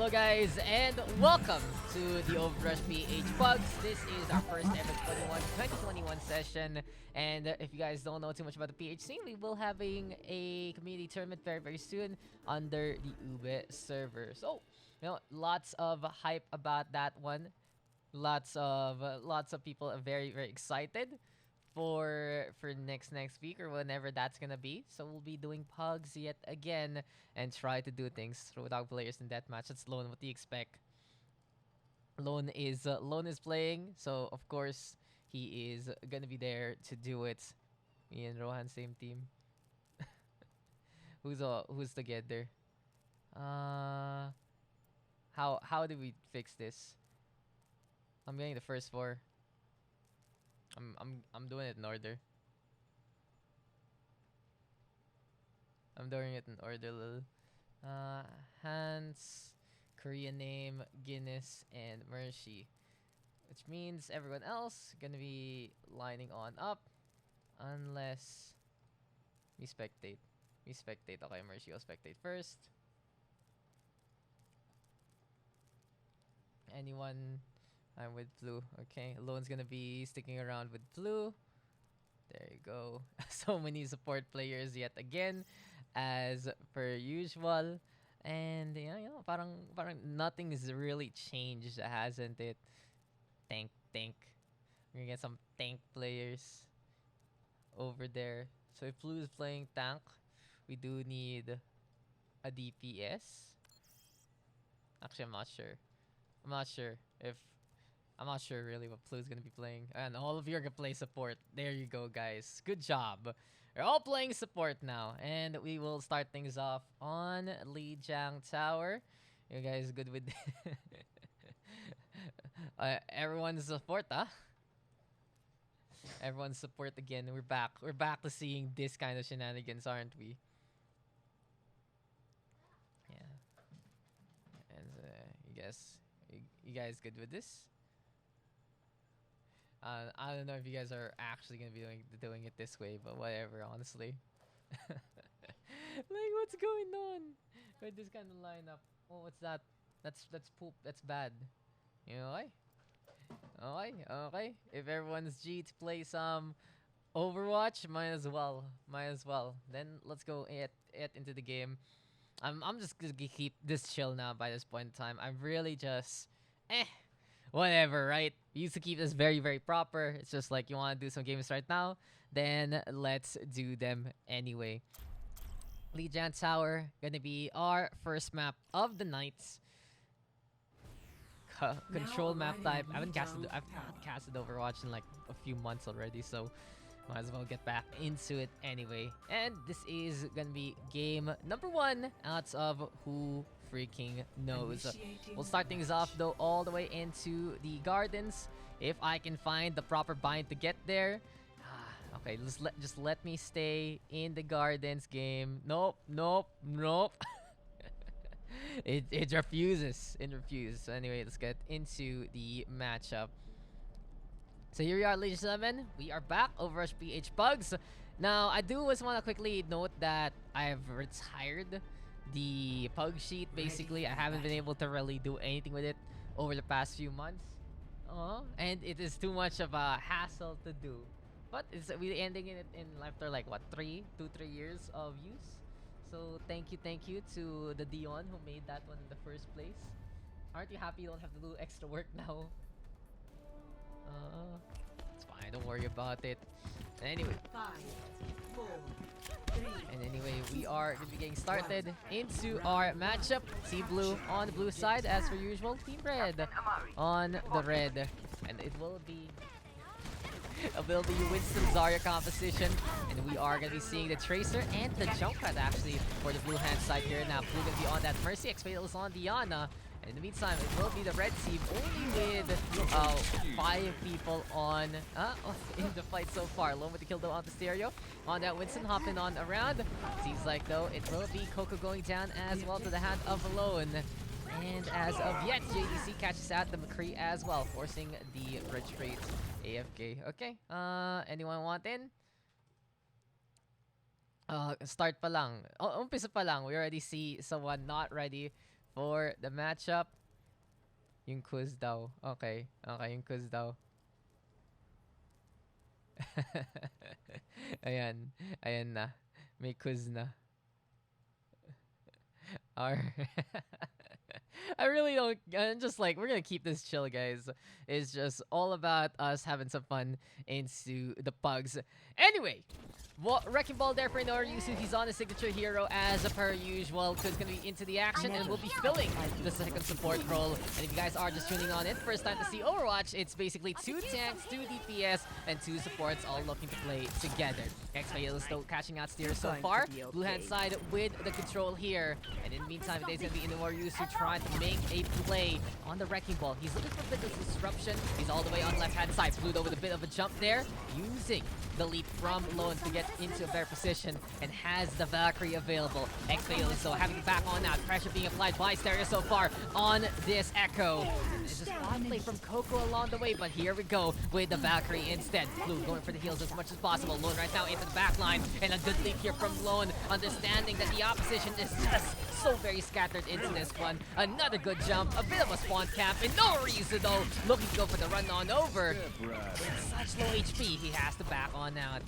Hello guys and welcome to the OverRush PH PUGS. This is our first ever 2021 session, and if you guys don't know too much about the PH scene, we will having a community tournament very soon under the Ube server. So, lots of hype about that one. Lots of people are very excited for next week or whenever that's gonna be. So we'll be doing pugs yet again and try to do things through dog players in that match. That's Lone. What do you expect? Lone is playing, so of course he is gonna be there to do it. Me and Rohan same team. Who's together? Uh, how do we fix this? I'm getting the first four. I'm doing it in order. I'm doing it in order, lil. Hans, Korean name, Guinness, and Mercy. Which means everyone else gonna be lining on up. Unless we spectate. We spectate. Okay, Mercy will spectate first. Anyone? I'm with Blue. Okay, Lone's gonna be sticking around with Blue. There you go. So many support players yet again, as per usual. And parang nothing is really changed, hasn't it? Tank. We're gonna get some tank players over there. So if Blue is playing tank, we do need a DPS. Actually, I'm not sure really what Blue's gonna be playing. And all of you are gonna play support. There you go, guys. Good job. We're all playing support now. And we will start things off on Lijiang Tower. You guys good with everyone's support, huh? Everyone's support again. We're back. We're back to seeing this kind of shenanigans, aren't we? Yeah. And you guys good with this? I don't know if you guys are actually gonna be doing it this way, but whatever. Honestly, like what's going on with this kind of lineup? Oh, what's that? That's poop. That's bad. You know why? Okay. If everyone's G to play some Overwatch, might as well. Then let's go it into the game. I'm just gonna keep this chill now by this point in time. I'm really just whatever, right? We used to keep this very proper. It's just like you want to do some games right now, then let's do them anyway. Lijiang Tower gonna be our first map of the night. Control map type. I've not casted Overwatch in like a few months already, so might as well get back into it anyway. And this is gonna be game number 1 out of Who Freaking Knows. We'll start things off though all the way into the gardens. If I can find the proper bind to get there. Okay, just let me stay in the gardens game. Nope. It refuses. So anyway, let's get into the matchup. So here we are, ladies and gentlemen. We are back, OverRush PH PUGS. Now, I do just want to quickly note that I've retired the pug sheet, basically. I haven't been able to really do anything with it over the past few months. And it is too much of a hassle to do. But it's really ending it in after like, what, 3 years of use. So thank you to the Dion who made that one in the first place. Aren't you happy you don't have to do extra work now? It's fine, don't worry about it. Anyway. 5, 4, 3. And anyway, we are gonna be getting started into our matchup. Team Blue on the blue side, as per usual. Team Red on the red. And it will be a Winston Zarya composition. And we are gonna be seeing the Tracer and the Junkrat actually for the blue hand side here. Now Blue gonna be on that Mercy. Expedials on Diana. And in the meantime, it will be the red team only with 5 people on in the fight so far. Alone with the kill though on the stereo. On that Winston hopping on around. Seems like though it will be Coco going down as well to the hand of Alone. And as of yet, JDC catches out the McCree as well, forcing the retreat AFK. Okay, anyone want in? Start pa lang. Umpisa pa lang. We already see someone not ready for the matchup. Yung quiz daw. Okay. Okay, yung quiz daw. Ayan. Ayan na. May quiz na. I really don't. I'm just like, we're gonna keep this chill, guys. It's just all about us having some fun into the pugs. Anyway, Wrecking Ball there for Noriyusu. He's on a signature hero as per usual. Because gonna be into the action and we'll be filling the second support role. And if you guys are just tuning on in, first time to see Overwatch, it's basically 2 tanks, 2 DPS, and 2 supports all looking to play together. X-Fail is still catching out steers so far. Blue hand side with the control here. And in the meantime, there's gonna be Noriyusu trying to make a play on the Wrecking Ball. He's looking for a bit of disruption. He's all the way on left hand side. Blue though with a bit of a jump there, using the leap from Lone to get into a better position and has the Valkyrie available. X-Fail is so having to back on now. Pressure being applied by Stereo so far on this Echo. There's a spot play from Coco along the way, but here we go with the Valkyrie instead. Blue going for the heals as much as possible. Lone right now into the back line, and a good leap here from Lone, understanding that the opposition is just so very scattered into this one. Another good jump, a bit of a spawn camp, and Noriyusu though looking to go for the run on over. With such low HP, he has to back on out.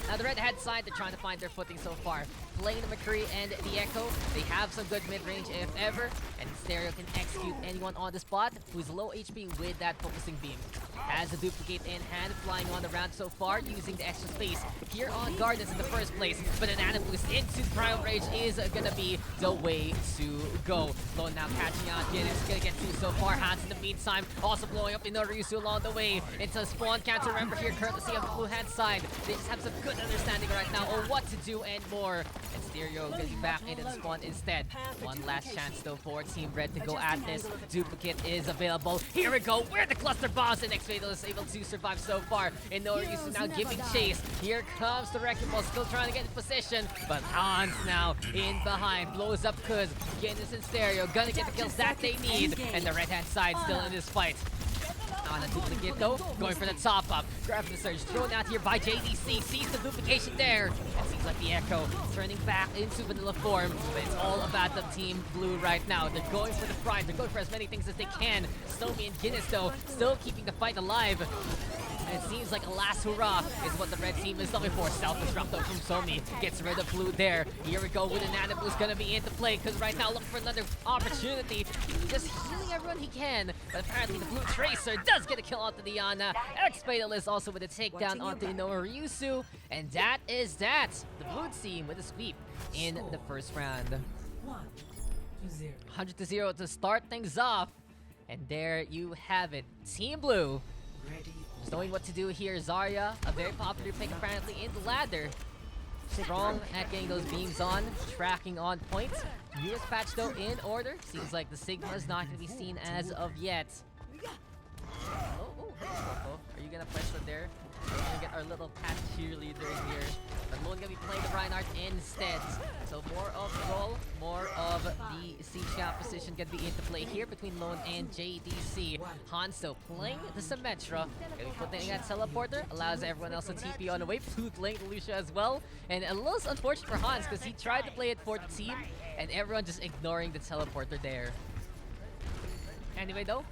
Now the red head side, they're trying to find their footing so far. Playing the McCree and the Echo, they have some good mid-range if ever, and Stereo can execute anyone on the spot who's low HP with that focusing beam. Has a duplicate in hand, flying on the round so far, using the extra space here on Gardens in the first place, but an Nano Boost into Cryo Rage is gonna be the way to go. Lone now catching out, is gonna get 2 so far. Hans in the meantime, also blowing up in Noriyusu along the way. It's a spawn counter, remember here, courtesy of the blue hand side. They just have some good understanding right now on what to do and more. And Stereo gets back into the spawn instead. One last chance though for Team Red to go at this. Duplicate is available. Here we go, where the cluster bombs, and X-Fatal is able to survive so far. And Noriyusu now giving chase. Here comes the Wrecking Ball, still trying to get in position, but Hans now in behind, blows up Kuz. Guinness and Stereo gonna get the kills that they need, and the right hand side still in this fight. On a duplicate though, going for the top up. Grabbing the surge, thrown out here by JDC, sees the duplication there. It seems like the Echo turning back into vanilla form, but it's all about the Team Blue right now. They're going for the pride, they're going for as many things as they can. Stomy and Guinness though, still keeping the fight alive. And it seems like a last hurrah is what the red team is looking for. Self-destruct though from Somi. Gets rid of Blue there. Here we go with an Nano Boost gonna be into play, because right now looking for another opportunity. Just healing everyone he can. But apparently the Blue Tracer does get a kill onto Diana. X-Fatal is also with a takedown onto Noriyusu. And that is that. The Blue team with a sweep in the first round. 100-0 to start things off. And there you have it. Team Blue just knowing what to do here. Zarya, a very popular pick apparently in the ladder. Strong at getting those beams on, tracking on point. Newest patch though in order. Seems like the Sigma is not going to be seen as of yet. Oh, hey, Coco. Are you going to press it there? We're going to get our little patch cheerleader here. But Lone going to be playing the Reinhardt instead. So more of the role, more of the siege camp position going to be into play here between Lone and JDC. Hanso playing the Symmetra. Going to be putting that teleporter, allows everyone else to TP on the way. Blue playing Lucia as well. And a little unfortunate for Hans because he tried to play it for the team and everyone just ignoring the teleporter there. Anyway though,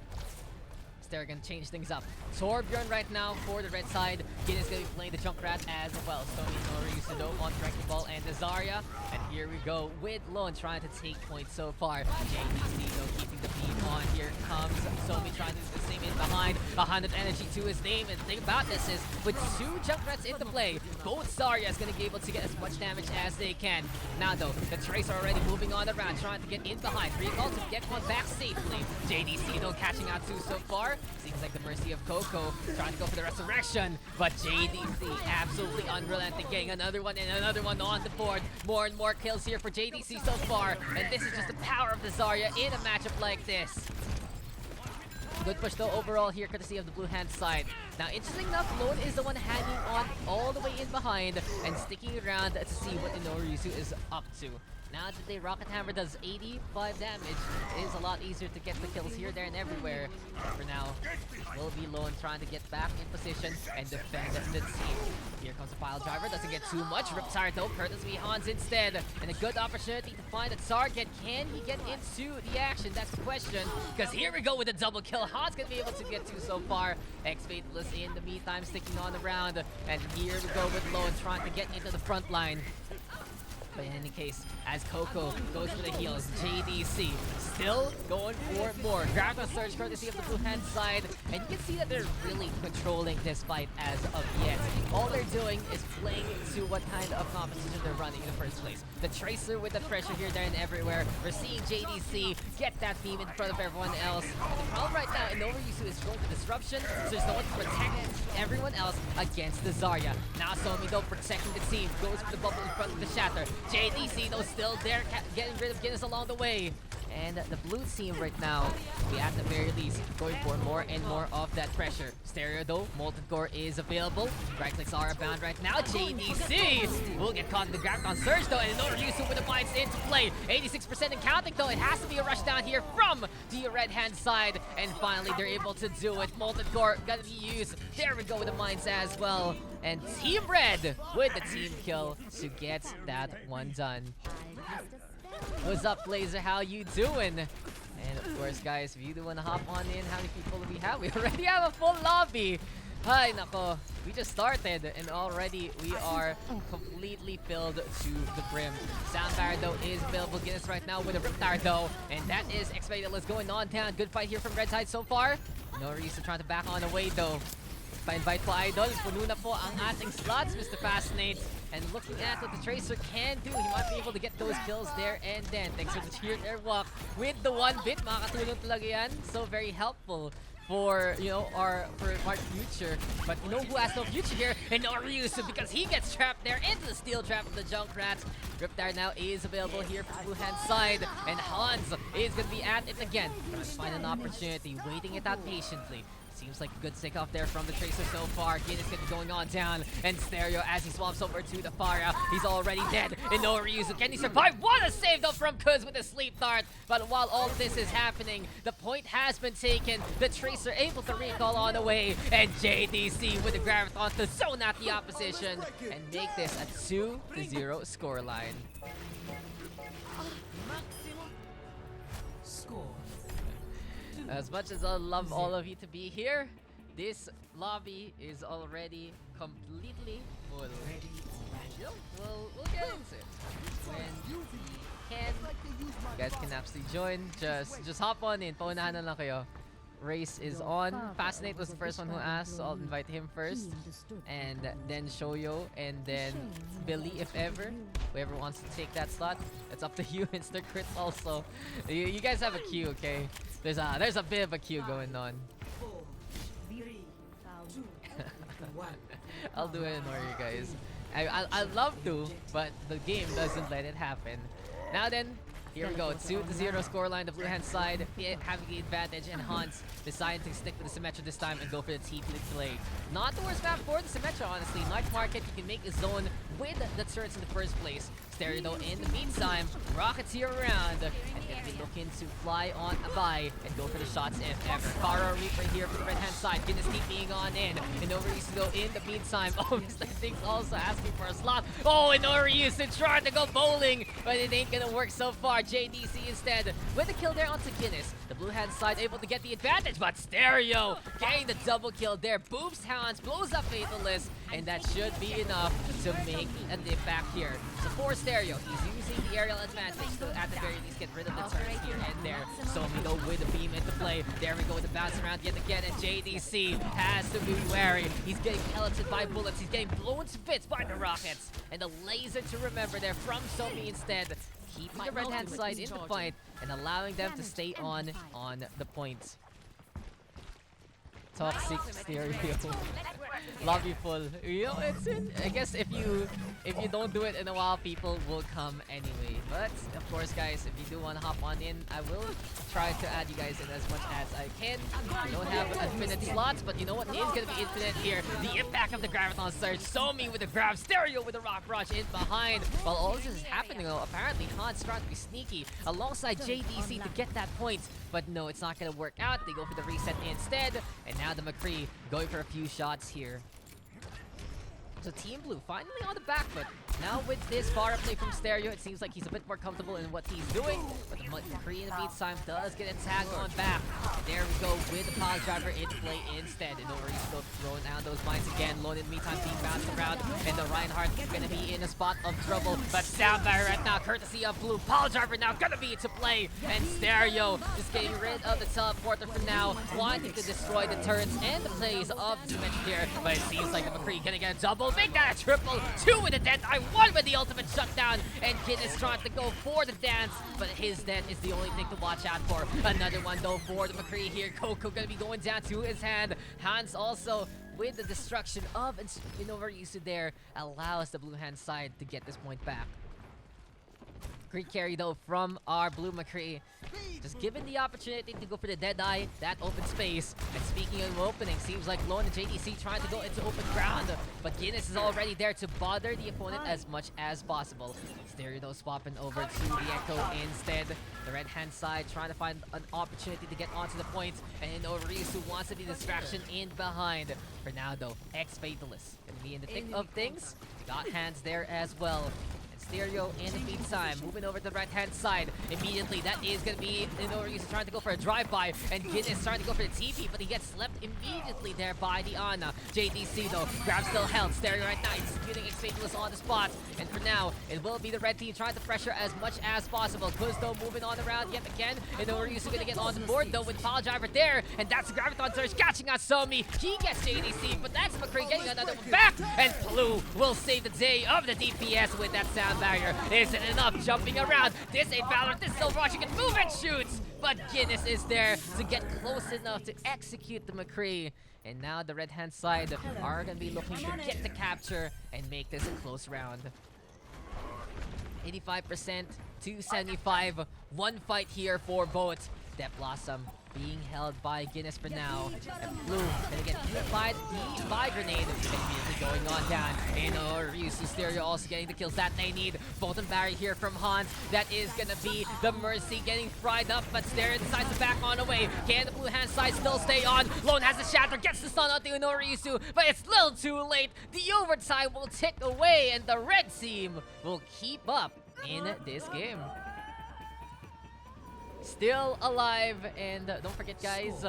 they're gonna change things up. Torbjorn right now for the red side. Guinness gonna be playing the Junkrat as well. Sony Noriyusu though on Wrecking Ball and Zarya. And here we go with Lone trying to take points so far. JDC though keeping the beam on. Here comes Somi trying to do the same in behind. 100 energy to his name. And the thing about this is with 2 Junkrats into play, both Zarya is gonna be able to get as much damage as they can. Now though, the Tracer already moving on around, trying to get in behind. Recall to get one back safely. JDC though catching out 2 so far. Seems like the mercy of Coco, trying to go for the resurrection, but JDC absolutely unrelenting, getting another one and another one on the board. More and more kills here for JDC so far, and this is just the power of the Zarya in a matchup like this. Good push though overall here, courtesy of the blue hand side. Now interesting enough, Lone is the one hanging on all the way in behind and sticking around to see what Noriyusu is up to. Now that the Rocket Hammer does 85 damage, it is a lot easier to get the kills here, there, and everywhere. For now, will be Lone trying to get back in position and defend the team. Here comes the pile driver, doesn't get too much. Riptide though, courtesy Hans instead. And a good opportunity to find a target. Can he get into the action? That's the question. Because here we go with a double kill. Hans gonna be able to get two so far. X-Fatalist in the meantime sticking on the round. And here we go with Lone trying to get into the front line. But in any case, as Coco goes for the heals, JDC still going for more. Grab a surge courtesy of the blue hand side, and you can see that they're really controlling this fight as of yet. All they're doing is playing to what kind of competition they're running in the first place. The Tracer with the pressure here, there, and everywhere. We're seeing JDC get that beam in front of everyone else. And the problem right now, Inourisu is going for disruption, so there's no one to protect everyone else against the Zarya. Now Somi though protecting the team, goes for the bubble in front of the Shatter. JDC though still there, getting rid of Guinness along the way. And the blue team right now, we at the very least going for more and more of that pressure. Stereo though, Molten Core is available. Right clicks are bound right now. JDC will get caught in the grab on Surge though, and Inourisu with the binds into play. 86% and counting though. It has to be a rush down here from the red hand side. And finally they're able to do it. Molten Core gonna be used. There we go with the mines as well. And Team Red with the team kill to get that one done. What's up, Blazer? How you doing? And of course, guys, if you do want to hop on in, how many people do we have? We already have a full lobby. Hi, nako. We just started, and already we are completely filled to the brim. Soundbar, though, is available. Guinness right now with a Riptide, though. And that is X-Fatalist going on down. Good fight here from Red Side so far. No reason trying to back on away, though. Pa-invite po, idol. Puno na po ang ating slots, Mr. Fascinate. And looking at what the Tracer can do, he might be able to get those kills there and then. Thanks for the cheered airwalk with the 1-bit. Makakatulong talaga yan. So very helpful for, you know, our future. But you know who has no future here? And Inourisu, because he gets trapped there into the steel trap of the Junkrat. Riptide now is available here from the blue hand side. And Hans is going to be at it again. Trying to find an opportunity, waiting it out patiently. Seems like a good stick off there from the Tracer so far. Guinness gonna be going on down. And Stereo as he swaps over to the Pharah. He's already dead. Inourisu, can he survive? What a save though from Kuz with a sleep dart. But while all this is happening, the point has been taken. The Tracer able to recall on the way. And JDC with the Graviton to zone out the opposition. And make this a 2-0 scoreline. As much as I'd love all of you to be here, this lobby is already completely full. We'll get into it. When you can, you guys can absolutely join. Just hop on in. Paunahan na lang kayo. Race is on. Fascinate was the first one who asked, so I'll invite him first. And then Shoyo, and then Billy if ever. Whoever wants to take that slot. It's up to you. Insta crits also. You guys have a queue, okay? There's a bit of a queue going on. 4, 3, 2, 1. I'll do it ignore you guys. I'd love to, but the game doesn't let it happen. Now then, here we go. 2-0 scoreline. The blue hand side having the advantage, and Hans deciding to stick with the Symmetra this time and go for the TP play. Not the worst map for the Symmetra, honestly. Night Market, you can make a zone with the turrets in the first place. Stereo though, in the meantime, rockets here around, and gonna be looking to fly on a buy and go for the shots if ever. Kara Reaper here for the red hand side. Guinness TPing on in. And Inourisu though in the meantime. Oh, Mr. Things also asking for a slot. Oh, Inourisu trying to go bowling, but it ain't gonna work so far. JDC instead with a kill there onto Guinness. The blue hand side able to get the advantage, but Stereo getting the double kill there. Boops Hounds, blows up Fatalist, and that should be enough to make a dip back here. So for Stereo, he's using the aerial advantage to at the very least get rid of the turns here and there. So we go with the beam into play. There we go with the bounce around yet again, and JDC has to be wary. He's getting pelleted by bullets. He's getting blown to bits by the rockets. And the laser to remember there from Somi instead. Keeping the red hand side in the fight and allowing them to stay on the point. Toxic stereo. Lobby full. You know, I guess if you don't do it in a while, people will come anyway. But of course, guys, if you do want to hop on in, I will try to add you guys in as much as I can. I don't have infinite slots, but you know what is gonna be infinite here? The impact of the Graviton Surge. Somi with the grab, Stereo with the Rock Rush in behind. While all this is happening, though, apparently Han's trying to be sneaky alongside JDC to get that point. But no, it's not gonna work out. They go for the reset instead, and now the McCree going for a few shots here. So Team Blue finally on the back foot. Now with this far play from Stereo, it seems like he's a bit more comfortable in what he's doing. But the McCree in the meantime does get a tag on back. There we go with the pause driver in play instead. And over he's still throwing down those mines again. Lone in the meantime being bounced around. And the Reinhardt is going to be in a spot of trouble. But Sound Barrier right now, courtesy of Blue. Pause driver now going to be to play. And Stereo just getting rid of the teleporter for now. Wanting to destroy the turrets and the plays of Dimension here. But it seems like the McCree going to get a double. Make that a triple. 2 with the dead eye. 1 with the ultimate shutdown. And Guinness trying to go for the dance. But his death is the only thing to watch out for. Another one though for the McCree here. Coco gonna be going down to his hand. Hans also with the destruction of Overuse there allows the blue hand side to get this point back. Great carry though from our blue McCree. Just given the opportunity to go for the Deadeye, that open space. And speaking of opening, seems like Lone and JDC trying to go into open ground. But Guinness is already there to bother the opponent as much as possible. Stereo though swapping over to the Echo instead. The red hand side trying to find an opportunity to get onto the point. And Overuse who wants to be distraction in behind. For now though, X-Fatalist gonna be in the thick of things. Got hands there as well. Stereo in the meantime, moving over to the right-hand side. Immediately, that is going to be Overuse trying to go for a drive-by, and Guinness trying to go for the TP, but he gets slept immediately there by the Ana. JDC, though, grab still held. Stereo right now executing X-Fatalist on the spot. And for now, it will be the red team trying to pressure as much as possible. Kusto moving on around yet again, and Overuse going to get on the board, though, with Pile Driver there, and that's the Graviton Surge catching on Somi. He gets JDC, but that's McCree getting another one back, and Blue will save the day of the DPS with that sound barrier. Isn't enough jumping around. This ain't Valorant. This is still watching and move and shoots. But Guinness is there to get close enough to execute the McCree. And now the red hand side are going to be looking to get the capture and make this a close round. 85% to 75. One fight here for both. Death Blossom being held by Guinness for now. And Blue gonna get hit by the buy grenade. Immediately going on down. And Ryusu Stereo also getting the kills that they need. Bolton Barry here from Hans. That is gonna be the Mercy getting fried up, but Stereo decides to back on away. Can the blue hand side still stay on? Lone has a shatter, gets the stun onto Ryusu, but it's a little too late. The overtime will tick away, and the red team will keep up in this game. Still alive, and don't forget guys,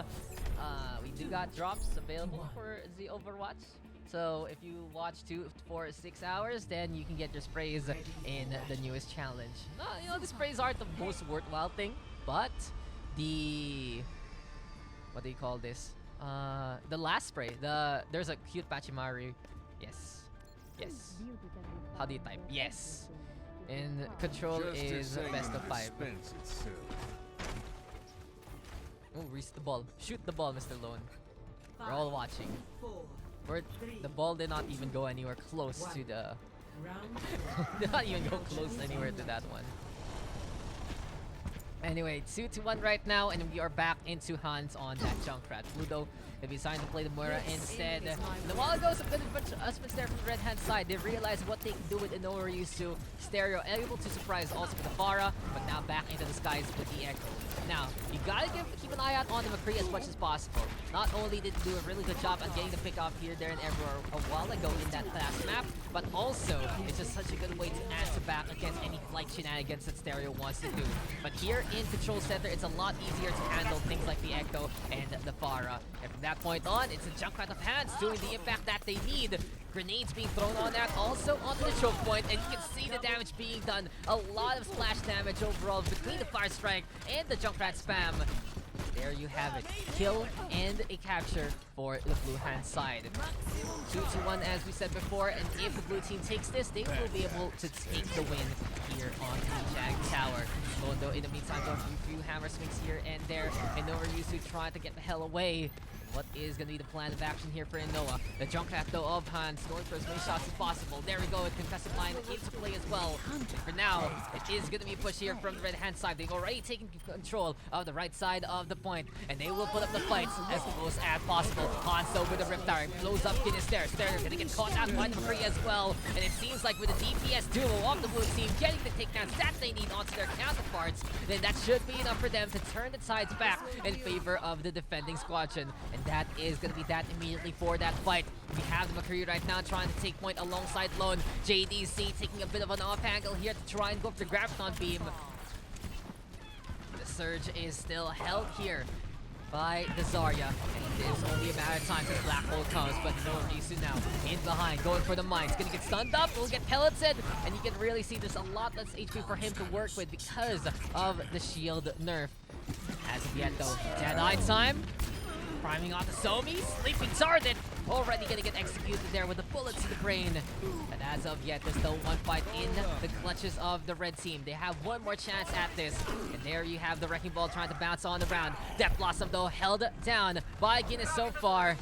we do got drops available for the Overwatch. So if you watch 2 for 6 hours, then you can get your sprays in the newest challenge. You know, the sprays aren't the most worthwhile thing, but the what do you call this? The last spray. There's a cute Pachimari. Yes. How do you type? Yes. And control is best of 5. Oh, reach the ball. Shoot the ball, Mr. Lone. We're all watching. The ball did not even go anywhere close to the... did not even go close anywhere to that one. Anyway, 2-1 right now, and we are back into Hans on that Junkrat. Ludo will be assigned to play the Moira instead. And a while ago, some good adjustments there from the red hand side. They realized what they can do with Overuse. Stereo able to surprise also with the Pharah, but now back into the skies with the Echo. Now, you gotta keep an eye out on the McCree as much as possible. Not only did he do a really good job at getting the pick off here, there, and everywhere a while ago in that last map, but also it's just such a good way to answer back against any flight shenanigans that Stereo wants to do. But here in Control Center, it's a lot easier to handle things like the Echo and the Pharah. And from that point on, it's a Junkrat of hands doing the impact that they need. Grenades being thrown on that, also onto the choke point, and you can see the damage being done. A lot of splash damage overall between the Fire Strike and the Junkrat spam. There you have it. Kill and a capture for the blue hand side. 2-1 as we said before, and if the blue team takes this, they will be able to take the win here on Lijiang Tower. Though in the meantime, going through a few hammer swings here and there, and Overuse trying to get the hell away. what is going to be the plan of action here for Inoa? The Junkrat though of Hans going for as many shots as possible. There we go, with contested line into play as well. And for now, it is going to be a push here from the red hand side. They've already taken control of the right side of the point, and they will put up the fights as close as possible. Hans though with the Riptide blows up Guinness there. They're going to get caught out by the Free as well. And it seems like with the DPS duo of the blue team getting the takedowns that they need onto their counterparts, then that should be enough for them to turn the tides back in favor of the defending squadron. And that is going to be that immediately for that fight. We have the McCree right now trying to take point alongside Lone. JDC taking a bit of an off angle here to try and go for the Graviton beam. The Surge is still held here by the Zarya, and it's only a matter of time till Black Hole comes, but no Risu now in behind, going for the mines, gonna get stunned up, will get pelleted, and you can really see there's a lot less HP for him to work with because of the shield nerf. As of yet though, Deadeye time, priming off the Somi, sleeping target, already gonna get executed there with a bullet to the brain. But as of yet, there's still one fight in the clutches of the red team. They have one more chance at this. And there you have the Wrecking Ball trying to bounce on the round. Death Blossom though held down by Guinness so far.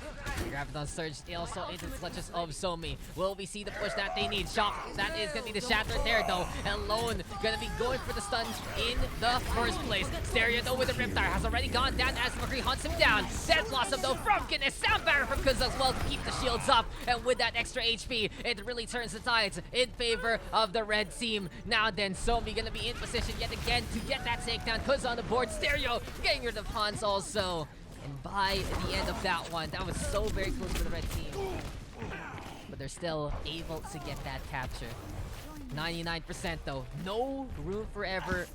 Graviton Surge also into the clutches of Somi. Will we see the push that they need? Shock, that is gonna be the shatter there though. And Lone gonna be going for the stun in the first place. Stereo though with the Riptide has already gone down as McCree hunts him down. Death Blossom though from Guinness, sound barrier from Kuz as well to keep the shields up, and with that extra HP, it really turns the tides in favor of the red team. Now then, Somi gonna be in position yet again to get that takedown. Kuz on the board, Stereo getting rid of Hans also. And by the end of that one, that was so very close for the red team. But they're still able to get that capture. 99% though, no room for error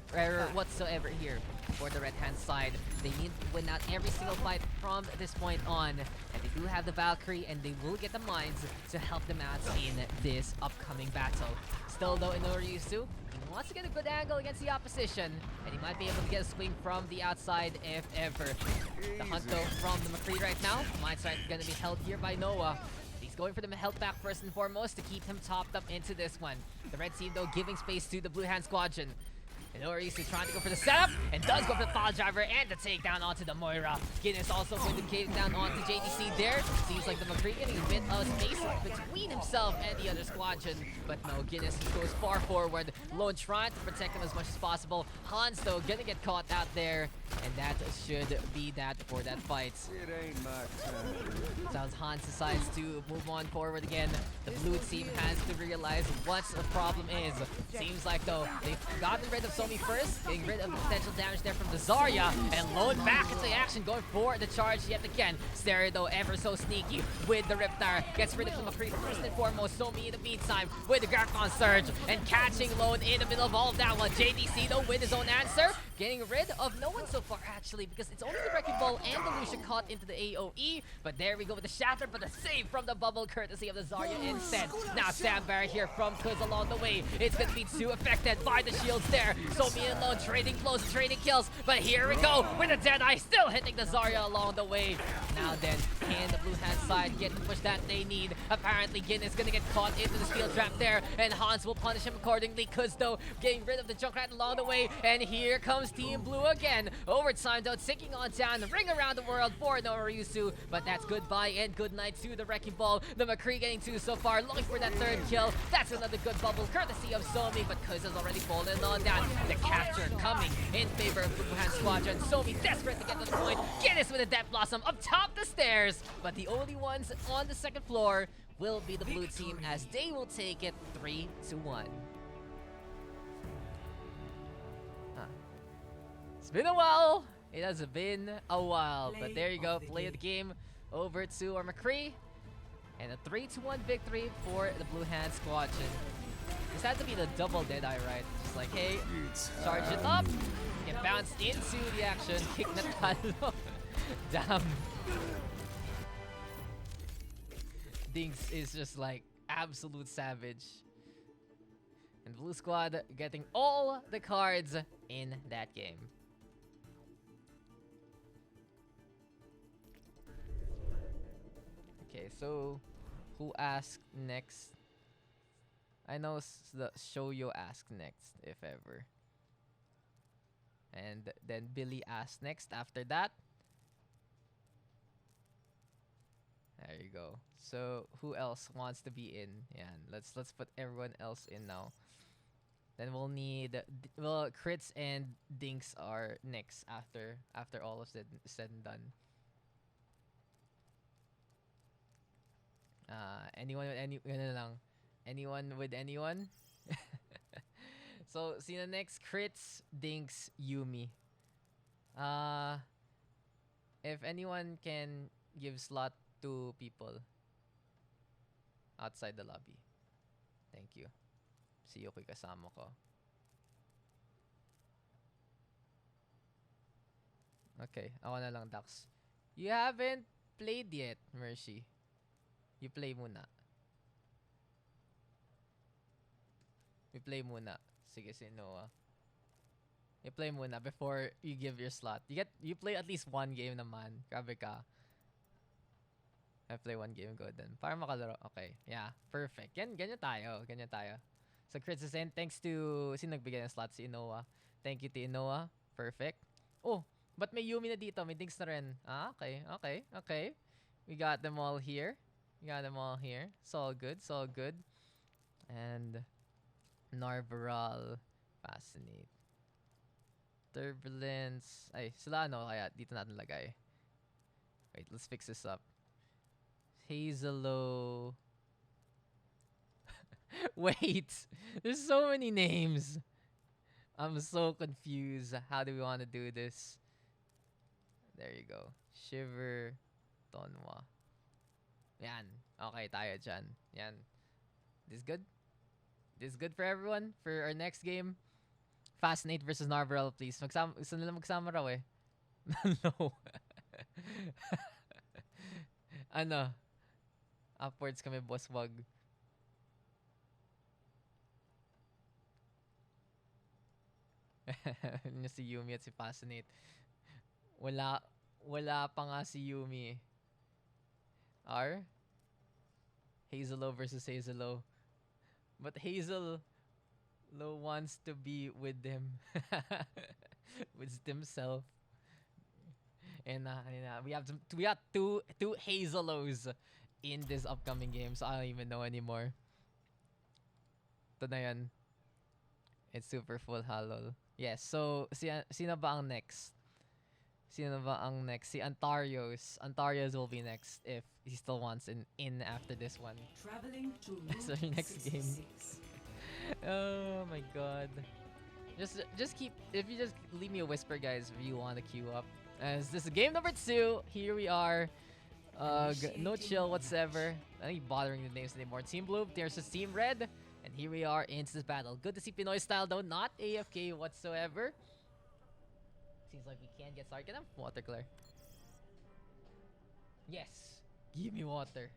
whatsoever here for the red hand side. They need to win out every single fight from this point on, and they do have the Valkyrie, and they will get the mines to help them out in this upcoming battle. Still though, Inoriusu, he wants to get a good angle against the opposition, and he might be able to get a swing from the outside if ever. The hunt though from the McCree right now, mines right gonna be held here by Noah. He's going for the health back first and foremost to keep him topped up into this one. The red team though giving space to the blue hand squadron. And Oasis trying to go for the setup, and does go for the pile driver and the takedown onto the Moira. Guinness also with the takedown onto JDC there. Seems like the McCree getting a bit of space between himself and the other squadron. But no, Guinness goes far forward. Lone trying to protect him as much as possible. Hans though gonna get caught out there, and that should be that for that fight. It ain't my time. So as Hans decides to move on forward again, the blue team has to realize what the problem is. Seems like though they've gotten rid of Somi first, getting rid of the potential damage there from the Zarya, and Lone back into action, going for the charge yet again. Stereo though ever so sneaky with the Riptide, gets rid of the McCree first and foremost. Somi in the meantime with the Graviton Surge and catching Lone in the middle of all of that one. JDC though with his own answer, getting rid of no one so far actually, because it's only the Wrecking Ball and the Lucian caught into the AoE. But there we go with the Shatter, but a save from the bubble courtesy of the Zarya instead. Now Sandbar here from Kuz along the way. It's gonna be too affected by the shields there. Somi and Lone trading blows, trading kills, but here we go with the Deadeye still hitting the Zarya along the way. Now then, can the blue hand side get the push that they need? Apparently Guinness gonna get caught into the steel trap there, and Hans will punish him accordingly. Kuz though getting rid of the Junkrat along the way, and here comes Team Blue again. Overtime though, ticking on down, the ring around the world for Noryusu, but that's goodbye and good night to the Wrecking Ball. The McCree getting two so far, looking for that third kill. That's another good bubble courtesy of Somi, but Kuz has already fallen on down. The capture coming in favor of Blue Hand Squadron. Somi desperate to get to the point. Guinness with a Death Blossom up top the stairs, but the only ones on the second floor will be the blue team, as they will take it 3-1. It's been a while. It has been a while, but there you go. Play of the game over to our McCree, and a 3-1 victory for the Blue Hand Squadron. This had to be the double Deadeye, right? Just like, hey, charge it up, get bounced into the action, kick the palo down. Dinks is just like absolute savage. And Blue Squad getting all the cards in that game. Okay, so who asked next? I know the Shoyo asked next, if ever. And then Billy asked next after that. There you go. So who else wants to be in? Yeah, let's put everyone else in now. Then we'll need crits and dinks are next after all is said and done. Anyone with anyone with anyone. So sino next? Crits, dinks, Yumi. If anyone can give slot to people outside the lobby. Thank you. Si Yuki kasama ko. Okay, ako na lang, Daks. You haven't played yet, Mercy. You play muna. You play muna. Sige, si Noah. You play muna before you give your slot. You play at least one game naman. Grabe ka. I play one game, go then. Para makalaro. Okay, yeah, perfect. Ganyan tayo. So crits is in. Thanks to... Sino nagbigay ng slot? Si Inoa. Thank you to Inoa. Perfect. Oh, but may Yumi na dito. May dinks na rin. Okay. We got them all here. It's all good. And... Narvaral. Fascinate. Turbulence. Ay, sila ano kaya? Dito natin lagay. Wait, let's fix this up. Hazelo. Wait, there's so many names. I'm so confused. How do we want to do this? There you go. Shiver. Tonwa. Yan. Okay, tayo dyan. Yan. This good? This good for everyone? For our next game? Fascinate versus Narvaral, please. Gusto nila magsama raw eh. No. Ano? Upwards kami, boss, wag. Yun si Yumi at si Fascinate. Wala pa nga si Yumi. R? Hazelo versus Hazelo. But Hazelo wants to be with them. With himself. And we have two Hazelos in this upcoming game, so I don't even know anymore. Ito na yan. It's super full halol. Yes, so sino ba ang next? Si Antarios. Antarios will be next if he still wants in after this one. Traveling to So your next game. Oh my god. Just keep, if you just leave me a whisper, guys, if you want to queue up. As this is game number 2. Here we are. No chill whatsoever. I ain't bothering the names anymore. Team Blue versus Team Red. And here we are into this battle. Good to see Pinoy style though, not AFK whatsoever. Seems like we can't get started. Can I have water, Claire? Yes. Give me water.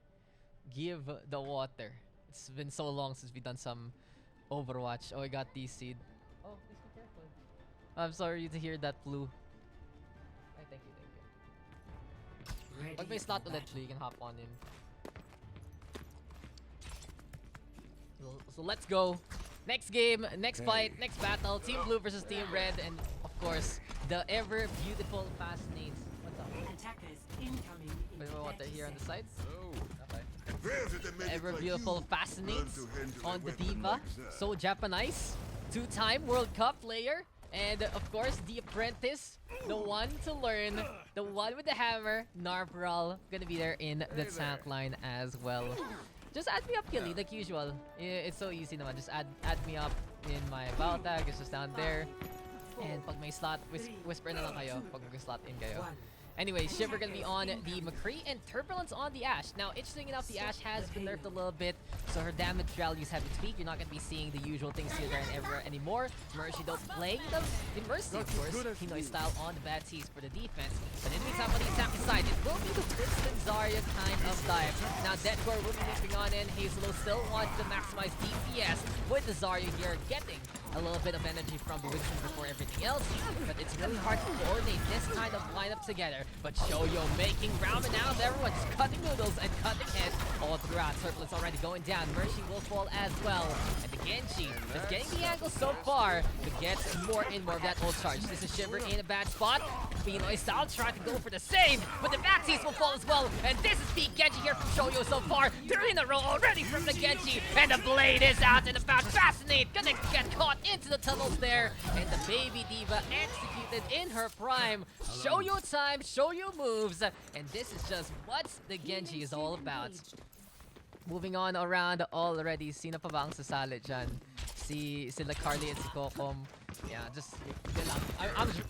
Give the water. It's been so long since we've done some Overwatch. Oh, I got DC'd. Oh, please be careful. I'm sorry to hear that, Blue. Ay, thank you. Pag may slot ulit, Blue, you can hop on in. So let's go. Next game, next fight, next battle. Team Blue versus Team Red. And, of course, the ever beautiful Fascinates. What's up? Attackers incoming. Wait, water here on the side. Okay. The Ever beautiful Fascinates on the Diva. So Japanese. 2-time World Cup player. And of course, the apprentice. The one to learn. The one with the hammer. Narvaral. Gonna be there in the tank line as well. Just add me up, Killy, like usual. It's so easy naman. Just add me up in my battle tag. It's just down there. And pag may slot, whisper na lang kayo pag may slot in kayo. Anyway, Shiver gonna be on the McCree and Turbulence on the Ashe. Now, interesting enough, the Ashe has been nerfed a little bit, so her damage values have been tweaked. You're not gonna be seeing the usual things here, there, and everywhere anymore. Mercy though playing the Mercy, of course, Pinoy style on the bad seas for the defense. But in the meantime, on the attacking side, it will be the Winston Zarya kind of dive. Now, Deadcore will be moving on in. Hazelo still wants to maximize DPS with the Zarya here, getting a little bit of energy from the Winston before everything else, but it's really hard to coordinate this kind of lineup together. But Shoyo making ground, and now everyone's cutting noodles and cutting heads all throughout. Turbulence already going down. Mercy will fall as well. And the Genji is getting the angle so far, but gets more and more of that ult charge. This is Shiver in a bad spot. Pinoy style trying to go for the save, but the back tees will fall as well. And this is peak Genji here from Shoyo so far. 3 in a row already from the Genji, and the blade is out and about. Fascinate, gonna get caught into the tunnels there, and the baby diva executed in her prime. Shoyo time, Shoyo moves, and this is just what the Genji is all about. Moving on around already, sino pa ba ang sasali dyan? Sila Carly and si Kokom. Yeah, just yun lang.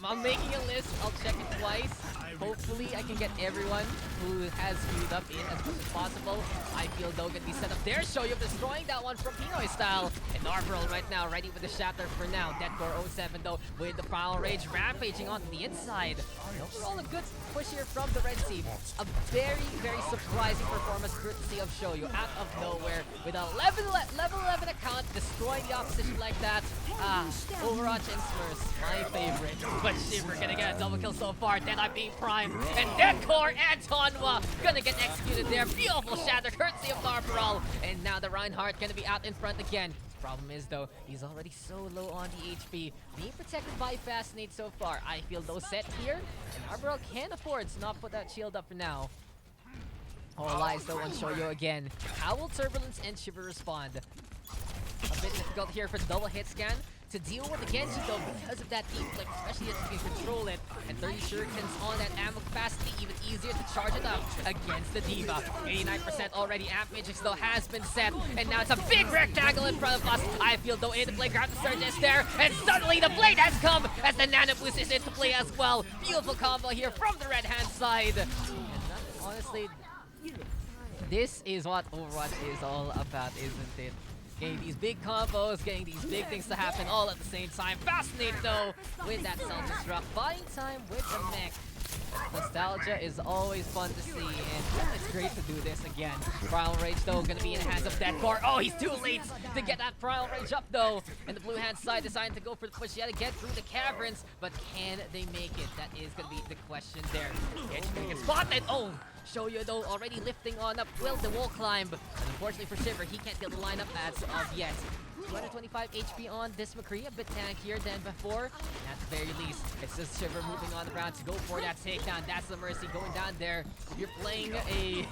I'm making a list. I'll check it twice. Hopefully, I can get everyone who has queued up in as much as possible. I feel though gonna be set up there. Shoyo destroying that one from Pinoy style. And Narpearl right now ready with the shatter for now. Deadcore 07 though with the Primal Rage rampaging onto the inside. And overall a good push here from the Red Team. A very, very surprising performance courtesy of Shoyo out of nowhere with a level 11 account destroying the opposition like that. OverRush and Smurfs, my favorite. But Shiver gonna get a double kill so far. Deadeye being prime. And Deadcore and Tonwa gonna get executed there. Beautiful shatter courtesy of Narpearl. And now the Reinhardt gonna be out in front again. Problem is though, he's already so low on the HP. Being protected by Fascinate so far. I feel though set here. And Narpearl can't afford to not put that shield up for now. All eyes though on Shoyo again. How will Turbulence and Shiver respond? A bit difficult here for the double hit scan to deal with the Genji though because of that deep flick, especially if you can control it. And 30 shurikens on that ammo capacity, even easier to charge it up against the Diva. 89% already. Amp Matrix though has been set, and now it's a big rectangle in front of us. I feel though in the play, grab the surge is there, and suddenly the blade has come as the Nano Boost is into play as well. Beautiful combo here from the red hand side. And honestly, this is what Overwatch is all about, isn't it? Getting these big combos, getting these big things to happen all at the same time. Fascinate though with that self-destruct, buying time with the mech. Nostalgia is always fun to see, and it's great to do this again. Primal Rage though gonna be in the hands of Deadcore. Oh, he's too late to get that Primal Rage up though. And the blue hand side deciding to go for the push yet again through the caverns, but can they make it? That is gonna be the question there. Get spotted. Oh, Shoyo though already lifting on up. Will the wall climb? And unfortunately for Shiver, he can't get the lineup as of yet. 225 HP on this McCree, a bit tankier than before. And at the very least, it's just Shiver moving on around to go for that takedown. That's the Mercy going down there. If you're playing a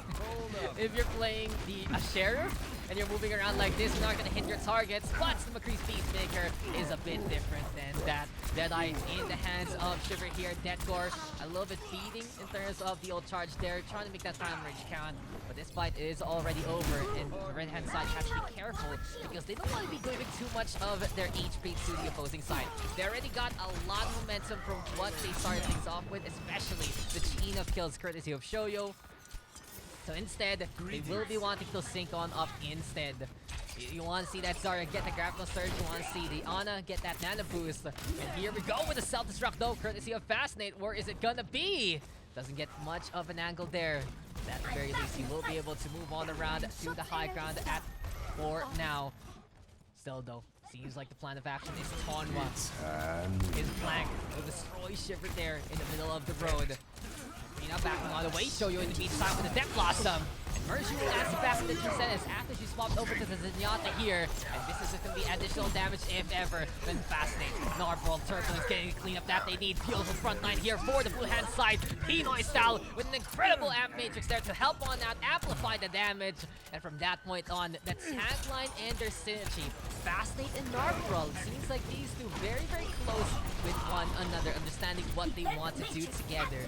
sheriff and you're moving around like this, you're not gonna hit your targets. But the McCree's Peacemaker is a bit different than that. Deadeye in the hands of Shiver here. Deadcore a little bit beating in terms of the old charge there, trying to make that Primal Rage count. But this fight is already over, and the red hand side has to be careful because they don't want to be giving too much of their HP to the opposing side. They already got a lot of momentum from what they started things off with, especially the chain of kills courtesy of Shoyo. So instead, they will be wanting to sync on up instead. You want to see that Zarya get the grapple surge, you want to see the Ana get that nano boost. And here we go with the self-destruct though, courtesy of Fascinate. Where is it gonna be? Doesn't get much of an angle there. At the very least, he will be able to move on around to the high ground for now. Still though, seems like the plan of action is Tonwa. His flank will destroy Shiver there in the middle of the road. Now backing on the way, Shoyo in the beach side with the Death Blossom. And Mercy will answer back with the Tricetis after she swapped over to the Zenyatta here. And this is just going to be additional damage if ever. Then Fascinate. Narpearl Turbulence getting the cleanup that they need. Beautiful front line here for the blue hand side. Pinoy style with an incredible amp matrix there to help on out, amplify the damage. And from that point on, the tank line and their synergy. Fascinate and Narpearl. Seems like these two very, very close with one another, understanding what they want to do together.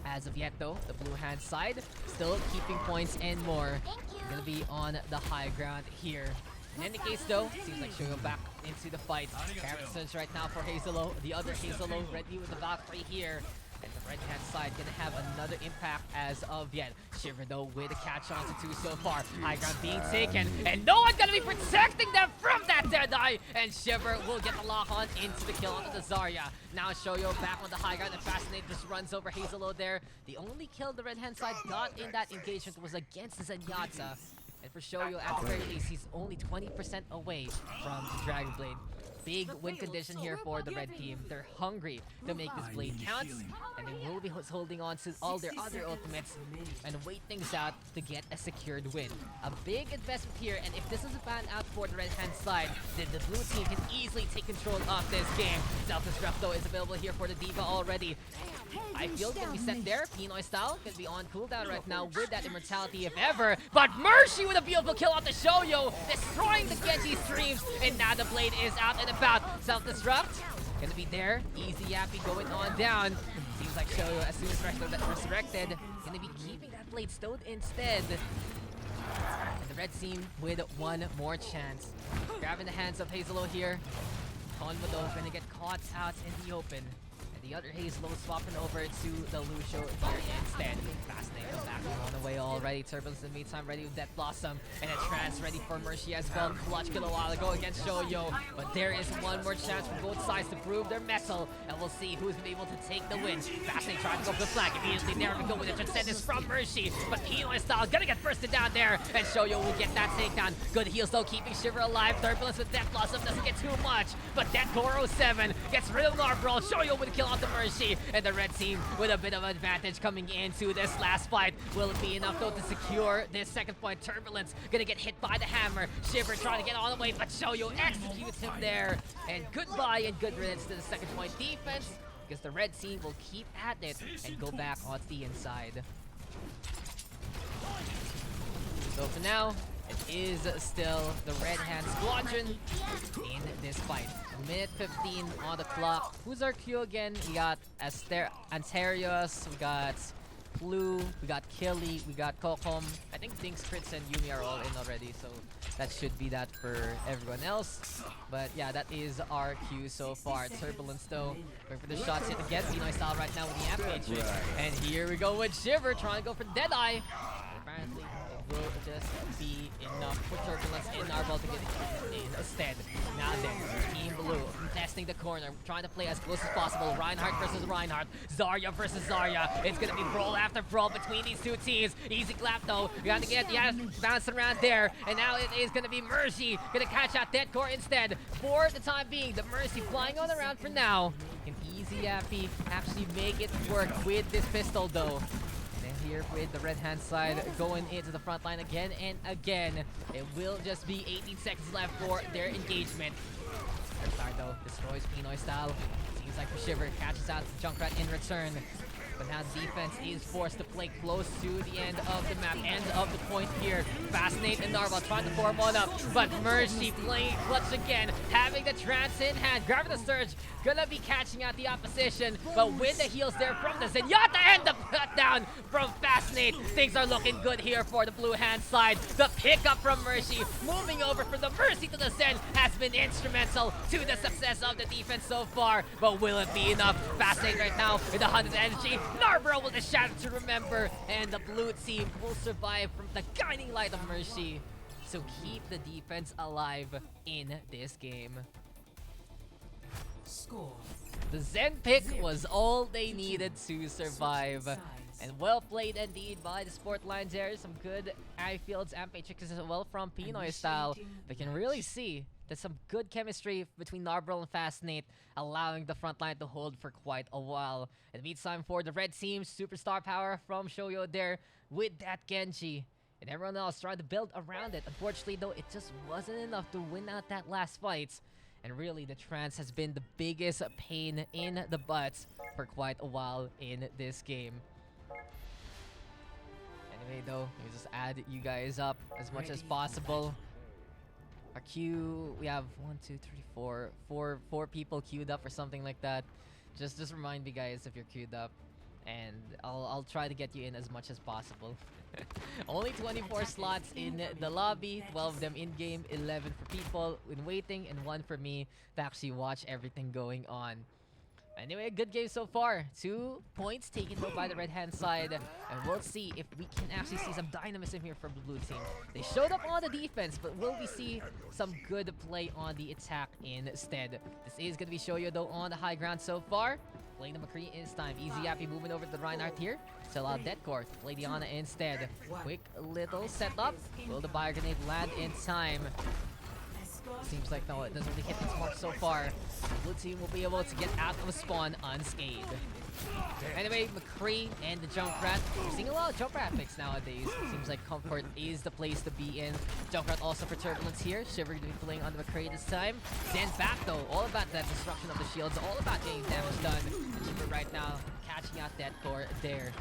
As of yet though, the blue hand side still keeping points and more. Gonna be on the high ground here. In any case though, seems like she'll go back into the fight. Harrison's right now for Hazelo. The other Hazelo ready with the Valkyrie here. And the right hand side gonna have another impact as of yet. Shiver though with a catch on to 2 so far. High ground being taken, and no one's gonna be protecting them from that Deadeye. And Shiver will get the lock on into the kill onto the Zarya. Now Shoyo back on the high ground, and Fascinate just runs over Hazelo there. The only kill the red hand side got in that engagement was against Zenyatta. And for Shoyo, at the very least, he's only 20% away from the Dragon Blade. big win condition here for the red team. They're hungry to make this blade count, and they will be holding on to all their other ultimates and wait things out to get a secured win. A big investment here, and if this is a pan out for the red-hand side, then the blue team can easily take control of this game. Self-destruct though is available here for the D.Va already. I feel it's gonna be set there. Pinoy style gonna be on cooldown right now with that immortality if ever. But Mercy with a beautiful kill on the Shoyo, destroying the Genji streams, and now the blade is out and about. Self-destruct gonna be there. Easy Yappy going on down. Seems like Shoyo, as soon as resurrected, gonna be keeping that blade stowed instead. And the red team with one more chance. Grabbing the hands of Hazelo here. Konvado gonna get caught out in the open. The other Hazelo swapping over to the Lucio here instead. Fascinating back on the way already. Turbulence in the meantime ready with Death Blossom. And a trance ready for Mercy as well. Clutch kill a while ago against Shoyo. But there is one more chance for both sides to prove their mettle. And we'll see who's been able to take the win. Fascinating trying to go for the flag. Immediately there we go with the Transcendence from Mercy. But Pinoy style gonna get bursted down there. And Shoyo will get that takedown. Good heals though, keeping Shiver alive. Turbulence with Death Blossom doesn't get too much. But that Goro 7 gets rid of Narbrawl. Shoyo with a kill on the Mercy, and the red team with a bit of advantage coming into this last fight. Will it be enough though to secure this second point? Turbulence gonna get hit by the hammer. Shiver trying to get on the way, but Shoyo executes him there. And goodbye and good riddance to the second point defense, because the red team will keep at it and go back onto the inside. So for now, it is still the red hand squadron in this fight. A minute 15 on the clock. Who's our queue again? We got Antarius, we got Blue, we got Killy, we got Kokom. I think Dinks, Crits, and Yumi are all in already, so that should be that for everyone else. But yeah, that is our queue so far. Turbulence though, going for the shots yet again. Pinoy style right now with the Amp Matrix. And here we go with Shiver trying to go for Deadeye. Apparently, it will just be enough for Turbulence in Narval to get it instead. Now then, Team Blue contesting the corner, trying to play as close as possible. Reinhardt versus Reinhardt, Zarya versus Zarya. It's gonna be brawl after brawl between these two teams. Easy clap though, we got to get bouncing around there. And now it is gonna be Mercy gonna catch out Deadcore instead. For the time being, the Mercy flying on around for now. Can Easy Yappy actually make it work with this pistol though? Here with the red hand side going into the front line again and again. It will just be 18 seconds left for their engagement. Star though destroys Pinoy style. Seems like for Shiver catches out Junkrat in return. But now defense is forced to play close to the end of the map, end of the point here. Fascinate and Narval trying to form one up, but Mercy playing clutch again, having the trance in hand, grabbing the surge, gonna be catching out the opposition, but with the heals there from the Zenyatta and the down from Fascinate. Things are looking good here for the blue hand side. The pickup from Mercy, moving over from the Mercy to the Zen, has been instrumental to the success of the defense so far, but will it be enough? Fascinate right now with 100 energy. Narborough with a shadow to remember, and the blue team will survive from the guiding light of Mercy. So keep the defense alive in this game. Score. The Zen pick was all they needed to survive. And well played indeed by the sport lines there. Some good eye fields and matrices as well from Pinoy style. They can really see there's some good chemistry between Narbrel and Fascinate, allowing the front line to hold for quite a while. In the meantime, for the red team, superstar power from Shoyo there with that Genji. And everyone else trying to build around it. Unfortunately, though, it just wasn't enough to win out that last fight. And really, the trance has been the biggest pain in the butt for quite a while in this game. Anyway, though, let me just add you guys up as much as possible. Our queue, we have 4 people queued up or something like that. Just remind me, guys, if you're queued up, and I'll try to get you in as much as possible. Only 24 slots in the lobby, 12 of them in game, 11 for people in waiting, and 1 for me to actually watch everything going on. Anyway, a good game so far. 2 points taken though by the red hand side, and we'll see if we can actually see some dynamism here from the blue team. They showed up on the defense, but will we see some good play on the attack instead? This is gonna be Shoyo though on the high ground so far. Playing the McCree is time. Easy Yappy moving over to the Reinhardt here. Still out Deadcore to play Diana instead. Quick little setup. Will the Bio Grenade land in time? Seems like no, it doesn't really hit its mark so far. Blue team will be able to get out of a spawn unscathed. Anyway, McCree and the Junkrat. We're seeing a lot of Junkrat picks nowadays. Seems like Comfort is the place to be in. Junkrat also for Turbulence here. Shiver going to be playing on the McCree this time. Stand back though, all about that destruction of the shields, all about getting damage done. And Shiver right now catching out that core there.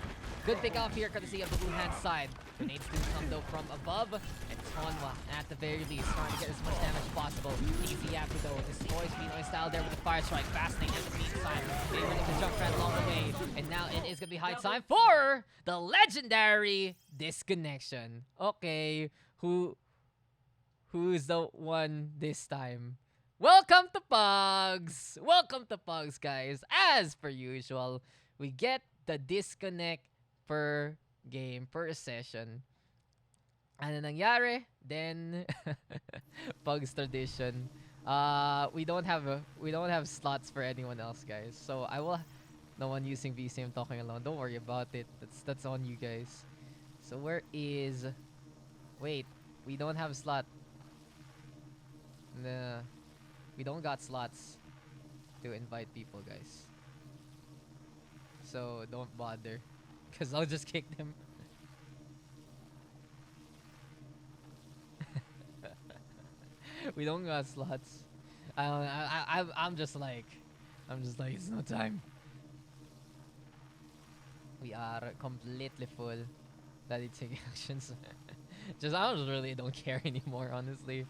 Good pick off here, courtesy of the blue hand side. Grenades do come though from above, and Tonwa at the very least trying to get as much damage as possible. Easy after though, destroys Pinoy style there with the fire strike, fascinating in the meantime. They were able to jump right along the way, and now it is gonna be high time for the legendary disconnection. Okay, who's the one this time? Welcome to Pugs! Welcome to Pugs, guys. As per usual, we get the disconnect per game, per session. Ano nangyari? Then Pugs tradition. We don't have slots for anyone else, guys. So I will no one using VCM talking alone. Don't worry about it. That's on you guys. So where is wait, we don't have slot. Nah. We don't got slots to invite people, guys. So don't bother, cause I'll just kick them. We don't got slots. I'm just like it's no time. We are completely full. Daddy taking actions. I just really don't care anymore, honestly.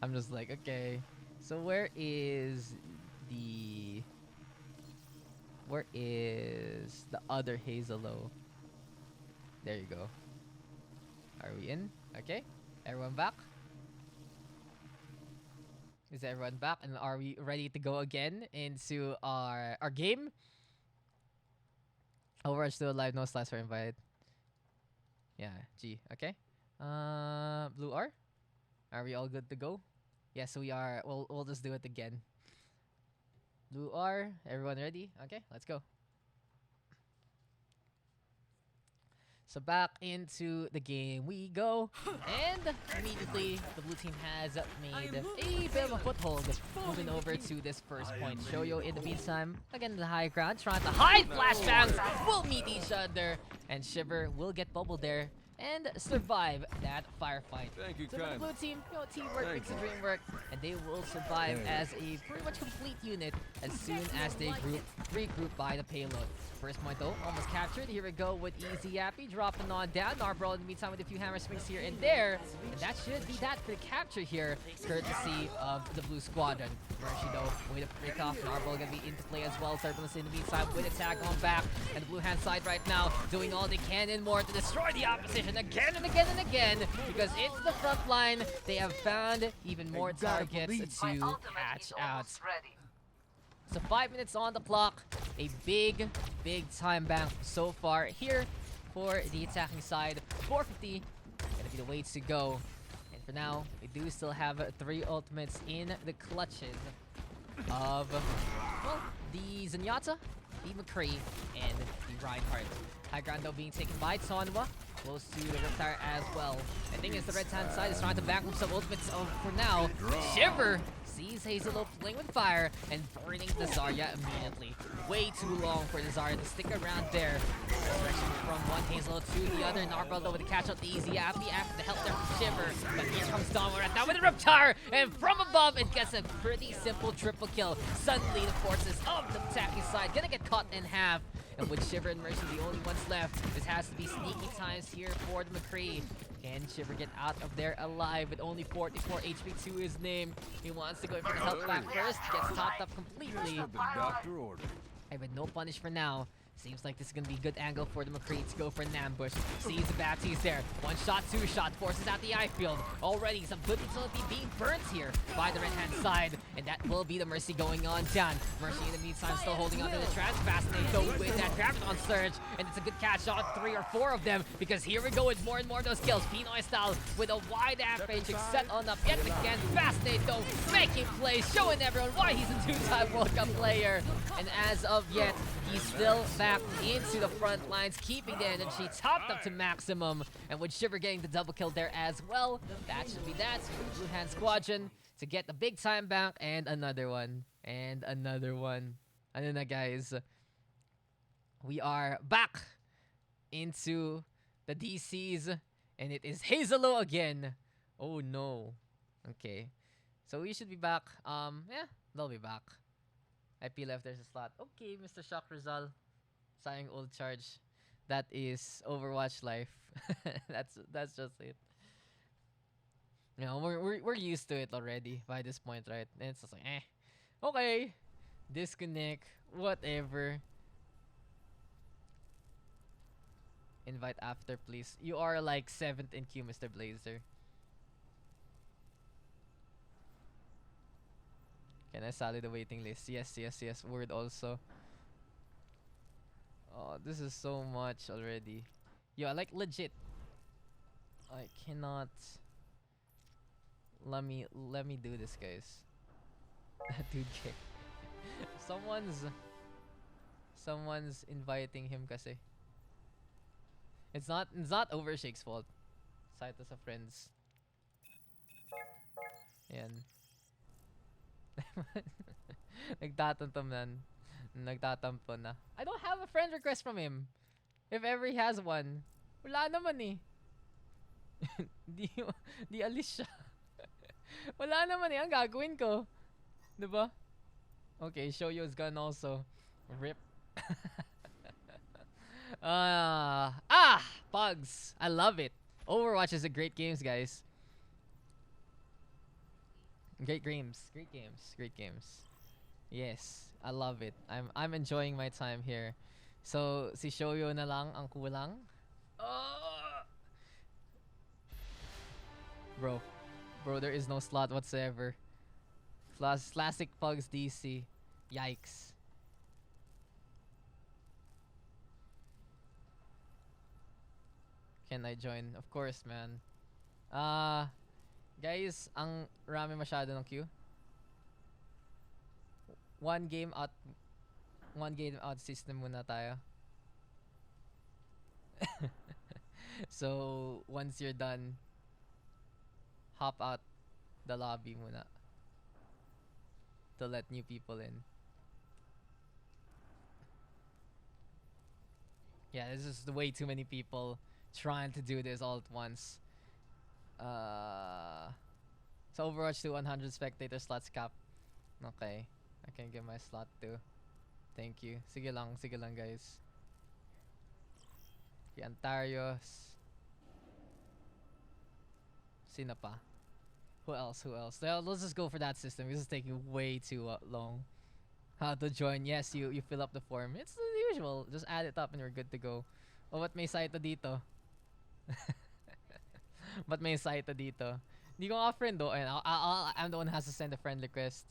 I'm just like, okay. So where is the other Hazelo? There you go. Are we in? Okay. Everyone back? Is everyone back? And are we ready to go again into our game? OverRush still alive, no slots for invite. Yeah, G. Okay. Blue R? Are we all good to go? Yes, we are. We'll just do it again. Blue R, everyone ready? Okay, let's go. So back into the game we go, and immediately the blue team has made a bit of a foothold, moving over to this first point. Shoyo in the meantime, again in the high ground, trying to hide flashbangs, will meet each other, and Shiver will get bubbled there and survive that firefight. Thank you, So for the blue team, teamwork makes the dream work, and they will survive as a pretty much complete unit as soon as they regroup by the payload. First point though, almost captured. Here we go with Easy Yappy dropping on down. Narbro in the meantime with a few hammer swings here and there. And that should be that for the capture here, courtesy of the blue squadron. Mercy though, way to break off. Narbro gonna be into play as well. Turbulence in the meantime with a tag on back. And the blue hand side right now doing all they can and more to destroy the opposition again and again and again. Because into the front line, they have found even more targets to hatch out. So 5 minutes on the clock. A big time bank so far here for the attacking side. 450 gonna be the way to go. And for now, we do still have 3 ultimates in the clutches of, well, the Zenyatta, the McCree, and the Reinhardt. High ground though being taken by Tonwa, close to the Riptire as well. The thing is, the red hand side is trying to back some ultimates for now. Shiver sees Hazelo playing with fire and burning the Zarya immediately. Way too long for the Zarya to stick around there. Resurrection from one Hazelo to the other. Narbrel though with the catch out the Easy Appy after the help there from Shiver. But here comes Donwar right now with a Riptire, and from above it gets a pretty simple triple kill. Suddenly the forces of the attacking side gonna get cut in half. And with Shiver and Mercy the only ones left, this has to be sneaky times here for the McCree. Can Shiver get out of there alive with only 44 HP to his name? He wants to go for the help back first, gets topped up completely. The doctor ordered. With no punish for now. Seems like this is gonna be a good angle for the McCree to go for an ambush. Sees the Baptiste there. 1 shot, 2 shot, forces out the eye field. Already some good utility being burnt here by the red hand side. And that will be the Mercy going on down. Mercy in the meantime still holding on to the trans. Fascinating though with that Graviton surge. And it's a good catch on 3 or 4 of them. Because here we go with more and more of those kills. Pinoy style with a wide average set on up yet again. Fascinating though, making plays, showing everyone why he's a 2-time World Cup player. And as of yet, he's still back into the front lines, keeping the energy topped up to maximum. And with Shiver getting the double kill there as well, that should be that. Blue Hand Squadron to get a big time bank and another one. And another one. Ano na guys? We are back into the DCs and it is Hazelo again. Oh no. Okay. So we should be back. Yeah, they'll be back. IP left, there's a slot. Okay, Mr. Shock Rizal. Sayang old charge. That is Overwatch life. that's just it. You know, we're used to it already by this point, right? And it's just like, okay, disconnect, whatever. Invite after, please. You are like 7th in queue, Mr. Blazer. Can I sally the waiting list? Yes. Word also. Oh, this is so much already. Yo, like legit. I cannot. Let me do this, guys. Dude, okay. Someone's inviting him kasi. It's not Overshake's fault. Cite us a friends. Yan. Nagtatampo na. I don't have a friend request from him. If ever he has one. Wala naman eh. di alis siya. Wala naman eh. Ang gagawin ko. Diba? Okay, show you his gun also. Rip. Pugs. I love it. Overwatch is a great games, guys. Great games. Yes, I love it. I'm enjoying my time here. So, si Shoyo na lang ang kulang. Bro, there is no slot whatsoever. Classic Pugs DC. Yikes. Can I join? Of course, man. Guys, ang rami masyado ng queue. One game out system muna tayo. So, once you're done, hop out the lobby muna to let new people in. Yeah, this is way too many people trying to do this all at once. So Overwatch to 100 spectator slots cap. Okay, I can get my slot too. Thank you. Sige lang guys. Okay, Antarios. Sino pa? Who else? Let's just go for that system. This is taking way too long. How to join? Yes, you fill up the form. It's the usual. Just add it up and you're good to go. Oh, ba't may site dito? Ba't may site dito? Hindi ko nga friend though. And I'm the one who has to send a friend request.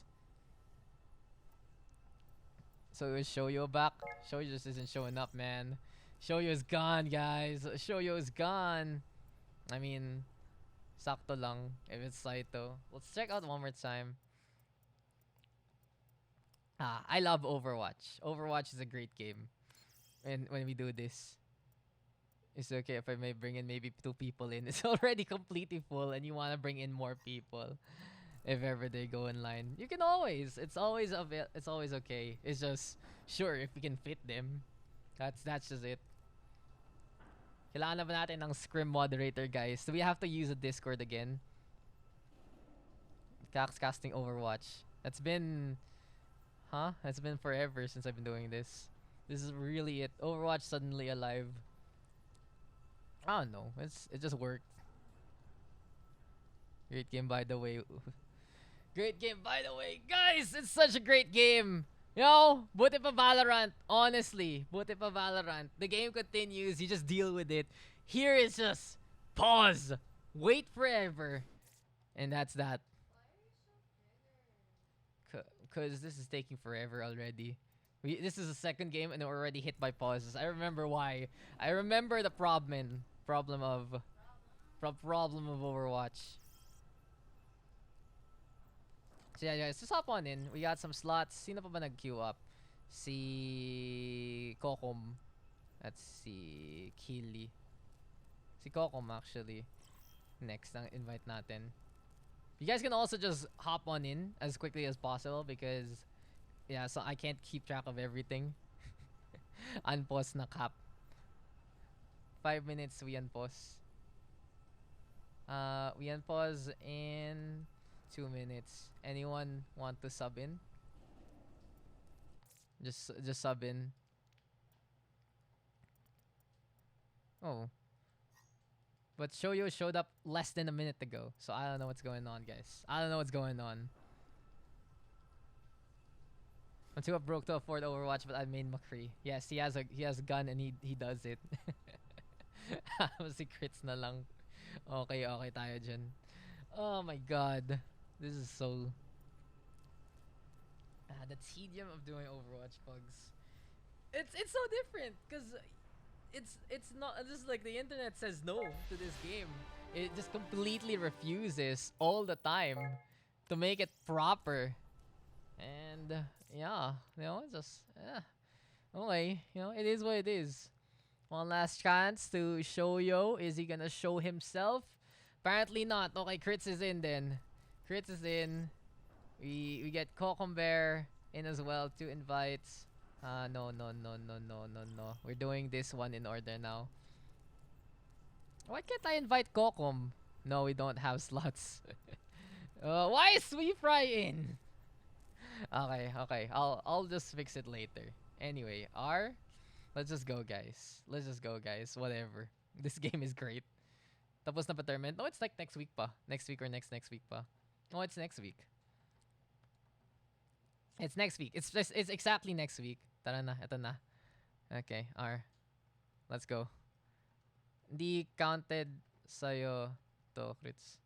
So is Shoyo back? Shoyo just isn't showing up, man. Shoyo is gone, guys. Shoyo is gone. I mean, sakto lang if it's Saito. Let's check out one more time. I love Overwatch. Overwatch is a great game. And when we do this, it's okay if I may bring in maybe 2 people in. It's already completely full and you want to bring in more people. If ever they go in line, you can always. It's always okay. It's just sure if we can fit them. That's just it. Kailangan na ba natin ng scrim moderator, guys? Do we have to use a Discord again? Daks casting Overwatch. That's been forever since I've been doing this. This is really it. Overwatch suddenly alive. I don't know. It just worked. Great game, by the way. Great game, by the way. Guys, it's such a great game. Yo, buti pa Valorant. Honestly, buti pa Valorant. The game continues. You just deal with it. Here is just pause. Wait forever. And that's that. Because this is taking forever already. This is the second game and we're already hit by pauses. I remember why. I remember the problem of Overwatch. So yeah, guys, just hop on in. We got some slots. Sino pa ba nag-queue up? Si Kokom. That's si Kili. Si Kokom actually. Next ang invite natin. You guys can also just hop on in as quickly as possible because, yeah, so I can't keep track of everything. Unpause na cap. 5 minutes we unpause. We unpause in 2 minutes. Anyone want to sub in? Just sub in. Oh. But Shoyo showed up less than a minute ago, so I don't know what's going on, guys. I don't know what's going on. I'm too broke to afford Overwatch, but I made McCree. Yes, he has a gun and he does it. Si crits na lang. Okay tayo dyan. Oh my god. This is so... the tedium of doing Overwatch pugs. It's so different, because it's not just like the internet says no to this game. It just completely refuses all the time to make it proper. And yeah, you know, just okay, you know, it is what it is. One last chance to Shoyo. Is he gonna show himself? Apparently not. Okay, Crits is in then. Crits is in. We get Cocombear in as well. 2 invites. No. We're doing this one in order now. Why can't I invite Kokom? No, we don't have slots. Why is Sweet Fry in? Okay. I'll just fix it later. Anyway, let's just go, guys. Whatever. This game is great. Tapos na pa tournament? No, it's like next week pa. Next week or next week pa. No, it's next week. It's next week. It's exactly next week. Tara na, eto na. Okay, let's go. Hindi counted sa'yo to, Crits.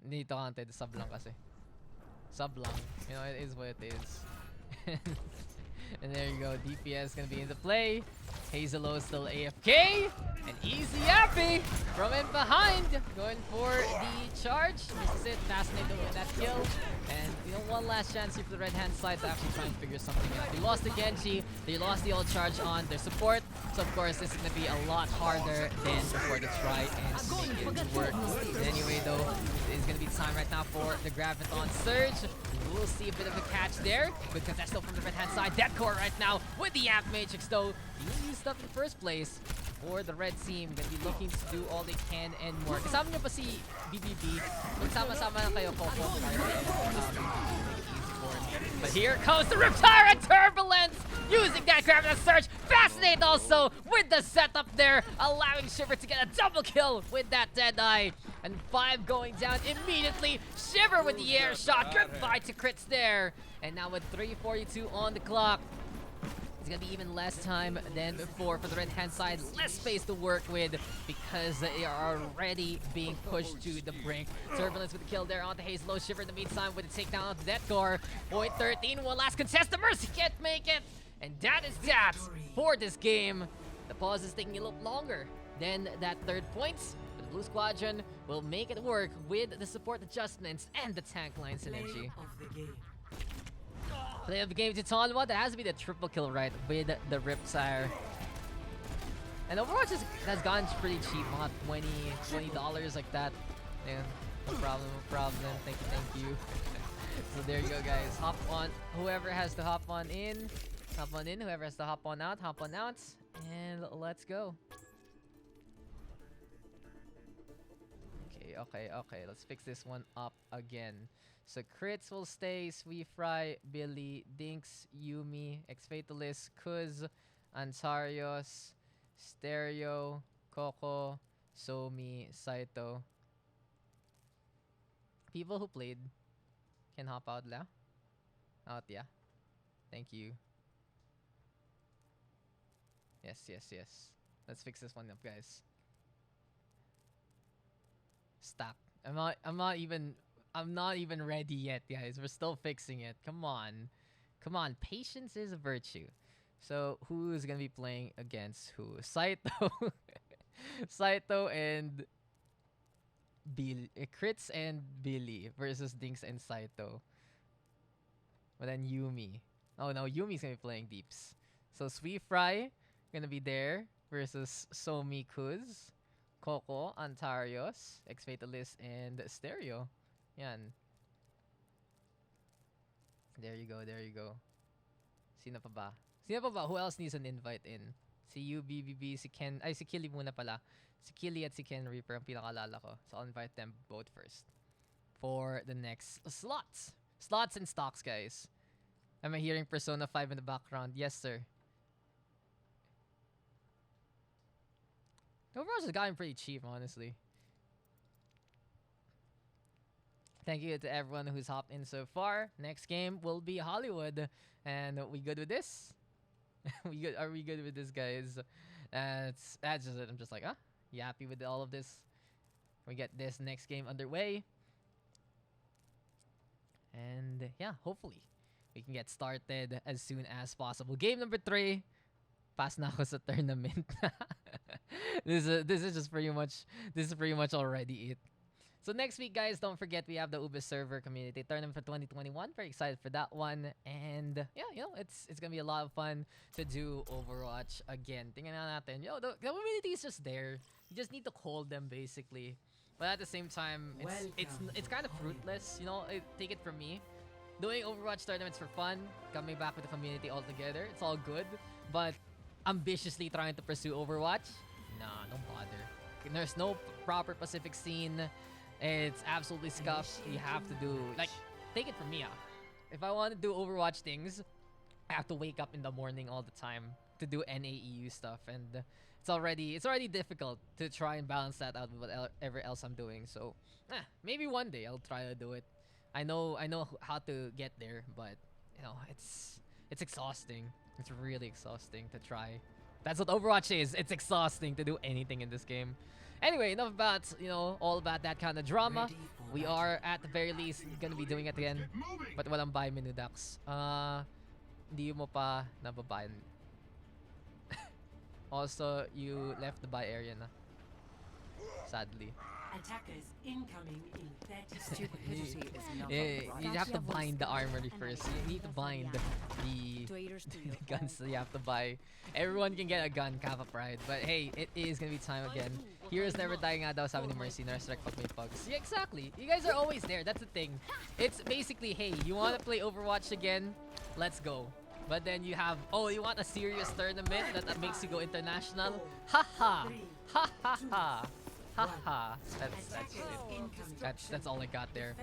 Hindi to counted. Sub lang kasi. Sub lang. You know, it is what it is. And there you go. DPS gonna be in the play. Hazelo still AFK. And Easy Appy from in behind. Going for the charge. Misses it. Fascinated to win that kill. And, you know, one last chance here for the red-hand side to actually try and figure something out. They lost the Genji. They lost the ult charge on their support. So, of course, this is going to be a lot harder than before to try and make it work. Anyway, though, it's going to be time right now for the Graviton Surge. We'll see a bit of a catch there. Good Contesto from the red-hand side. Deadcore right now with the Amp Matrix, though. Being used up in the first place for the red team. Gonna be looking to do all they can and more. Kasama nyo pa si BBB. Magsama-sama na kayo, Coco. But here comes the Riptire and Turbulence! Using that Graviton Surge. Fascinate also with the setup there. Allowing Shiver to get a double kill with that Deadeye. And 5 going down immediately. Shiver with the air shot. Goodbye to Crits there. And now with 3:42 on the clock. It's gonna be even less time than before for the red-hand side. Less space to work with because they are already being pushed to the brink. Turbulence with the kill there on the Hazelo. Shiver in the meantime with the takedown of that core. Point 13, one last contest. The Mercy can't make it. And that is that for this game. The pause is taking a little longer than that third point. But the Blue Squadron will make it work with the support adjustments and the tank line synergy. Play of the game to Tonwa. That has to be the triple kill, right? With the Riptire. And Overwatch has gone pretty cheap, mga $20 like that. Yeah, no problem. Thank you. So there you go, guys. Hop on. Whoever has to hop on in, hop on in. Whoever has to hop on out, and let's go. Okay. Let's fix this one up again. So Crits will stay, Sweet Fry, Billy, Dinks, Yumi, X-Fatalist, Kuz, Antarios, Stereo, Coco, Somi, Saito. People who played can hop out la. Out, yeah. Thank you. Yes. Let's fix this one up, guys. Stop. I'm not even ready yet, guys. We're still fixing it. Come on. Patience is a virtue. So who's gonna be playing against who? Saito. Saito and Crits and Billy versus Dinks and Saito. But then Yumi. Oh no, Yumi's gonna be playing Deeps. So Sweet Fry gonna be there versus Somi Kuz, Coco, Antarios, X-Fatalist, and Stereo. Yan. There you go, there you go. Sino pa ba? Sino pa ba? Who else needs an invite in? Si UBBB, si Ken, ay si Killy muna pala. Si Killy at si Ken Reaper ang pinakalala ko. So I'll invite them both first. For the next slots. Slots and stocks, guys. Am I hearing Persona 5 in the background? Yes, sir. Overall, has gotten pretty cheap, honestly. Thank you to everyone who's hopped in so far. Next game will be Hollywood. And we good with this? We good? Are we good with this, guys? That's just it. I'm just like, huh? You happy with all of this? We get this next game underway. And yeah, hopefully we can get started as soon as possible. Game number 3. Pass na ako sa tournament. This is pretty much already it. So next week, guys, don't forget we have the Ubis server community tournament for 2021. Very excited for that one. And yeah, you know, it's gonna be a lot of fun to do Overwatch again. Tingnan na natin. Yo, the community is just there. You just need to call them basically. But at the same time, it's kind of fruitless, you know. Take it from me. Doing Overwatch tournaments for fun, coming back with the community all together, it's all good. But ambitiously trying to pursue Overwatch, nah, don't bother. There's no proper Pacific scene. It's absolutely scuffed. You have to do, like, take it from me, if I want to do Overwatch things, I have to wake up in the morning all the time to do NAEU stuff, and it's already difficult to try and balance that out with whatever else I'm doing. So maybe one day I'll try to do it. I know how to get there, but you know, it's exhausting. It's really exhausting to try. That's what Overwatch is. It's exhausting to do anything in this game. Anyway, enough about, you know, all about that kind of drama. We are, at the very least, gonna be doing it again. But walang buy menu, Daks. Hindi mo pa nababayan. Also, you left the buy area na. Sadly. Attackers incoming in 30 Stupidity is not You have to bind the armory first. You need to bind the guns that you have to buy. Everyone can get a gun, Kappa Pride. But hey, it is gonna be time again. Heroes never die nga daw, sabi ni Mercy. Nurse pag may pugs. Yeah, exactly. You guys are always there. That's the thing. It's basically, hey, you want to play Overwatch again? Let's go. But then you have, oh, you want a serious tournament that makes you go international? Haha! Ha ha ha! Haha, that's all I got there.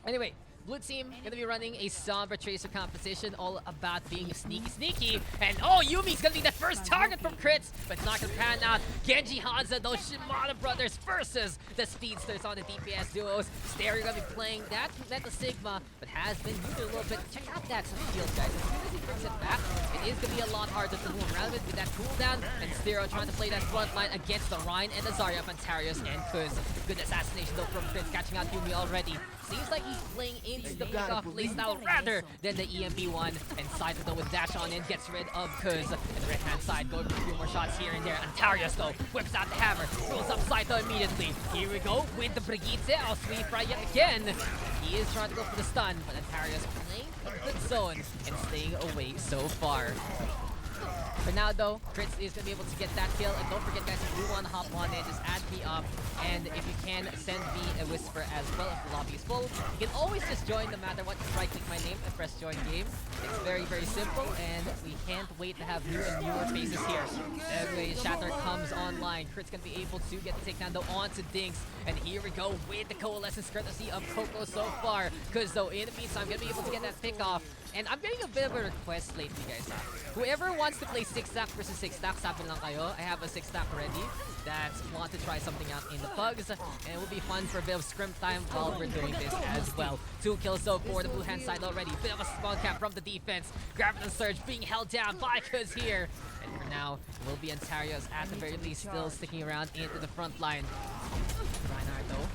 Anyway, blue team gonna be running a Sombra Tracer composition, all about being sneaky. And oh, Yumi's gonna be the first target from crits, but it's not gonna pan out. Genji, Hanzo, those Shimada brothers versus the speedsters on the DPS duos. Stereo gonna be playing that Meta Sigma, but has been moving a little bit. Check out that shield, guys. As soon as he brings it back, it is gonna be a lot harder to move around with that cooldown. And Stereo trying to play that front line against the Ryan and the Zarya, Pantarius and Kuz. Good assassination though from Fritz, catching out Yumi already. Seems like he's playing into the pick-off playstyle rather than the EMP one. And Saito though with dash on in gets rid of Kuz. And the right-hand side going for a few more shots here and there. Antarius though whips out the hammer, throws up Saito immediately. Here we go with the Brigitte. I'll sweep right yet again. He is trying to go for the stun, but Antarius playing a good zone and staying away so far. For now though, Fritz is going to be able to get that kill. And don't forget guys, if you want to hop on in, just add me up. And if you can, send me a whisper as well if the lobby is full. You can always just join no matter what. Just right click my name and press join game. It's very, very simple. And we can't wait to have new and newer faces here. Anyway, Shatter comes online. Crit's going to be able to get the takedown though onto Dinks. And here we go with the coalescence courtesy of Coco so far. Because though in the meantime, I'm going to be able to get that pick off. And I'm getting a bit of a request lately, guys. Whoever wants to play 6-stack versus 6-stack, sabi lang kayo. I have a 6-stack ready that want to try something out in the pugs. And it will be fun for a bit of scrim time while we're doing this as well. 2 kills so for the blue hand side already. Bit of a spawn cap from the defense. Grabbing the surge, being held down by Kuz here. And for now, it will be Antarius at the very least still sticking around into the front line. Reinhardt though,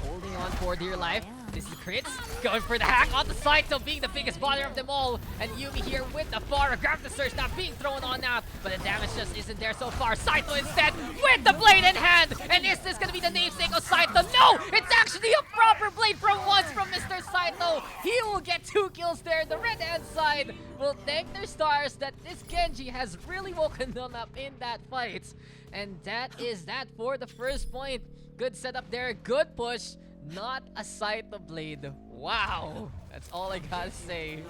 holding on for dear life. This is Crits going for the hack on the side, so being the biggest bother of them all. And Yumi here with the bar, grab the surge now being thrown on now, but the damage just isn't there so far. Saito instead with the blade in hand. And is this gonna be the namesake of Saito? No, it's actually a proper blade from once from Mr. Saito. He will get 2 kills there. The red hand side will thank their stars that this Genji has really woken them up in that fight. And that is that for the first point. Good setup there, good push. Not a sight to blade. Wow. That's all I gotta say.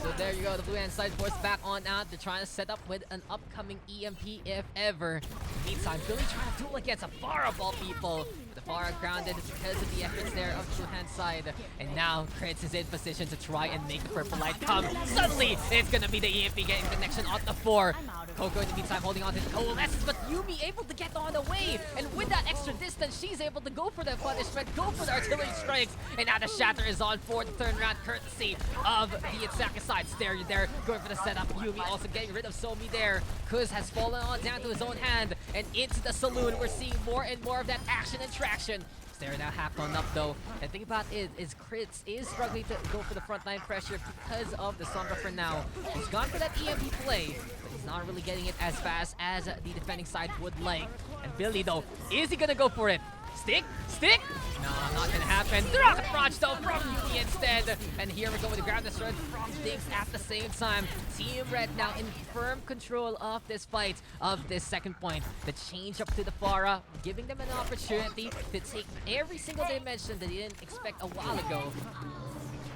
So there you go, the blue hand side force back on out. They're trying to set up with an upcoming EMP if ever. Meantime, Billy trying to duel against a Pharah of all people. But the Pharah grounded because of the efforts there of the blue hand side. And now Krits is in position to try and make the purple light come. Suddenly, it's gonna be the EMP getting connection on the 4. Coco in the meantime holding on to the coalescence, but Yumi able to get on the way. And with that extra distance, she's able to go for the punishment, go for the artillery strikes. And now the shatter is on for the turnaround courtesy of the insecticide. Stereo there, going for the setup. Yumi also getting rid of Somi there. Kuz has fallen on down to his own hand. And into the saloon, we're seeing more and more of that action and traction. They're now hacked on up though. And the thing about it is Krits is struggling to go for the frontline pressure because of the Sombra for now. He's gone for that EMP play, but he's not really getting it as fast as the defending side would like. And Billy though, is he gonna go for it? Stick? Stick? No, not gonna happen. The rocket launch though from Yumi instead. And here we go with the ground destroy from Daks at the same time. Team Red now in firm control of this fight, of this second point. The change up to the Pharah, giving them an opportunity to take every single dimension that they didn't expect a while ago.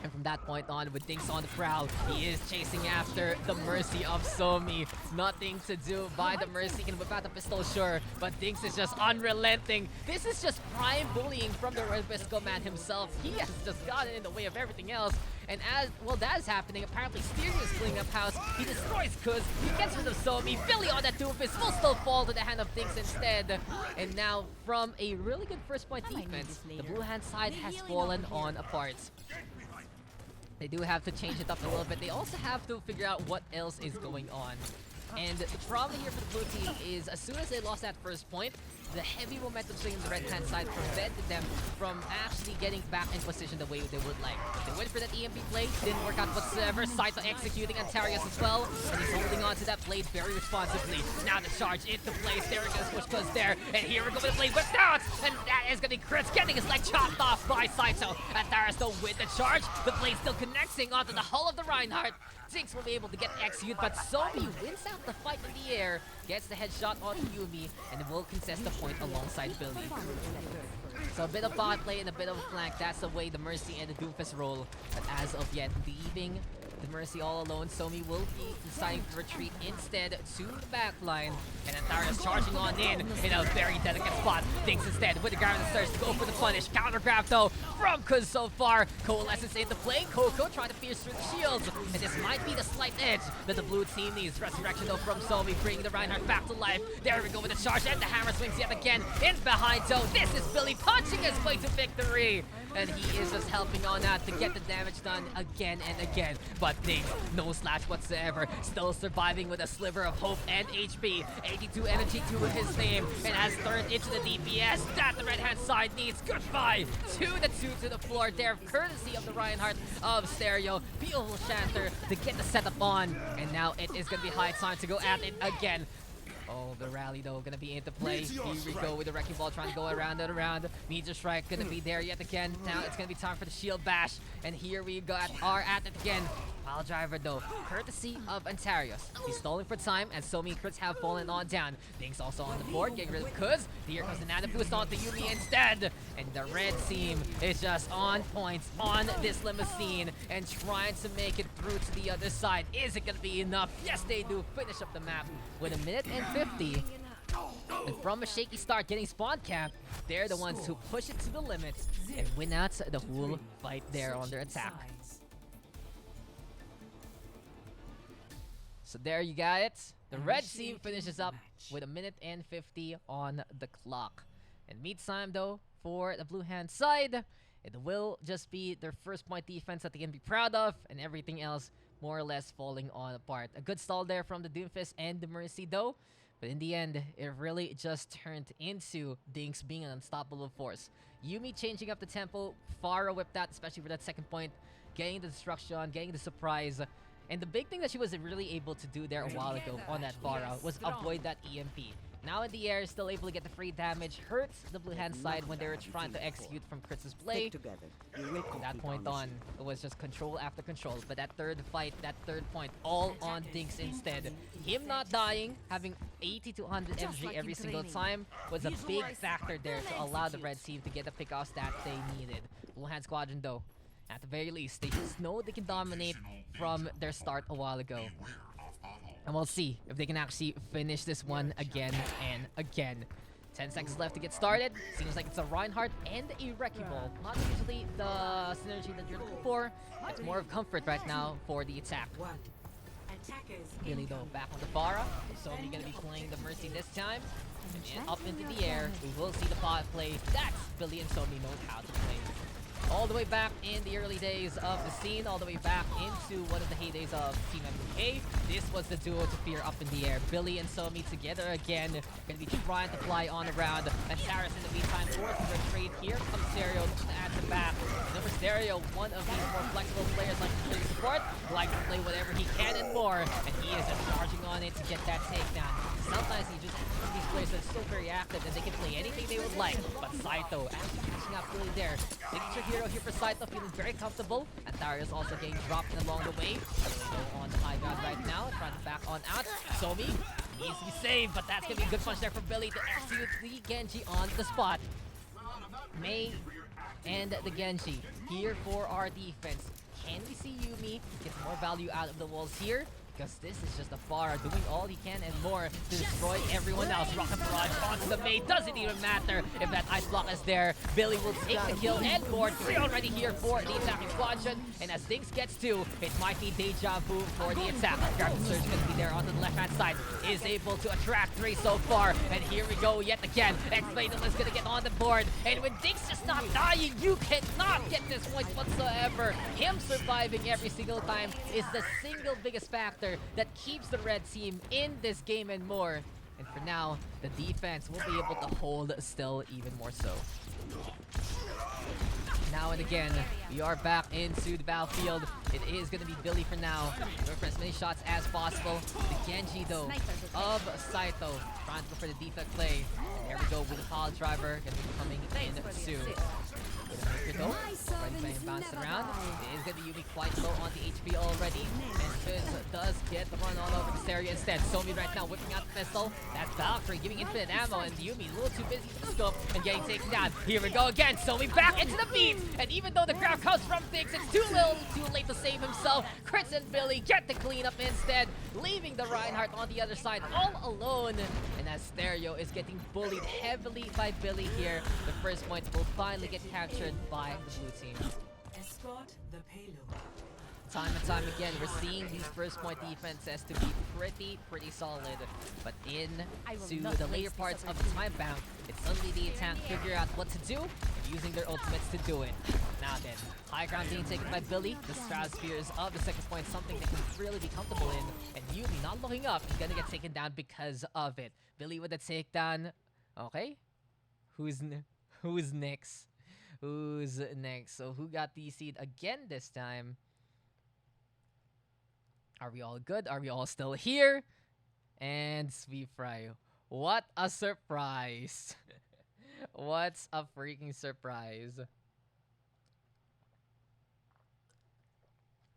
And from that point on, with Daks on the prowl, he is chasing after the Mercy of Somi. Nothing to do by the Mercy. He can whip out the pistol, sure, but Daks is just unrelenting. This is just prime bullying from the Red Bisco man himself. He has just gotten in the way of everything else. And as well, that is happening. Apparently, Stereo is cleaning up house. He destroys Kuz. He gets rid of Somi. Billy on that Doomfist will still fall to the hand of Daks instead. And now, from a really good first point defense, the blue hand side has fallen on apart. They do have to change it up a little bit. They also have to figure out what else is going on. And the problem here for the blue team is as soon as they lost that first point, the heavy momentum swing on the red-hand side prevented them from actually getting back in position the way they would like. They went for that EMP play, didn't work out whatsoever. Saito executing Antarius as well, and he's holding on to that blade very responsibly. Now the charge into place. There it goes, push Kuz there, and here we go with the blade whipped out, and that is gonna be Krits getting his leg chopped off by Saito. Antarius though with the charge, the blade still connecting onto the hull of the Reinhardt. Daks will be able to get executed, but Somi wins out the fight in the air, gets the headshot on Yumi, and it will contest the point alongside Billy. So a bit of bot play and a bit of a flank. That's the way the Mercy and the Doomfist roll. But as of yet, leaving the Mercy all alone, Somi will be deciding to retreat instead to the back line. And Antarius charging on in a very delicate spot. Daks instead with the ground and starts to go for the punish. Counter grab though from Kuz so far. Coalescence into play. Coco trying to pierce through the shields. And this might be the slight edge that the blue team needs. Resurrection though from Somi, bringing the Reinhardt back to life. There we go with the charge and the hammer swings yet again. In behind though. This is Billy punching his way to victory. And he is just helping on out to get the damage done again and again. But Daks, no slash whatsoever. Still surviving with a sliver of hope and HP. 82 energy to his name. And has turned into the DPS that the red-hand side needs. Goodbye to the 2 to the floor there. Courtesy of the Reinhardt of Stereo. Beautiful Shanter to get the setup on. And now it is going to be high time to go at it again. Oh, the rally though gonna be into play. Here we go with the wrecking ball trying to go around and around. Meteor strike gonna be there yet again. Now it's gonna be time for the shield bash. And here we are at it again. Pile driver though, courtesy of Antarius. He's stalling for time as Somi and Krits have fallen on down. Daks also on the board, getting rid of Kuz. Here comes the Nana boost onto Yumi instead. And the red team is just on point on this limousine and trying to make it through to the other side. Is it gonna be enough? Yes, they do. Finish up the map with 1 minute and 50. And from a shaky start getting spawn camped, they're the ones who push it to the limits and win out the whole fight there on their attack. So there you got it. The red team finishes up with 1 minute and 50 on the clock. And meantime though, for the blue hand side, it will just be their first point defense that they can be proud of, and everything else more or less falling on apart. A good stall there from the Doomfist and the Mercy though, but in the end, it really just turned into Daks being an unstoppable force. Yumi changing up the tempo, Pharah whipped out, especially for that second point, getting the destruction, getting the surprise. And the big thing that she was really able to do there a while ago on that Pharah was avoid that EMP. Now in the air, still able to get the free damage. Hurts the blue hand side when they were trying to execute from Kritz's play. Together. You will From that complete point our on, mission. it was just control after control. But that third fight, that third point, all on Dinks instead. Him not dying, having 80 to 100 MG every single time, was a big factor there to allow the red team to get the pick-off stats they needed. Blue hand squadron though, at the very least, they just know they can dominate from their start a while ago. And we'll see if they can actually finish this one again and again. 10 seconds left to get started. Seems like it's a Reinhardt and a Wrecking Ball. Not usually the synergy that you're looking for. It's more of comfort right now for the attack. Attackers Billy though, back on the Pharah. Somi gonna be playing the Mercy this time. And up into the air, we will see the pod play. That's Billy and Somi knows how to play. All the way back in the early days of the scene, all the way back into one of the heydays of Team MBK. This was the duo to fear up in the air. Billy and Somi together again. Gonna be trying to fly on around. And Saris in the meantime forces a trade here. Comes Stereo to add the back. Number Stereo, one of these more flexible players like to play support, likes to play whatever he can and more. And he is just charging on it to get that takedown. Sometimes he just these players are so very active that they can play anything they would like. But Saito actually catching up really there. Signature hero here for Saito, feeling very comfortable. And Darius also getting dropped along the way. Go on the high ground right now, trying to back on out. Somi needs to be saved, but that's gonna be a good punch there for Billy to execute the Genji on the spot. Mei and the Genji here for our defense. Can we see Yuumi get more value out of the walls here? Because this is just a Pharah doing all he can and more to destroy everyone else. Rocket Barrage onto the Mei. Doesn't even matter if that ice block is there. Billy will take the kill and more. 3 already here for the attacking squadron. And as things gets to, it might be deja vu for the attack. Grab the Surge gonna be there on the left-hand side. Is able to attract 3 so far. And here we go yet again. X-Fatal is gonna get on the board. And when Dinks just not dying, you cannot get this point whatsoever. Him surviving every single time is the single biggest factor that keeps the red team in this game and more. And for now, the defense will be able to hold still even more so. Now and again, we are back into the battlefield. It is going to be Billy for now. Go for as many shots as possible. The Genji though of Saito trying to go for the defect play. And there we go with the Pile Driver. Going to be coming in soon. Already playing bounced around. It is going to be Yuumi quite low on the HP already. And Fizz does get the run all over this area instead. Somi right now whipping out the pistol. That's Valkyrie giving infinite ammo. And Yuumi a little too busy to scope and getting taken down. Here we go again. Somi back into the beat. And even though the grab comes from Dinks, it's too late to save himself. Chris and Billy get the cleanup instead, leaving the Reinhardt on the other side all alone. And as Stereo is getting bullied heavily by Billy here, the first point will finally get captured by the blue team. escort the payload. Time and time again, we're seeing these first point defenses to be pretty solid. But into the later parts of the time bound, it's suddenly the attack figure out what to do, using their ultimates to do it. Now then, high ground being taken by Billy. The stratospheres of the second point, something they can really be comfortable in. And Yuumi not looking up, he's gonna get taken down because of it. Billy with a takedown. Okay, who's next? Who's next? So who got DC'd again this time? Are we all good? Are we all still here? And Sweet Fry. What a surprise. What's a freaking surprise.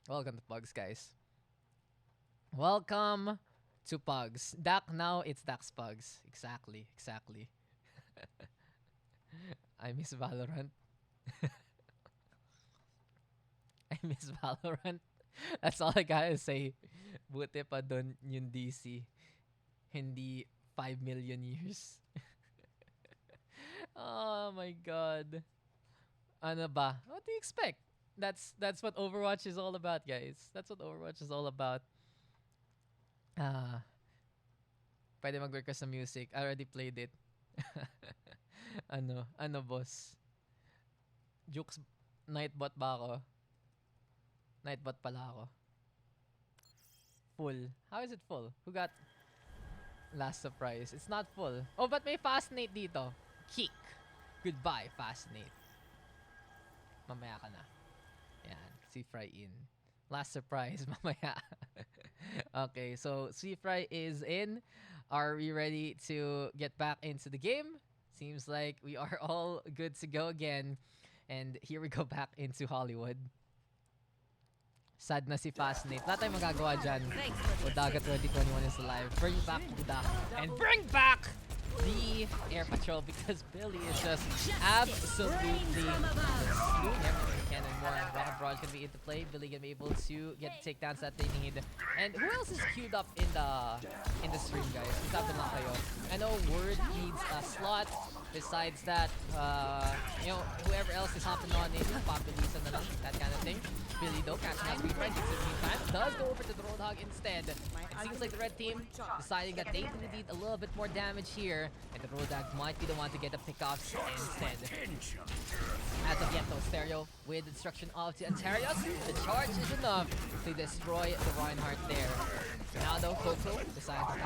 Welcome to Pugs, guys. Welcome to Pugs. Now it's Daks Pugs. Exactly. I miss Valorant. I miss Valorant. That's all I gotta say. Buti pa dun yung DC. Hindi 5 million years. Oh my god. Ano ba? What do you expect? That's what Overwatch is all about, guys. That's what Overwatch is all about. Pwede mag-request sa music. I already played it. Ano boss? Jukes Nightbot ba ako? Nightbot pala ako. Full. How is it full? Who got last surprise? It's not full. Oh, but may Fascinate dito. Kick. Goodbye, Fascinate. Mamaya ka na. Yan. Si Fry in. Last surprise, mamaya. Okay, so Si Fry is in. Are we ready to get back into the game? Seems like we are all good to go again. And here we go back into Hollywood. Sad na si Fascinate. Wala tayong magagawa dyan. Odaga 2021 is alive. Bring back Buda. And bring back the Air Patrol because Billy is just absolutely slewing everything he can and more. Rocket Barrage gonna be into play. Billy gonna be able to get the takedowns that they need. And who else is queued up in the stream, guys? Sabi lang kayo. I know Word needs a slot. Besides that, you know, whoever else is hopping on in, Papelisa na lang, that kind of thing. Billy though, catching out speed right in the meantime, does go over to the Roadhog instead. It seems like the red team deciding that they need a little bit more damage here, and the Roadhog might be the one to get the pickoffs instead. As of yet though, Stereo with the destruction of the Antarius, the charge is enough to destroy the Reinhardt there. Now though, Coco decides to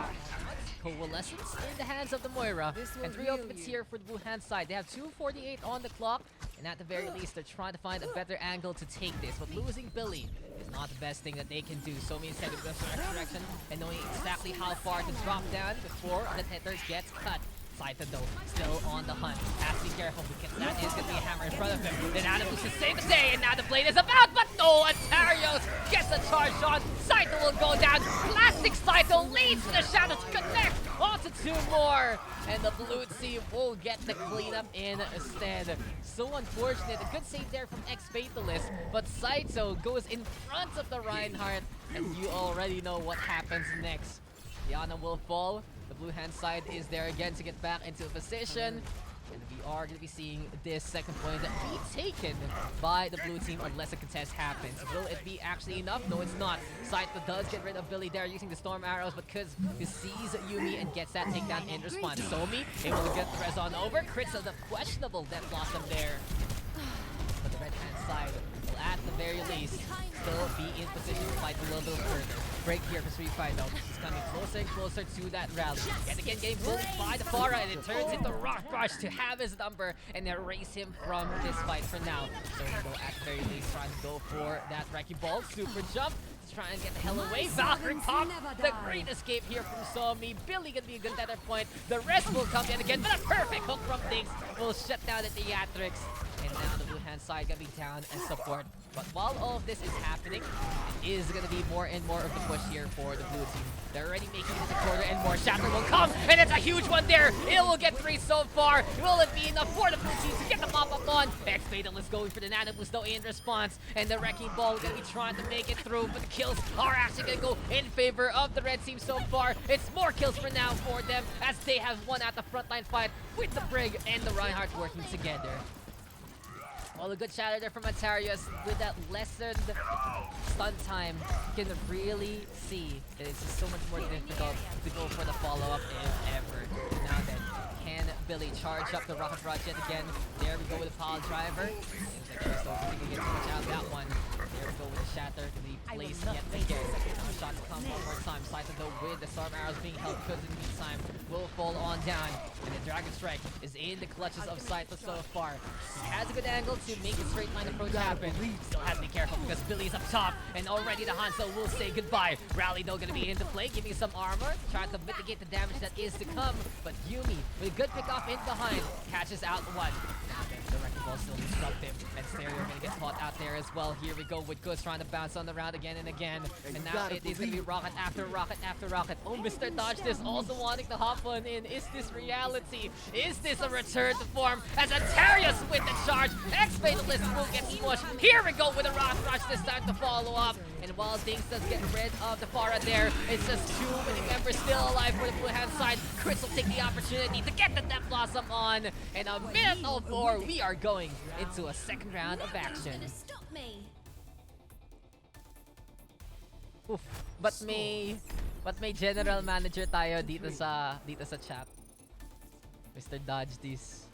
coalescence in the hands of the Moira, and 3 ultimates here for the Wuhan side. They have 2:48 on the clock, and at the very least, they're trying to find a better angle to take this. But losing Billy is not the best thing that they can do. So instead of resurrection and knowing exactly how far to drop down before the tether gets cut. Saito though, still on the hunt. Has to be careful because that is going to be a hammer in front of him. Then Animus is save the day, and now the blade is about, but no, Antarios gets a charge on. Saito will go down. Plastic Saito leads to the shadow to connect onto 2 more. And the blue team will get the cleanup instead. So unfortunate. A good save there from X-Fatalist, but Saito goes in front of the Reinhardt, and you already know what happens next. Diana will fall. The blue hand side is there again to get back into a position. And we are going to be seeing this second point be taken by the blue team unless a contest happens. Will it be actually enough? No, it's not. Saito does get rid of Billy there using the storm arrows, but because he sees Yumi and gets that takedown in response. Somi able to get the res on over. Crits of the questionable Death Blossom there. But the red hand side will at the very least still be in position to fight a little bit further. Break here for Street Fight though. He's coming closer and closer to that rally. And again getting bullied by the Pharah, and it turns into Rock Rush to have his number and erase him from this fight for now. So we go at the very least trying to go for that Wrecking Ball. Super jump to try and get the hell away. Valkyrie pop. The great escape here from Somi. Billy gonna be a good tether point. The rest will come in again, but a perfect hook from Daks will shut down the Theatrics. And now the blue hand side gonna be down and support. But while all of this is happening, it is gonna be more and more of the push here for the blue team. They're already making it to the quarter, and more Shatter will come, and it's a huge one there. It will get 3 so far. Will it be enough for the blue team to get the pop-up on? X-Fatalist going for the Nano Boost though in response, and the Wrecking Ball gonna be trying to make it through, but the kills are actually gonna go in favor of the red team so far. It's more kills for now for them, as they have won at the frontline fight with the Brig and the Reinhardt working together. Well, a good shatter there from Antarius with that lessened stun time. You can really see that it's just so much more difficult to go for the follow-up if ever. Now then, can Billy charge up the Rocket Barrage yet again? There we go with the Pile Driver. Seems like he's still going to get too much out of that one. There we go with the Shatter to be placed yet again. Now shots come one more time. Saito though with the storm arrows being held good in the meantime will fall on down. And the Dragon Strike is in the clutches of Saito so far. He has a good angle to make a straight line approach happen. Still has to be careful because Billy's up top, and already the Hanzo will say goodbye. Rally though gonna be into play, giving some armor, trying to mitigate the damage that is to come. But Yumi with a good pick off in behind catches out one. Now then, the Wrecking Ball still disruptive, and Stereo gonna get caught out there as well. Here we go with Gus trying to bounce on the round again and again. And now it is gonna be rocket after rocket after rocket. Oh, Mr. Dodge this also wanting to hop on in. Is this reality? Is this a return to form? As Antarius with the charge, X-Fatalist will get smushed. Here we go with a Rock Rush this time to follow up. And while Dings does get rid of the Pharah there, it's just 2 winning members still alive for the blue hand side. Chris will take the opportunity to get the Death Blossom on. And a minute 04, we are going into a second round of action. Oof. But may general manager tayo dito sa chat. Mr. Dodge this.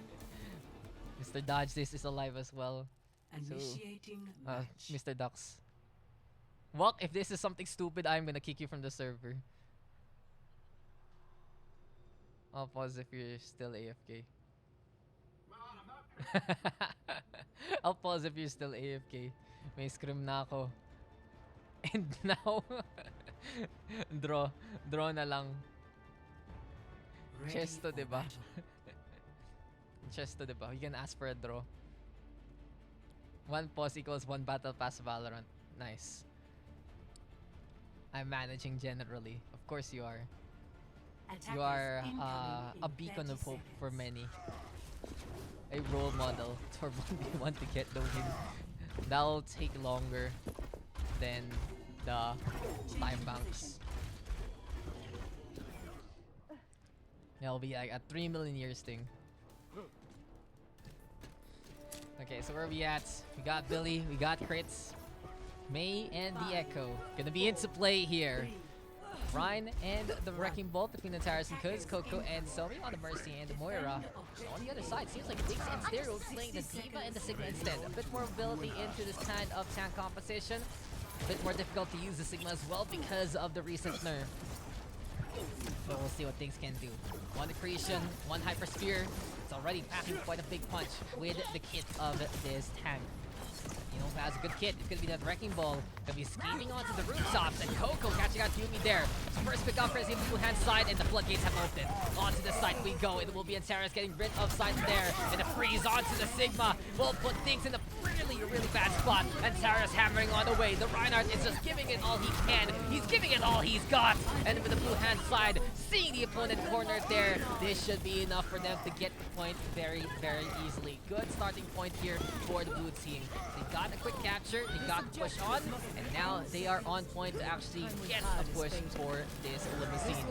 Mr. Dodge this is alive as well. Initiating So, match. Mr. Daks. Walk, if this is something stupid, I'm gonna kick you from the server. I'll pause if you're still AFK. I'll pause if you're still AFK. May scrim na ako. And now, draw na lang. Ready Chesto, for diba? battle. Chesto, diba? You can ask for a draw. 1 pause equals 1 battle pass Valorant. Nice. I'm managing generally. Of course you are. You are a beacon of hope for many. A role model for 1v1 to get the win. That'll take longer than the time banks. It'll be like a 3 million years thing. Okay, so where are we at? We got Billy, we got Crits, May, and the Echo. Gonna be into play here. Ryan and the Wrecking Ball between the Tyrus and Kuz, Coco and Somi on the Mercy and the Moira. On the other side, seems like Daks and Stereo playing the Diva and the Sigma instead. A bit more mobility into this kind of tank composition. A bit more difficult to use the Sigma as well because of the recent nerf. But we'll see what things can do. One accretion, one hyper spear. It's already packing quite a big punch with the kit of this tank. You know who has a good kit? It's gonna be that Wrecking Ball. Gonna be skating onto the rooftops, and Coco catching out Yumi there. First pick up for his blue hand side, and the floodgates have opened. Onto the site we go. It will be Antares getting rid of sight there, and a freeze onto the Sigma will put things in a really bad spot. Antares hammering on the way. The Reinhardt is just giving it all he can. He's giving it all he's got, and with the blue hand side, seeing the opponent cornered there, this should be enough for them to get the point very easily. Good starting point here for the blue team. They got a quick capture, they got the push on, and now they are on point to actually get a push for this limousine.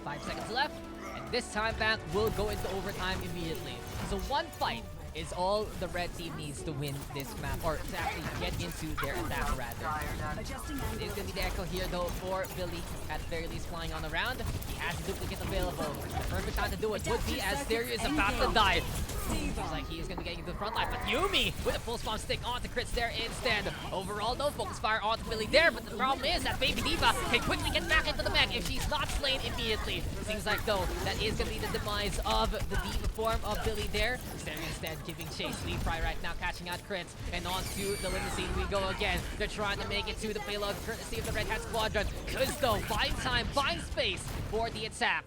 5 seconds left, and this time bank will go into overtime immediately. So one fight is all the red team needs to win this map, or to actually get into their attack rather. It is going to be the Echo here though for Billy, at the very least flying on the round. He has a duplicate available. The perfect time to do it would be as Stereo is about to die. Seems like he is going to be getting to the front line, but Yumi with a full spawn stick onto Crits there instead. Overall though, focus fire onto Billy there, but the problem is that Baby Diva can quickly get back into the mech if she's not slain immediately. Seems like though, that is going to be the demise of the Diva form of Billy there. Stereo instead giving chase. Lee Fry right now catching out Crits, and onto the limousine we go again. They're trying to make it to the payload courtesy of the Red Hat Squadron. Kuz though, buying time, buying space for the attack.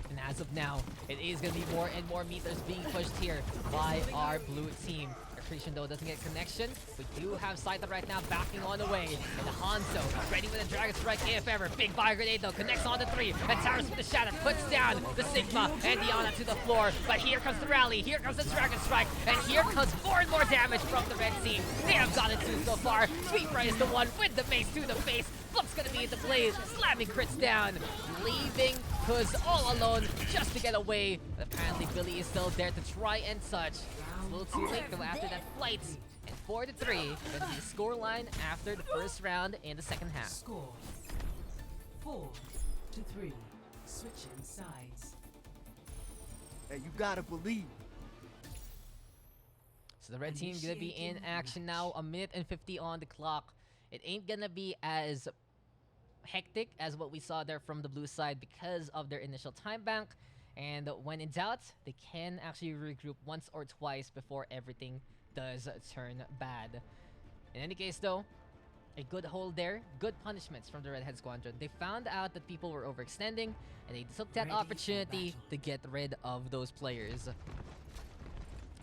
And as of now, it is going to be more and more meters being pushed here by our blue team. Accretion though doesn't get connection. We do have Saita right now backing on the way. And the Hanzo ready with a Dragon Strike if ever. Big fire grenade though connects on the 3. And Tyrus with the Shadow puts down the Sigma and Diana to the floor. But here comes the rally. Here comes the Dragon Strike. And here comes more and more damage from the red team. They have gotten 2 so far. Sweet Fry is the one with the mace to the face. Flux gonna be in the blaze, slamming Crits down, leaving Kuz all alone just to get away. But apparently Billy is still there to try and touch. It's a little too late though after that flight. And 4-3, gonna be the scoreline after the first round in the second half. Score 4-3. Switching sides. Hey, you gotta believe. So the red team gonna be in action now. 1:50 on the clock. It ain't gonna be as hectic as what we saw there from the blue side because of their initial time bank. And when in doubt, they can actually regroup once or twice before everything does turn bad. In any case though, a good hold there, good punishments from the Redhead Squadron. They found out that people were overextending, and they took that opportunity to get rid of those players.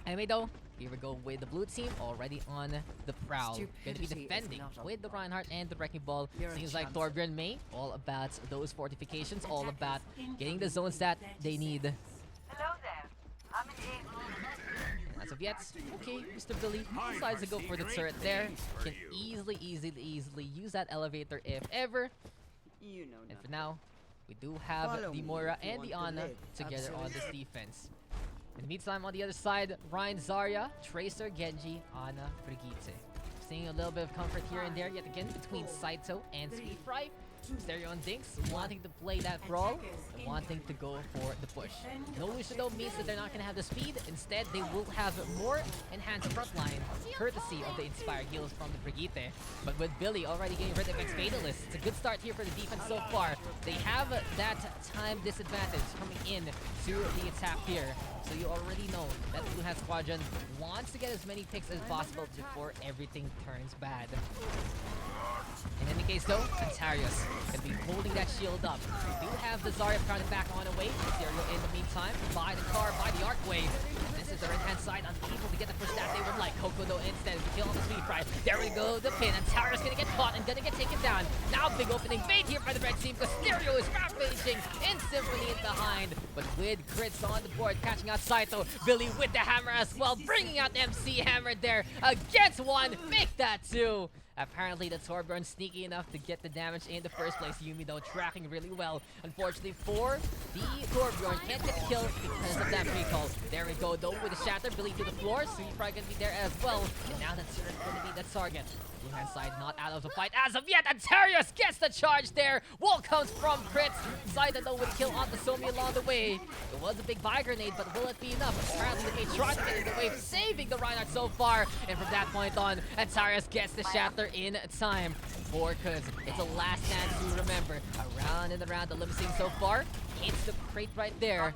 Anyway though, here we go with the blue team already on the prowl. Going to be defending with the Reinhardt and the Wrecking Ball. Seems like Torbjorn May, all about those fortifications, all about getting the zones that they need. Hello there. I'm in And as of yet, okay, Mr. Billy decides to go for the turret there. Can easily use that elevator if ever. You know And for now, we do have Follow the me Moira if you and the want to Ana live. together on this Absolutely. defense. In the meantime, on the other side, Ryan, Zarya, Tracer, Genji, Ana, Brigitte. Seeing a little bit of comfort here and there yet again between Saito and Sweet Fry. Stereo and Dinks wanting to play that brawl and wanting to go for the push. No Lucido means that they're not going to have the speed. Instead, they will have more enhanced frontline, courtesy of the inspired heals from the Brigitte. But with Billy already getting rid of X Fatalist, it's a good start here for the defense so far. They have that time disadvantage coming in to the attack here. So you already know that the Blue Hat Squadron wants to get as many picks as possible before everything turns bad. In any case though, Antarius can be holding that shield up. We do have the Zarya trying to back on away. Stereo in the meantime, by the car, by the arcway. And this is the right-hand side, unable to get the first stat they would like. Coco though instead, the kill on the speed fry. There we go, the pin. Antarius gonna get caught and gonna get taken down. Now big opening bait here by the red team because Stereo is rampaging in Symphony in behind. But with crits on the board, catching out Saito. Billy with the hammer as well, bringing out MC Hammer there against one. Make that two. Apparently the Torbjorn sneaky enough to get the damage in the first place. Yumi though tracking really well. Unfortunately for the Torbjorn, can't get killed because of that recall. There we go though with the shatter. Billy to the floor, so he's probably gonna be there as well. And now that's gonna be the target. Blue hand side not out of the fight as of yet. Antarius gets the charge there. Wall comes from crits. Saito though with a kill on the Somi along the way. It was a big buy grenade, but will it be enough? Apparently they try to get in the wave, saving the Reinhardt so far. And from that point on, Antarius gets the shatter in time. Because it's a last stand to remember. Around and around the limousine so far. Hits the crate right there.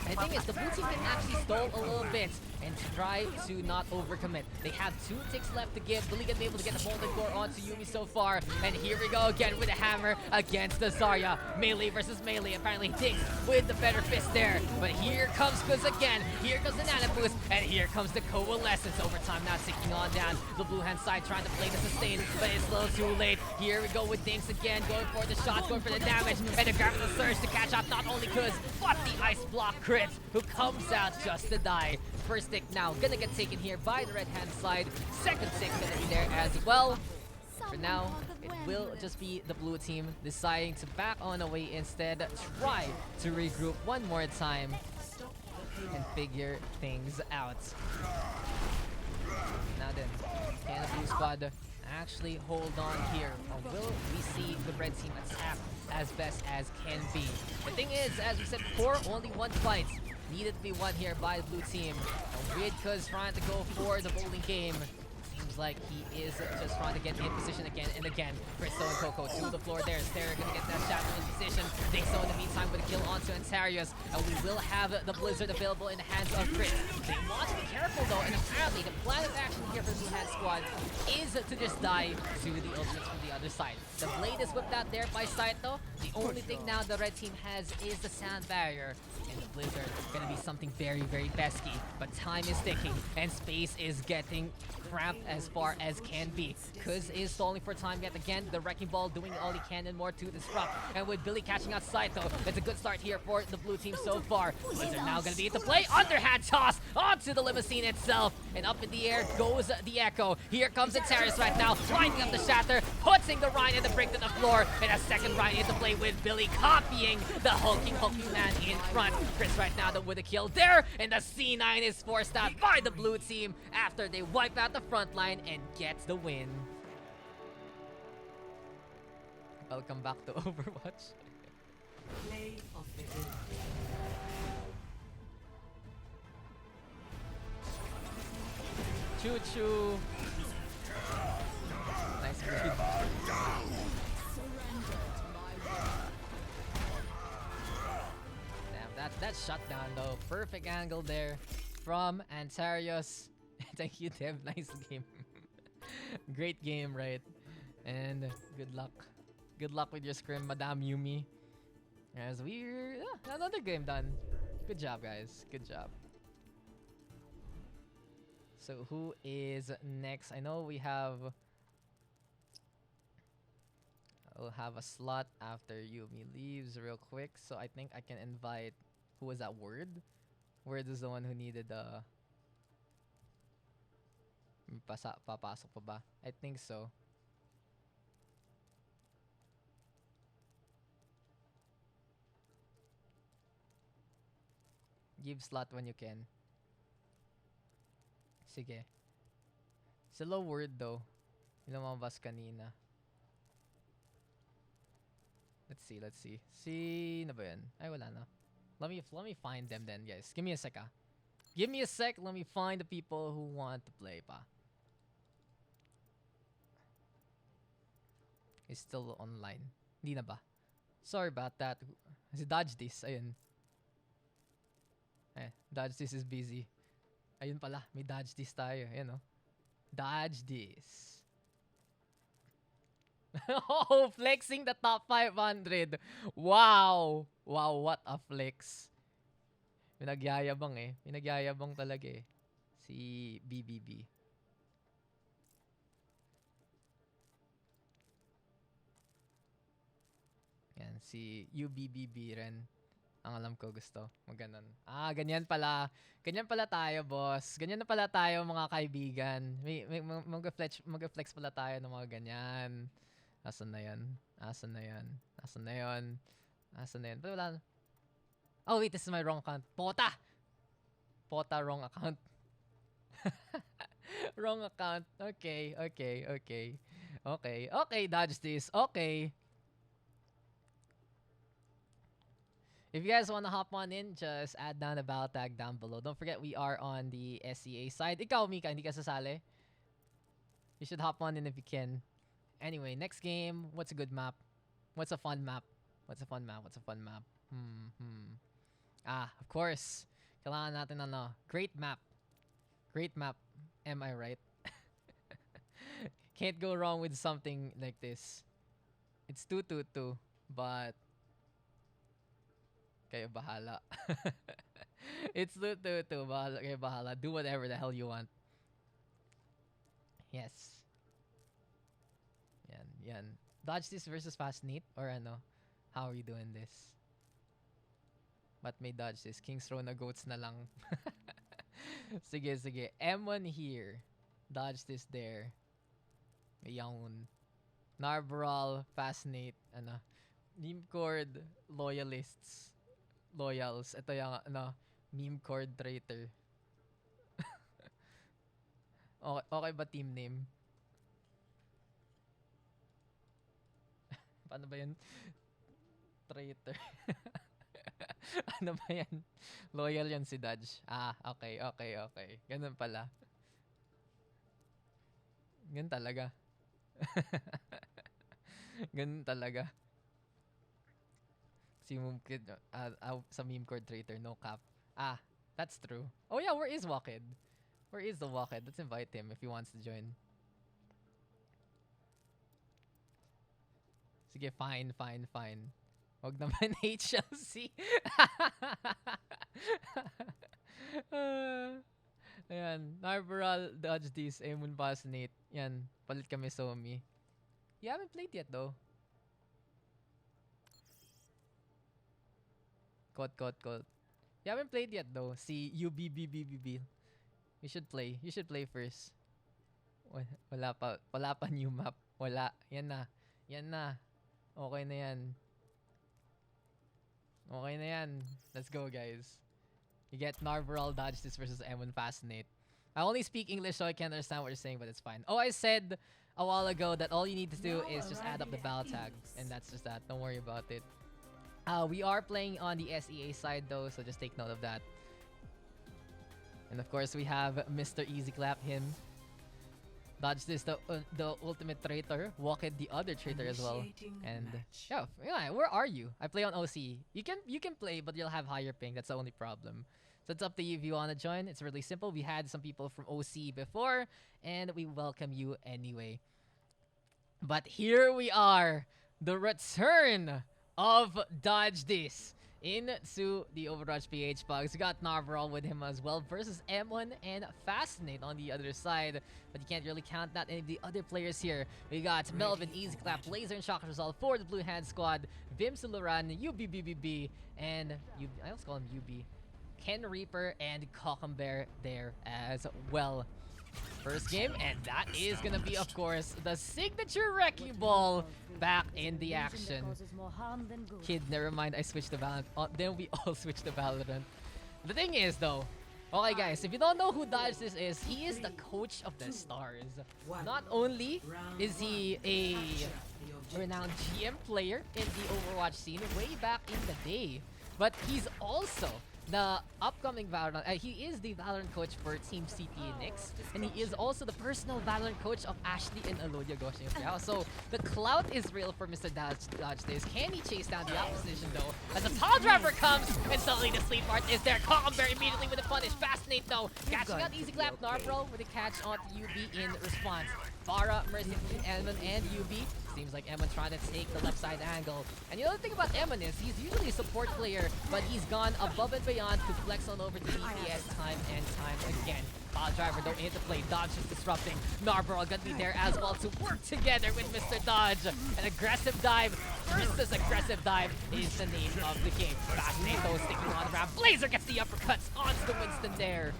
And the thing is, the blue team can actually stall a little bit and try to not overcommit. They have 2 ticks left to give. Billy gonna be able to get the Molten Core onto Yumi so far. And here we go again with a hammer against the Zarya. Melee versus melee. Apparently Daks with the better fist there. But here comes Kuz again. Here comes the Nana Boost. And here comes the Coalescence. Overtime now ticking on down. The blue hand side trying to play the sustain, but it's a little too late. Here we go with Daks again. Going for the shots, going for the damage. And the grab of the surge to catch up not only Kuz, but the Ice Block crit, who comes out just to die. First stick now gonna get taken here by the red hand side. Second stick gonna be there as well. For now, it will just be the blue team deciding to back on away instead. Try to regroup one more time and figure things out. Now then, can the blue squad actually hold on here, or will we see the red team attack as best as can be? The thing is, as we said before, only one fight needed to be won here by the blue team. And weird Cuz trying to go for the bowling game. Seems like he is just trying to get in position again and again. Cristo and Coco to the floor there. Stera gonna get that shot in position. Dixo in the meantime with a kill onto Antarius. And we will have the Blizzard available in the hands of Chris. They want to be careful though, and apparently the plan of action here for the Blue Hand Squad is to just die to the ultimates from the other side. The blade is whipped out there by Saito. The only thing now the red team has is the sound barrier. And the Blizzard is gonna be something very, very pesky. But time is ticking, and space is getting cramped as far as can be. Kuz is stalling for time yet again. The Wrecking Ball doing all he can and more to disrupt. And with Billy catching out Saito, it's a good start here for the blue team so far. Blizzard now gonna be at the play. Underhand toss onto the limousine itself. And up in the air goes the Echo. Here comes the Terrace right now, lining up the shatter, putting the Ryan and the brick to the floor. And a second Ryan into play with Billy copying the hulking man in front. Chris right now though with a kill there. And the C9 is forced out by the blue team after they wipe out the front line and gets the win. Welcome back to Overwatch. Play of the game. Choo choo. Nice read. Damn, that shutdown though. Perfect angle there from Antarius. Thank you, Dev. Nice game. Great game, right? And good luck. Good luck with your scrim, Madame Yumi. As we're another game done. Good job, guys. Good job. So who is next? I know we have. I'll have a slot after Yumi leaves real quick. So I think I can invite. Who was that? Word? Word is the one who needed the. Papasok pa ba? I think so. Give slot when you can. Sige. Slow word though. Lumabas kanina. Let's see. Sino ba yun? Ay, wala na. Let me find them then, guys. Give me a sec, ah. Give me a sec. Let me find the people who want to play pa. Is still online. Hindi na ba? Sorry about that. Si Dodge this. Ayun. Dodge this is busy. Ayun pala. May Dodge this tayo. Ayun, oh. Dodge this. Oh, flexing the top 500. Wow. Wow, what a flex. Pinagyayabang eh. Pinagyayabang talaga eh. Si BBB. Yan, si UBBB rin. Ang alam ko gusto. Maganon. Ah, ganyan pala. Ganyan pala tayo, boss. Ganyan na pala tayo, mga kaibigan. Mag-flex pala tayo ng mga ganyan. Asan na yan? Asan na yan? Asan na yan? Asan na yan? Pero wala. Oh, wait. This is my wrong account. Pota! Pota, wrong account. Wrong account. Okay, okay, okay. Okay, okay, dodge this. Okay. If you guys want to hop on in, just add down the battle tag down below. Don't forget, we are on the SCA side. Ikaw, Mika, hindi ka sasali? You should hop on in if you can. Anyway, next game. What's a good map? What's a fun map? What's a fun map? What's a fun map? Ah, of course. Kailangan natin ano. Great map. Great map. Am I right? Can't go wrong with something like this. It's 2-2-2, but kayo bahala. It's 2-2-2. Kayo bahala. Do whatever the hell you want. Yes. Yan, yan. Dodge this versus Fascinate or ano? How are you doing this? But may dodge this. King's Row na goats na lang. Sige, sige. M1 here. Dodge this there. Yawn. Narbaral, Fascinate, ano. Meme cord loyalists. Loyals. Ito yung, ano, meme cord traitor. Okay, okay ba team name? Paano ba yan? Traitor. Ano ba yan? Loyal yan si Dodge. Ah, okay, okay, okay. Ganun pala. Ganun talaga. Ganun talaga. Si meme kid, sa meme cord traitor, no cap. Ah, that's true. Oh yeah, where is Walked? Where is the Walked? Let's invite him if he wants to join. Sige, fine, fine, fine. Wag naman HLC. Ayan. Narbaral, dodge this. Aemon Fascinate. Yan. Palit kami Somi. You haven't played yet though. Caught. You haven't played yet though. Si UBBBBB. You should play. You should play first. Wala pa. Wala pa new map. Wala. Yan na. Yan na. Okay na yan. Okay na yan. Let's go, guys. You get Narvaral, dodge this versus M1 Fascinate. I only speak English, so I can't understand what you're saying, but it's fine. Oh, I said a while ago that all you need to do is just add up the battle tag. And that's just that. Don't worry about it. We are playing on the SEA side, though, so just take note of that. And of course, we have Mr. Easy Clap, him. Dodge this, the ultimate traitor. Walked the other traitor as well. And yeah, where are you? I play on OC. You can play, but you'll have higher ping. That's the only problem. So it's up to you if you want to join. It's really simple. We had some people from OC before, and we welcome you anyway. But here we are, the return of Dodge This into the OverRush PH PUGS. We got Narvaral with him as well versus M1 and Fascinate on the other side. But you can't really count out any of the other players here. We got Melvin, Easy Clap, Laser, and Shock Resolve for the Blue Hand Squad. Vim Suluran, UBBBB, and I also call him UB. Ken Reaper and Cockambear there as well. First game, and that is gonna be, of course, the signature Wrecking Ball back in the action. Kid, never mind, I switched to Valorant. Then we all switched to Valorant. The thing is, though, okay, guys, if you don't know who Dodge This is, he is the coach of the stars. Not only is he a renowned GM player in the Overwatch scene way back in the day, but he's also the upcoming Valorant, he is the Valorant coach for Team CT Nix, and he is also the personal Valorant coach of Ashley and Alodia Goshen. So the clout is real for Mr. Dodge This. Can he chase down the opposition though? As the Tall Driver comes, and suddenly the sleep part is there. Cockambear immediately with a punish. Fascinate though, catching out Easy Clap. Narvaral with a catch onto UB in response. Farah, Mercy, Edmund, and UB Seems like Emon trying to take the left side angle. And the other thing about Emon is he's usually a support player, but he's gone above and beyond to flex on over to DPS time and time again. Pile driver don't hit the play. Dodge is disrupting. Narborough gonna be there as well to work together with Mr. Dodge. An aggressive dive versus aggressive dive is the name of the game. Fascinating though, sticking on around. Blazer gets the uppercuts onto the Winston there.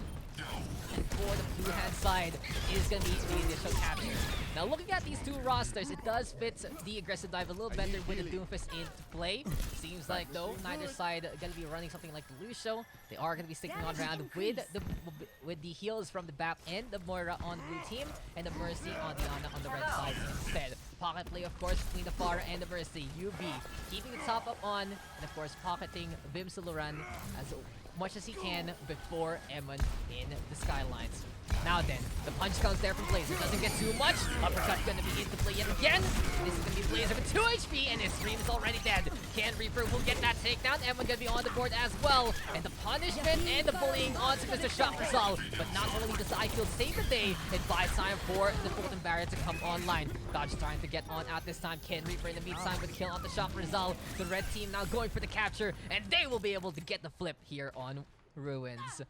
And for the blue hand side is going to be the initial capture. Now looking at these two rosters, it does fit the aggressive dive a little better with the Doomfist into play. Seems like though neither side going to be running something like the Lucio. They are going to be sticking on around with the heals from the back end of Moira on the blue team and the Mercy on the Ana on the red side instead. Pocket play of course between the Pharah and the Mercy. UB keeping the top up on and of course pocketing Vim Suluran as much as he can before Emon in the skylines. Now then, the punch comes there from Blazer. Doesn't get too much. Uppercut gonna be into play yet again. This is gonna be Blazer with 2 HP and his stream is already dead. Can Reaper will get that takedown. Emon gonna be on the board as well. And the punishment and the bullying onto Mr. Shoprazal. But not only does iField save the day, it buys time for the Golden Barrier to come online. Dodge trying to get on out this time. Ken Reaper in the meantime with a kill on the Shoprazal. The red team now going for the capture and they will be able to get the flip here on Ruins.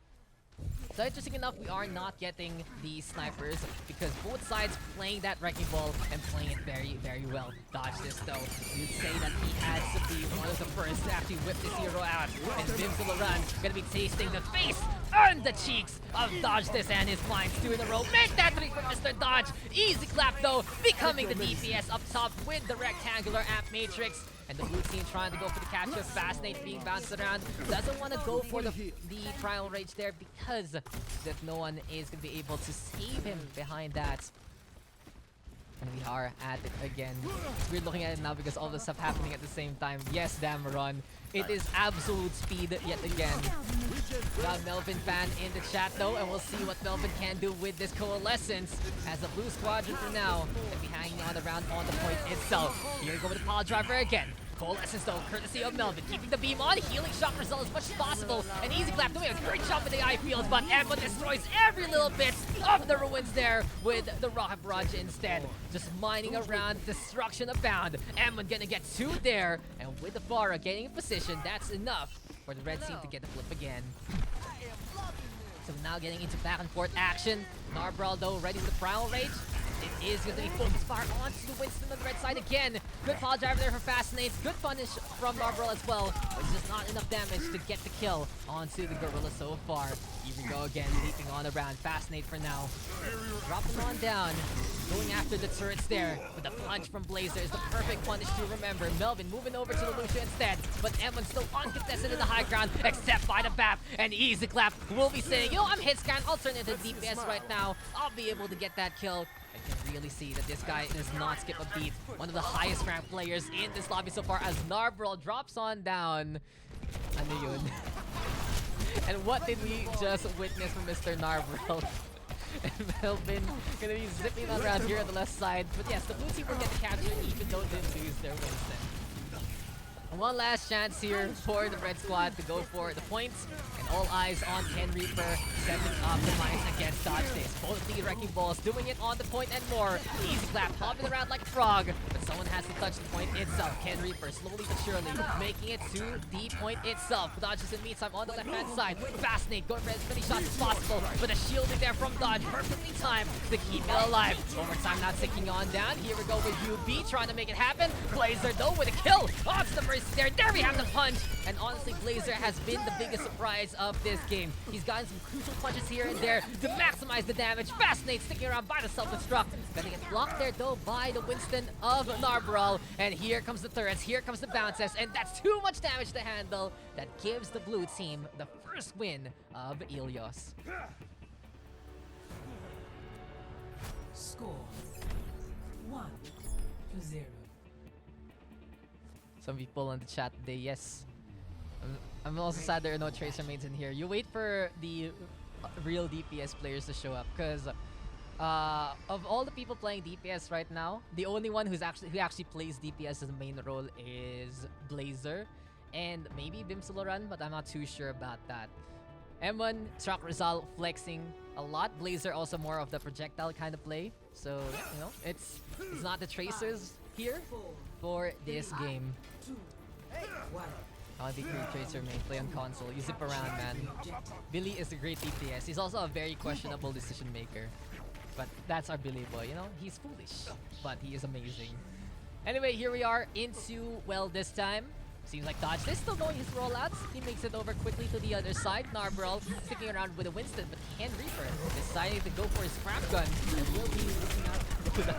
So interesting enough, we are not getting the snipers because both sides playing that wrecking ball and playing it very, very well. Dodge this though. You'd say that he has to be one of the first to actually whip this hero out. And Vim Suluran gonna be tasting the face and the cheeks of Dodge this and his blinds 2 in a row. Make that 3 for Mr. Dodge. Easy clap though, becoming the DPS up top with the rectangular amp matrix. And the blue team trying to go for the capture. Fascinate being bounced around. Doesn't want to go for the Primal Rage there because that no one is going to be able to save him behind that. And we are at it again. It's weird looking at it now because all this stuff happening at the same time. Yes, Damaron. It is absolute speed yet again. Got Melvin fan in the chat though, and we'll see what Melvin can do with this coalescence. As the blue squadron for now will be hanging on around on the point itself. Here we go with the pile driver again. Coalescence though, courtesy of Melvin, keeping the beam on, healing shot result as much as possible. And Easy Clap doing a great job with the eye field, but Emon destroys every little bit of the ruins there with the rocket barrage instead. Just mining around, destruction abound. Emon gonna get 2 there, and with the Pharah getting in position, that's enough for the red team to get the flip again. So now getting into back and forth action. Narborough though ready with the Primal Rage. It is going to be focused fire onto the Winston on the red side again. Good pile driver there for Fascinate. Good punish from Narborough as well. But just not enough damage to get the kill onto the Gorilla so far. Here we go again, leaping on around. Fascinate for now. Dropping on down. Going after the turrets there. But the punch from Blazer is the perfect punish to remember. Melvin moving over to the Lucia instead. But Emon still uncontested in the high ground, except by the BAP. And Easy Clap will be saying, yo, I'm hit scan. I'll turn into DPS right now. I'll be able to get that kill. I can really see that this guy does not skip a beat. One of the highest ranked players in this lobby so far as Narborough drops on down. Ano yun? And what did we just witness from Mr. Narborough? And Melvin gonna be zipping around here on the left side. But yes, the blue team will get the capture even though they lose their Winston. One last chance here for the red squad to go for the points. And all eyes on Ken Reaper setting up the mines against Dodge Days. Both of the wrecking balls doing it on the point and more. Easy Clap hopping around like a frog. But someone has to touch the point itself. Ken Reaper slowly but surely making it to the point itself. Dodge is in the meantime on the left hand side. Fascinate going for as many shots as possible. But a shielding there from Dodge. Perfectly timed to keep it alive. Overtime now ticking on down. Here we go with UB trying to make it happen. Blazer though with a kill. Odds the mercy there. There we have the punch. And honestly, Blazer has been the biggest surprise of this game. He's gotten some crucial punches here and there to maximize the damage. Fascinate sticking around by the self-destruct. Gonna get blocked there though by the Winston of Narborough. And here comes the turrets, here comes the bounces, and that's too much damage to handle. That gives the blue team the first win of Ilios. Score 1-0. Some people in the chat today, yes. I'm also sad there are no Tracer mains in here. You wait for the real DPS players to show up because of all the people playing DPS right now, the only one who actually plays DPS as a main role is Blazer and maybe Vim Suluran, but I'm not too sure about that. Emon, Truck Rizal flexing a lot. Blazer also more of the projectile kind of play. So, you know, it's not the Tracers here for this game. Oh, the Creep Tracer may play on console. You zip around, man. Billy is a great DPS. He's also a very questionable decision maker. But that's our Billy boy, you know? He's foolish, but he is amazing. Anyway, here we are into, well, this time. Seems like Dodge is still knowing his rollouts. He makes it over quickly to the other side. Narbral sticking around with a Winston, but Ken Reaper deciding to go for his scrap gun. And will be looking out.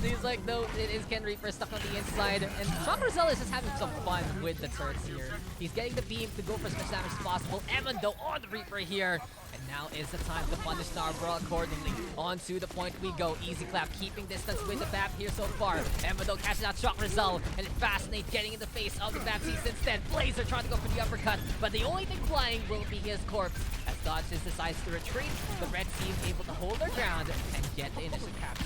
Seems like, though, it is Ken Reaper stuck on the inside. And Shock is just having some fun with the turrets here. He's getting the beam to go for as much damage as possible. Evan, though, on the Reaper here. And now is the time to punish Narbral accordingly. On to the point we go. Easy clap, keeping distance with the BAP here so far. Evan, though, catching out Shock Rizal. And it Fascinate getting in the face of the Baptiste instead. Blazer trying to go for the uppercut. But the only thing flying will be his corpse. As Dodges decides to retreat, the red team able to hold their ground and get the initial capture.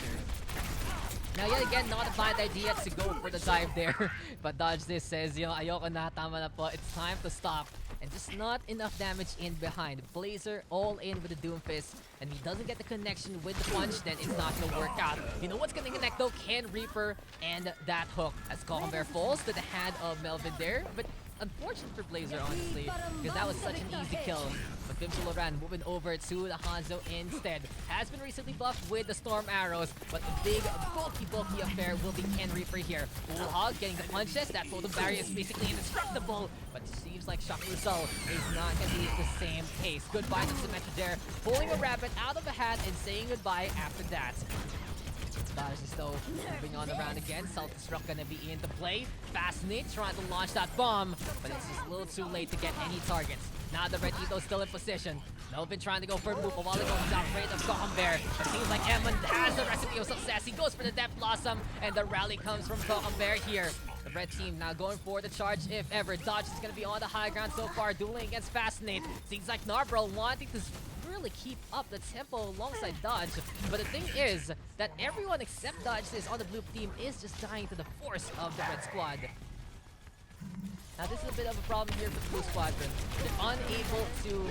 Now, yet again, not a bad idea to go for the dive there. But Dodge this says, yo, ayoko na, tama na po. It's time to stop. And just not enough damage in behind. Blazer all in with the Doomfist. And he doesn't get the connection with the punch, then it's not gonna work out. You know what's gonna connect though? Ken Reaper and that hook. As Bear falls to the hand of Melvin there. But unfortunate for Blazer, honestly, because that was such an easy kill. But Vimsoloran moving over to the Hanzo instead. Has been recently buffed with the Storm Arrows, but the big, bulky affair will be Ken Reaper here. Hog getting the punches. That Golden Barrier is basically indestructible, but it seems like Shock Rizal is not going to be the same case. Goodbye to Symmetra there, pulling a rabbit out of a hat and saying goodbye after that. Dodge is still moving on around again. Self-destruct gonna be into play. Fascinate trying to launch that bomb, but it's just a little too late to get any targets. Now the Red Eagle still in position. Melvin trying to go for a move, while he goes down afraid of Bear. It seems like Edmund has the recipe of success. He goes for the Death Blossom, and the rally comes from Bear here. The red team now going for the charge if ever. Dodge is going to be on the high ground so far, dueling against Fascinate. Seems like Narbral wanting to really keep up the tempo alongside Dodge. But the thing is that everyone except Dodge is on the blue team is just dying to the force of the red squad. Now this is a bit of a problem here for the blue squadron. They're unable to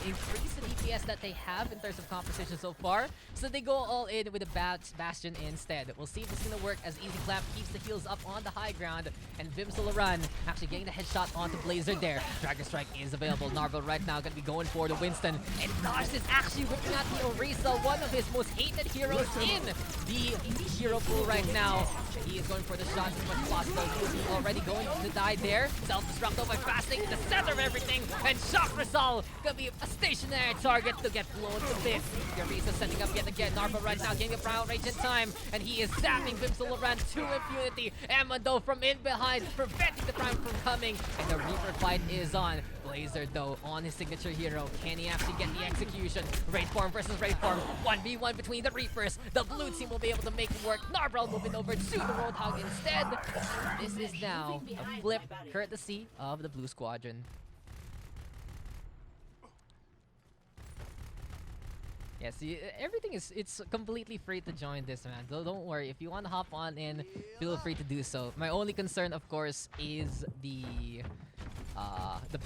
increase the DPS that they have in terms of composition so far, so they go all in with a Bastion instead. We'll see if it's gonna work as Easy Clap keeps the heals up on the high ground, and Vimsoloran actually getting the headshot onto Blazer there. Dragon Strike is available. Narvel right now gonna be going for the Winston, and Dodge is actually ripping out the Orisa, one of his most hated heroes in the hero pool right now. He is going for the shots as much as possible. He'll be already going to die there. Self-destruct over fasting in the center of everything, and Shock Rizal gonna be a stationary target to get blown to bits. Orisa sending up yet again. Narva right now getting a Brown Rage in time, and he is zapping Vimsoloran to impunity. Amando from in behind, preventing the Prime from coming, and the Reaper fight is on. Blazer though on his signature hero. Can he actually get the execution? Raid form versus raid form. 1v1 between the Reapers. The blue team will be able to make it work. Narbral moving over to the Roadhog instead. This is now a flip courtesy of the blue squadron. Yeah, see, everything it's completely free to join this, man. So don't worry, if you want to hop on in, feel free to do so. My only concern, of course, is the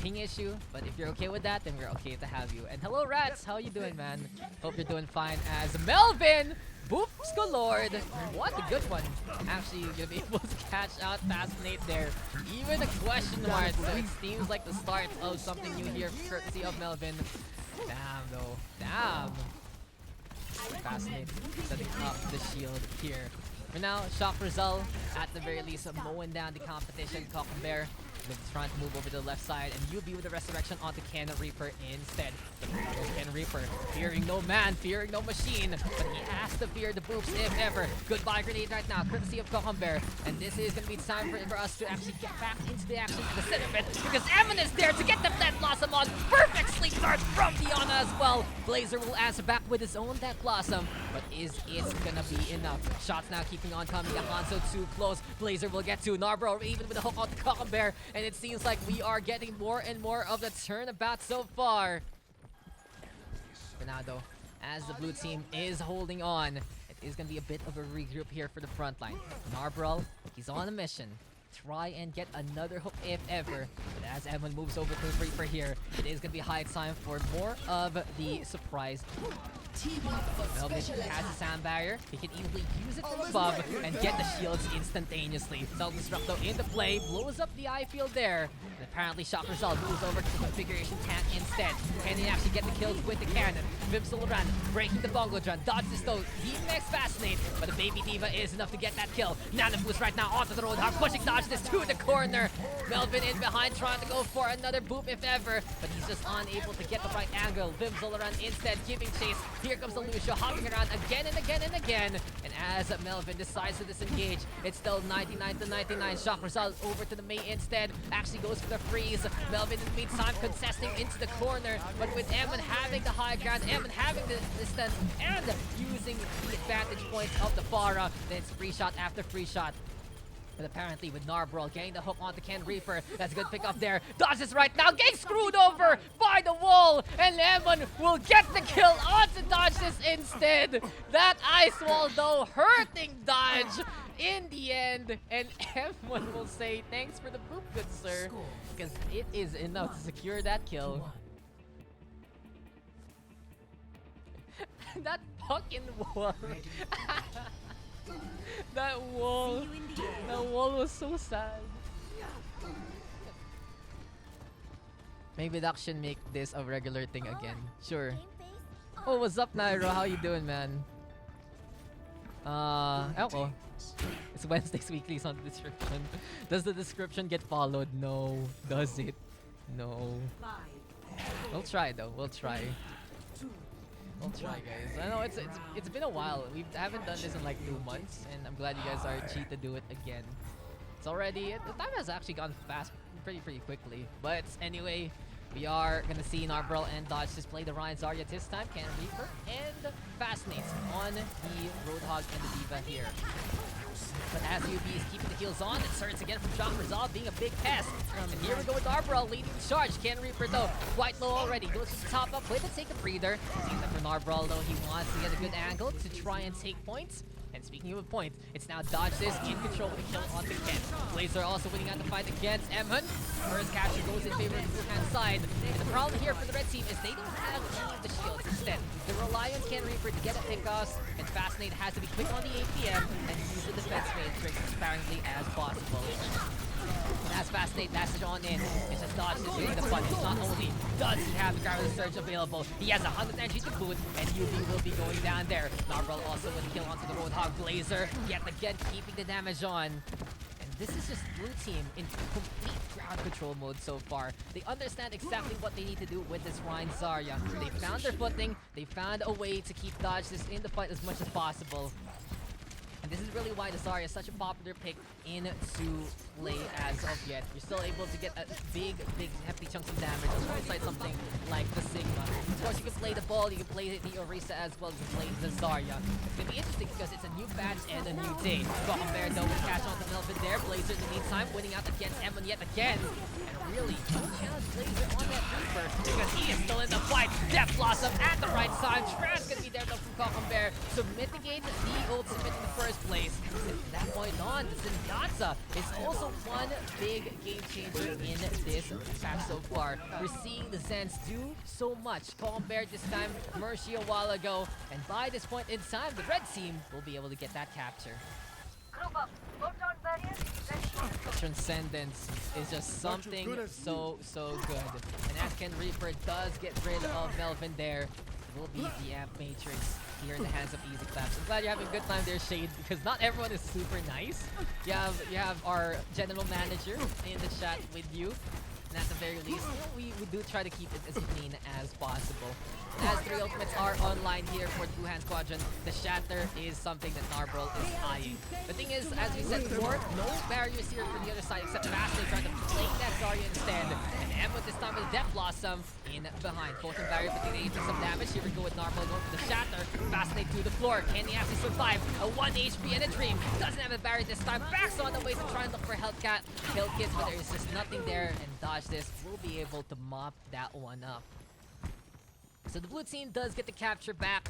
ping issue, but if you're okay with that, then we're okay to have you. And hello, Rats, how you doing, man? Hope you're doing fine. As Melvin, boops galore. What a good one. Actually, you're gonna be able to catch out Fascinate there. Even a question mark, so it seems like the start of something new here, courtesy of Melvin. Damn, though. Damn. Fascinate setting up the shield here. For now, Shock Rizal at the very least mowing down the competition. Bear trying to move over to the left side, and UB with the resurrection onto Ken Reaper instead. Ken Reaper fearing no man, fearing no machine, but he has to fear the boops if ever. Goodbye grenade right now, courtesy of Bear. And this is going to be time for us to actually get back into the action at the center of it, because Evan is there to get the Death Blossom on. Perfect sleep start from Diana as well. Blazer will answer back with his own Death Blossom, but is it going to be enough? Shots now keeping on coming. Hanzo too close. Blazer will get to Narbro even with a hook on the Bear, and it seems like we are getting more and more of the turnabout so far. For now though, as the blue team is holding on, it is going to be a bit of a regroup here for the front line. Narbral, he's on a mission. Try and get another hook if ever. But as Evan moves over to the Reaper here, it is going to be high time for more of the surprise. Melvin has a sound barrier. He can easily use it from above and get the shields instantaneously. Self-destruct though into play, blows up the eye field there. And apparently Shock Result moves over to the configuration tank instead. Can he actually get the kills with the cannon? Vibs all around, breaking the bongo drum. Dodges though, he next Fascinate, but the Baby Diva is enough to get that kill. Nana boost right now onto the Roadhog, pushing Dodge this to the corner. Melvin in behind, trying to go for another boop if ever, but he's just unable to get the right angle. Vibs all around instead, giving chase. Here comes the Lucio, hopping around again and again and again. And as Melvin decides to disengage, it's still 99 to 99. Shock Result over to the Mei instead, actually goes for the freeze. Melvin in the meantime contesting into the corner, but with Evan having the high ground, Evan having the distance, and using the advantage points of the Pharah, then it's free shot after free shot. But apparently with Narbrawl getting the hook onto Ken Reaper, that's a good pick up there. Dodges right now, getting screwed over by the wall, and Lemon will get the kill onto Dodge this instead. That ice wall though hurting Dodge in the end, and everyone will say thanks for the boop, good sir, because it is enough to secure that kill. That fucking wall. That wall was so sad. Maybe Daks should make this a regular thing again. Sure. Oh, what's up, Nairo? How you doing, man? Oh. It's Wednesday's weeklies on the description. Does the description get followed? No. Does it? No. We'll try though. We'll try. We'll try, guys. I know it's been a while. We haven't done this in like 2 months, and I'm glad you guys are cheat to do it again. It's already, the time has actually gone fast, pretty quickly. But anyway, we are gonna see Narbrawl and Dodge display the Ryan Zarya this time. Can Reaper and Fascinates on the Roadhog and the Diva here. But as UB is keeping the heals on, it turns again from Shock Resolve being a big pest. And here we go with Narbrawl leading the charge. Ken Reaper though, quite low already. Goes to the top up, with a take a breather. Seems that for Narbrawl though, he wants to get a good angle to try and take points. And speaking of points, it's now Dodge this in control with a kill onto Ken. Blazer also winning out the fight against Emhun. First capture goes in favor of the blue-hand side. And the problem here for the red team is they don't have any of the shields. Instead, they rely on Ken Reaper to get a pickoff, and Fascinate has to be quick on the APM and use the defense matrix as sparingly as possible. As Fascinate passes on in, it's just Dodge is hitting the button. Not only does he have the Gravity Surge available, he has 100 energy to boot, and UB will be going down there. Narbrawl also with a kill onto the Roadhog Blazer, yet again keeping the damage on. And this is just blue team in complete ground control mode so far. They understand exactly what they need to do with this Ryan Zarya. They found their footing, they found a way to keep Dodge this in the fight as much as possible. And this is really why the Zarya is such a popular pick into play as of yet. You're still able to get a big, hefty chunks of damage alongside something like the Sigma. Of course, you can play the ball, you can play the Orisa as well as you can play the Zarya. It's gonna be interesting because it's a new patch and a new day. Bear though with catch on the Melvin there. Blazer in the meantime winning out against Emon yet again. And really, don't challenge Blazer on that Reaper because he is still in the fight. Death Blossom at the right side. Trash gonna be there though from Bear to mitigate the ultimate in the first place. And from that point on, the Zenyatta is also one big game changer in this patch so far. We're seeing the Zens do so much. Bear this time, Mercy a while ago, and by this point in time, the red team will be able to get that capture. Group up. Photon barrier. Transcendence is just something so good. And as Ken Reaper does get rid of Melvin there, it will be the Amp Matrix here in the hands of Easy Claps. I'm glad you're having a good time there, Shade, because not everyone is super nice. You have our general manager in the chat with you. And at the very least, we do try to keep it as clean as possible. As 3 ultimates are online here for the Blue Hand Squadron, the Shatter is something that Narbrawl is eyeing. The thing is, as we said before, no barriers here for the other side except Fascinate trying to play that Zarya instead. And Emma this time with Death Blossom in behind. Photon Barrier between 8 for some damage. Here we go with Narbrawl going for the Shatter. Fascinate through the floor. Can he actually survive? A 1 HP and a dream. Doesn't have a barrier this time. Backs on the way to try and look for kill kits, but there is just nothing there. And Dodge this will be able to mop that one up. So the blue team does get the capture back.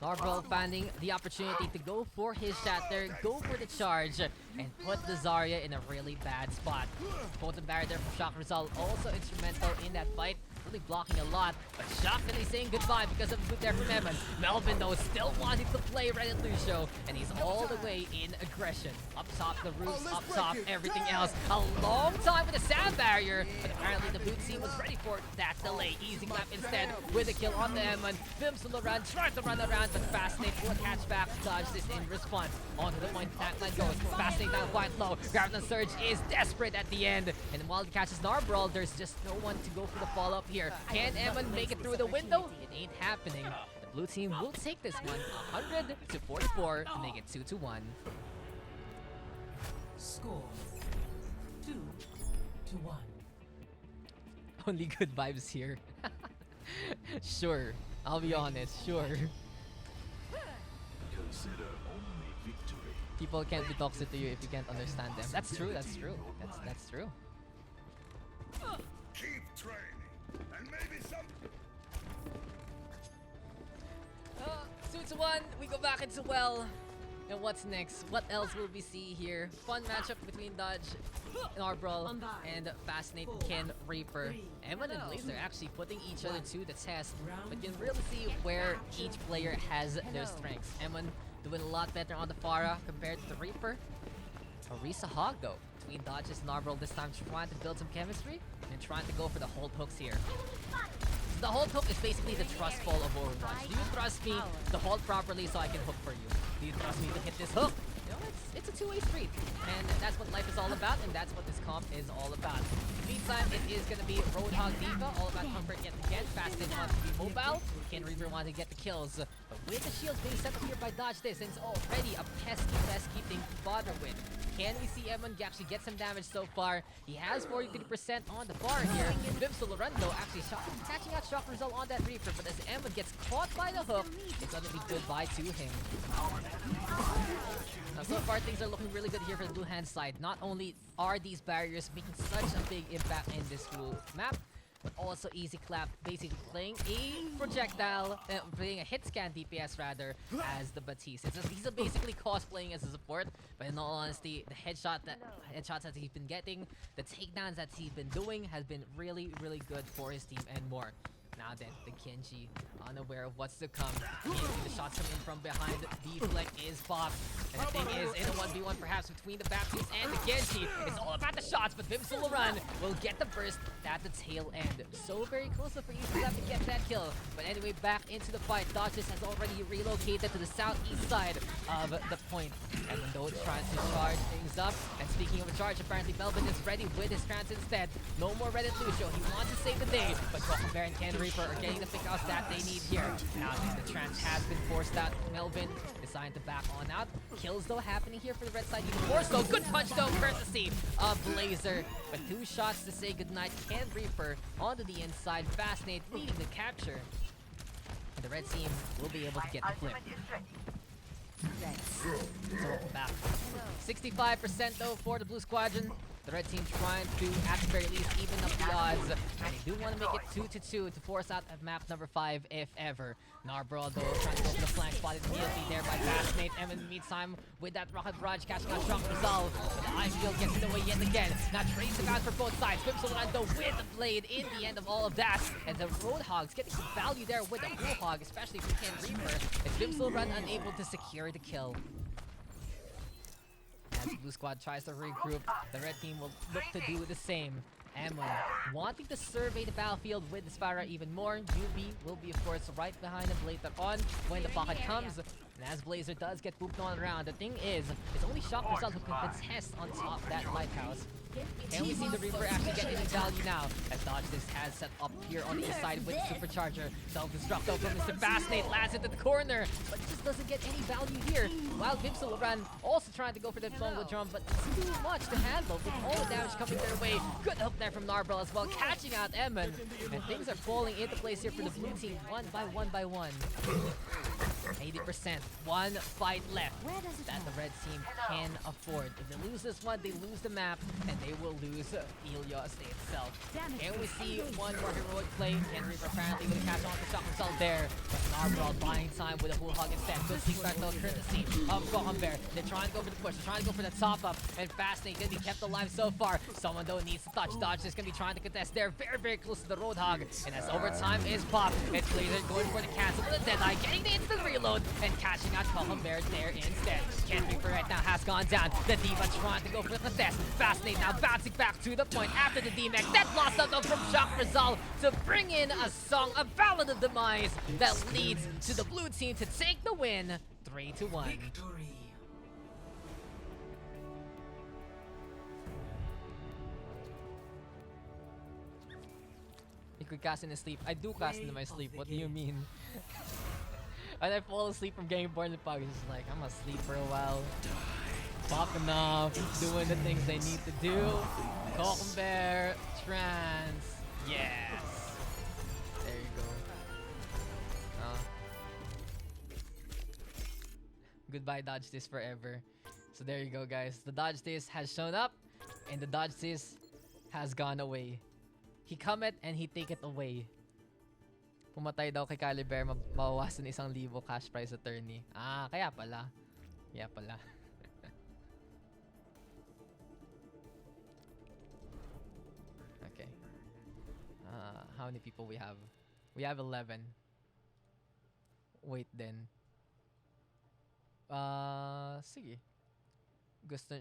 Narbrawl finding the opportunity to go for his Shatter, go for the charge, and put the Zarya in a really bad spot. Photon Barrier there from Shock Result also instrumental in that fight. really blocking a lot, but shockingly saying goodbye because of the boot there from Evan. Melvin, though, still wanting to play Red and Lucio, and he's all the way in aggression. Up top, the roofs, up top, everything else. A long time with the sand barrier, but apparently the boot team was ready for that delay. Easy clap instead with a kill on the Evan. Vims will run, trying to run around, but Fascinate will catch back, dodge this in response. Onto the point, that line goes. Fascinate down quite low. Gravity Surge is desperate at the end, and while he catches Narbrawl, there's just no one to go for the follow-up here. Can Evan make it through the window? It ain't happening. The blue team will take this one 100 to 44 to make it 2-1. Score 2-1. Only good vibes here. Sure, I'll be honest, sure. Consider only victory. People can't be toxic to you if you can't understand them. That's true, that's true. That's true. Keep training, and maybe some. 2-1, we go back into well. And what's next? What else will we see here? Fun matchup between Dodge, Narbrawl, and Fascinate Ken Reaper. Emma and Blaze are actually putting each other to the test, but you can really see where each player has their strengths. Emma doing a lot better on the Pharah compared to the Reaper. Orisa Hog though, between Dodge's and Narbrawl this time, trying to build some chemistry and trying to go for the hold hooks here. So the hold hook is basically the trust fall of OverRush. Do you trust me to hold properly so I can hook for you? Do you trust me to hit this hook? You know, it's a two-way street. And that's what life is all about, and that's what this comp is all about. Meantime, it is going to be Roadhog Diva, all about comfort yet again. Fastin wants to be mobile. Ken Reaper wants to get the kills. But with the shields being set up here by Dodge this, and it's already a pesky thing to bother with. Can we see Evan actually get some damage so far? He has 43% on the bar here. Vims Lorenzo actually catching out Shock Result on that Reaper, but as Evan gets caught by the hook, it's gonna be goodbye to him. Now, so far things are looking really good here for the blue hand side. Not only are these barriers making such a big impact in this rule map, but also Easy Clap basically playing a projectile, playing a hit scan DPS rather, as the Batiste. He's basically cosplaying as a support, but in all honesty, the headshots that he's been getting, the takedowns that he's been doing has been really good for his team and more. Now then, the Genji, unaware of what's to come. The shots coming in from behind. Deflect is popped. And the thing is, in a 1v1 perhaps between the Baptiste and the Genji. It's all about the shots, but Vims will run. Will get the burst at the tail end. So very close for Easy to get that kill. But anyway, back into the fight. Dodges has already relocated to the southeast side of the point. And though trying to charge things up. And speaking of a charge, apparently Melvin is ready with his trance instead. No more Red and Lucio. He wants to save the day. But Broken Bear and Ken Reaper are getting the pick-outs that they need here. Now the trance has been forced out. Melvin deciding to back on out. Kills though happening here for the red side even more so. Good punch though, courtesy of Blazer. But 2 shots to say goodnight. Ken Reaper onto the inside. Fascinate leading the capture. And the red team will be able to get the flip. So back. 65% though for the blue squadron. The red team trying to, at the very least, even up the odds. And they do want to make it 2-2 to force out of map number 5, if ever. Narbrawl, though, trying to go for the flank, spotted immediately there by Fascinate. Evan meantime with that rocket barrage, catching on Shock Resolve. The Icefield gets in the way yet again. Now Trace about for both sides. Vims Lorenzo with the blade in the end of all of that. And the Roadhogs getting some value there with the Blue Hog, especially for Ken Reaper. And Vims Lorenzo unable to secure the kill. As the blue squad tries to regroup, the red team will look to do the same. Emma wanting to survey the battlefield with the Spyra even more. UB will be, of course, right behind him later on when the pocket comes. And as Blazer does get pooped on around, the thing is, it's only Shock Result who can contest on top of that lighthouse. Can we see the Reaper actually get any value now? As Dodge this has set up here on the east side with the Supercharger. Self-destruct though from Mr. Fascinate, lands into the corner, but just doesn't get any value here. While Vims Lorenzo also trying to go for the Bongo Drum, but it's too much to handle with all the damage coming their way. Good hook there from Narbrawl as well, catching out Emin. And things are falling into place here for the blue team, one by one. 80%. One fight left that the red team can afford. If they lose this one, they lose the map, and they will lose Ilios itself. And we see one more heroic play. Henry apparently with a catch on to shock himself there. But Narwhal buying time with a full hug instead. Good team start though, courtesy of Bear. They're trying to go for the push. They're trying to go for the top up. And Fascinating gonna be kept alive so far. Someone though needs to touch. Dodge is gonna be trying to contest. They're very, very close to the Roadhog. And as overtime is popped, it's Laser going for the cancel with a Deadeye, getting the instant reload and catching out Bear there instead. Can't be for right now, has gone down. The Diva trying to go for the contest. Fascinating now bouncing back to the point after the DMAX. That lost out from Shock Rizal to bring in a song, a ballad of demise that leads to the blue team to take the win 3-1. Victory. You could cast in his sleep. I do cast in my sleep. What do you mean? And I fall asleep from getting born in PUGS. It's like, I'm asleep for a while. Popping off, doing the things they need to do. Bear, trance. Yes. There you go. Goodbye, Dodge This forever. So there you go, guys. The Dodge This has shown up, and the Dodge This has gone away. He come it and he take it away. Pumatay daw kay Bear, mawawasan 1,000 cash prize attorney. Ah, kaya pala. Kaya pala. Okay. How many people we have? We have 11. Wait then. Sige. Gusto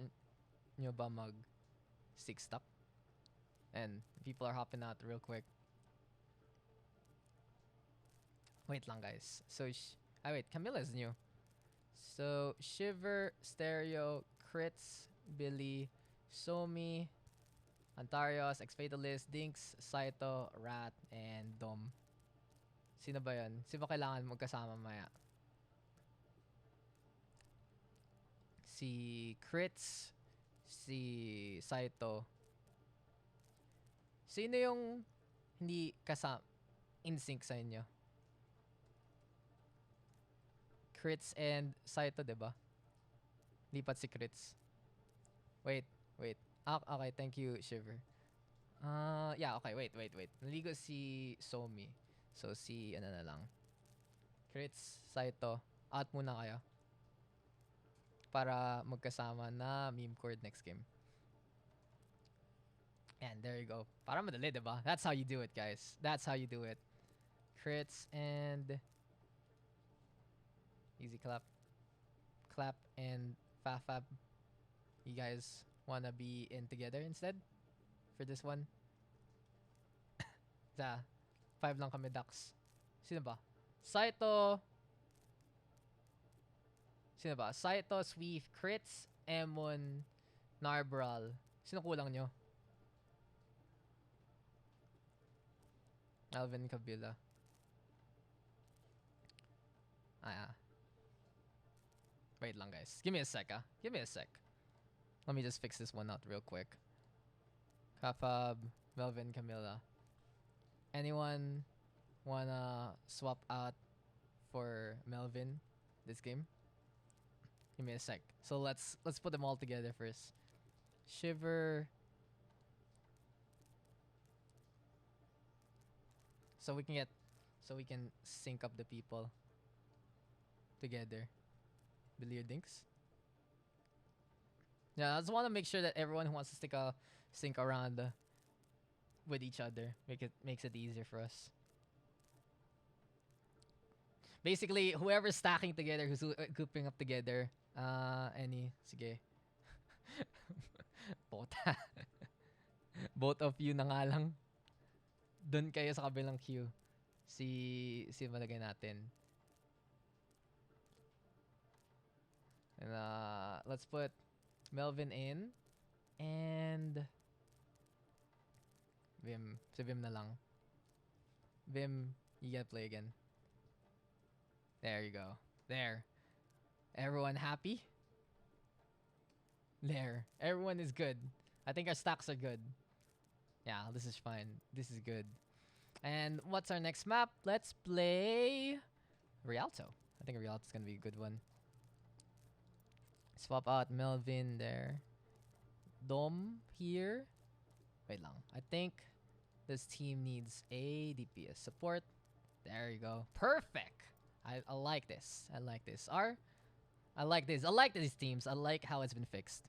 nyo ba mag 6 stop? And people are hopping out real quick. Wait lang, guys. So, wait, Camilla's new. So, Shiver, Stereo, Crits, Billy, Somi, Antarios, X-Fatalist, Dinks, Saito, Rat, and Dom. Sino ba yun? Sino ba kailangan magkasama maya? Si Crits, si Saito. Sino yung hindi kasama in sync sa inyo? Crits and Saito, diba? Lipat si Crits. Wait. Okay, thank you, Shiver. Yeah, okay, wait. Naligo si Somi. So, si, ano na lang. Crits, Saito. Out muna kayo. Para magkasama na meme chord next game. And there you go. Para madali, diba? That's how you do it, guys. That's how you do it. Crits and... Easy clap. Clap and Fafab. You guys wanna be in together instead? For this one? 5 lang kami, Daks. Sino ba? Saito. Sino ba? Saito, Swift, Crits, Emon, Narbral. Sino kulang nyo? Alvin Kabila. Wait lang, guys. Give me a sec, Give me a sec. Let me just fix this one out real quick. Kafab, Melvin, Camilla. Anyone wanna swap out for Melvin this game? Give me a sec. So let's put them all together first. Shiver. So we can sync up the people together. Billy or Dinks? Yeah, I just want to make sure that everyone who wants to sync around with each other makes it easier for us. Basically, whoever's stacking together, who's grouping up together, sige. Both of you na nga lang. Doon kayo sa kabilang queue. Si malagay natin. And let's put Melvin in. And Vim. Si Vim na lang. Vim, you gotta play again. There you go. There. Everyone happy? There. Everyone is good. I think our stacks are good. Yeah, this is fine. This is good. And what's our next map? Let's play Rialto. I think Rialto's gonna be a good one. Swap out Melvin there. Dom here. Wait lang. I think this team needs a DPS support. There you go. Perfect. I like this. I like this. I like this. I like these teams. I like how it's been fixed.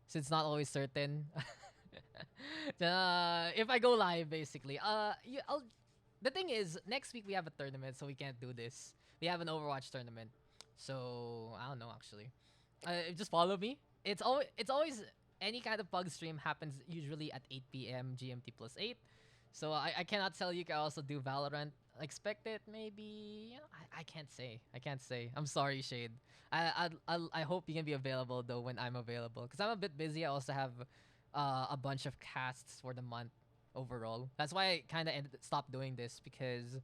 So it's not always certain. If I go live, basically. The thing is, next week we have a tournament, so we can't do this. We have an Overwatch tournament. So, I don't know, actually. Just follow me. It's always any kind of pug stream happens usually at 8 p.m. GMT plus 8. So I cannot tell you can also do Valorant. Expect it maybe. I can't say. I can't say. I'm sorry, Shade. I hope you can be available though when I'm available, because I'm a bit busy. I also have a bunch of casts for the month overall. That's why I kind of stopped doing this, because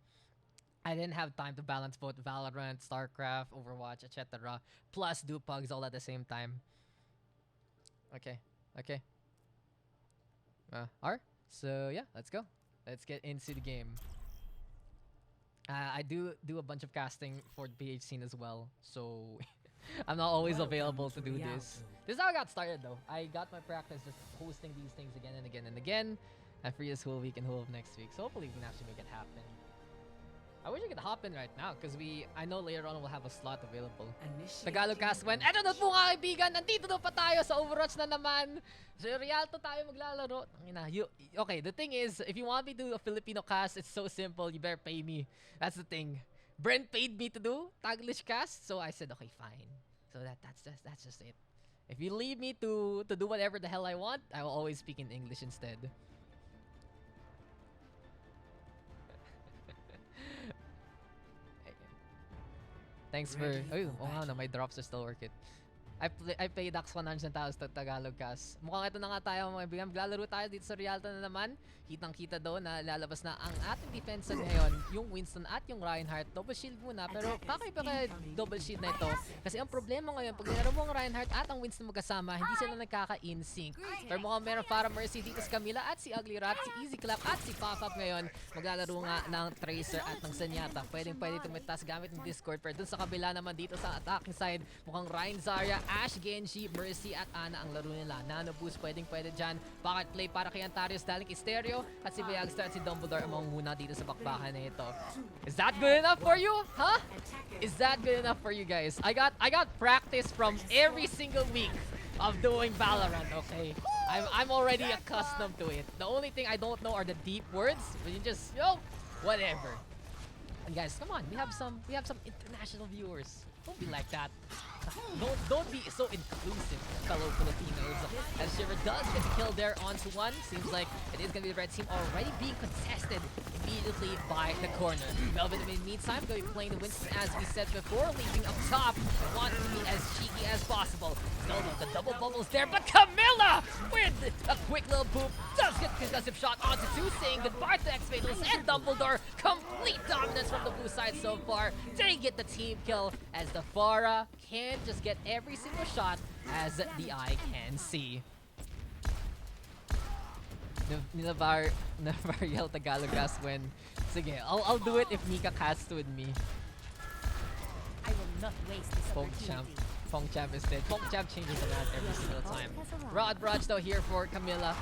I didn't have time to balance both Valorant, StarCraft, Overwatch, etc. Plus do pugs all at the same time. Okay. R. So yeah, let's go. Let's get into the game. I do a bunch of casting for the PH scene as well, so I'm not always available to do this. This is how I got started though. I got my practice just hosting these things again and again and again. I'm free this whole week and whole of next week, so hopefully we can actually make it happen. I wish I could hop in right now, because I know later on we'll have a slot available. Tagalog cast when, eto na po mga kaibigan, nandito na pa tayo sa OverRush na naman. Sa Rialto tayo maglalaro. Okay, the thing is, if you want me to do a Filipino cast, it's so simple, you better pay me. That's the thing. Brent paid me to do Taglish cast, so I said, okay, fine. So that's just it. If you leave me to do whatever the hell I want, I will always speak in English instead. Thanks for... Oh nga na, my drops are still working. I pay Daks 100,000 to Tagalog cast. Mukhang ito na nga tayo mga kaibigan. Maglalaro tayo dito sa Rialto na naman. Kitang-kita doon na lalabas na ang ating defense ngayon. Yung Winston at yung Reinhardt. Double shield muna. Pero kakaiba kay double shield na ito. Kasi ang problema ngayon, pag nilaro mo ang Reinhardt at ang Winston magkasama, hindi sila nagkaka-in-sync. Pero mukhang meron para Mercy dito si Camila at si Ugly Rat, si Easy Clap at si Pop-Up ngayon. Maglalaro nga ng Tracer at ng Senyata. Pwede tumitas gamit ng Discord. Pero dun sa kabila naman dito sa attacking side, mukhang Ryan Zarya, Ash, Genji, Mercy at Ana ang laro nila. Nano boost pwede dyan. Pocket play para kay Antarius daling kay Stereo at si Bayagstar at si Dumbledore ang muna dito sa bakbakan na ito. Is that good enough for you? Huh? Is that good enough for you guys? I got practice from every single week of doing Valorant, okay? I'm already accustomed to it. The only thing I don't know are the deep words, but you just, whatever. And guys, come on, we have some international viewers. Don't be like that. Don't be so inclusive, fellow Filipinos. As Shiver does get the kill there onto one. Seems like it is going to be the red team already being contested immediately by the corner. Melvin in the meantime going to be playing the Winston as we said before, leaping up top. Want to be as cheeky as possible. Still the double bubbles there, but Camilla with a quick little boop does get the concussive shot onto two, saying goodbye to X-Fatals and Dumbledore. Complete dominance from the blue side so far. They get the team kill as the Pharah can't just get every single shot as the eye can see. Navariel Tagalog cast when. Sige, I'll do it if Mika casts with me. I will not waste this opportunity. Fong Champ is dead. Fong Champ changes the map every single time. Rod Brudge though here for Camilla.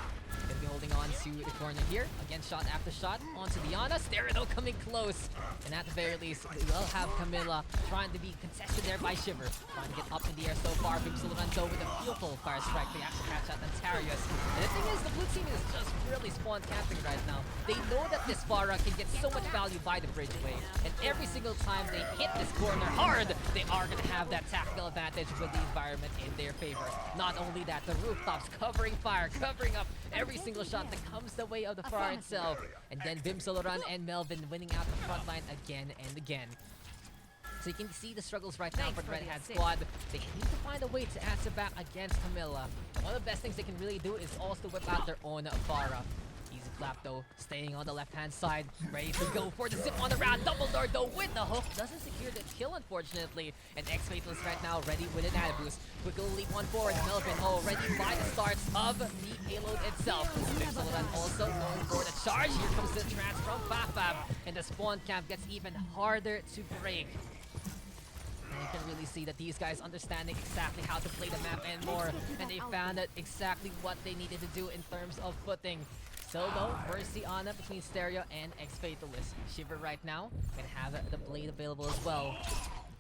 Gonna be holding on to the corner here. Again, shot after shot onto Diana. Stereo coming close. And at the very least, we will have Camilla trying to be contested there by Shiver. Trying to get up in the air so far. Bimsuluranto with a beautiful fire strike. They actually catch out Antarius. And the thing is, the blue team is just really spawn camping right now. They know that this Pharah can get so much value by the bridgeway. And every single time they hit this corner hard, they are going to have that tactical advantage with the environment in their favor. Not only that, the rooftops covering fire, covering up every single shot that comes the way of the Pharah itself. And then Bimsoloran and Melvin winning out the front line again and again. So you can see the struggles right now for the Red Hat squad. They need to find a way to answer back against Camilla. And one of the best things they can really do is also whip out their own Pharah. Easy clap though, staying on the left-hand side, ready to go for the zip on the round. Dumbledore though with the hook, doesn't secure the kill unfortunately. And X-Fatalist right now ready with an ad boost. Quick little leap on forward, Melvin already by the starts of the payload itself. Bimsoloran also going for the charge. Here comes the trance from Fafab, and the spawn camp gets even harder to break. you can really see that these guys understanding exactly how to play the map and more, and they found out exactly what they needed to do in terms of footing. Still though, Mercy on it between Stereo and X-Fatalist. Shiver right now can have the blade available as well.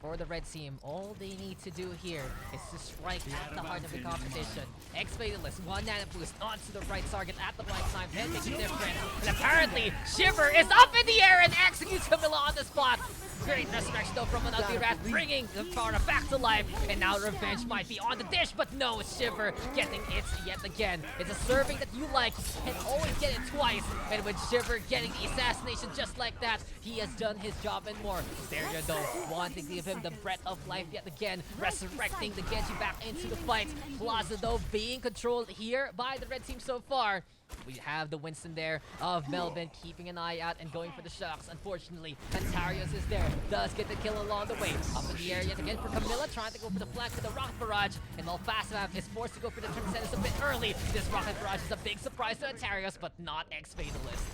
For the red team, all they need to do here is to strike at the heart of the competition. X-Fatalist, 1 nano boost onto the right target at the right time, then makes a difference. And apparently, Shiver is up in the air and executes Camilla on the spot. Great resurrection though from an ugly rat, bringing the Farah back to life. And now revenge might be on the dish, but no, it's Shiver getting it yet again. It's a serving that you like and always get it twice. And with Shiver getting the assassination just like that, he has done his job and more. Stereo though, wanting to give him the breath of life yet again, resurrecting the Genji back into the fight. Plaza though being controlled here by the red team so far. We have the Winston there of Melvin keeping an eye out and going for the shocks. Unfortunately, Antarius is there, does get the kill along the way. Up in the air yet again for Camilla, trying to go for the flank with the rocket barrage. And while Fastmap is forced to go for the Transcendence a bit early, this rocket barrage is a big surprise to Antarius, but not X-Fatalist.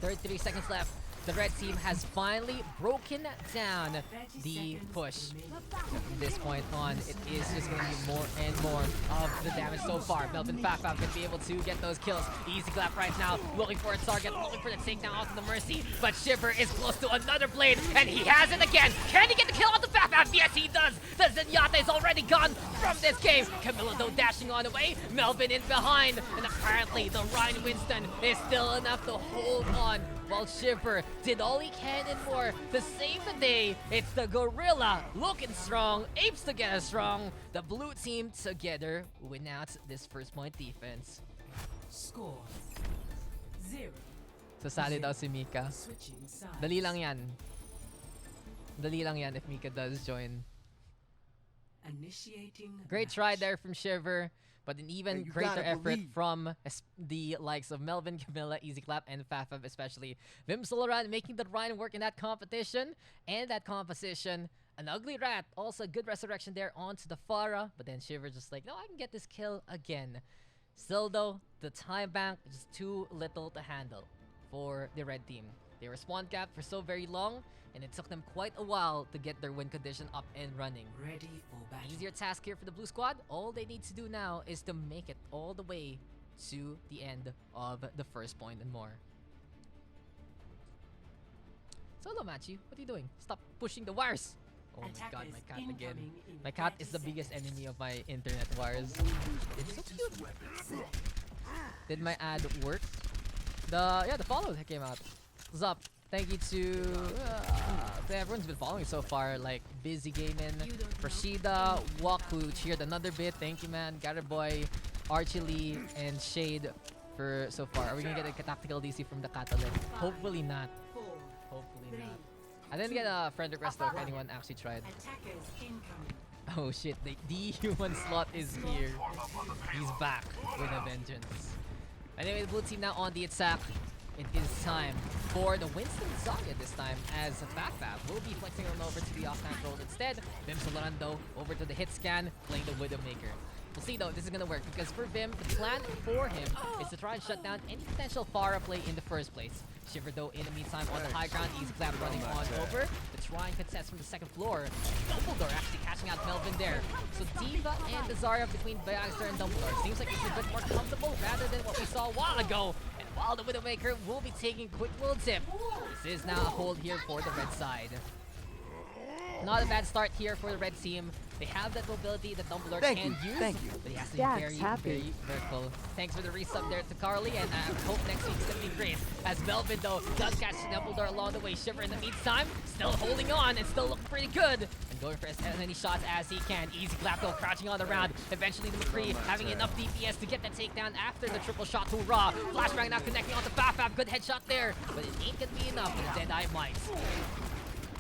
33 seconds left. The red team has finally broken down the push. From this point on, it is just going to be more and more of the damage so far. Melvin Fafaf can be able to get those kills. Easy clap right now, looking for a target, looking for the takedown onto the Mercy. But Shiver is close to another blade, and he has it again. Can he get the kill onto Fafaf? Yes, he does. The Zenyatta is already gone from this game. Camilla though dashing on the way. Melvin in behind, and apparently the Ryan Winston is still enough to hold on. While Shiver did all he can and more to save the day. It's the Gorilla looking strong, Apes together strong. The blue team together win out this first point defense. Score 0. Sasali daw si Mika. Switching sides. Dali lang yan. Dali lang yan if Mika does join. Initiating Great try there from Shiver. But an even you greater gotta effort believe. from the likes of Melvin, Camilla, Easy Clap, and Fafaf especially. Vim Solaran making the Ryan work in that competition and that composition. An ugly rat, also good resurrection there onto the Farah. But then Shiver just like, no, I can get this kill again. Still though, the time bank is too little to handle for the red team. They were spawn capped for so very long, and it took them quite a while to get their win condition up and running. ready for battle. Easier task here for the blue squad. All they need to do now is to make it all the way to the end of the first point and more. Solo Machi, what are you doing? Stop pushing the wires! Oh my god, my cat again. My cat is the biggest enemy of my internet wires. It's so cute. Did my ad work? The follow that came out. What's up? Thank you to everyone's been following so far, like Busy Gaming, Rashida, Waku cheered another bit. Thank you, man. Gatter Boy, Archie Lee, and Shade for so far. Are we gonna get a tactical DC from the Catalan? Hopefully not. 4, Hopefully 3, not. I didn't get a friend request though if anyone actually tried. attackers incoming. Oh shit, the human slot is here. He's back with a vengeance. Anyway, the blue team now on the attack. It is time for the Winston Saga this time, as Fafaf will be flexing on over to the off-tank role instead. Vim Solorando over to the hit scan, playing the Widowmaker. We'll see though, this is gonna work because for Vim, the plan for him is to try and shut down any potential Farah play in the first place. Shiver though in the meantime on the high ground, Easy Clap running on over to try and contest from the second floor. Dumbledore actually catching out Melvin there. So Diva and the Zarya between Bayagster and Dumbledore. Seems like it's a bit more comfortable rather than what we saw a while ago. And while the Widowmaker will be taking quick little tip, this is now a hold here for the red side. Not a bad start here for the red team. They have that mobility that Dumbledore can use, but he has to be Daks, very, happy. very careful. Thanks for the resub there to Carly, and I hope next week's gonna be great. As Melvin, though, does catch Dumbledore along the way. Shiver in the meantime, still holding on and still looking pretty good. And going for as many shots as he can. Easy Clap, though, crouching on the round. Eventually, the McCree having enough DPS to get that takedown after the triple shot to Raw. Flashbang now connecting onto Fafaf. Good headshot there, but it ain't gonna be enough for the Deadeye Mites.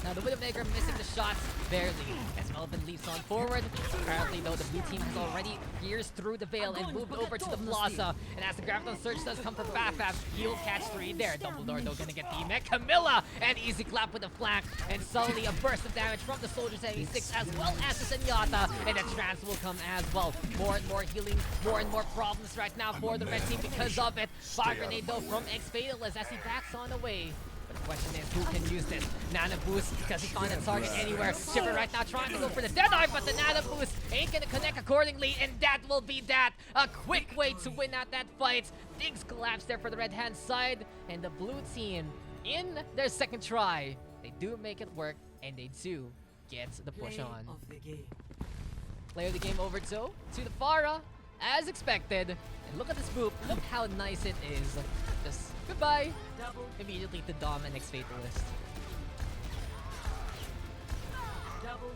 Now the Widowmaker missing the shots barely as Melvin leaps on forward. Apparently though the blue team has already pierced through the veil and moved over to the plaza. And as the Graviton Surge does come from Fafaf, he'll catch 3 there. Dumbledore though gonna get the mech. Camilla and Easy Clap with the flank. And suddenly a burst of damage from the Soldier 76 as well as the Zenyatta. And the trance will come as well. More and more healing, more and more problems right now for the red team because of it. Fire grenade though from X-Fatalist as he backs on away. But the question is, who can use this? Nano Boost, because he's on the target anywhere. Shiver right now trying to go for the Deadeye, but the Nano Boost ain't gonna connect accordingly, and that will be that. A quick way to win out that fight. Things collapse there for the red-hand side, and the blue team, in their second try, they do make it work, and they do get the push Play on. of the game. Play of the game over to the Pharah, as expected. And look at this boop. Look how nice it is. Just goodbye. Double, Immediately to Dom and next Fatalist. double,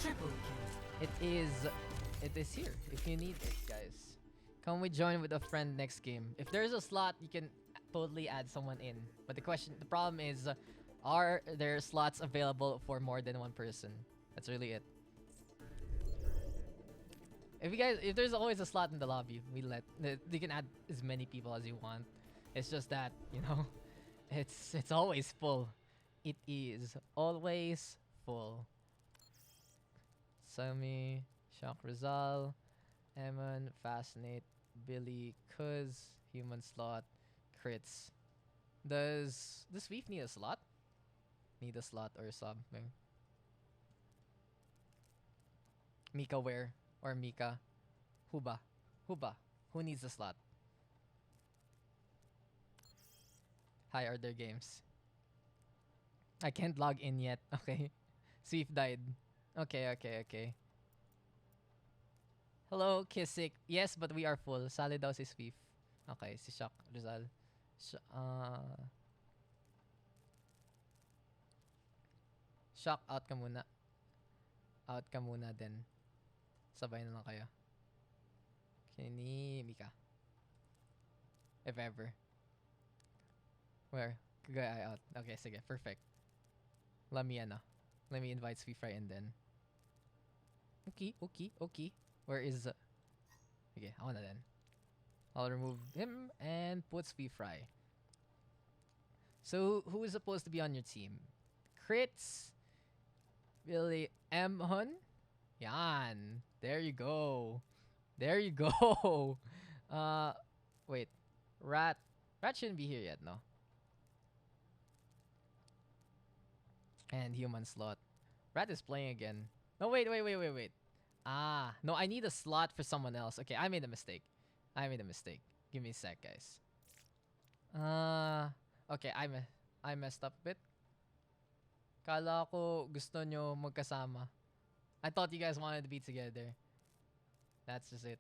triple kill. It is here if you need it, guys. Come we join with a friend next game. If there's a slot, you can totally add someone in. But the problem is, are there slots available for more than one person? That's really it. If there's always a slot in the lobby, you can add as many people as you want. It's just that, you know, it's always full. It is always full. Sami, Shock Rizal, Eman, Fascinate, Billy, Kuz, Human Slot, Crits. Does Sweep need a slot? Need a slot or something? Mika where? Or Mika? Huba? Who needs a slot? Hi, are there games? I can't log in yet. Okay. Sweep died. Okay. Hello, Kisik. Yes, but we are full. Sali daw si Sweep. Okay, si Shock Rizal. Shock, out ka muna. Out ka muna din. Sabay na lang kayo. Kini Mika. If ever. Where? Kagaya out. Okay, sige. Perfect. Let me invite Sweet Fry in then. Okay. Where is... Okay, ako na then. I'll remove him and put Sweet Fry. So, who is supposed to be on your team? Crits. Billy M. Hun? Yan. There you go. Wait. Rat shouldn't be here yet, no? And Human Slot. Rat is playing again. No, wait. Ah, no, I need a slot for someone else. Okay, I made a mistake. Give me a sec, guys. Okay, I messed up a bit. Kala ko gusto nyo magkasama. I thought you guys wanted to be together. That's just it.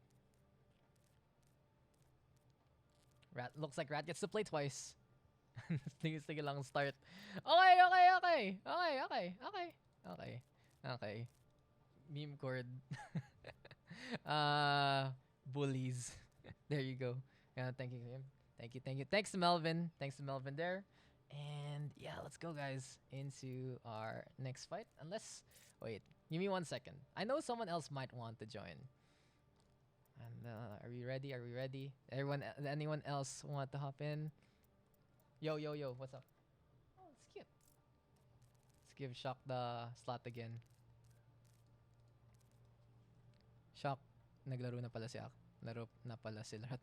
Looks like Rat gets to play twice. Sige lang start. Okay. Meme cord. Bullies. There you go. Thank you him. Thank you. Thanks to Melvin there. And yeah, let's go, guys, into our next fight. Wait, give me 1 second. I know someone else might want to join. And are we ready? Anyone else want to hop in? Yo, what's up? Oh, it's cute. Let's give Shock the slot again. Shock, naglaro na pala si Ak. Laro na pala si Rat.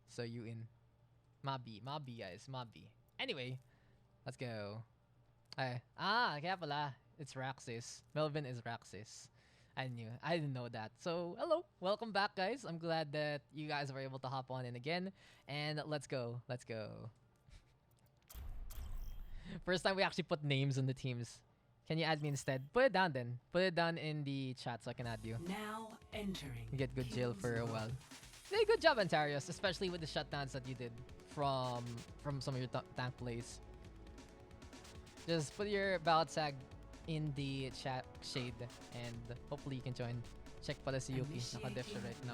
So you in. Mabi, guys, Mabi. Anyway, let's go. Kaya pala, it's Raxis. Melvin is Raxis. I didn't know that. So, hello. Welcome back, guys. I'm glad that you guys were able to hop on in again. And let's go. First time we actually put names on the teams. Can you add me instead? Put it down then. Put it down in the chat so I can add you. Now entering. You get good jail for a while. Hey, good job, Antarius, especially with the shutdowns that you did from some of your tank plays. Just put your ballot tag in the chat shade and hopefully you can join. Check pala si Yuki. Naka-def siya right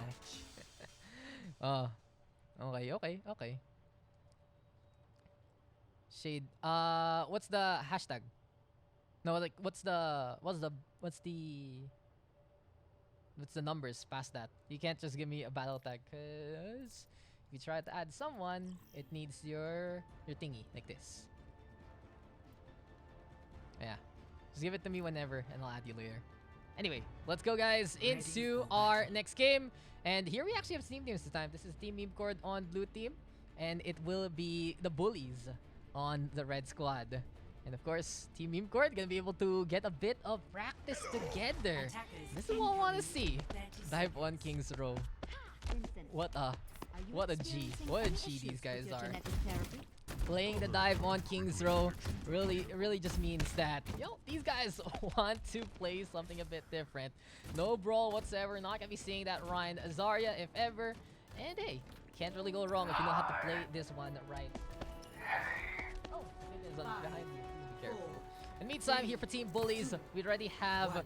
now. Okay. Shade. What's the hashtag? No, like what's the numbers past that? You can't just give me a battle tag, cause if you try to add someone, it needs your thingy like this. Yeah. Just give it to me whenever and I'll add you later. Anyway, let's go, guys, into our next game. And here we actually have team teams this time. This is Team Meme Cord on blue team. And it will be the Bullies on the red squad. And of course, Team Meme Court gonna be able to get a bit of practice together. This is what I want to see. Dive on King's Row. What a G. What a G these guys are. Playing the dive on King's Row really just means that, these guys want to play something a bit different. No brawl whatsoever. Not gonna be seeing that Ryan Zarya if ever. And hey, can't really go wrong if you know how to play this one right. Oh, it is behind you. Be careful. In the meantime, here for Team Bullies, we already have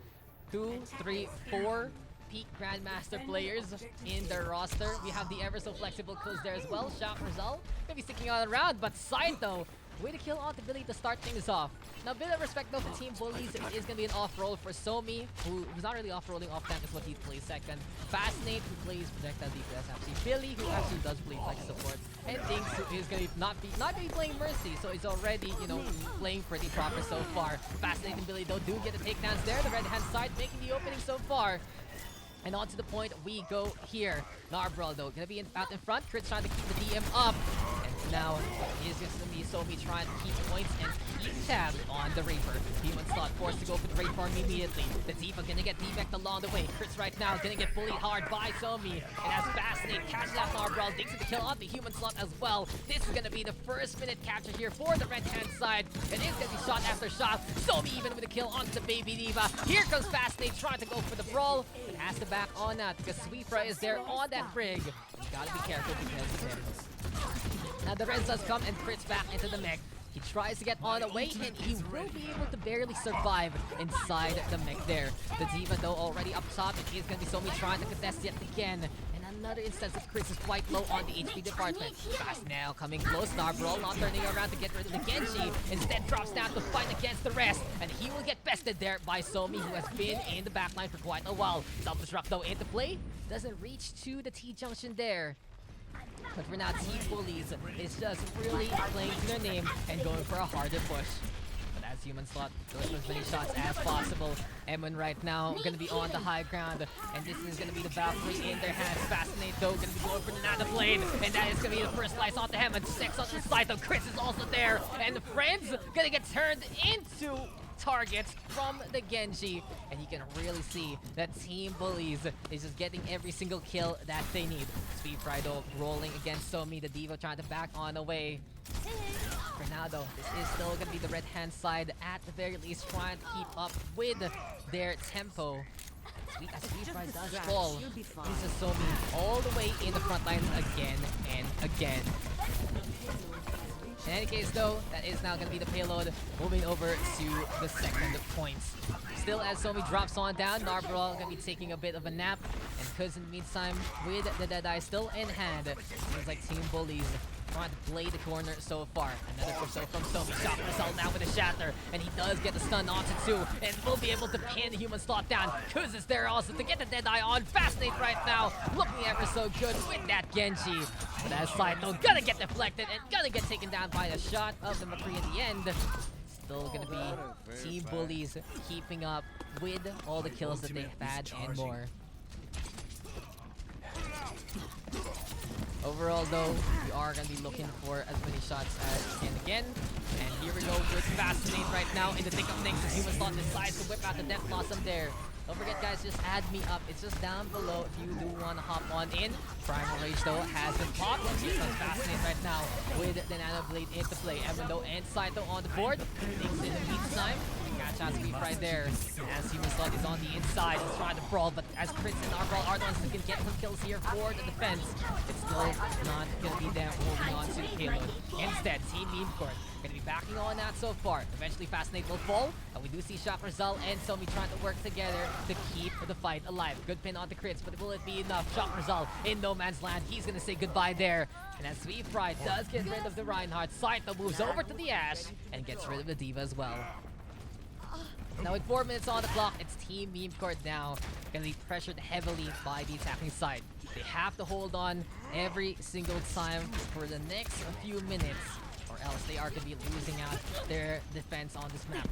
2, 3, 4 peak Grandmaster players in their roster. We have the ever so flexible Kuz there as well. Shock Rizal gonna be sticking on around, but Saito way to kill on the ability to start things off. Now, a bit of respect though for Team Bullies. It is gonna be an off-roll for Somi, who's not really off-rolling. Off-tank is what he plays second. Fascinate, who plays projectile DPS. Actually, Billy, who actually does play flex support, and Dinks, who is gonna not be playing Mercy, so he's already playing pretty proper so far. Fascinate and Billy though do get the takedowns there. The red hand side making the opening so far. And on to the point we go here. Narbral though gonna be out in front. Crit's trying to keep the DM up. And now it is just gonna be Somi trying to keep points and keep tabs on the Reaper. Demon Slot forced to go for the Raid farm immediately. The Diva gonna get defect along the way. Crit's right now gonna get bullied hard by Somi. And as Fascinate catches out Narbral, digs the kill on the Human Slot as well. This is gonna be the first minute capture here for the red hand side. It is gonna be shot after shot. Somi even with a kill onto the Baby Diva. Here comes Fascinate trying to go for the brawl, but has to back on that because Sweefra is there on that Brig. You gotta be careful because of him. Now the res does come and crits back into the mech. He tries to get on away and he will be able to barely survive inside the mech there. The Diva though already up top. It is gonna be Somi trying to contest yet again. Another instance of Chris is quite low on the HP department. Fast now coming close. Narbral not turning around to get rid of the Genji. Instead drops down to fight against the rest. And he will get bested there by Somi, who has been in the backline for quite a while. Self-destruct though into play. Doesn't reach to the T-junction there. But for now, Team Bullies is just really playing to their name and going for a harder push. But as Human Slot delivers as many shots as possible, Emon right now gonna be on the high ground, and this is gonna be the Valkyrie in their hands. Fascinate though gonna be going for the Nana Blade, and that is gonna be the first slice onto him, and 6 on the side though. Chris is also there, and the friends gonna get turned into targets from the Genji, and you can really see that Team Bullies is just getting every single kill that they need. Speed Frido rolling against Somi, the Diva trying to back on away. For now though, this is still gonna be the red hand side at the very least trying to keep up with their tempo. As Speed Frido does fall, this is Somi all the way in the front line again and again. In any case though, that is now going to be the payload, moving over to the second points. Still as Somi drops on down, Narbral going to be taking a bit of a nap, and Kuz in the meantime with the Deadeye still in hand. Seems like Team Bullies trying to play the corner so far. Another push though from Somi. Shock Result now with a shatter, and he does get the stun onto 2, and will be able to pin the Human Slot down. Kuz is there also to get the Deadeye on. Fascinate right now, looking ever so good with that Genji. But as Saito gonna get deflected and gonna get taken down by a shot of the McCree in the end. Still gonna be Team Bullies keeping up with all the kills that they've had and more. Overall though, we are going to be looking for as many shots as we can again. And here we go with Fascinate right now in the thick of things as Human Slot decides to whip out the Death Blossom there. Don't forget guys, just add me up. It's just down below if you do want to hop on in. Primal Rage though has been popped. And here comes Fascinate right now with the Nano Blade into play. Emendo and Saito on the board. Things in the meantime. Catch out Speed right there. As Human Slot is on the inside, he's trying to brawl, but as Chris and Narbral are the ones who can get some kills here for the defense, it's still not going to be them holding on to the payload. Instead, Team Meme Court going to be backing on that so far. Eventually Fascinate will fall, and we do see Shock Rizal and Somi trying to work together to keep the fight alive. Good pin on the crits, but will it be enough? Shock Rizal in no man's land. He's going to say goodbye there. And as Sweet Fry does get rid of the Reinhardt, Saito moves over to the Ash and gets rid of the Diva as well. Now with 4 minutes on the clock, it's Team Meme Court now gonna be pressured heavily by the attacking side. They have to hold on every single time for the next few minutes, or else they are gonna be losing out their defense on this map.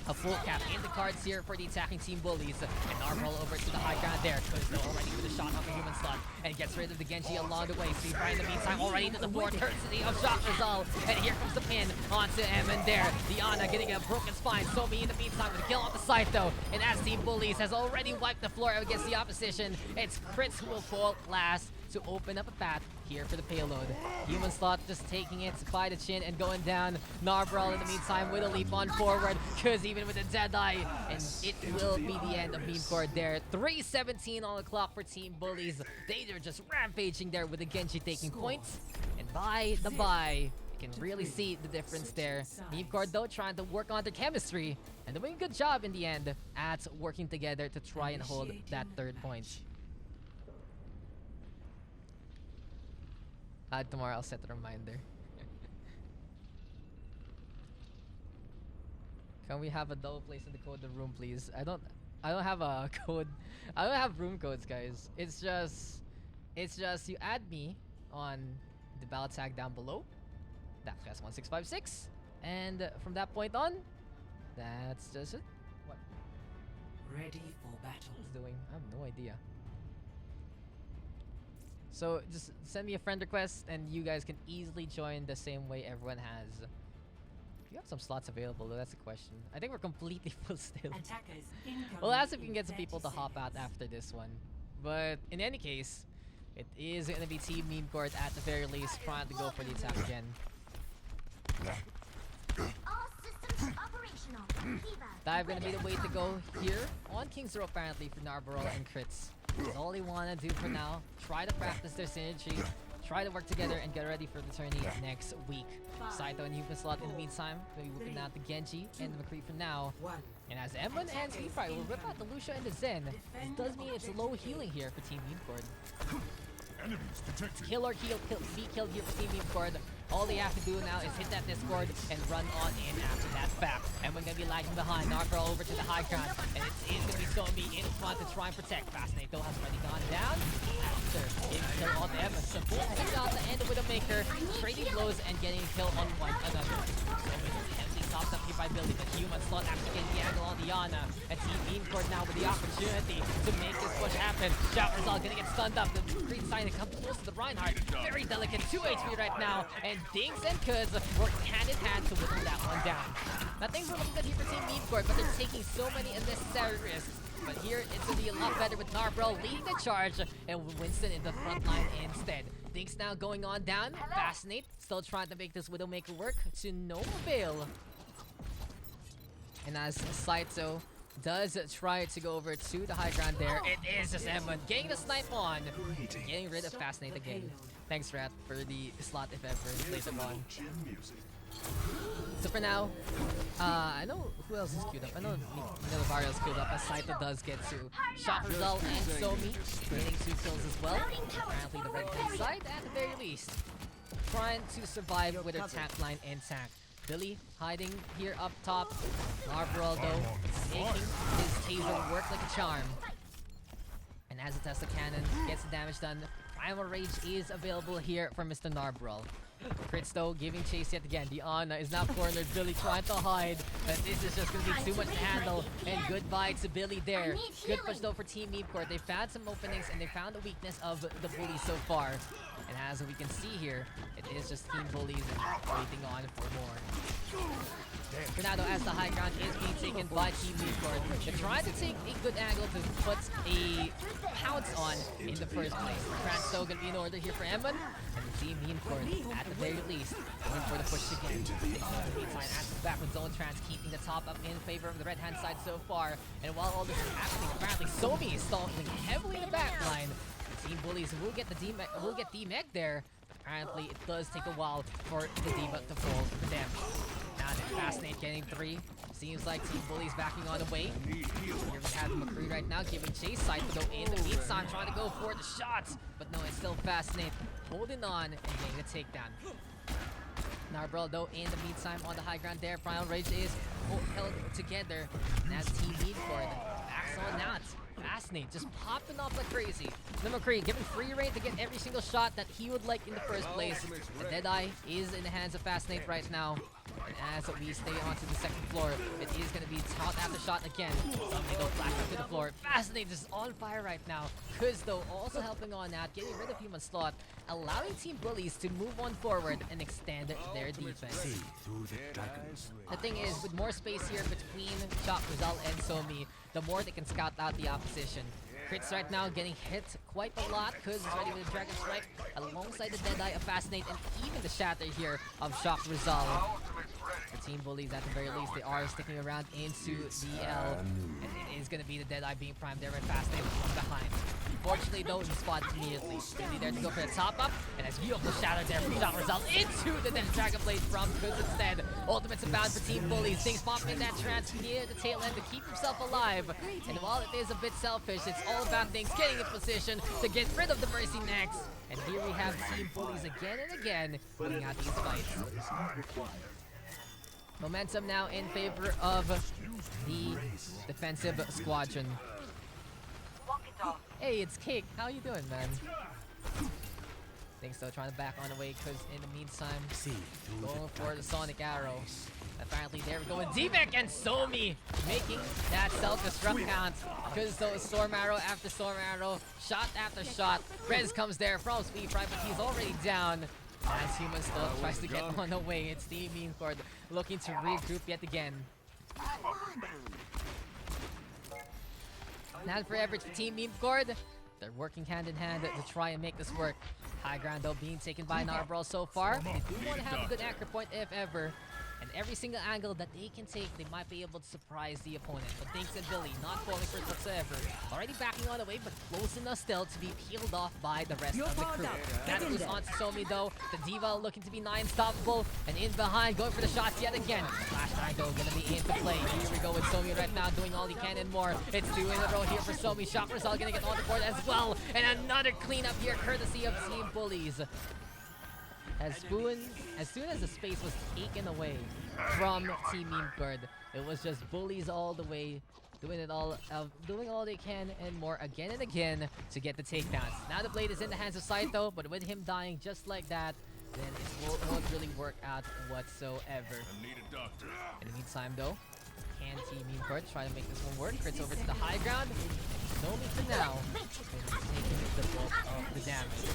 A full cap in the cards here for the attacking team bullies. And Narwhal over to the high ground there. Kuzo already with a shot on the human slot. And gets rid of the Genji along the way. Seafry in the meantime already to the board. Courtesy of shot result. And here comes the pin onto Emin there. Diana getting a broken spine. Somi in the meantime with a kill off the side though. And as Team Bullies has already wiped the floor against the opposition, it's Crits who will fall last to open up a path here for the payload. Human slot just taking it by the chin and going down. Narbrawl in the meantime with a leap on forward. Cuz even with a dead eye. And it will be the end of meme court there. 3:17 on the clock for Team Bullies. They are just rampaging there with the Genji taking points. And by the bye, you can really see the difference there. Meme court though trying to work on their chemistry. And doing a good job in the end at working together to try and hold that third point. Tomorrow I'll set a reminder. Can we have a double place in the code the room, please? I don't have a code. I don't have room codes, guys. It's just you add me on the battle tag down below. That's 1656. And from that point on, that's just it. What? Ready for battle. What's it doing? I have no idea. So just send me a friend request and you guys can easily join the same way everyone has. Do you have some slots available though? That's the question. I think we're completely full still. Attackers We'll ask if we incoming can get some in people to 30 hop out seconds. after this one. But in any case, it is going to be Team Meme Court at the very least trying to go for the attack again. All systems operational. Dive going to be the way to go here on King's Row apparently for Narbarol and Crits. That's all they want to do for now. Try to practice their synergy. Try to work together and get ready for the tourney next week. Saito and Human Slot in the meantime. Maybe looking at the Genji and the McCree for now. And as Emon and Speedfry will rip out the Lucia and the Zen, this does mean it's low healing here for Team Meme Court. Enemies detected. Kill or kill, be killed here for Team Meme Court. All they have to do now is hit that Discord and run on in after that back. And we're gonna be lagging behind. Narfro over to the high ground. And it is gonna be Somi in front to try and protect. Fascinate though has already gone down. After getting kill on the Evans. So both on the end with a maker, trading blows and getting a kill on one another. Somi heavily topped up here by Billy, but Human Slot after getting the angle on Diana. And Team Meme Court now with the opportunity to make this push happen. Shower's all gonna get stunned up. The green sign to come close to the Reinhardt. Very delicate, 2 HP right now. And Dings and Kuz work hand in hand to whittle that one down. Now things are looking good here for Team Meme Court, but they're taking so many unnecessary risks. But here it's gonna be a lot better with Narbro leading the charge and Winston in the front line instead. Dings now going on down. Fascinate still trying to make this Widowmaker work to no avail. And as Saito does try to go over to the high ground there, it is just Emon getting the snipe on, getting rid of Fascinate again. Thanks, Rat, for the slot if ever later on. So for now, I know who else is queued up. I know Vario's queued up as Saito does get to Shot Result and Somi getting 2 kills as well. Apparently the right hand side at the very least. Trying to survive with her tank line intact. Billy hiding here up top. Narbarol though making his taser work like a charm. And as it does, the cannon gets the damage done. Primal Rage is available here for Mr. Narbarol. Crits though giving chase yet again. Diana is now cornered. Billy trying to hide, but this is just gonna be too much to handle. And goodbye to Billy there. Good push though for Team Meme Court. They found some openings and they found the weakness of the bullies so far. And as we can see here, it is just Team Bullies and waiting on for more. Tornado as the high ground is being taken by Team Meme Court. They're trying to take a good angle to put a pounce on in the first place. Trans still gonna be in order here for Emon. And Team Meme Court at the very least going for the push again. Meantime, as the back with Zone Trans keeping the top up in favor of the red hand side so far. And while all this is happening, apparently Somi is stalling heavily in the back line. Team Bullies will get the D-Meg there. Apparently it does take a while for the D-Meg to fall for them. Now then Fascinate getting 3. Seems like Team Bullies backing on the way. Here we have McCree right now giving chase. Saito though in the meantime trying to go for the shots. But no, it's still Fascinate holding on and getting the takedown. Narbarol though in the meantime on the high ground there. Primal Rage is held together. And as Team Meme Court backs on out. Fascinate just popping off like crazy. The McCree given free reign to get every single shot that he would like in the first place. The Deadeye is in the hands of Fascinate right now. And as we stay onto the second floor, it is going to be shot after shot again. Suddenly though, flash up to the floor. Fascinating, just on fire right now. Kuz though also helping on out, getting rid of human slot, allowing Team Bullies to move on forward and extend their defense. The thing is, with more space here between Shock, Rizal, and Somi, the more they can scout out the opposition. Crits right now getting hit quite a lot. Kuz is ready with the Dragon Strike alongside the Deadeye of Fascinate and even the Shatter here of Shock Rizal. The Team Bullies, at the very least, they are sticking around into the L. And it is going to be the Deadeye being primed there and Fascinate from behind. Fortunately, though, he spotted immediately. Really there to go for the top up. And as beautiful Shatter there from Shock Rizal into the Dragon Blade from Kuz instead. Ultimates abound for Team Bullies. Things popping in that trance near the tail end to keep himself alive. And while it is a bit selfish, it's all about things getting in position to get rid of the Mercy next. And here we have Team Bullies again and again winning out these fights. Momentum now in favor of the defensive squadron. Hey, it's Cake. How you doing, man? Think so, trying to back on away because in the meantime, going for the Sonic Arrow. Apparently, there we go with D-Beck and Somi making that self-destruct count. Because those Storm Arrow after Storm Arrow, shot after shot. Rez comes there from Speed Fry, but he's already down. As Human still tries to get on the way, it's Team Meme Cord looking to regroup yet again. Not forever to Team Meme Cord. They're working hand in hand to try and make this work. High ground though being taken by Narbrawl so far. They do want to have a good anchor point if ever. And every single angle that they can take, they might be able to surprise the opponent. But Dinks and Billy not falling for it whatsoever. Already backing on the way, but close enough still to be peeled off by the rest of the crew. That moves on to Somi though. The Diva looking to be unstoppable. And in behind, going for the shots yet again. Flashbang though, gonna be into play. Here we go with Somi right now, doing all he can and more. It's 2 in a row here for Somi. Shock Rizal gonna get on the board as well. And another cleanup here, courtesy of Team Bullies. As soon as the space was taken away from Team Meme Cord, it was just Bullies all the way, doing all they can and more again and again to get the takedowns. Now the blade is in the hands of Saito, but with him dying just like that, then it won't really work out whatsoever. I need a doctor. In the meantime though, can Team Meme Cord try to make this one work? Crits over to the high ground. Somi for now is taking the bulk of the damage.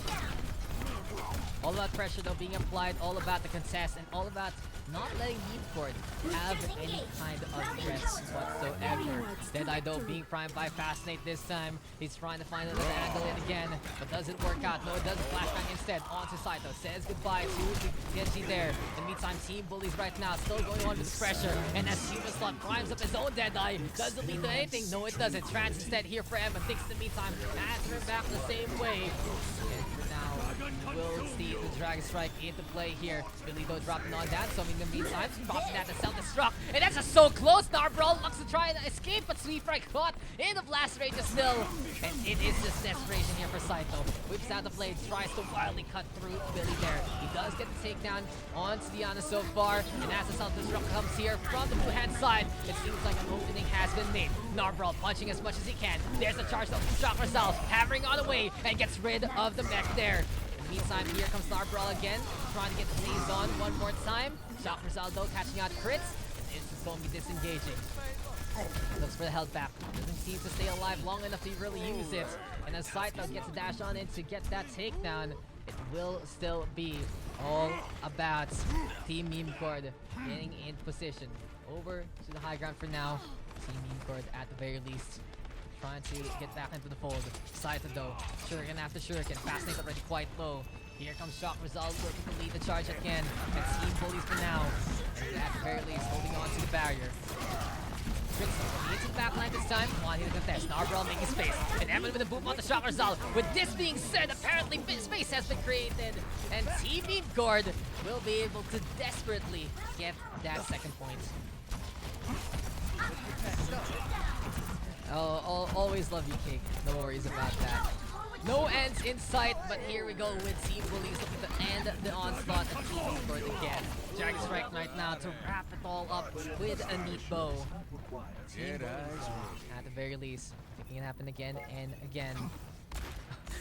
All about pressure though being applied, all about the contest, and all about not letting Meme Cord have any kind of threats whatsoever. Deadeye though being primed by Fascinate this time. He's trying to find another angle in again, but doesn't work out. No, it doesn't. Flashbang instead onto Saito. Says goodbye to Genji there. In the meantime, Team Bullies right now still going on with the pressure. And as Human Slot primes up his own Deadeye, doesn't lead to anything. No, it doesn't. Trans instead here for Emma. Thinks in the meantime, answer him back the same way. And for now, we'll see the Dragon Strike into play here. Billy though dropping on that, so in the meantime, dropping that to self-destruct. And that's just so close. Narbrawl looks to try and escape, but Sweet Fry caught in the blast range still. And it is just desperation here for Saito. Whips out the blade, tries to wildly cut through Billy there. He does get the takedown onto Diana so far. And as the self-destruct comes here from the blue hand side, it seems like an opening has been made. Narbrawl punching as much as he can. There's the charge though from Shock Rizal, hammering on the way and gets rid of the mech there. Meantime, here comes Narbrawl again, trying to get the seize on one more time. Shock Rizal though catching out crits, and it's going to be disengaging. Looks for the health back. Doesn't seem to stay alive long enough to really use it. And as Saito gets a dash on in to get that takedown, it will still be all about Team Meme Cord getting in position. Over to the high ground for now. Team Meme Cord at the very least trying to get back into the fold. Saito though, shuriken after shuriken. Fascinate already quite low. Here comes Shock Rizal looking to lead the charge again. And Team Bullies for now. And at the very least holding on to the barrier. Crits into the backline this time. Come on, here to contest. Narbrawl making space. And Emma with a boom on the Shock Rizal. With this being said, apparently space has been created. And Team Meme Cord will be able to desperately get that second point. Oh, always love you, Cake. No worries about that. No ends in sight, but here we go with Team Bullies looking to end the onslaught and Team Meme Cord again. Dragon Strike right now to wrap it all up with a neat bow. Team Bullies, at the very least, making it happen again and again.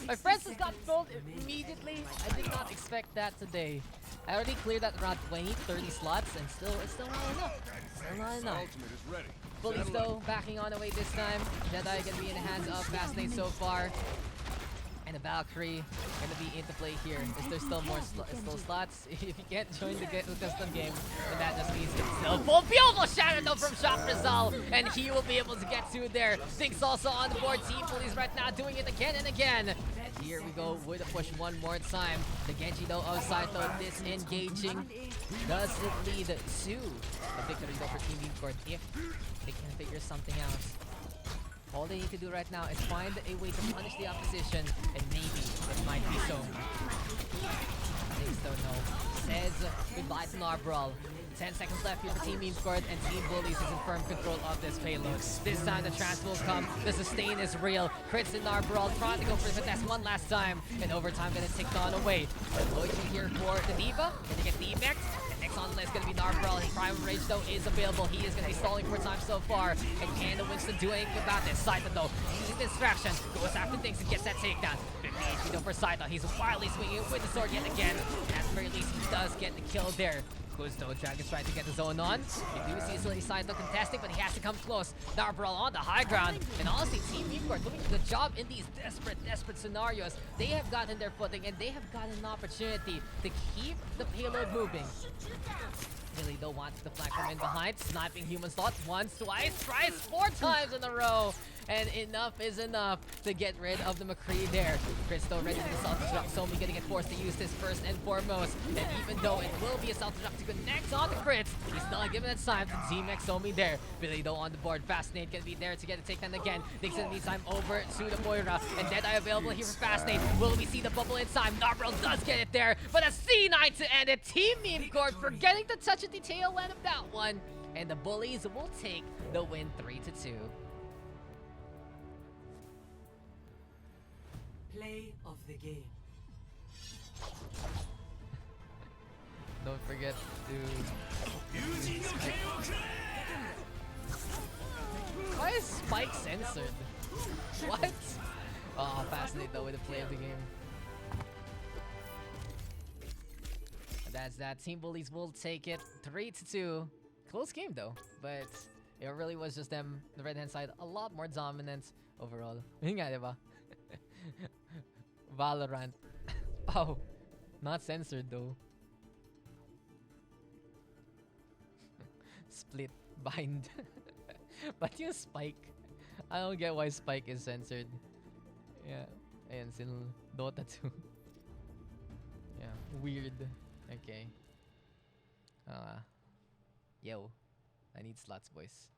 My friends just got trolled immediately. I did not expect that today. I already cleared that around 20, 30 slots, and it's still not enough. Still not enough. Ultimate is ready. Bullies though, backing on away this time. Jedi gonna be in the hands of Fascinate so far. And the Valkyrie gonna be into play here. Is there still more slots? If you can't join the custom game, then that just means it's still full. Beautiful shatter though from Shock Rizal, and he will be able to get to there. Things also on the board. Team Bullies right now doing it again and again. Here we go with a push one more time. The Genji though of Saito disengaging. Does it lead to a victory though for Team Beamcord if they can figure something out? All they need to do right now is find a way to punish the opposition, and maybe it might be so. Things don't know. Says goodbye to Narbrawl. 10 seconds left here for Team Beamcord, and Team Bullies is in firm control of this payload. This time the trance will come. The sustain is real. Crits in Narbrawl trying to go for the finesse one last time, and overtime gonna tick on away. Loyalty here for the Diva. Gonna get the Evex. Next on the list is going to be Narbrawl. His Prime Rage though is available. He is going to be stalling for time so far. And can the Winston do anything about this? Saito though, using the distraction, goes after things and gets that takedown. 50 HP though for Saito. He's wildly swinging with the sword yet again. And at the very least, he does get the kill there. Though, Dragon's trying to get the zone on. You do see Saito contesting, but he has to come close. Narbrawl on the high ground. And honestly, Team Beamcord doing a good job in these desperate scenarios. They have gotten their footing, and they have gotten an opportunity to keep the payload moving. Really though wants to flank from in behind, sniping human slots once, twice, thrice, 4 times in a row. And enough is enough to get rid of the McCree there. Cristo ready for the self-destruct. Somi getting it forced to use this first and foremost. And even though it will be a self-destruct to connect on the crits, he's not giving it time to Z-Max Somi there. Billy though on the board. Fascinate gonna be there to get a takedown again. Takes in the meantime over to the Moira. And Deadeye available here for Fascinate. Will we see the bubble in time? Narbrawl does get it there. But a C9 to end it. Team Beamcord forgetting to touch at the tail end of that one. And the Bullies will take the win 3-2. Play of the game. Don't forget to... Why is Spike censored? What? Oh, Fascinate though with the play of the game. That's that. Team Bullies will take it 3-2. Close game though, but it really was just them, the right hand side, a lot more dominant overall. Yun nga, diba? Valorant. Oh, not censored though. Split, bind. But yung Spike, I don't get why Spike is censored. Yeah, ayan, sin Dota 2. Yeah, weird. Okay. Yo, I need slots, boys.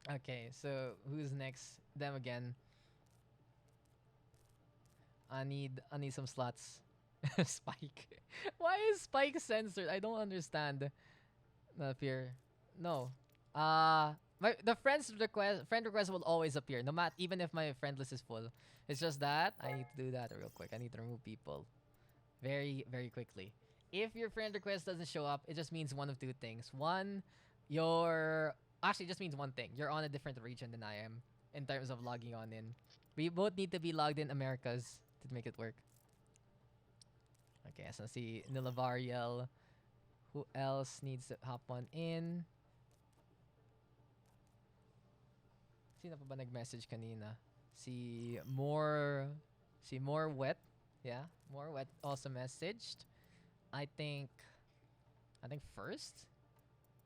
Okay, so who's next? Them again. I need some slots. Spike. Why is Spike censored? I don't understand. Not appear. No. The friend request will always appear, no matter even if my friend list is full. It's just that I need to do that real quick. I need to remove people very, very quickly. If your friend request doesn't show up, it just means one of two things. One, actually, it just means one thing. You're on a different region than I am in terms of logging on in. We both need to be logged in Americas to make it work. Okay, so see Nilavariel. Who else needs to hop on in? Sino pa ba nag-message kanina? Si more wet. Yeah, more wet also messaged. I think first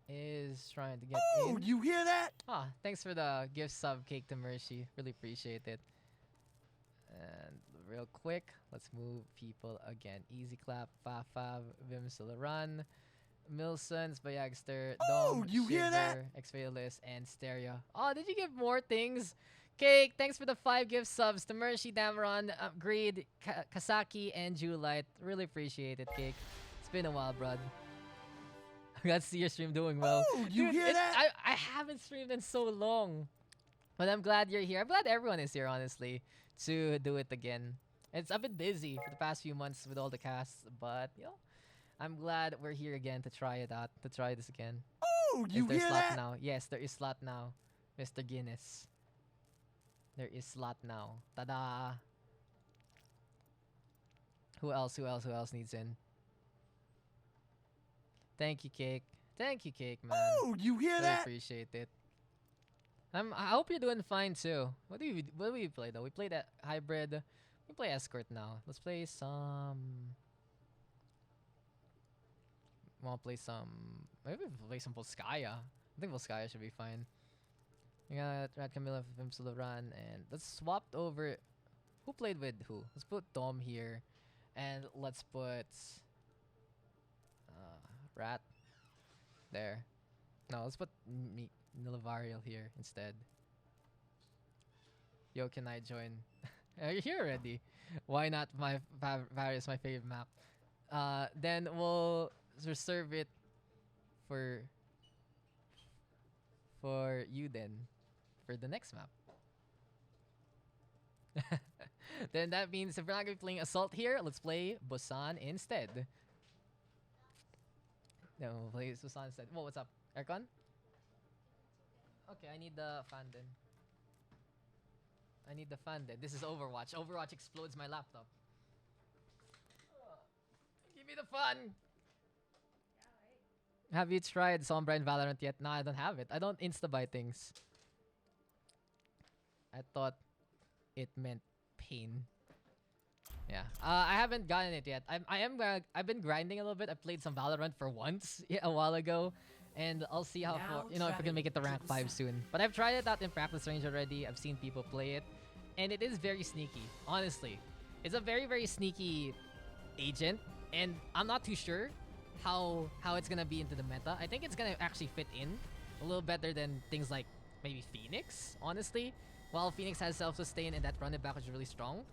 is trying to get in. Oh, you hear that? Ah, thanks for the gift sub, Cake to Mercy. Really appreciate it. And real quick, let's move people again. Easy Clap, Fafav, Vim Solaran, Milsons, Bayagster, Dom, you hear that? Exfailist, and Stereo. Oh, did you give more things? Cake, thanks for the 5 gift subs to Mercy, Damaron, Greed, Kasaki, and Julite. Really appreciate it, Cake. It's been a while, brud. I got to see your stream doing well. Oh, you Dude, hear that? I haven't streamed in so long. But I'm glad you're here. I'm glad everyone is here, honestly, to do it again. I've been busy for the past few months with all the casts, but, I'm glad we're here again to try it out, to try this again. Oh, you Is there hear slot that? now? Yes, there is slot now, Mr. Guinness. There is slot now. Tada! Who else? Who else? Who else needs in? Thank you, Cake. Thank you, Cake, man. Oh, you hear Really that? appreciate it. I hope you're doing fine too. What do we play though? We played that hybrid. We play escort now. Let's play some. Wanna play some? Maybe we'll play some Volskaya. I think Volskaya should be fine. We got Rat Camilla, Vimsuluran, and let's swap over. Who played with who? Let's put Dom here, and let's put Rat there. No, let's put Nilavariel here instead. Yo, can I join? You're here already. Why not? My Various my favorite map. Then we'll reserve it for you then for the next map. Then that means if we're not gonna be playing Assault here, let's play Busan instead. No, we'll play Busan instead. Whoa, what's up? Aircon? Okay, I need the fan then. I need the fan then. This is Overwatch. Overwatch explodes my laptop. Give me the fun! Have you tried Sombra in Valorant yet? No, I don't have it. I don't insta-buy things. I thought it meant pain. Yeah. I haven't gotten it yet. I've been grinding a little bit. I played some Valorant for once a while ago. And I'll see how far, if I can make it to rank 5 soon. But I've tried it out in practice range already. I've seen people play it. And it is very sneaky, honestly. It's a very, very sneaky agent. And I'm not too sure how it's gonna be into the meta. I think it's gonna actually fit in a little better than things like maybe Phoenix, honestly. While Phoenix has self-sustain and that run it back is really strong,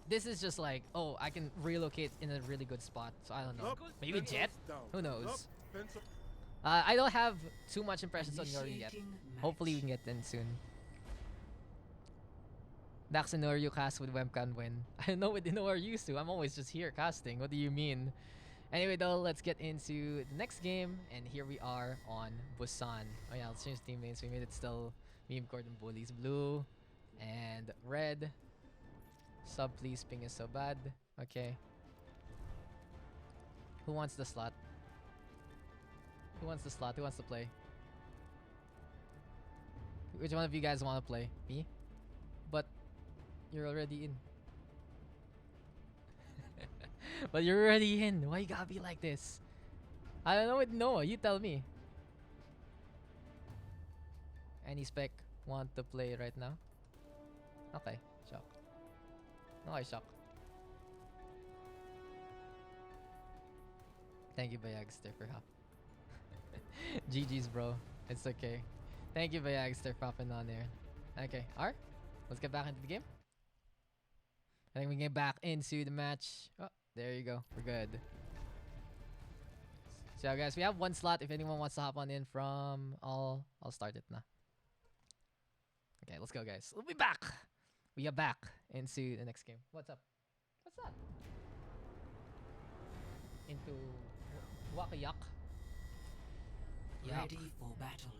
this is just like, oh, I can relocate in a really good spot. So I don't know. Maybe Jet? Who knows? I don't have too much impressions on Yori yet. Hopefully we can get in soon. Daks and Noryu cast with webcam when? I don't know what Inoar used to. I'm always just here casting. What do you mean? Anyway though, let's get into the next game. And here we are on Busan. Oh yeah, let's change team names. We made it still Meme Gordon Bullies Blue and Red. Sub please, ping is so bad. Okay. Who wants the slot? Who wants the slot? Who wants to play? Which one of you guys want to play? Me? But you're already in. But you're already in. Why you gotta be like this? I don't know with Noah. You tell me. Any spec want to play right now? Okay, shock. Okay, shock. Thank you, Bayagster, for help. GG's, bro. It's okay. Thank you, Bayagster, for popping on there. Okay, R, let's get back into the game. I think we can get back into the match. Oh, there you go. We're good. So, guys, we have one slot. If anyone wants to hop on in from, I'll start it now. Okay, let's go, guys. We'll be back. We are back into the next game. What's up? What's that? Into Wakayak. Ready for battle.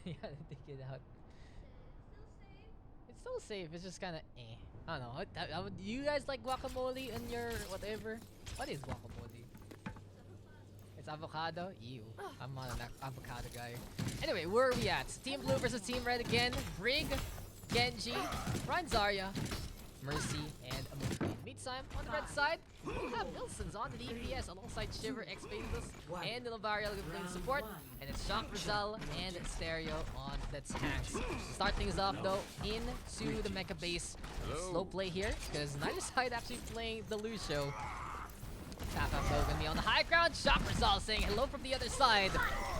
Yeah, take it out. It's still safe. It's just kind of eh. I don't know. Do you guys like guacamole in your whatever? What is guacamole? It's avocado? Ew. I'm not an avocado guy. Anyway, where are we at? Team Blue versus Team Red again. Brig, Genji, Ryan Zarya, Mercy, and Amuki. Meantime, on the red side, we have Wilson's on the DPS alongside Shiver, X-Phases, and Nilavario playing support. And it's Shock Rizal and Stereo on the tanks. Start things off though into the mecha base. Slow play here because neither side actually playing the Lose show. Tap gonna be on the high ground. Shock Rizal saying hello from the other side.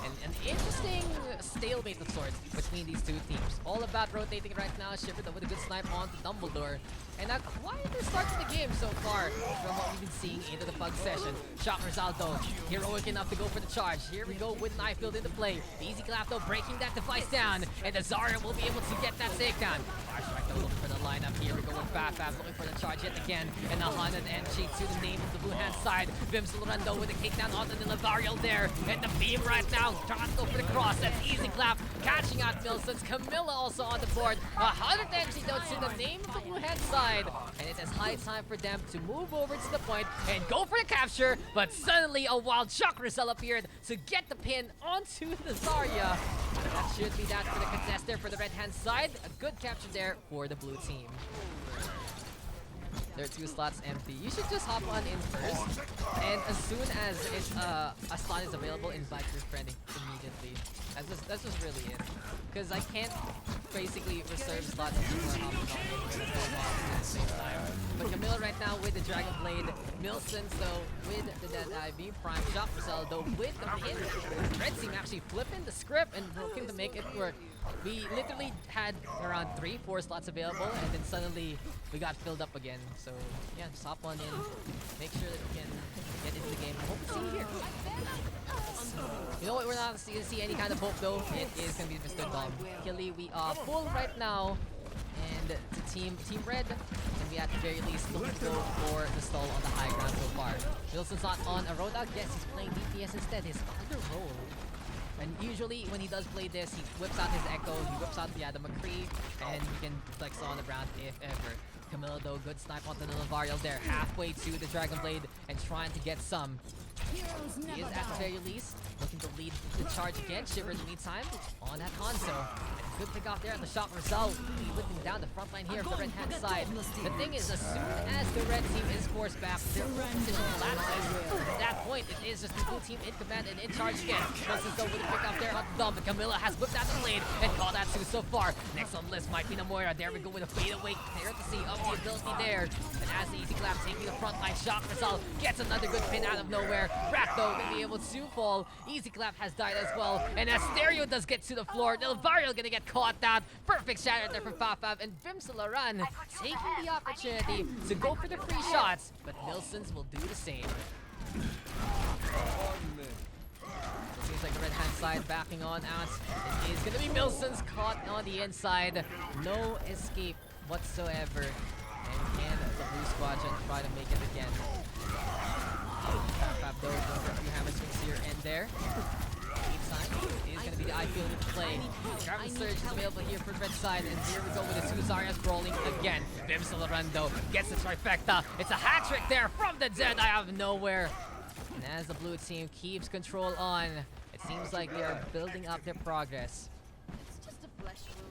And an interesting stalemate of sorts between these two teams. All about rotating right now. Shiver with a good snipe onto Dumbledore. And a quieter start to the game so far from what we've been seeing into the Pug session. Shock Rizal though, heroic enough to go for the charge. Here we go with Knife Build into play. The easy clap though, breaking that device down. And the Zarya will be able to get that takedown. Far strike Perfecto looking for the lineup here. We go with Faf looking for the charge yet again. And 100 entry to the name of the blue hand side. Vims Lorendo with a takedown onto the Lavariel there. And the beam right now. Trying to go for the cross. That's easy clap. Catching out Milsons. Camilla also on the board. 100 entry though to the name of the blue hand side. And it is high time for them to move over to the point and go for the capture. But suddenly a wild shock result appeared to get the pin onto the Zarya. That should be that for the contest there for the red hand side. A good capture there for the blue team. There are 2 slots empty. You should just hop on in first. And as soon as a slot is available, invite your friend immediately. That's just really it. Because I can't basically reserve slots before hopping on at the same time. But Camilla right now with the Dragon Blade. Milsons though with the Deadeye Beam Prime. Shock Rizal though with the pin. Red team actually flipping the script and looking to make it work. We literally had around 3-4 slots available and then suddenly we got filled up again. So yeah, just hop on in. Make sure that you can get into the game. Hope to see you here. You know what, we're not going to see any kind of hope though. It is going to be Mr. Dom. Killy, we are full right now. And the Team Red can be at the very least looking to go for the stall on the high ground so far. Wilson's not on a road out. Yes, he's playing DPS instead. His other role. And usually when he does play this, he whips out his Echo, he whips out the McCree, and he can flex on the ground if ever. Camilla though, good snipe onto the Lavariel there, halfway to the Dragon Blade and trying to get some. He is at the very least looking to lead the charge again. Shiver in the meantime on that Hanzo. Good pick off there on the shot result. Whipping down the front line here for the red hand side. The thing is, as soon as the red team is forced back, their position collapses. At that point, it is just the blue team in command and in charge again. Wilson's though with a pick off there on the dump, but Camilla has whipped out the blade and caught that too so far. Next on the list might be Namora. There we go with a fadeaway courtesy of the ability there. And as the easy clap taking the front line, shot result gets another good pin out of nowhere. Rakto will be able to fall. Easy clap has died as well. And as Stereo does get to the floor, Nilvario gonna get caught down. Perfect shatter there from Fafaf and Vimsalaran taking the opportunity to go for the free shots, but Milsons will do the same. It seems like the red hand side backing on out. It is gonna be Milsons caught on the inside. No escape whatsoever. And can the blue squadron try to make it again? Fafaf though going for a few hammer swings here and there. Meantime, it is going to be the I-Field play. Gravity Surge is available here for the red side, and here we go with the 2 Zaryas rolling again. Vimsalarando gets the trifecta. It's a hat trick there from the dead out of nowhere. And as the blue team keeps control on, it seems like they are building up their progress.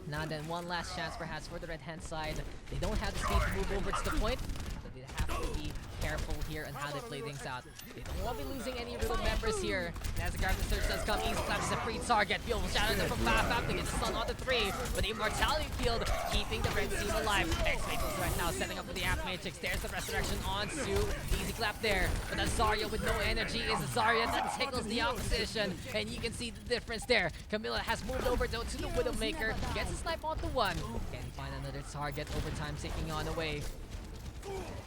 Now then, one last chance perhaps for the red hand side. They don't have the speed to move over to the point, so they have to be careful here on how they play things out. They don't want to be losing any real members here. And as the Gravity Surge does come, Easy Clap is a free target. Beautiful shadow there from Fafaf to get the stun on the 3. But the Immortality Field keeping the red team alive. X-Faces right now setting up for the App Matrix. There's the Resurrection on Su. Easy Clap there. But that Zarya with no energy is a Zarya that tickles the opposition. And you can see the difference there. Camilla has moved over though to the Widowmaker. Gets a snipe onto 1. Can find another target. Overtime taking on away.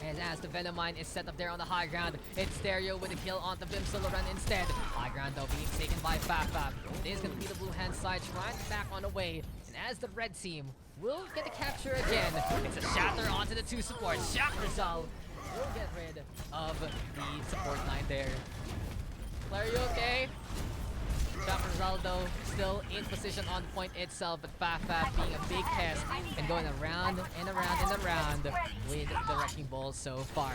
And as the Venomine is set up there on the high ground, it's Stereo with a kill onto Vimsalaran instead. High ground though being taken by Fafaf. It is going to be the blue hand side trying to back on away. And as the red team will get the capture again, it's a shatter onto the 2 supports. Shock Rizal will get rid of the support line there. Claire, you okay? Shock Rizaldo still in position on point itself, but Fafaf being a big pest and going around and around and around with the Wrecking Ball so far.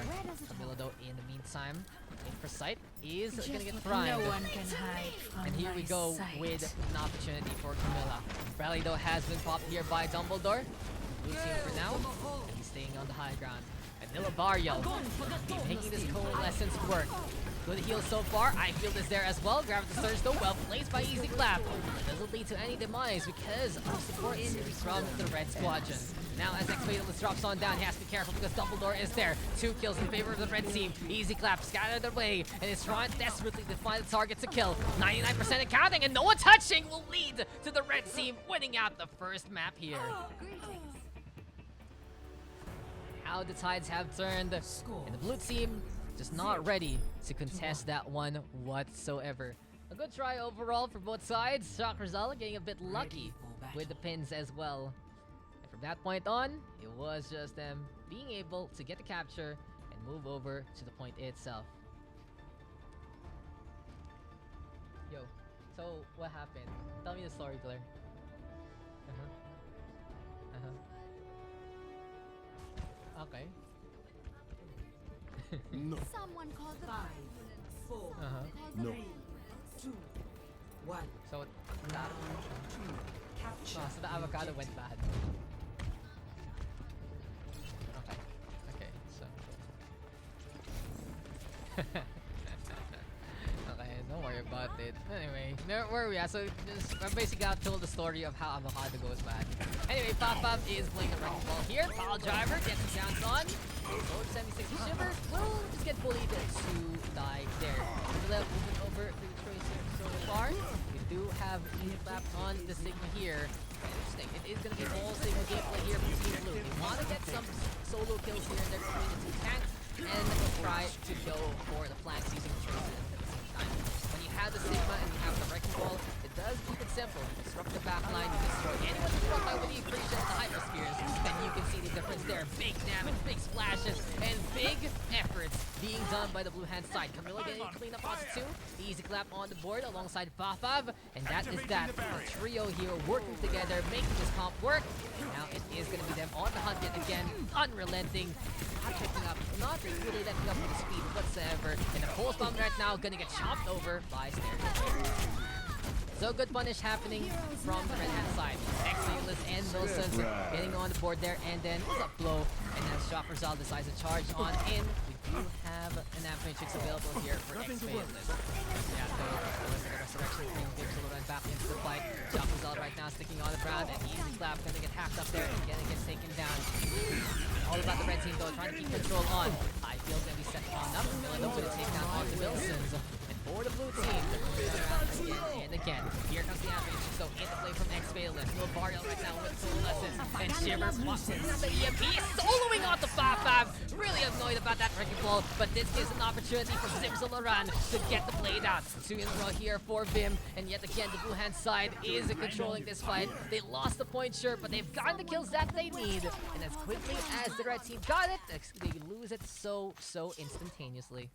Camilla though in the meantime, in for sight, is gonna get primed. No one can hide from And here we go sight. with an opportunity for Camilla. Rally though has been popped here by Dumbledore. Blue team for now, and he's staying on the high ground. And Nilabariel making this coalescence work. Good heal so far. I-Field is there as well. Gravity Surge though well placed by Easy Clap. Doesn't lead to any demise because of support from the red squadron. Now as X-Fatalist drops on down, he has to be careful because Dumbledore is there. 2 kills in favor of the red team. Easy Clap scattered their way and is trying desperately to find the target to kill. 99% and counting, and no one touching will lead to the red team winning out the first map here. How the tides have turned, and the blue team just not ready to contest that one whatsoever. A good try overall for both sides. Shock Rizal getting a bit lucky with the pins as well. And From that point on, it was just them being able to get the capture and move over to the point itself. Yo, so what happened? Tell me the story, Claire. Okay. No. Someone call the 5, 4, No. 3, 2, 1. So that, Capture. so the avocado went bad. Okay. Okay. So. Okay, don't worry about it. Anyway, where are we at? So I basically got told the story of how avocado goes bad. Anyway, Pop is playing a wrecking ball here. Pile driver gets his downs on. Gold 76 Shiver will just get bullied to die there. We'll moving over to the Tracer so far. We do have Uniflap on the Sigma here. Interesting. It is going to be all Sigma gameplay here from Team Blue. They want to get some solo kills here and there between the two tanks and try to go for the flanks using Tracer at the same time. When you have the Sigma and you have the wrecking ball, it does keep it simple. You disrupt the backline, you destroy anyone in the front line with the accretion and the hyperspheres, then you can see the difference there. Big damage, big splashes, and big efforts being done by the blue hand side. Camilla getting a clean up onto 2. Easy clap on the board alongside Fafav, and that is that. The trio here working together, making this comp work. Now it is going to be them on the hunt yet again, unrelenting. Not picking up, not really letting up with the speed whatsoever. And the pulse bomb right now gonna get chopped over by Stairs. So good punish happening from the red hand side. Ilios and Wilson getting on the board there, and then what's up blow. And then Shock Rizal decides to charge on in. We do have an Matrix available here for Ilios. Yeah, so the resurrection thing gives a run back into the fight. Shock Rizal right now sticking on the ground, and Easy Clap gonna get hacked up there and gonna get taken down. All about the red team though, trying to keep control on. I feel gonna be set on up. Miller gonna take down on the Wilsons. And for the blue team, they're coming around again and again. Here comes the Avalanche. So in the play from X-Valence. No Barriel right now with full lessons. And Shiver walks in the EMP, soloing off the 5-5. Really annoyed about that wrecking ball, but this gives an opportunity for Zimzalaran to get the blade out. 2 in a row here for Vim. And yet again, the blue hand side is controlling this fight. They lost the point, sure, but they've gotten the kills that they need. And as quickly as the red team got it, they lose it so instantaneously.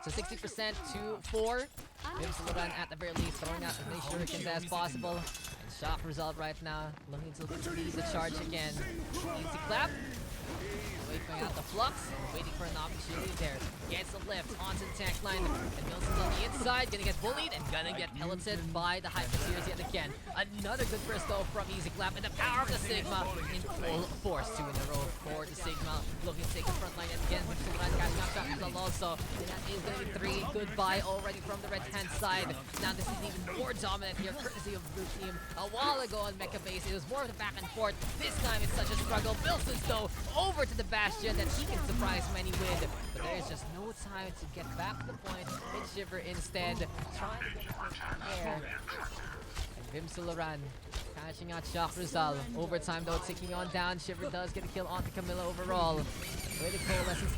So 60% to 4. Vimzalaran at the very least throwing out as many shurikens as possible. And Shock result right now, looking to lead the charge again. Easy clap. Waiting out the flux, waiting for an opportunity there. Gets the lift onto the tank line, and Wilson's on the inside, gonna get bullied and gonna get pelleted by the Hyperseers yet again. Another good burst though from Easy Clap, and the power of the Sigma in full force. 2 in a row for the Sigma, looking to take the front line yet again. Vimzalaran catching up Shock Result also, and that is gonna be 3. Goodbye already from the red hand side. Now this is even more dominant here, courtesy of the blue team. A while ago on Mecha Base, it was more of the back and forth. This time it's such a struggle. Wilson's though over to the Bastion that he can surprise many with, but there is just no time to get back to the point. It's Shiver instead, trying to get there. And Vimzalaran catching out Shock Rizal. Overtime though, taking on down. Shiver does get a kill onto Camilla overall. Way to coalescence.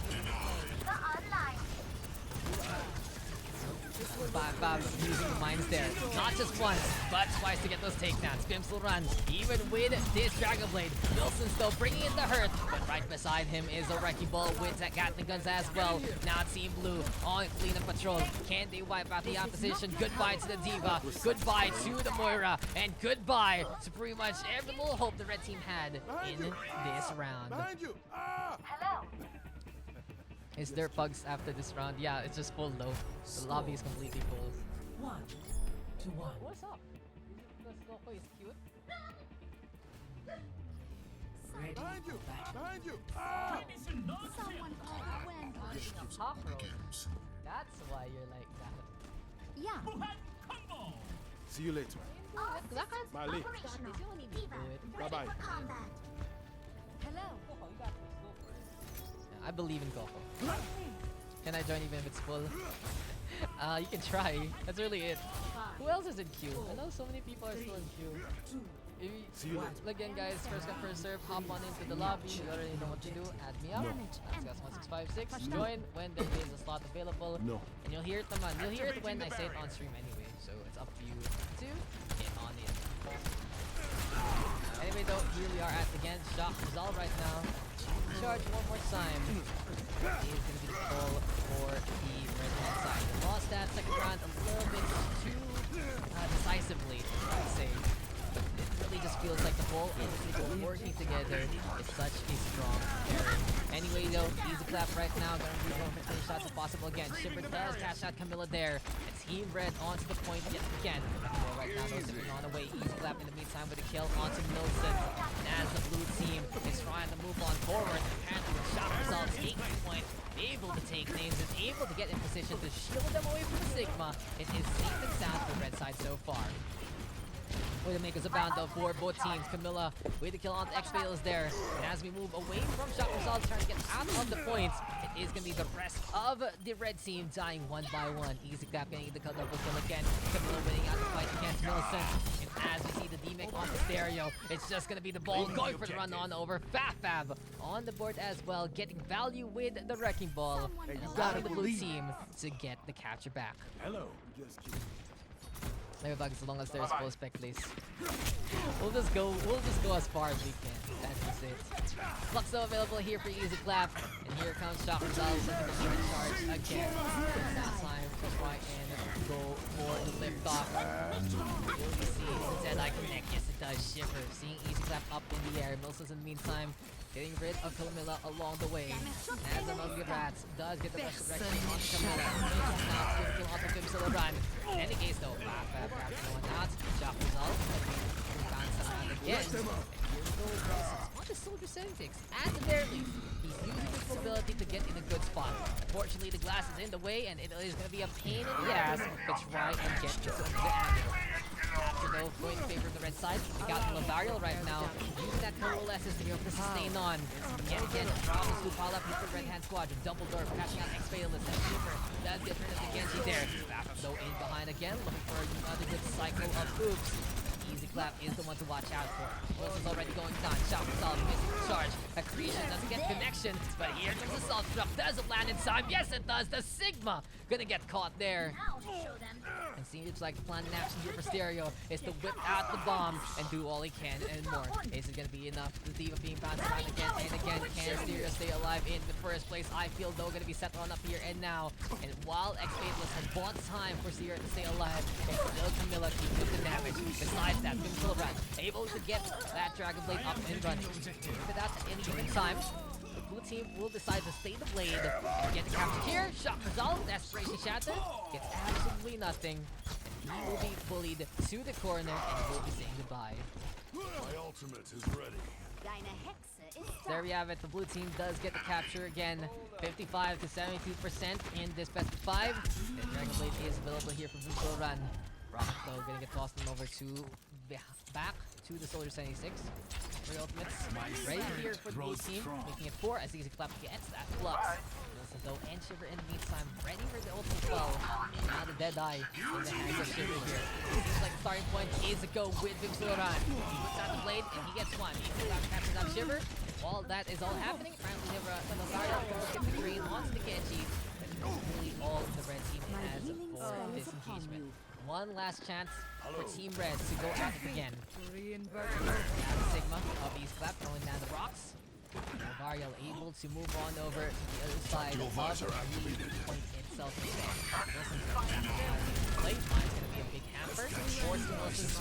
Bob using the mines there. Not just once, but twice to get those takedowns. Vimzalaran, even with this Dragon Blade. Wilson's though bringing in the hurt, but right beside him is a Wrecking Ball with that Gatling guns as well. Now Team Blue on cleanup patrol. Can they wipe out the opposition? Goodbye to the Diva, goodbye to the Moira, and goodbye to pretty much every little hope the red team had in this round. Hello. Is there pugs after this round? Yeah, it's just full though. The lobby is completely full. 1 to 1. What's up? This Coco is cute. Ready for battle. Someone call the wind. Cockroach. That's why you're like that. Yeah. See you later. All That kind systems Mali. operational. You don't need to Diva, do it. ready Bye-bye. for combat. Hello. I believe in Coco. Can I join even if it's full? You can try. That's really it. Who else is in queue? I know so many people are still in queue. If you, See you later. again guys, first come first serve, hop on into the lobby. You already know what to do. Add me up. That's 1656. Join when there is a slot available. No. And you'll hear it you'll hear it when I say it on stream anyway. So it's up to you to get on it. Anyway, though, here we are at again. Shock resolve right now. Charge one more time. Is going to be the pull for the red hand side. They lost that second round a little bit too decisively, I'd say. But it really just feels like the whole individual working together is such a strong pairing. Anyway, though, easy clap right now. Gonna be going for 20 shots if possible again. Shiver does catch out Camilla there. And Team Red onto the point yet again. Right now, though, sipping on the way. Easy clap in the meantime with a kill onto Milson. And as the blue team is trying to move on forward, apparently with shot results, taking the point, able to take names, and able to get in position to shield them away from the Sigma. It is safe and sound for red side so far. Way to make us abound though for both teams. Camilla, way to kill on the X-Fail is there. And as we move away from shot results, trying to get out of the points, it is going to be the rest of the red team dying one by one. Easy clap getting the double kill again. Camilla winning out the fight against Millicent. And as we see the D-Make on the stereo, it's just going to be the ball going for the run on over. Fab on the board as well, getting value with the Wrecking Ball. And allowing the blue team to get the capture back. Hello. Maybe bugs as long as there's full spec place. We'll just go as far as we can. That's just it. Flux though available here for easy clap. And here comes Shock Results looking to charge again. It's now time to try and go for the lift off. Will we see instead I connect? Yes it does. Shiver. Seeing easy clap up in the air. Milson's in the meantime getting rid of Camilla along the way. As the Muggy Rats does get the rest of the direction on Camilla. Now it's going to kill off the Fibsilla run. In any case though, Fab going out. Shock results. Bounce around again. And here we go with Milson's on the Soldier 76. At the very least, he's using his mobility to get in a good spot. Unfortunately, the glass is in the way and it is going to be a pain in the ass to try and get to the angle. After though, going in favor of the red side, we got Lavariel right now, using that coalescence to be able to sustain on. Yet again, Ramos who pile up with the red hand squadron. Double Dorp catching out X-Fatalist and Shiver does get rid of the Genji there. Back up though in behind again, looking for another good cycle of oops. Easy clap is the one to watch out for. Wilson's already going down. Shock Resolve missing the charge. Accretion doesn't get connection, but here comes the Salt Struck. Does it land in time? Yes, it does. The Sigma gonna get caught there. And seems like the plan in action here for Stereo is to whip out the bomb and do all he can and more. Is it gonna be enough? The Diva being bounced around again and again. Can Stereo stay alive in the first place? I feel though gonna be set on up here and now. And while X-Fatalist has bought time for Stereo to stay alive, it's still Camilla keeping the damage. Besides that, Rat able to get that Dragon Blade up and running. Look at that at any given time. The blue team will decide to stay the blade and get the capture here. Shock result, Desperation Shatter gets absolutely nothing. And he will be bullied to the corner and will be saying goodbye. My ultimate is ready. There we have it. The blue team does get the capture again. 55 to 72% in this best of 5. The Dragon Blade is available here from Busan Run. Rocket though gonna get tossed over to back to the Soldier 76. Three ultimates ready here for the blue team, making it 4 as Easy Clap gets that flux. Wilson though and Shiver in the meantime, ready for the ultimate spell. Now the Deadeye in the hands of Shiver here. Seems like the starting point is to go with Vimsuran. He puts out the blade and he gets one. Easy Clap catches out Shiver. While that is all happening, apparently Nazario will get the green onto the Genji. But really all the red team has for this engagement. One last chance for Team Red to go at it again. Now the Sigma of East Clap throwing down the rocks. Varial able to move on over to the other side of the point itself. Plate mine's gonna be a big hamper. Forcing Wilson's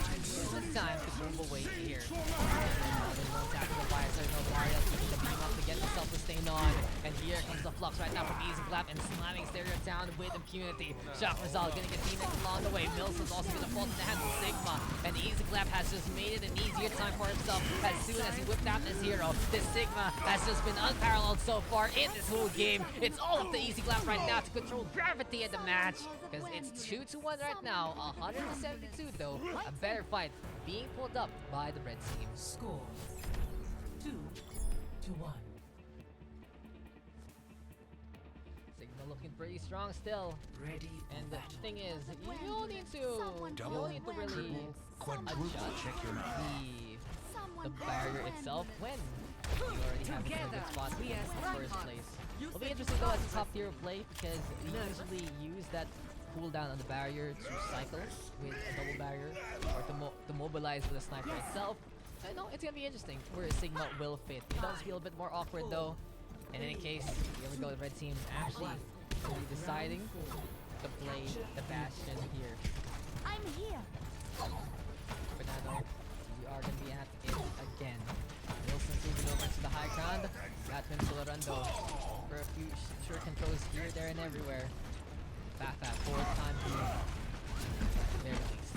this time to move away here. No tactical bias, there's no Varial keeping the beam up to get himself to stay on. And here comes the flux right now from Easy Clap and slamming Stereo down with impunity. Shock Result gonna get demon along the way. Milson's also gonna fall to the hands of Sigma. And Easy Clap has just made it an easier time for himself as soon as he whipped out this hero. This Sigma has just been unparalleled so far in this whole game. It's all up to Easy Clap right now to control gravity in the match. Because it's 2-1 right now. 172 though. A better fight being pulled up by the red team. Score 2-1. Sigma looking pretty strong still. Ready. And the thing is, you need to really adjust the barrier itself when you already have a good spot in the first place. It'll be interesting though as a top tier play because we usually use that cooldown on the barrier to cycle with a double barrier or to mobilize with a sniper itself. no, it's gonna be interesting where Sigma will fit. It does feel a bit more awkward though. In any case, here we go. The red team actually deciding to play the Bastion here. I'm here. For now though, we are gonna be at it again. Wilson's moving over to the high ground. Got him to Dorado for a few short controls here, there, and everywhere. Fat fourth time here. There at least.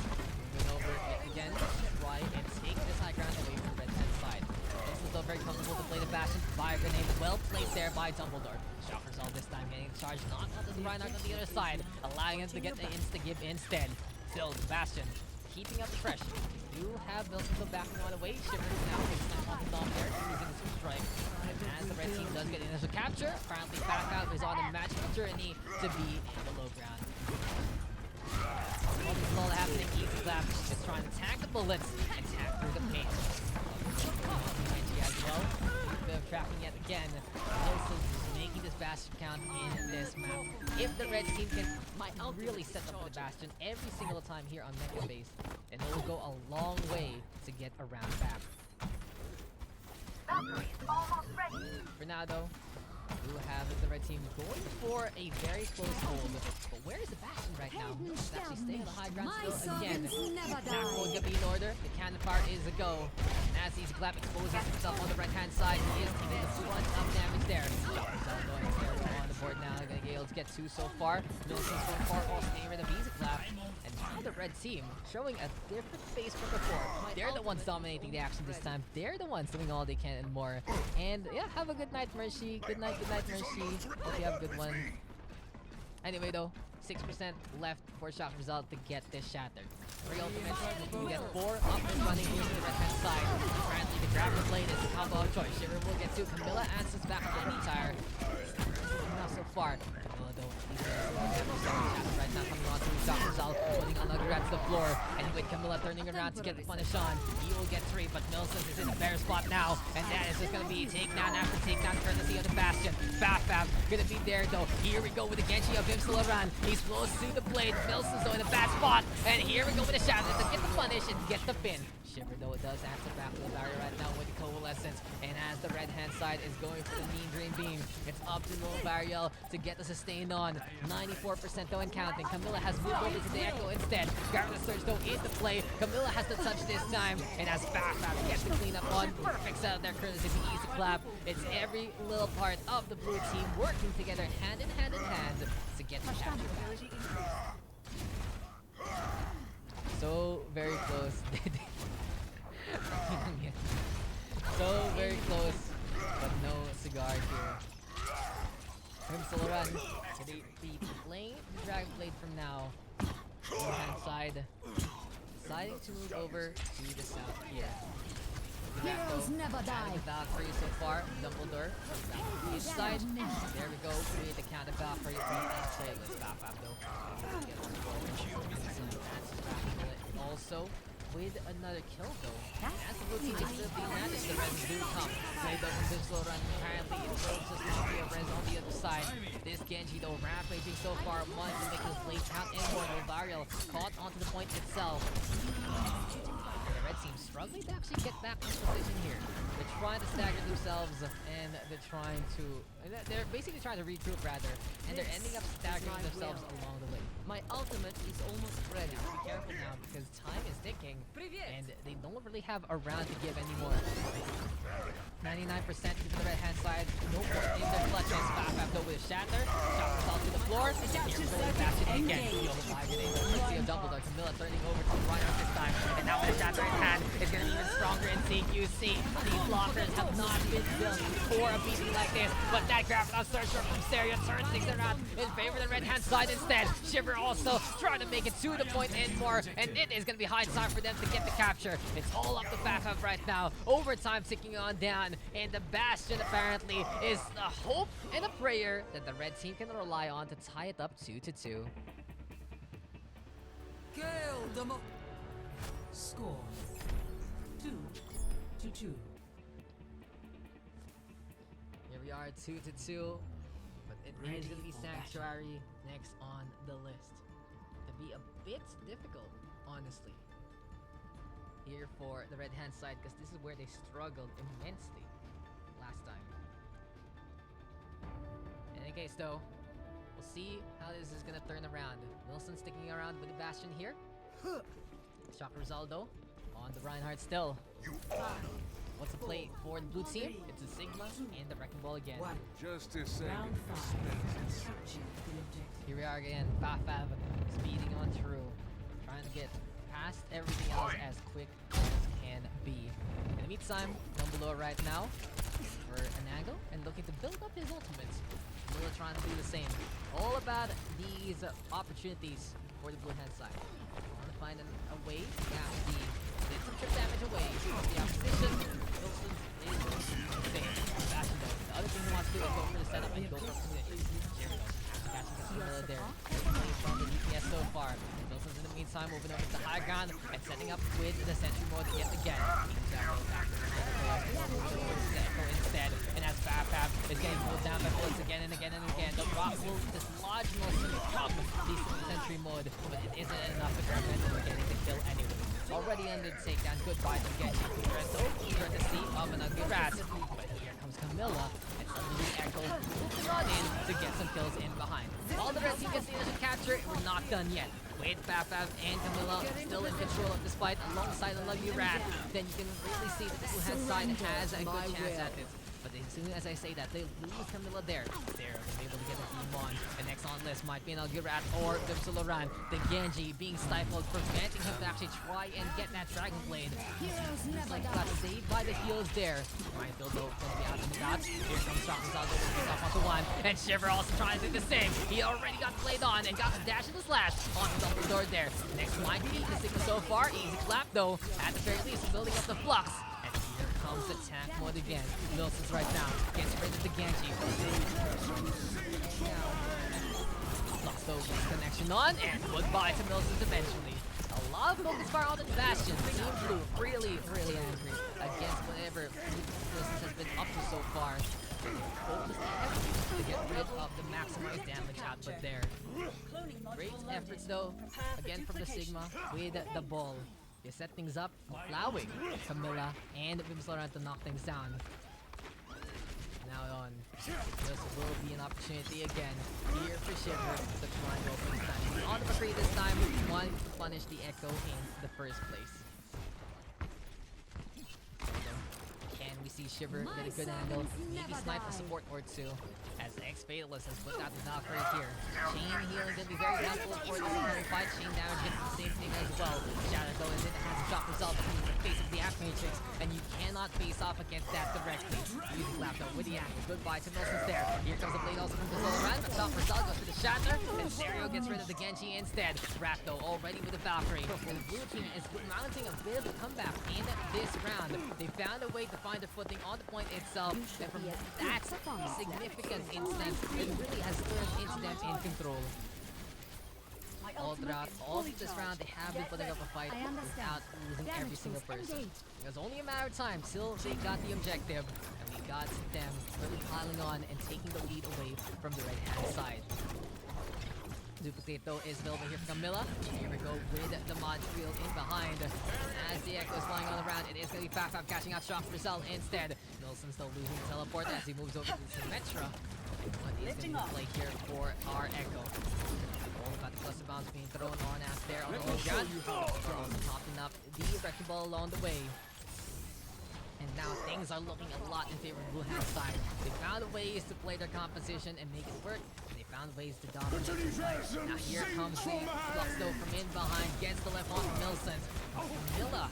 Moving over again. Try and take this high ground away from red hand side. Wilson's still very comfortable to play the Bastion. Fire grenade well placed there by Dumbledore. Shot for Zal this time getting charged. Not onto the Reinhardt on the other side. Allowing him to get the insta-give instead. Still, the Bastion keeping up the pressure. You have Wilson still backing on away. Shivers now takes time off the dom there, using the super strike. And as the red team does get initial capture, apparently back out is on a match journey to be in the low ground. All this is all happening, easy clap is trying to tag the bullets and tag through the paint. As well, they're tracking yet again. Wilson is making this Bastion count in this map. If the red team can really set up for the Bastion every single time here on Mecha base, then it will go a long way to get around back. Battery is almost ready. For now though, we will have the red team going for a very close hold. But where is the Bastion right now? It's actually staying on the high ground still again. Attack mode gonna be in order. The cannon fire is a go. And as Easy Clap exposes himself on the right hand side, he is taking the front up damage there. Shot going there on the board now. They're gonna be able to get two so far. Millicent's from far also getting rid of Easy Clap. And now the red team showing a different face from before. They're the ones dominating the action this time. They're the ones doing all they can and more. And yeah, have a good night, Mercy. Good night, Mercy. Hope you have a good one. Anyway though, 6% left for Shock Result to get this shattered. Rialto will get 4 up and running here to the right hand side. Apparently the grab the blade is the combo of choice. Shiver will get 2. Camilla answers back to the tire. Not so far. Camilla though, he's right now coming on to Shock Result, putting on the grab to the floor. And with Camilla turning around to get the punish on, he will get 3, but Milson is in a bare spot now. And that is just gonna be takedown after takedown courtesy of the Bastion. Fab gonna be there though. Here we go with the Genji of Imsalaran. He's close to the blade. Milson's though in a bad spot. And here we go with the shadow to get the punish and get the pin. Shiver though it does answer back to the barrier right now with the coalescence. And as the red hand side is going for the mean dream beam, it's up to Lil Variel to get the sustained on. 94% though and counting. Camilla has moved over to the Echo instead. Garrett Surge though into play. Camilla has to touch this time. And as Fab gets the cleanup on. Perfect set of their courtesy of the Easy Clap. It's every little part of the blue team working together hand in hand to get the chapter back. So very close. So very close, but no cigar here. Imsalaran gonna be playing the Dragon Blade from now. Left hand side, deciding to move over to the south here. Heroes never die. Valkyrie so far. Dumbledore back to the east side. There we go. With the counter Valkyrie. Let's stop though. Also with another kill though. As the blue team is still being managed, the res do come. Played up from Digital Run. Apparently it will just not be a res on the other side. This Genji though rampaging so far. Wanting to make his blade count and more. Varial caught onto the point itself. The red team struggling to actually get back in position here. They're trying to stagger themselves and they're basically trying to regroup rather, and they're ending up staggering themselves along the way. My ultimate is almost ready. Be careful now because time is ticking and they don't really have a round to give anymore. 99% to the red hand side. No more in their clutches. Fab though with a shatter. Shot Result to the floor. And here we go with the Bastion again. Yo, five grenades. Let's see a Dumbledore. Camilla turning over to the Reinhardt this time. And now with a shatter in hand, it's going to be even stronger in CQC. These blockers have not been built for a BT like this. But that grab on Surge from Stereo turns things around in favor of the red hand side instead. Shiver also trying to make it to the point and more. And it is going to be high time for them to get the capture. It's all up the back of right now. Overtime ticking on down. And the Bastion apparently is the hope and a prayer that the red team can rely on to tie it up 2-2. Score 2-2. Here we are, 2-2. But it is going to be Sanctuary next on the list. To be a bit difficult, honestly. here for the red hand side because this is where they struggled immensely last time. In any case though, we'll see how this is gonna turn around. Wilson sticking around with the Bastion here. Shock Rizaldo on the Reinhardt still. What's the play for the blue team? It's a Sigma and the Wrecking Ball again. Justice Round and 5. Capture the objective. Here we are again, Faf speeding on through, trying to get past everything else as quick as can be. In the meantime, down below right now for an angle and looking to build up his ultimates. Miller trying to do the same. All about these opportunities for the blue hand side. Want to find a way to actually get some trip damage away from the opposition. Wilson is safe. Bastion though. The other thing he wants to do is go for the setup and go for position. Here we go. Catching the Miller there. Playing from the DPS so far. Wilson's in the meantime moving over to high ground and setting up with the sentry mode yet again. Instead, and as Fab is getting pulled down by bullets again and again and again. The rock will dislodge Wilson from the sentry mode, but it isn't enough to prevent him from getting the kill anyway. Already ended takedown. Goodbye to Genji. Rialto eager to see an ugly rat. But here comes Camilla, and suddenly Echo moving on in to get some kills in behind. All the rest he gets the initial capture. We're not done yet. With Faf and Camilla still in control of this fight alongside the Lucky Rat, then you can really see that the blue hand side has a good chance at this. But as soon as I say that, they lose Camilla there. They're able to get a team on. The next on list might be an Algirat or Vimsularan. The Genji being stifled, preventing him to actually try and get that Dragon Blade. It's like got saved by the heals there. Reinfield though going to be out of the dots. Here comes Shock Rizaldo with off onto one. And Shiver also trying to do the same. He already got played on and got the dash and the slash on the Dumbledore there. Next might be the Sigma so far. Easy clap though. At the very least, building up the flux. Here comes the tank mode again. Wilson's right now. Gets rid of the Genji. Lost those connection on, and goodbye to Wilson's eventually. A lot of focus fire on the Bastion. Team Blue really angry against whatever Wilson has been up to so far. Focus to get rid of the maximized damage output there. Great efforts though, again from the Sigma with the ball. You set things up, allowing Camilla and Vimsolaran to knock things down. Now on, this will be an opportunity again here for Shiver to try and open things down. On the McCree this time, wanting to punish the Echo in the first place. Can we see Shiver get a good angle? Maybe snipe a support or two. As the Ex-Fatalist has put out the Valkyrie here. Chain healing going to be very helpful for the current fight. Chain damage gets the same thing as well. Shadow though is it has a Shock Rizaldo in the face of the Act Matrix, and you cannot face off against that directly. Using Laptop with the Act. Goodbye to Wilson's there. Here comes the blade also from Vimsolaran, but Shock Rizaldo goes for the Shatter, and Serio gets rid of the Genji instead. Rapto already with the Valkyrie. And the blue team is mounting a bit of a comeback in this round. They found a way to find their footing on the point itself, and from that significant instance, it really has turned into them in control. All throughout all of this round, they have been putting up a fight without losing every single person. It was only a matter of time till they got the objective, and we got them really piling on and taking the lead away from the right-hand side. Duplicate though is available here for Camilla. Here we go with the mod field in behind. As the Echo is flying all around, it is going to be Faf catching out Shock Rizal instead. Wilson still losing the teleport as he moves over to the Symmetra. What is going to be play here for our Echo? All about the cluster bombs being thrown on out there on the low ground. Also popping up the Wrecking Ball along the way. And now things are looking a lot in favor of Blue Hand side. They found ways to play their composition and make it work. And they found ways to dominate the fight. Now here comes the Flux though from in behind. Gets the left on Milson. Camilla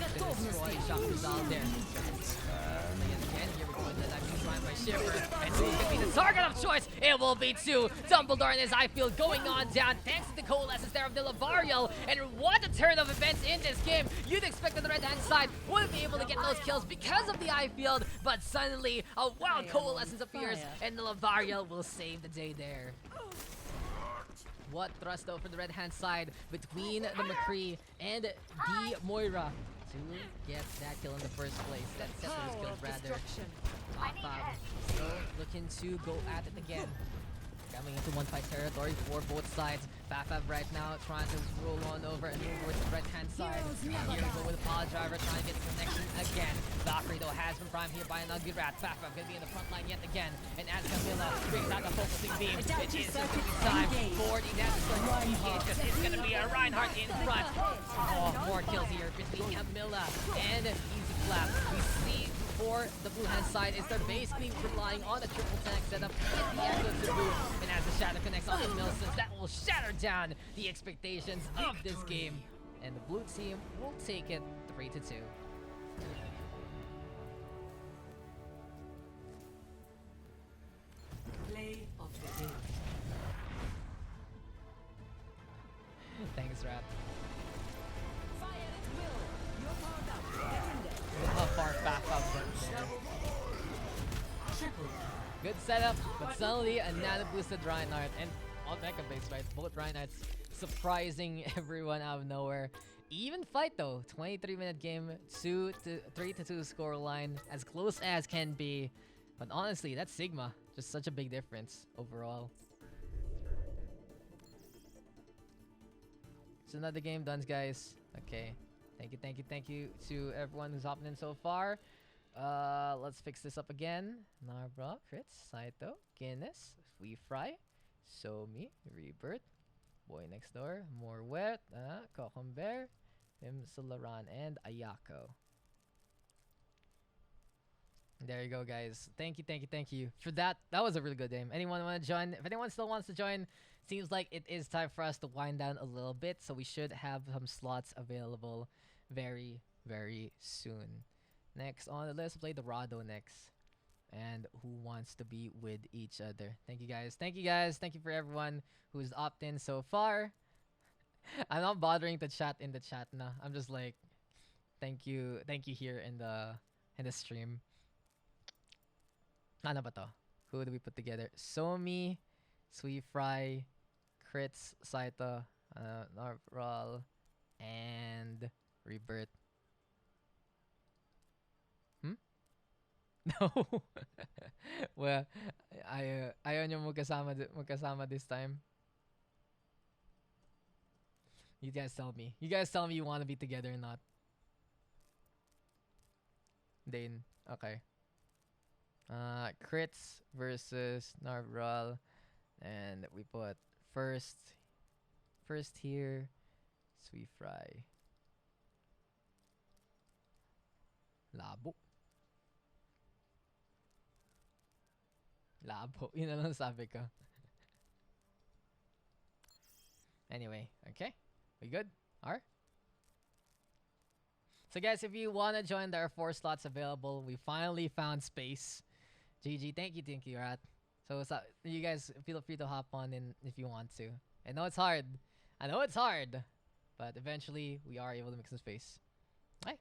destroy Shock Rizal there. Again, here we go with the diving trying by Shiver. And who's going to be the target of choice? It will be two. Dumbledore and his eye field going on down thanks to the coalescence there of the Lavariel. And what a turn of events in this game. You'd expect that the right-hand side wouldn't be able to get those kills because of the eye field. But suddenly, a wild coalescence appears and the Lavariel will save the day there. What thrust though for the red-hand side between the McCree and the Moira to get that kill in the first place. That Settlers kill rather. Still looking to go at it again. Coming into into one fight territory for both sides. Fafab right now trying to roll on over and move towards the right-hand side. And here we go with the Pod Driver trying to get the connection again. Valkyrie though has been primed here by an ugly rat. Fafab gonna be in the front line yet again. And as Camilla brings out the focusing beam, it is going to be time for the necessary engage because it's gonna be a Reinhardt in front. Oh, more kills here between Camilla and Easy Clap. We see for the blue hand side is they're basically relying on a triple tank setup in the Echo to boot. And as the shatter connects on the Milsons, that will shatter down the expectations of this game. And the blue team will take it 3-2. Play of the game. Thanks, Rap. Fire at will. You're powered up. Get in there. How far back up there. Triple. Good setup, but suddenly a nano boosted Reinhardt and on mecha base, right? Both Reinhardts surprising everyone out of nowhere. Even fight though, 23-minute game, 3-2 score line, as close as can be. But honestly, that's Sigma. Just such a big difference overall. It's another game done, guys. Okay. Thank you to everyone who's hopping in so far. Let's fix this up again. Narbra, Crits, Saito, Guinness, We Fry, Somi, Rebirth, Boy Next Door, More Wet, Kokomber, Mimsalaran, and Ayako. There you go, guys. Thank you for that. That was a really good game. Anyone want to join? If anyone still wants to join, seems like it is time for us to wind down a little bit, so we should have some slots available very, very soon. Next on the list, play Dorado next. And who wants to be with each other? Thank you guys. Thank you for everyone who's opted in so far. I'm not bothering to chat in the chat na. I'm just like, thank you here in the stream. Ano ba to? Who do we put together? Somi, Sweet Fry, Crits, Saito, Narval, and Rebirth. No. Well, ayaw nyo magkasama this time. You guys tell me. You guys tell me you want to be together or not. Dane. Okay. Crits versus Narval. And we put first here, Sweet Fry. Labo. Yun na lang sabi ko. Anyway, okay. We good? Alright. So guys, if you want to join, there are 4 slots available. We finally found space. GG, thank you, Rat. So you guys feel free to hop on in if you want to. I know it's hard. But eventually, we are able to make some space. Hi.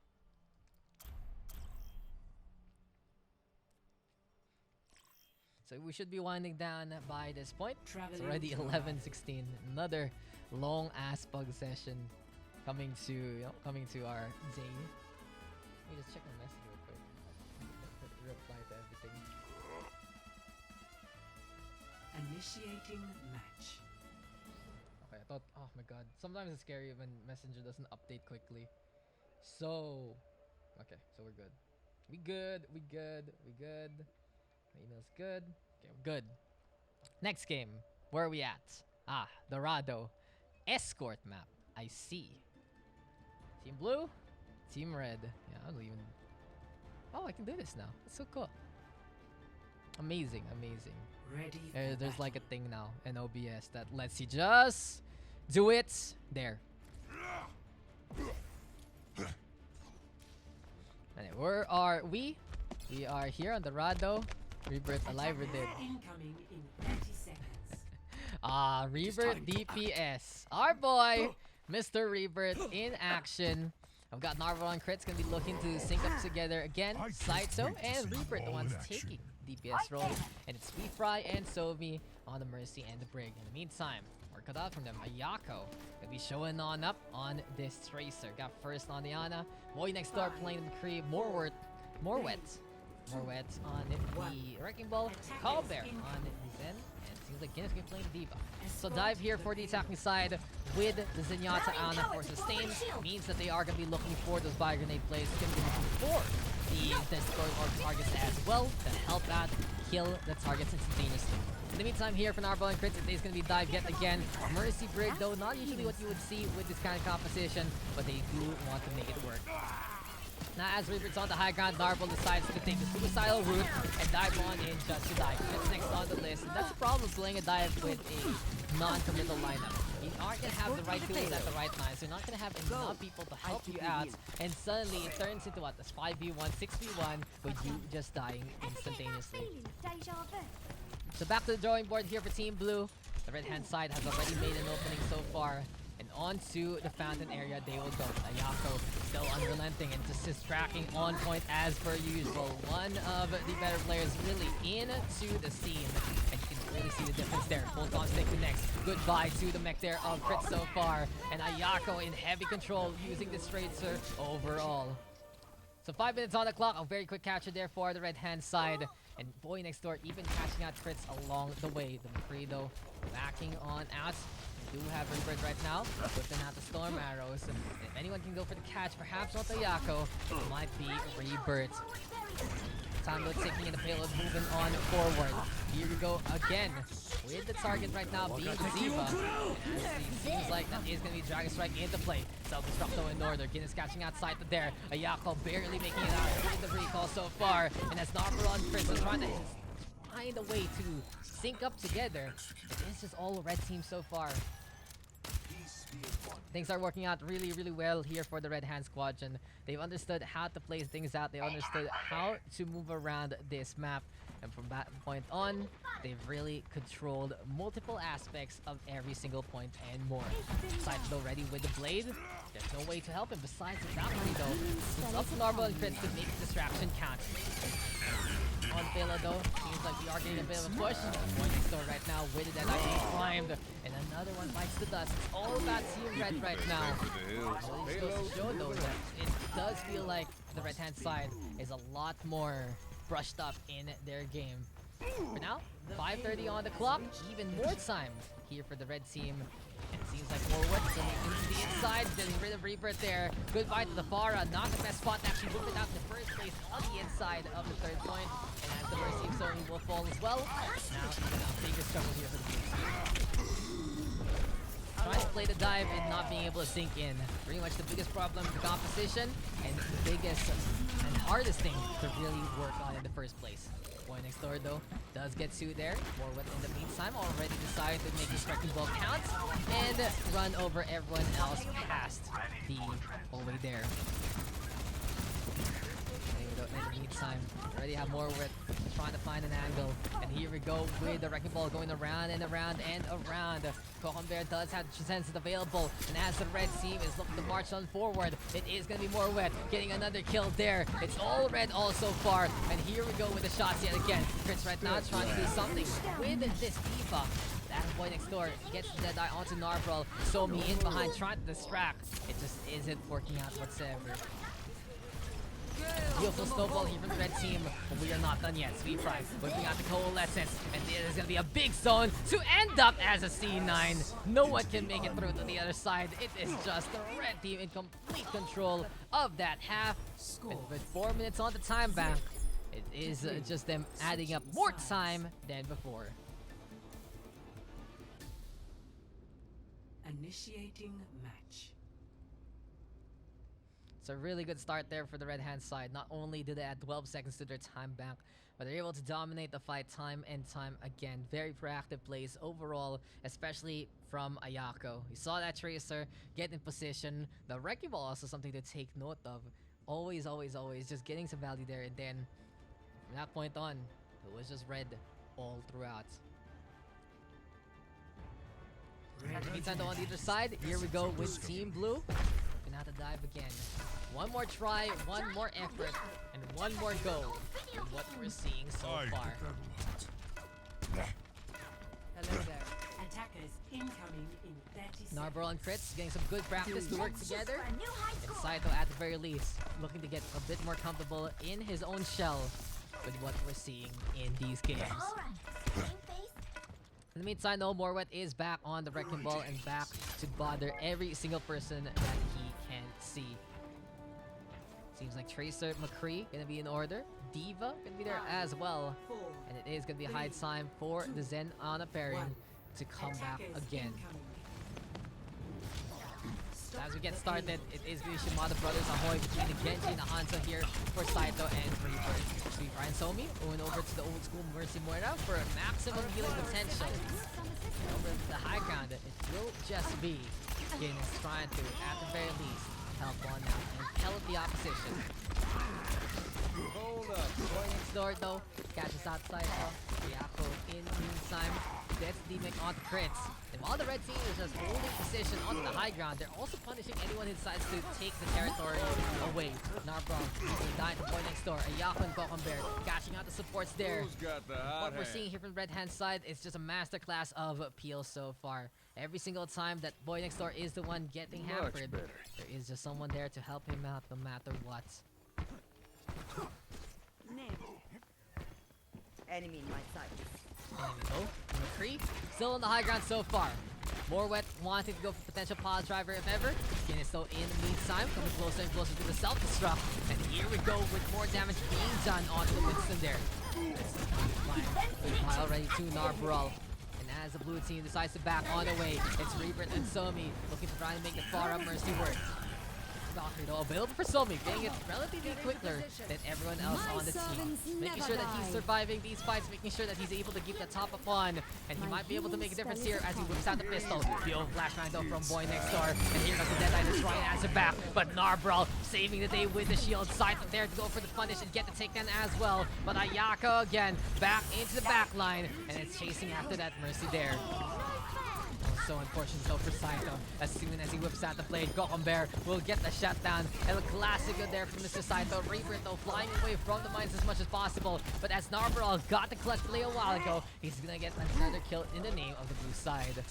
So we should be winding down by this point. It's already 11:16. Another long ass bug session coming to our day. Let me just check my message real quick. Reply to everything. Initiating match. Okay, I thought, oh my god. Sometimes it's scary when Messenger doesn't update quickly. So, okay, so we're good. We good. My email's good. Okay, we're good. Next game. Where are we at? Dorado. Escort map. I see. Team blue. Team red. Yeah, I don't even... Oh, I can do this now. That's so cool. Amazing. Ready. There's like a thing now in OBS that lets you just do it there. Anyway, where are we? We are here on Dorado. Rebirth alive or dead? Incoming in 30 seconds. Rebirth DPS. Our boy, Mr. Rebirth in action. I've got Narval and Crits gonna be looking to sync up together again. Saito and Rebirth, the ones taking DPS role. And it's We Fry and Somi on the Mercy and the Brig. In the meantime, we're cut out from them. Ayako gonna be showing on up on this Tracer. Got first on the Ana. Boy Next Door playing the Cree. More wet on the Wrecking Ball. Callbear on the Zen. And Seems like Guinness can play the Diva. So dive here for the attacking side with the Zenyatta Ana for sustain. Means that they are going to be looking for those bio grenade plays. Going to be looking for the destroy orb targets as well to help out kill the targets instantaneously. In the meantime, here for Narbo and Crits, it is going to be dive yet again. Mercy Brig, though, not usually what you would see with this kind of composition, but they do want to make it work. Now, as Reaper's on the high ground, Narbo decides to take the suicidal route and dive on in just to dive. That's next on the list, and that's the problem playing a dive with a non-committal lineup. You aren't going to have the right tools at the right time, so you're not going to have enough people to help you out, and suddenly it turns into what, this 5v1, 6v1, with you just dying instantaneously. So back to the drawing board here for Team Blue. The red-hand side has already made an opening so far. And onto the fountain area they will go. Ayako still unrelenting and just tracking on point as per usual. One of the better players really into the scene. And you can really see the difference there. Bolt on stick connects. Goodbye to the mech there of Crit so far. And Ayako in heavy control using this tracer overall. So 5 minutes on the clock. A very quick capture there for the red-hand side. And Boy Next Door even catching out Crits along the way. The McCree though backing on out. Do have Rebirth right now, whipping out the Storm Arrows. And if anyone can go for the catch, perhaps not Ayako, it might be Rebirth. Tango taking in the payload, moving on forward. Here we go again with the target right now being Ziva. And it seems like that is going to be Dragon Strike into play. Self-Destructo in order. Guinness catching outside the there. Ayako barely making it out with the recall so far. And as Narbaron Chris is trying to find a way to sync up together, it's just all red team so far. Things are working out really, really well here for the Red Hand Squadron. They've understood how to play things out. They understood how to move around this map. And from that point on, they've really controlled multiple aspects of every single point and more. Sight though ready with the blade. There's no way to help him besides the Valkyrie though. It's up to Narbo and Crits to make the distraction count. On Vela though, seems like we are getting a bit of a push. One next door right now with it that I climbed. And another one bites the dust. It's all about Team Red right now. Well, it goes to show though that it does feel like the red hand side is a lot more brushed up in their game. For now, 5:30 on the clock, even more time here for the red team. And it seems like more work coming into the inside, getting rid of Rebirth there. Goodbye to the Farah, not the best spot to actually move it out in the first place on the inside of the third point. And as the Mercy of Sony will fall as well, now even a bigger struggle here for the blue team. Trying to play the dive and not being able to sink in. Pretty much the biggest problem with the composition and the biggest and hardest thing to really work on in the first place. Boy Next Door though does get sued there. More wet in the meantime, already decided to make his wrecking ball count and run over everyone else past the whole way there. In the meantime, already have more wet, trying to find an angle. And here we go with the wrecking ball going around and around and around. Cochon Bear does have chances available, and as the red team is looking to march on forward, it is going to be more wet. Getting another kill there. It's all red all so far, and here we go with the shots yet again. Chris right now trying to do something with this Diva. That Boy Next Door gets the Deadeye onto Narbrol. Somi in behind trying to distract. It just isn't working out whatsoever. Beautiful snowball here from the red team, but we are not done yet. Sweet Fry whipping out the Coalescence, and there's gonna be a big zone to end up as a C9. No one can make it through to the other side. It is just the red team in complete control of that half. And with 4 minutes on the time bank, it is just them adding up more time than before. Initiating match. It's a really good start there for the red hand side. Not only did they add 12 seconds to their time bank, but they're able to dominate the fight time and time again. Very proactive plays overall, especially from Ayako. You saw that Tracer get in position. The wrecking ball also something to take note of. Always, always, always just getting some value there, and then from that point on, it was just red all throughout. In the meantime, on the other side, here we go with Team Blue. Gonna have to dive again. One more try, one more effort, and one more go with what we're seeing so far. Hello there. Attackers incoming in 30 seconds. Narbrol and Crits getting some good practice to work together. And Saito at the very least looking to get a bit more comfortable in his own shell with what we're seeing in these games. In the meantime, though, Morwet is back on the wrecking ball and back to bother every single person that he can see. Seems like Tracer, McCree gonna be in order. Diva gonna be there as well. And it is gonna be a high time for the Zen on a pairing to come back again. As we get started, it is the Shimada Brothers Ahoy between the Genji and the Hanzo here for Saito and Reaper. Sweet Ryan Somi going over to the old school Mercy Moira for maximum healing potential. Over to the high ground, it will just be Guinness trying to, at the very least, help on out and pellet the opposition. Hold up. Boy next door though, catches outside though. Rialto in the meantime gets D-Mech onto crits. And while the red team is just holding position on the high ground, they're also punishing anyone who decides to take the territory away. Narbron dying to Boy next door. Ayako and Bear catching out the supports there. Who's got the What hot we're hand? seeing here from red hand side is just a masterclass of peel so far. Every single time that Boy next door is the one getting Much hampered, better. there is just someone there to help him out no matter what. Enemy in my sight. Enemy low. McCree still on the high ground so far. Morwet wanting to go for potential pile driver if ever. Skin is still in the meantime, coming closer and closer to the self-destruct. And here we go with more damage being done onto the Winston there. Pile ready to Narbrawl. And as the blue team decides to back on the way, it's Reaper and Somi looking to try and make the far up Mercy work. Valkyrie though available for Somi, getting it relatively quicker than everyone else on the team. Making sure that he's surviving these fights, making sure that he's able to keep the top up on, and he might be able to make a difference here as he whips out the pistol. The old flashbang though from Boy next door, and here comes the Deadeye to try and answer back, but Narbrawl saving the day with the shield. Saito there to go for the punish and get the takedown as well, but Ayako again back into the back line, and it's chasing after that Mercy there. So unfortunate though for Saito. As soon as he whips out the blade, Bear will get the shutdown. And a classic good there from Mr. Saito. Reaper though flying away from the mines as much as possible. But as Narbrawl got the clutch play a while ago, he's gonna get another kill in the name of the blue side.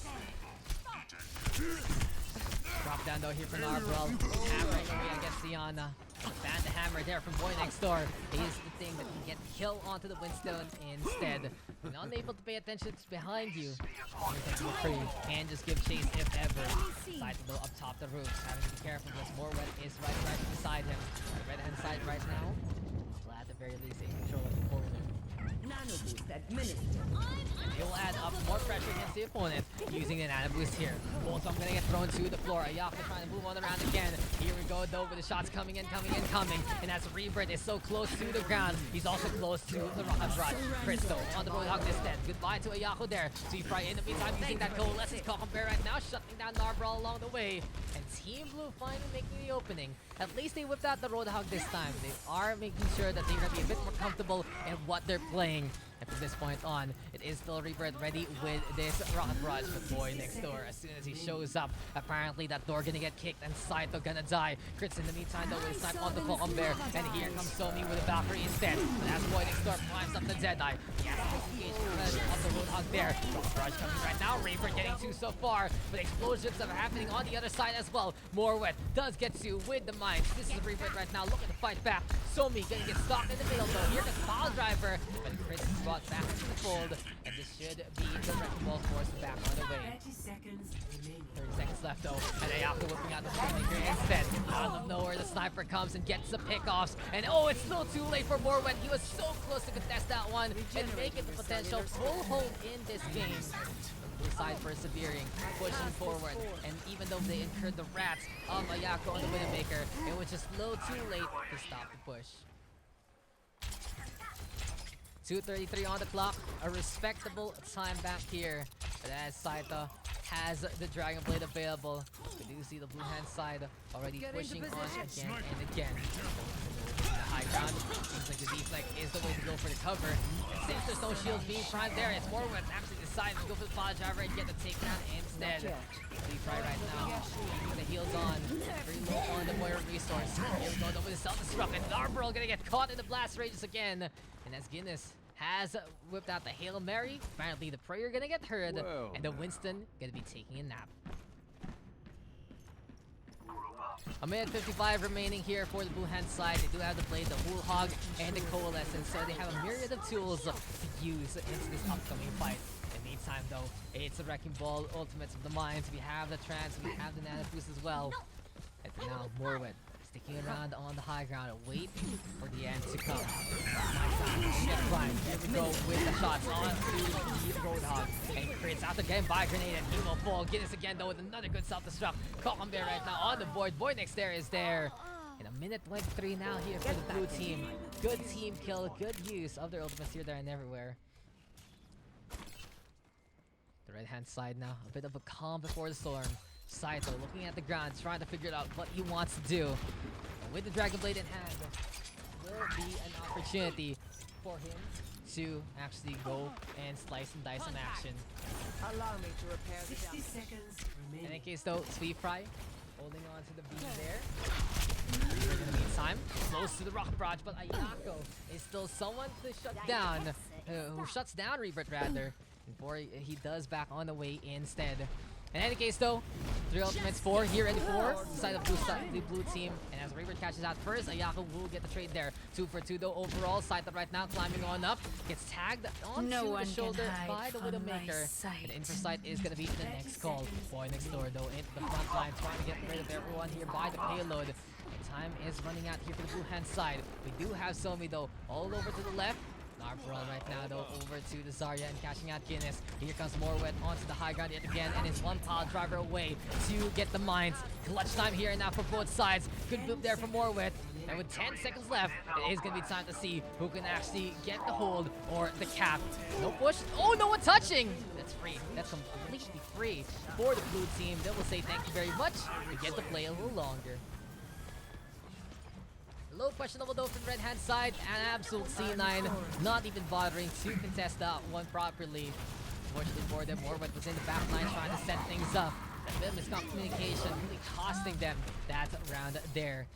Drop down though here for Narbrawl. Hammering away against Diana. Ban the hammer there from Boy next door. He is the thing that can get the kill onto the Winston instead. When unable to pay attention to behind you, and just give chase if ever. Saito though up top the roof, having to be careful because Morwet is right beside him. On the red hand side right now, well, at the very least in control of the corner. Nano boost administered. And he'll add up more pressure against the opponent using the nano boost here. Both of them gonna get thrown to the floor. Ayako trying to move on the round again. Here we go though with the shots coming in. And as Rebirth is so close to the ground, he's also close to the Rush. Crystal on the Roadhog instead. Goodbye to Ayako there. Fry in the meantime using that coalescence Bear right now, shutting down Narbrawl along the way. And Team Blue finally making the opening. At least they whipped out the Roadhog this time. They are making sure that they're gonna be a bit more comfortable in what they're playing. And from this point on, it is still Rebirth ready with this Rocket Rush. But Boy next door, as soon as he shows up, apparently that door gonna get kicked and Saito gonna die. Crits in the meantime though with a snipe on the Bear. And here comes Somi with a Valkyrie instead. But as Boy next door climbs up the Deadeye, he has to engage the rest of the Roadhog there. Rocket Rush coming right now, Rebirth getting two so far. But explosions are happening on the other side as well. Morwet does get two with the mines. This is Rebirth right now looking to fight back. Somi gonna get stuck in the middle though. Here comes Pile Driver. But Chris is brought back into the fold, and this should be the wrecking ball force back on the way. 30 seconds remaining. 30 seconds left though, and Ayako whipping out the Playmaker instead. Out of nowhere, the sniper comes and gets the pickoffs, and oh, it's still too late for Morwen. He was so close to contest that one and make it the potential full hold in this game. Blue side persevering, pushing forward, and even though they incurred the wrath of Ayako on the Widowmaker, it was just a little too late to stop the push. 2:33 on the clock, a respectable time back here. But as Saito has the Dragon Blade available, we do see the blue hand side already pushing on again and again. The high ground, seems like the deflect is the way to go for the cover. And since there's no shield being primed there, it's Morwen actually decides to go for the Pile Driver and get the takedown instead. Deep right now, keeping the heals on, very low on the Moira resource. Here we go though with the self-destruct, and Narbrawl gonna get caught in the blast rages again. And as Guinness has whipped out the Hail Mary, apparently the prayer gonna get heard, and the Winston gonna be taking a nap. A minute 55 remaining here for the blue hand side. They do have the blade, the Wool Hog, and the Coalescence, so they have a myriad of tools to use into this upcoming fight. In the time though. It's a Wrecking Ball, Ultimates of the Mines. We have the Trance, we have the Nano Boost as well. And now Morwin sticking around on the high ground, waiting for the end to come. Nice time. Get Prime. Here we go with the shots on to the Roadhog. And crits out again by Grenade, and he will fall. Guinness again though with another good self-destruct. Cockambear right now on the board. Boy next there is there. In a minute 23 now here for the blue team. Good team kill, good use of their ultimates here, there, and everywhere. The right hand side now, a bit of a calm before the storm. Saito looking at the ground, trying to figure out what he wants to do. And with the Dragon Blade in hand, will be an opportunity for him to actually go and slice and dice some action. Allow me to repair the 60 damage. seconds And remaining. in case though, Sweet Fry holding on to the beam there. We're gonna need time. Close to the rock barrage, but Ayako is still someone to shut down. Who shuts down Rebirth rather. Before he does back on the way instead. In any case though, 3 ultimates, 4 here and 4 side of the blue team. And as Rebirth catches out first, Ayako will get the trade there. 2 for 2 though overall. Saito right now climbing on up. Gets tagged onto the shoulder by the Widowmaker. And Infrasight is gonna be the next call. Boy next door though into the front line, trying to get rid of everyone here by the payload. Time is running out here for the blue hand side. We do have Somi though all over to the left. Narperal right now though over to the Zarya and catching out Guinness. Here comes Morwet onto the high ground yet again, and it's one pile driver away to get the mines. Clutch time here now for both sides. Good move there from Morwet. And with 10 seconds left, it is going to be time to see who can actually get the hold or the cap. No push. Oh, no one touching. That's free. That's completely free for the blue team. They will say thank you very much. We get to play a little longer. A little questionable though from the red hand side. An absolute C9. Not even bothering to contest that one properly. Fortunately for them, Morwet was in the back line trying to set things up. A bit of miscommunication really costing them that round there.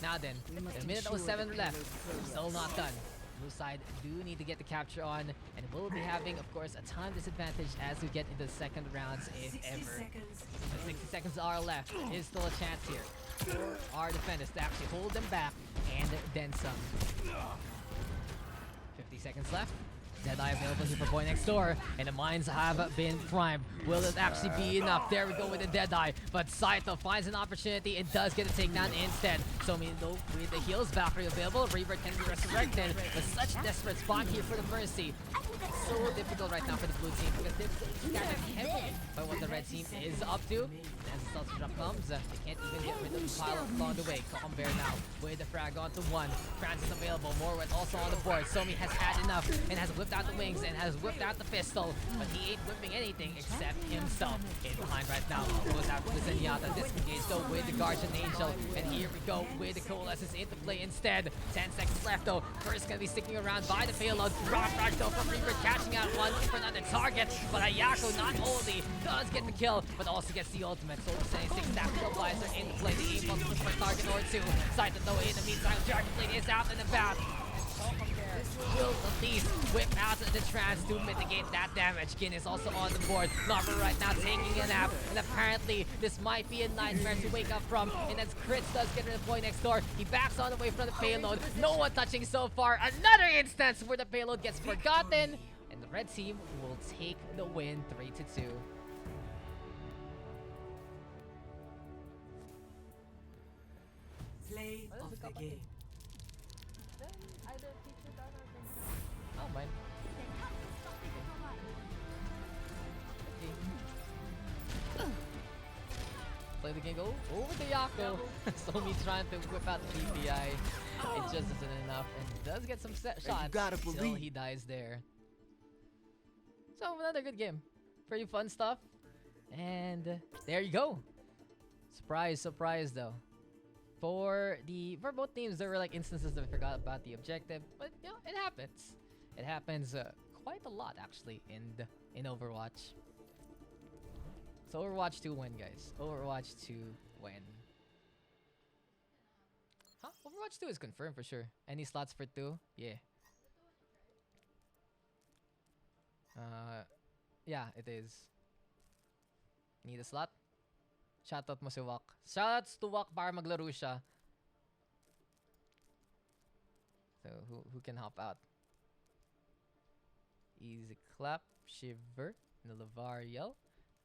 Now then, a minute 07 left. Still not done. Blue side do need to get the capture on, and will be having, of course, a time disadvantage as we get into the second rounds, if 60 ever. seconds. The 60 seconds are left. Is still a chance here for our defenders to actually hold them back and then some. 50 seconds left. Deadeye available here for Boy Next Door, and the mines have been primed. Will it actually be enough? There we go with the Deadeye, but Saito finds an opportunity and does get a takedown instead. So though with the heals Valkyrie available, Reaver can be resurrected, but such desperate spot here for the Mercy. So difficult right now for the blue team because they're scattered heavily by what the red team is up to. And as the self drop comes, they can't even get rid of the pile along the way. Cockambear now with the frag onto one. Francis available, Morwet also on the board. Somi has had enough and has whipped out the wings and has whipped out the pistol, but he ain't whipping anything except himself. In behind right now, goes out to Zenyatta. Disengaged though with the Guardian Angel, and here we go with the Coalescence into play instead. 10 seconds left though. First gonna be sticking around by the payload. Rock Rush though from Reaper catching out one for another target, but Ayako not only does get the kill, but also gets the ultimate. So we're saying 6 stack stabilizer into play. The aim on for a target or 2. Sight though in the meantime, Dragon Blade is out and about. Will at least whip out the trance to mitigate that damage. Guinness also on the board. Narver right now taking a nap, and apparently this might be a nightmare to wake up from. And as Crits does get rid of the Boy Next Door, he backs on away from the payload. No one touching so far. Another instance where the payload gets forgotten, and the red team will take the win 3-2. Play of the game. Oh, mine. Play the game, go over to Yako. So me trying to whip out the DPI. It just isn't enough, and does get some set shots. gotta Still, believe. he dies there. So another good game. Pretty fun stuff. And there you go. Surprise, surprise though. For both teams, there were like instances that we forgot about the objective, but you know, it happens. It happens quite a lot actually in Overwatch. So Overwatch 2 win, guys. Overwatch 2 win. Huh? Overwatch 2 is confirmed for sure. Any slots for 2? Yeah. Yeah, it is. Need a slot? Shoutout mo si Wak. Shoutouts to Wak para maglaro siya. So who can help out? Easy clap, Shiver. Nilavariel,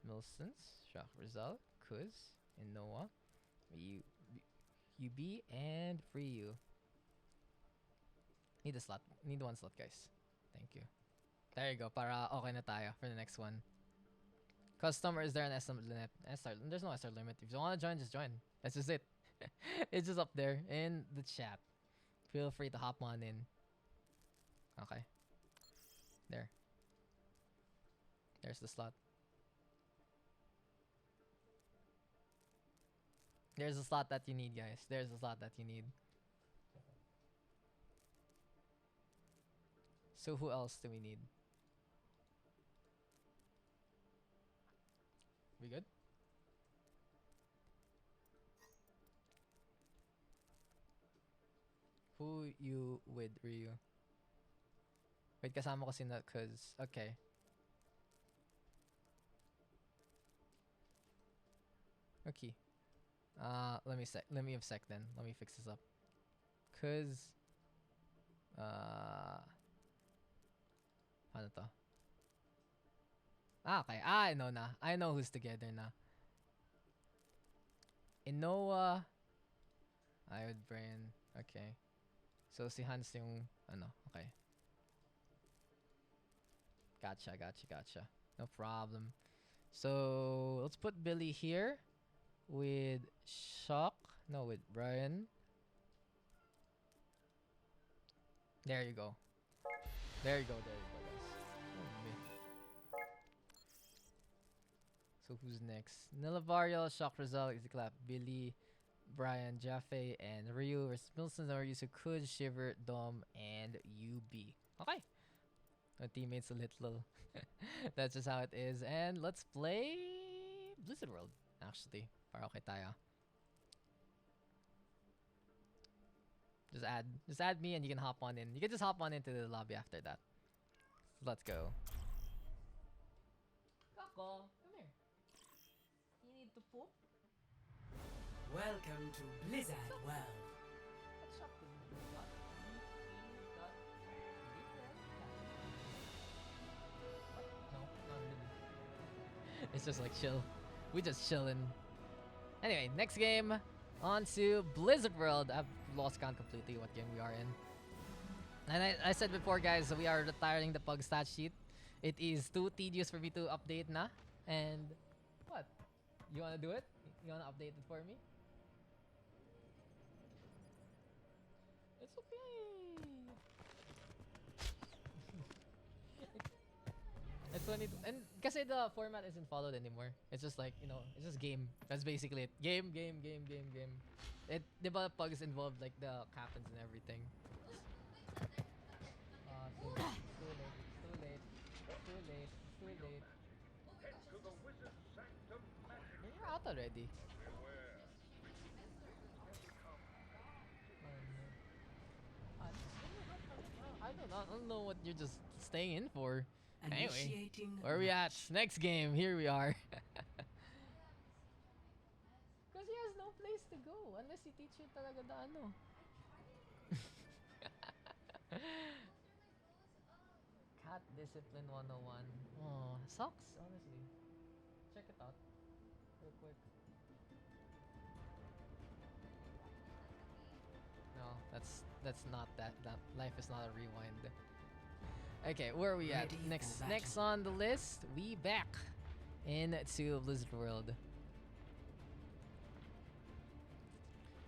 Milsons, Shock Rizal, Kuz, and Noah, UB, and Ryu. Need a slot. Need one slot, guys. Thank you. There you go. Para okay na tayo for the next one. Customer, is there an SR limit? There's no SR limit. If you want to join, just join. That's just it. It's just up there in the chat. Feel free to hop on in. Okay. There. There's the slot. There's the slot that you need, guys. There's the slot that you need. So who else do we need? We good? Who you with, Ryu? Wait, kasama ko si Nut, cause okay. Okay. Let me have sec then. Let me fix this up. Cause ano to? Okay. I know na. I know who's together na. Inoa. I would Brian. Okay. So si Hans yung ano. Okay. Gotcha. No problem. So let's put Billy here with Shock. No, with Brian. There you go. There you go, guys. So who's next? Nilavariel, Shock Rizal, Easy Clap, Billy, Brian, Jaffe, and Ryu versus Milson, Ryusu, Kuj, Shiver, Dom, and UB. Okay. Our teammates a little. That's just how it is. And let's play Blizzard World, actually. Para okay tayo. Just add me and you can hop on in. You can just hop on into the lobby after that. Let's go. Kako, come here. You need to poop? Welcome to Blizzard World. What's up? No, not really. It's just like chill. We just chillin'. Anyway, next game. On to Blizzard World. I've lost count completely what game we are in. And I said before, guys, we are retiring the Pug stat sheet. It is too tedious for me to update na. And what? You wanna do it? You wanna update it for me? It's okay. It's 22. And kasi the format isn't followed anymore. It's just like, you know, it's just game. That's basically it. Game. It, diba, Pugs involved like the captains and everything. Too late. You're out already. I don't know what you're just staying in for. Anyway, where are we at? Next game. Here we are. Because he has no place to go unless he teach you talaga the ano. Cat Discipline 101. Oh, sucks, honestly. Check it out real quick. No, that's not that. That life is not a rewind. Okay, where are we at? Next on the list, we back into Blizzard World.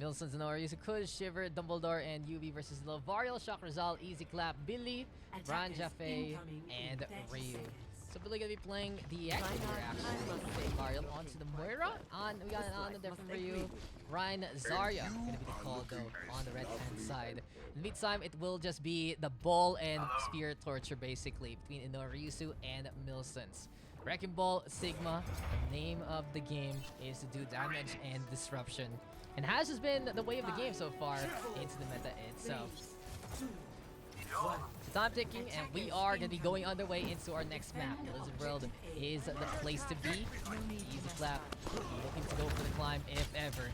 Milson's Nora, Yusukuj, Shiver, Dumbledore, and UB versus Lavariel, Shock Rizal, Easy Clap, Billy, Brian Jaffe, and Ryu. So Billy gonna be playing the activator actually. Lavariel onto the Moira. We got an on from Ryu. Ryan Zarya gonna be the call though on the red hand side. In the meantime, it will just be the ball and spear torture basically between Inoriusu and Milsons. Wrecking Ball Sigma, the name of the game is to do damage and disruption. And has just been the way of the game so far into the meta itself. So time ticking, and we are going to be going underway into our next map. Blizzard World is the place to be. Easy Clap, looking to go for the climb if ever.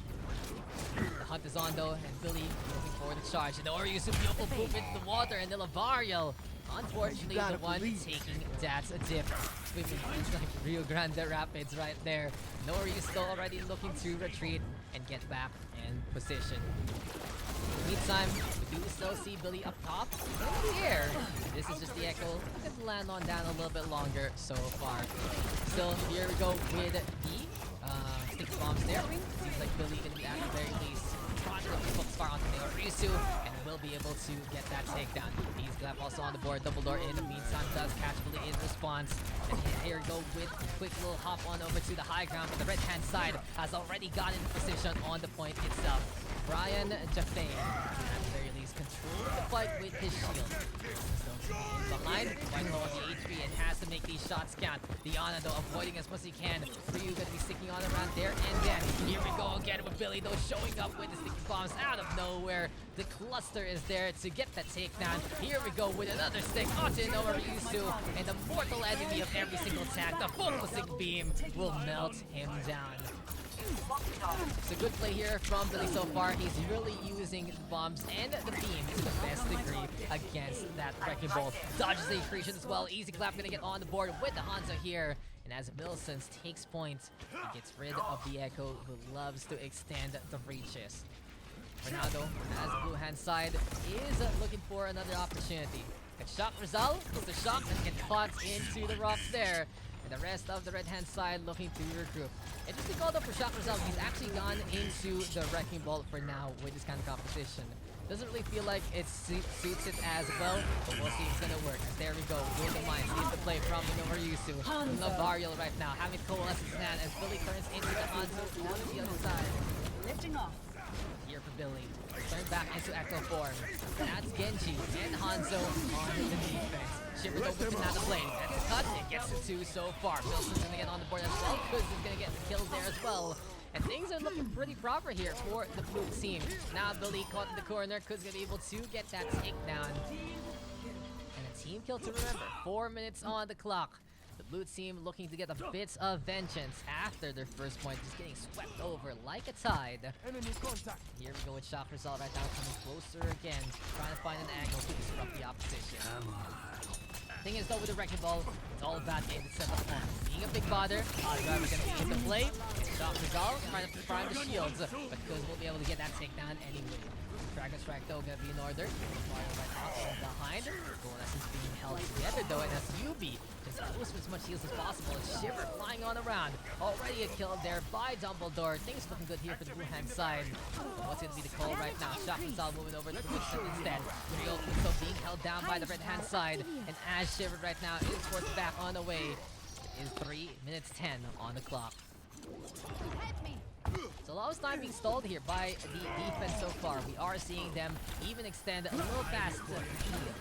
The hunt is on though, and Billy looking for the charge. And the Orius beautiful poop into the water, and the Lavariel Unfortunately, gotta the one believe. taking that's a dip. Swimming it's like Rio Grande Rapids right there. Nori is still already looking to retreat and get back in position. Meantime, we do still see Billy up top in the air. This is just the echo. He can land on down a little bit longer so far. Still, here we go with the sticky bombs there. Seems like Billy can be at the very least trying to focus fire onto Risu and will be able to get that takedown. He's left also on the board. Double door in the meantime does catch Billy in response. And here we go with a quick little hop on over to the high ground, but the red hand side has already gotten in position on the point itself. Brian Jaffe, at the very least, controls the fight with his shield. Behind, quite low on the HP and has to make these shots count. Diana though avoiding as much as he can. Ryu gonna be sticking on around there, and then here we go again with Billy though showing up with the sticky bombs out of nowhere. The cluster is there to get that takedown. Here we go with another stick onto Noah Ryusu, and the mortal enemy of every single attack, the focusing beam, will melt him down. It's a good play here from Billy so far. He's really using the bombs and the beam to the best degree against that Wrecking Ball. Dodges the accretion as well. Easy clap gonna get on the board with the Hanzo here. And as Millicent takes point, he gets rid of the Echo, who loves to extend the reaches. Ronaldo, as the blue hand side, is looking for another opportunity. Can shock Rizal, it's the shock and get caught into the rocks there. And the rest of the red hand side looking to regroup. Interesting call though for Shock Rizal. He's actually gone into the Wrecking Ball for now with this kind of composition. Doesn't really feel like it suits it as well, but we'll see if it's gonna work. There we go, with the mine. Sees the play from Minoru Lavariel right now, having coalesce his hand as Billy turns into the Hanzo on the other side. Lifting off. Here for Billy. Turn back into Echo form. That's Genji and Hanzo on the defense. Shiver though with another blade. That's a cut. It gets to 2 so far. Wilson's gonna get on the board as well. Kuz is gonna get the kills there as well. And things are looking pretty proper here for the blue team. Now Billy caught in the corner. Kuz gonna be able to get that takedown. And a team kill to remember. 4 minutes on the clock. The blue team looking to get a bit of vengeance after their first point, just getting swept over like a tide. Enemy contact. Here we go with Shock Rizal right now, coming closer again, trying to find an angle to disrupt the opposition. Thing is though, with the Wrecking Ball, it's all about getting the setup on. Being a big bother, Driver gonna be into play. It's Shock Rizal trying to prime the shields, but Kuz will be able to get that takedown anyway. Dragon Strike though gonna be in order. Mario right now from behind. Coalescence being held together though, and as Yubi just goes for as much heals as possible. Shiver flying on around. Already a kill there by Dumbledore. Things looking good here for the blue hand side. What's gonna be the call right now? Shock Rizal moving over to Winston instead. Rio so being held down by the red hand side. And as Shiver right now is forced back on the way. It is 3 minutes 10 on the clock. So a lot of time being stalled here by the defense so far. We are seeing them even extend a little past the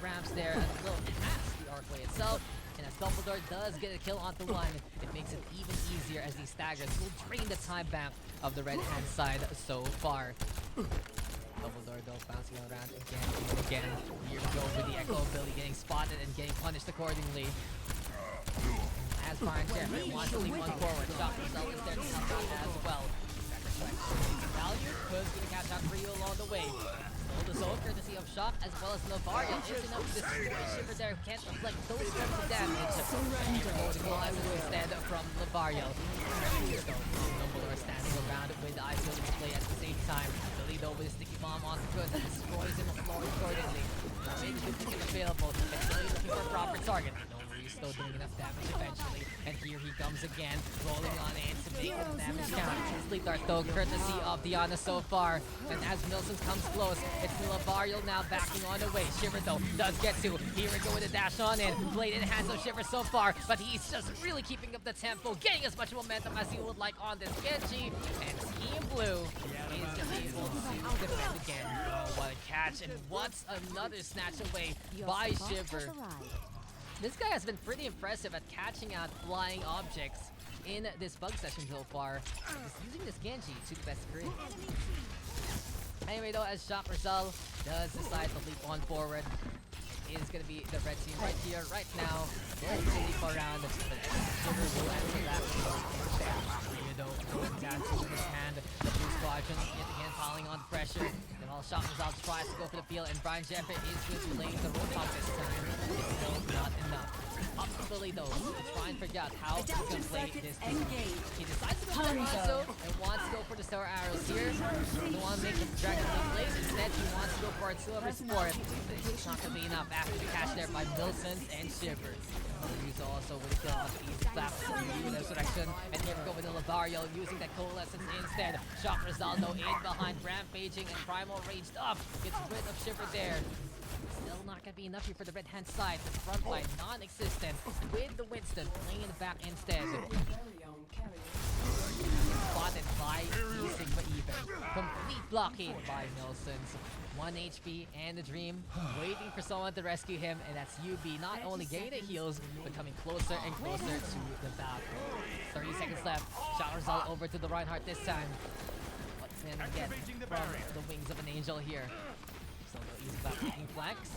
ramps there, a little past the archway itself. And as Dumbledore does get a kill onto one, it makes it even easier as these staggers will drain the time bank of the red hand side so far. Dumbledore though bouncing around again and again. Here we go with the Echo ability getting spotted and getting punished accordingly. As Brian Jeffrey wants to leave one forward, Shock Rizal is there to help out as well. Value, Kuz gonna catch out Ryu along the way. Stole the zone courtesy of Shock as well as Navaria. Is enough to destroy Shiver there, who can't reflect those strengths of damage. And here we go with the Coalescence instead from Navaria. Dumbledore standing around with the ISO display at the same time. Billy though with a sticky bomb on Kuz and destroys him accordingly. Maybe good available. And Billy looking for a proper target. He's still doing enough damage eventually. And here he comes again, rolling on in to make the damage count. Sleep Dart though, courtesy of Diana so far. And as Milson comes close, it's Lavariel now backing on the way. Shiver though does get to. Here we go with a dash on in. Blade in hands of Shiver so far, but he's just really keeping up the tempo, getting as much momentum as he would like on this Genji. And Team Blue is able to defend again. Oh, what a catch, and what's another snatch away by Shiver. This guy has been pretty impressive at catching out flying objects in this bug session so far. Just using this Genji to the best degree. Anyway though, as Shock Rizal does decide to leap on forward, it is going to be the red team right here, right now. Going to leap around, but Shiver will answer that. Though going down to his hand, the blue squadron yet again piling on pressure. And While Shock Resolve tries to go for the field, and Brian Jeffrey is just laying the Roadhog this time. It's still not enough. Up to Billy though, to try and figure out how he's gonna play this team. He decides to go for the Hanzo and wants to go for the Star Arrows here. Doesn't want to make the Dragon Blade plays. Instead, he wants to go for a Silver Sport. But it's not gonna be enough after the catch there by Milsons and Shiver. Use also with the kill on the easy clap with Resurrection. And here we go with the Lavario using that Coalescence instead. Shock Rizaldo in behind, rampaging and Primal raged up. Gets rid of Shiver there. Still not gonna be enough here for the red hand side. The front line non-existent with the Winston playing in the back instead. Spotted by Sigma even. Complete blockade by Nelsons. 1 HP and the Dream waiting for someone to rescue him, and that's UB not only getting the heals but coming closer and closer to the back. 30 seconds left. Shot result over to the Reinhardt this time. What's he gonna get from the wings of an angel here? So he's about taking flanks.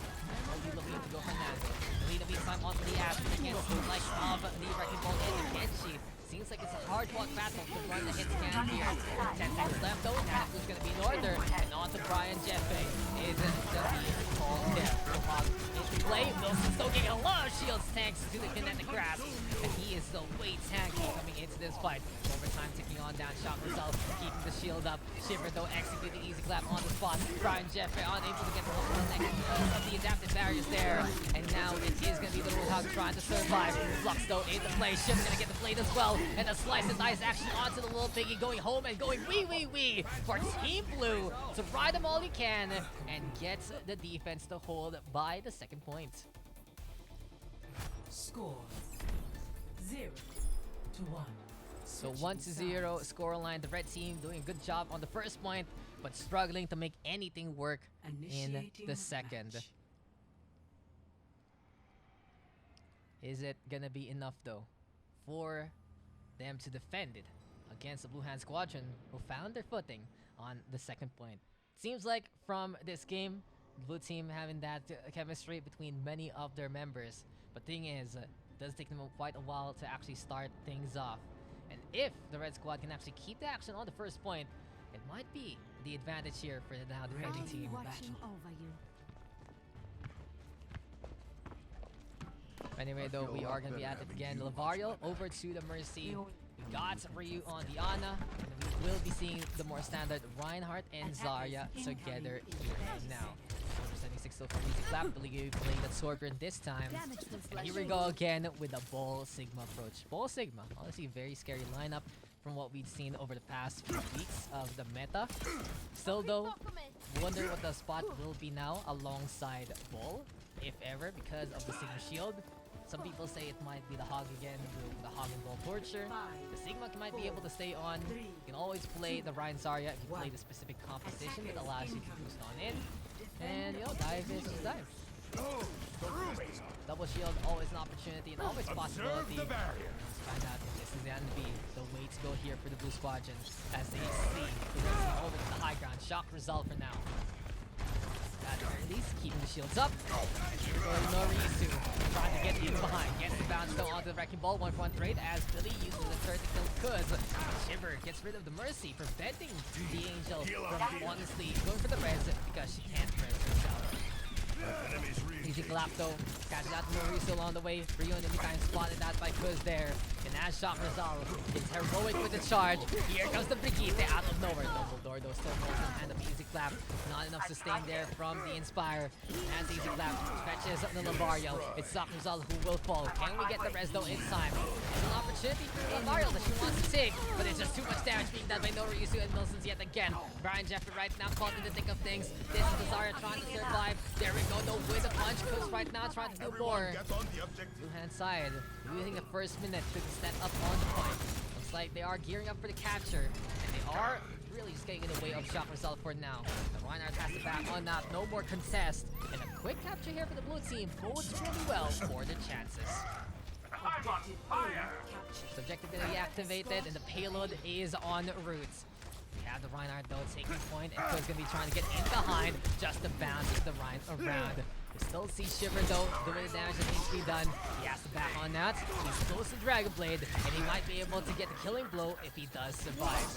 Only looking to go for Nando. In the meantime, onto the Ash against the likes of the Wrecking Ball and the Kenshi. Seems like it's a hard-fought battle to run the hit scan here. 10 seconds left though, Nando is going to be Northern. And on to Brian Jeffe. Is going to be called there. Into play. Wilson stoking a lot of shields thanks to the kinetic grasp. And he is so way tanky coming into this fight. Overtime ticking on down. Shock result, keeping the shield up. Shiver though executing easy clap on the spot. Brian Jeffe unable to get the next of the adaptive barriers there. And now it is going to be the Roadhog trying to survive. Flux though into play. Shiver's going to get the blade as well. And a slice and dice action onto the little piggy, going home and going wee for Team Blue to ride them all he can and get the defense to hold by the second point. Score 0-1. So 1-0 scoreline. The red team doing a good job on the first point, but struggling to make anything work in the second. Is it gonna be enough though for them to defend it against the Blue Hand Squadron, who found their footing on the second point? Seems like from this game, the blue team having that chemistry between many of their members. But thing is, it does take them quite a while to actually start things off. And if the red squad can actually keep the action on the first point, it might be the advantage here for the now defending team. Watching over you. Anyway, though, we are going to be at it again. Lavario over to the Mercy. We got Ryu on the Ana. And we will be seeing the more standard Reinhardt and Zarya together here and now. 76 still for easy clap. Believe playing that Scorpion this time. And here we go again with the Bull Sigma approach. Bull Sigma, honestly, a very scary lineup from what we've seen over the past few weeks of the meta. Still, though, wonder what the spot will be now alongside Bull, if ever, because of the Sigma shield. Some people say it might be the Hog again with the Hog and Bull Torture. The Sigma might be able to stay on. You can always play the Ryan Zarya if you play the specific composition that allows you to boost on in. And, you know, dive is just dive. Double shield, always an opportunity and always a possibility. Let's find out if this is going to be the way to go here for the Blue Squadrons as they see the rest over to the high ground. Shock result for now. At the very least, keeping the shields up. Norisu trying to get in behind. Gets the bounce though onto the Wrecking Ball. 1-for-1 trade as Billy uses the turret to kill Kuz. Shiver gets rid of the Mercy, preventing the Angel from honestly going for the res because she can't res herself. Easy clap though. Catches out Norisu along the way. Ryu in the meantime spotted out by Kuz there. And as Shock Rizal is heroic with the charge. Here comes the Brigitte out of nowhere. Double door though still holds in hand of easy clap. Not enough sustain there from the Inspire. As easy clap fetches up the Lavario. It's Shock Rizal who will fall. Can we get the res though in time? It's an opportunity for Lavario that she wants to take. But it's just too much damage being done by Norisu and Milsons yet again. Brian Jeffrey right now caught in the thick of things. This is the Zarya trying to survive. There we go though with a punch. Kuz right now trying to do more. Blue hand side using the first minute to stand up on the point. Looks like they are gearing up for the capture, and they are really just getting in the way of Shock result for now. The Reinhardt has to back on that, no more contest, and a quick capture here for the blue team bodes really well for their chances. Subjective ability activated, and the payload is en route. We have the Reinhardt though taking point, and Kuz gonna be trying to get in behind just to bounce the Rhine around. We still see Shiver though doing the damage that needs to be done. He has to back on that. He's close to Dragon Blade, and he might be able to get the killing blow if he does survive.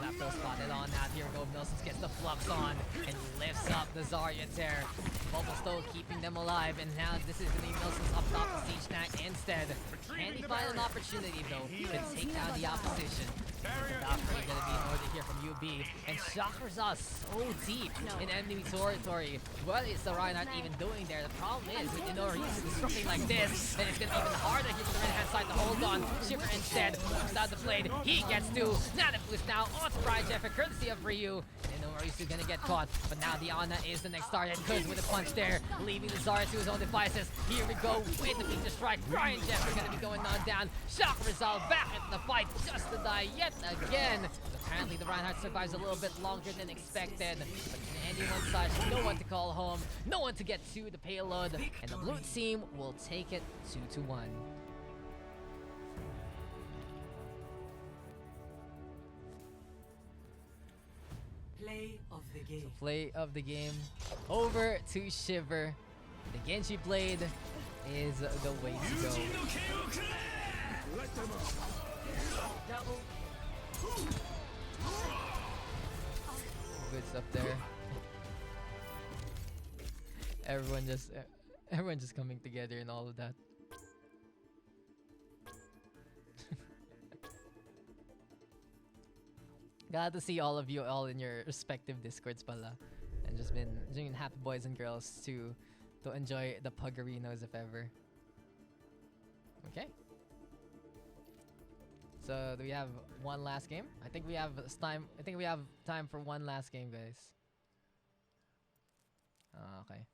That Phil spotted on that. Here we go. Milsons gets the flux on and lifts up the Zarya Tear. Bubble still keeping them alive, and now this is gonna be Milsons up top of Siege Tank instead. Can he find an opportunity though to take down the opposition? The doctor is gonna be in order here from UB, and Chakras are so deep in enemy territory. What is the Reinhardt even doing there? The problem is, with Ilios disrupting like this, then it's gonna be even harder here for the right hand side to hold on. Shiver instead moves out the blade. He gets two. Now the boost now onto Brian Jeff, courtesy of Ryu. And Ilios is gonna get caught, but now the Ana is the next target. Good with a punch there, leaving the Zarya to his own devices. Here we go with the feature strike. Brian Jeff is gonna be going on down. Shock Rizal back into the fight just to die yet again. Apparently the Reinhardt survives a little bit longer than expected, but anyone's side, no one to call home, no one to get to the payload, and the blue team will take it 2-1. Play of the game. So play of the game over to Shiver. The Genji Blade is the way to go. Good stuff there. Everyone just coming together and all of that. Glad to see all of you all in your respective discords pala, and just been happy boys and girls to enjoy the Pugarinos if ever. Okay. So do we have one last game? I think we have time. I think we have time for one last game, guys. Okay.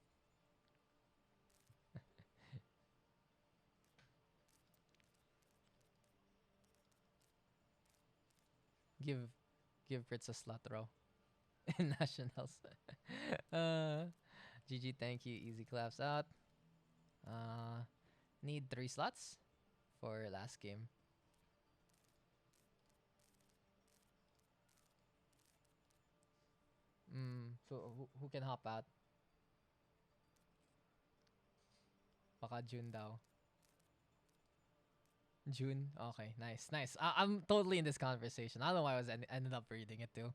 Give Fritz a slot row in nationals. GG, thank you. Easy claps out. Need 3 slots for last game. So who can hop out? Baka June daw. June? Okay, nice. I'm totally in this conversation. I don't know why I was ended up reading it too.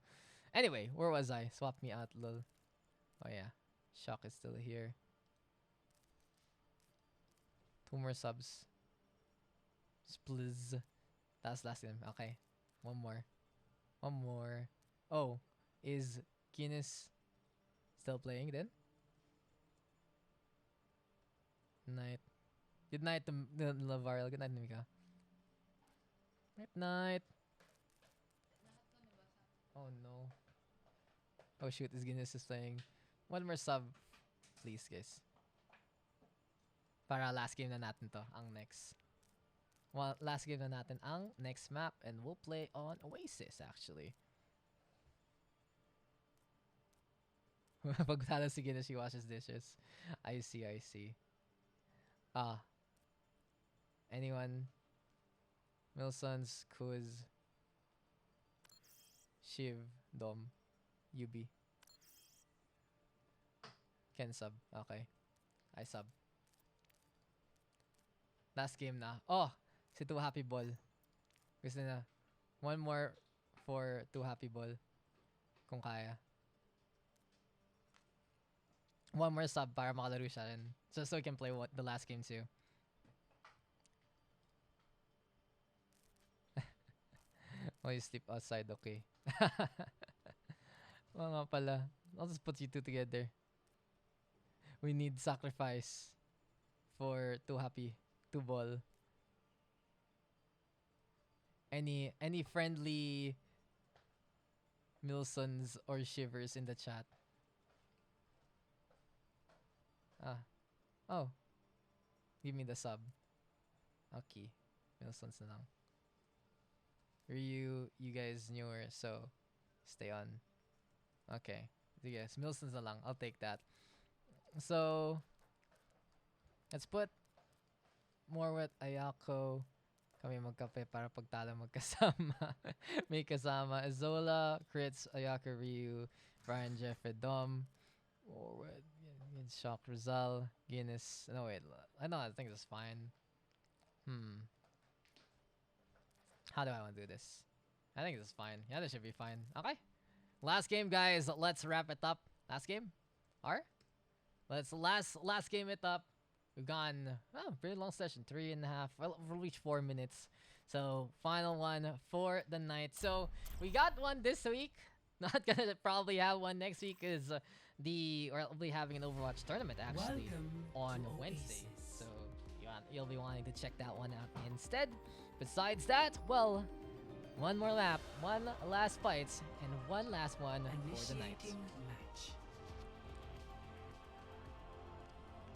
Anyway, where was I? Swap me out, lol. Oh yeah. Shock is still here. 2 more subs. Splizz. That's last game. Okay. One more. Oh, is Guinness still playing then? Night. Good night to Lavarel. Good night, Mika. Night. Oh no. Oh shoot, this Guinness is playing. One more sub, please, guys. Para last game na natin to, ang next. Well, last game na natin ang next map, and we'll play on Oasis actually. Pag talo si Guinness, she washes dishes. I see. Anyone? Milsons, Kuz, Shiv, Dom, UB. Ken sub. Okay. I sub. Last game na. Oh! Si 2 Happy Ball. Gusto na. One more for 2 Happy Ball. Kung kaya. One more sub para makalaro siya rin. Just so we can play the last game too. Oh, you sleep outside, okay. Oo nga pala. I'll just put you 2 together. We need sacrifice for 2 Happy, 2 Ball. Any friendly Milsons or Shivers in the chat? Oh. Give me the sub. Okay. Milsons na lang. Ryu, you guys newer, so stay on. Okay. You guys, Milsons na lang. I'll take that. So, let's put more with Ayako. Kami magkape para pagtalo magkasama. May kasama. Zola, Crits, Ayako, Ryu, Brian, Jeffrey, Dom. More with Good shock, Rizal, Guinness. No wait, I think this is fine. How do I want to do this? I think this is fine. Yeah, this should be fine. Okay. Last game, guys. Let's wrap it up. Last game? Let's last game it up. We've gone pretty long session, 3.5. Well, we'll reach 4 minutes. So final one for the night. So we got one this week. Not gonna probably have one next week is we'll be having an Overwatch tournament actually on Wednesday. So you'll be wanting to check that one out instead. Besides that, well, one more lap, one last fight, and one last one for the night.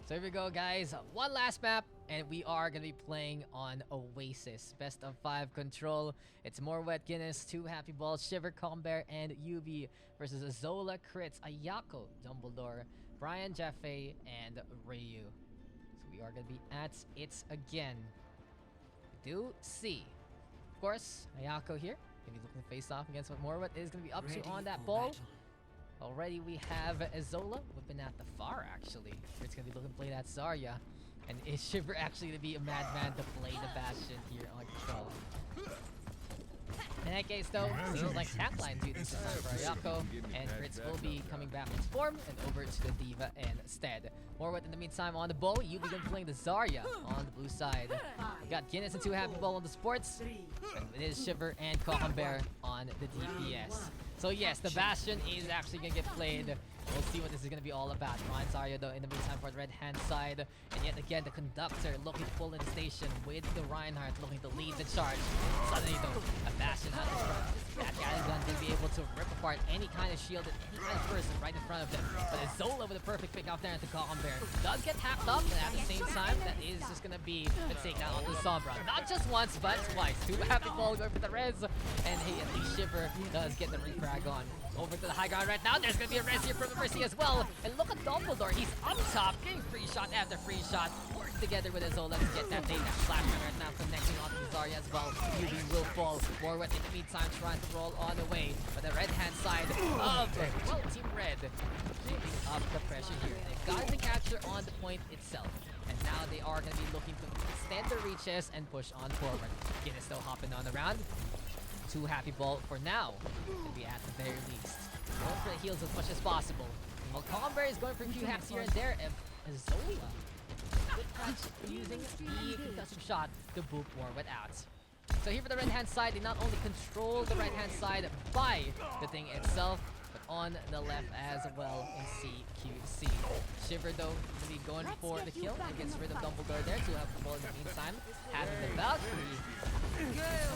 So here we go, guys. One last map, and we are going to be playing on Oasis. Best of 5 control. It's more Wet Guinness, 2 Happy Balls, Shiver, Combear, and UB versus Zola, Crits, Ayako, Dumbledore, Brian, Jaffe, and Ryu. So we are going to be at it again. We do see, of course, Ayako here. Going to be looking to face off against what Morwet is going to be up to on that ball. Already we have Zola whipping at the far, actually. It's going to be looking to play that Zarya. And is Shiver actually going to be a madman to play the Bastion here on control? In that case, though, seems like Tapline duty this time for Ayako, and Crits will be coming back in form and over to the Diva instead. Morwet in the meantime on the ball. Yubi going to be playing the Zarya on the blue side. We got Guinness and 2 Happy Ball on the sports, and it is Shiver and Bear on the DPS. So yes, the Bastion is actually going to get played. We'll see what this is going to be all about. Ryan Zarya, though, in the meantime for the red-hand side. And yet again, the Conductor looking to pull in the station with the Reinhardt looking to lead the charge. Suddenly, though, a Bastion out in front. That guy is going to be able to rip apart any kind of shield and any kind of person right in front of them. But it's Zola with a perfect pick out there into Bear. Does get hacked up, and at the same time, that is just going to be the takedown onto Sombra. Not just once, but twice. 2 Happy Ball going for the res. And hey, at least Shiver does get the refrag on. Over to the high ground right now. There's going to be a res here from the Mercy as well. And look at Dumbledore. He's up top, getting free shot after free shot. Work together with Zola to get that data. Flashman right now connecting onto Zarya as well. UB will fall. Morwet in the meantime trying to roll on the way. But the red-hand side of, well, Team Red taking up the pressure here. They've gotten the capture on the point itself. And now they are going to be looking to extend their reaches and push on forward. Guinness still hopping on the round. 2 Happy Ball for now. Can be at the very least. Going for the heals as much as possible. While Combear is going for a few hacks here and there. And Zola, good catch using the concussive shot to boop Morwet out. So here for the right-hand side, they not only control the right-hand side by the thing itself, but on the left as well in CQC. Shiver, though, will be going for the kill and gets rid of Dumbledore there to have the ball in the meantime. Having the Valkyrie.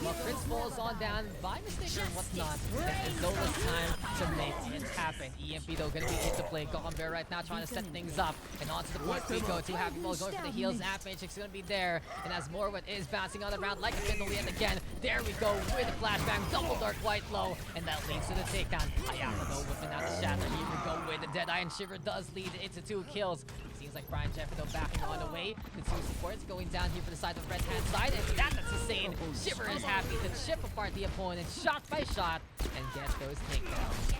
Well, Crits falls on down by mistake or whatnot. It's Zola's time to make it happen. EMP, though, gonna be able to play. Bear right now trying to set things up. And onto the point we go. 2 Happy Balls going for the heals. App-Matrix gonna be there. And as Morwet is bouncing on the ground like a fiddle yet again. There we go with the flashbang. Dumbledore quite low. And that leads to the takedown. Ayako, though, whipping out the shatter. Here we go with the Deadeye. And Shiver does lead into 2 kills. Seems like Brian Jaffe, though, backing on the way. The 2 supports going down here for the side of the red-hand side. And that's insane. Shiver is happy to chip apart the opponent shot by shot and get those takedowns.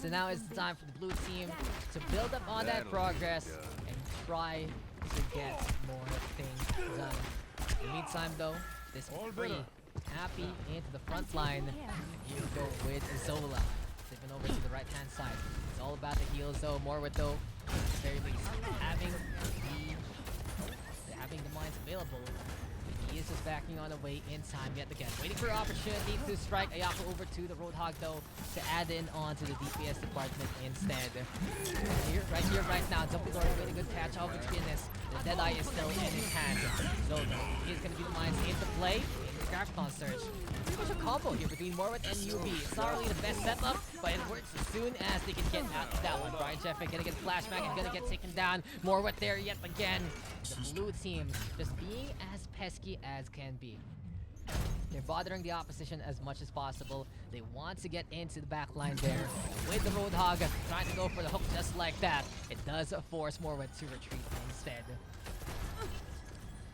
So now it's time for the blue team to build up on that progress and try to get more things done. In the meantime, though, this free Happy into the front line. And here we go with Zola. Flipping over to the right-hand side. It's all about the heals, though. Morwet, though, at the very least, having the mines available. He is just backing on the way in time yet again. Waiting for an opportunity to strike Ayako over to the Roadhog, though, to add in onto the DPS department instead. Right here, right now, Dumbledore with a good catch over to Guinness. The Deadeye is still in his hands. So, he's going to be the mines into play. Graviton Surge. Pretty much a combo here between Morwet and UB. It's not really the best setup, but it works as soon as they can get out of that one. Brian Jaffe gonna get flashback and gonna get taken down. Morwet there yet again. The blue team just being as pesky as can be. They're bothering the opposition as much as possible. They want to get into the back line there with the Roadhog trying to go for the hook just like that. It does force Morwet to retreat instead.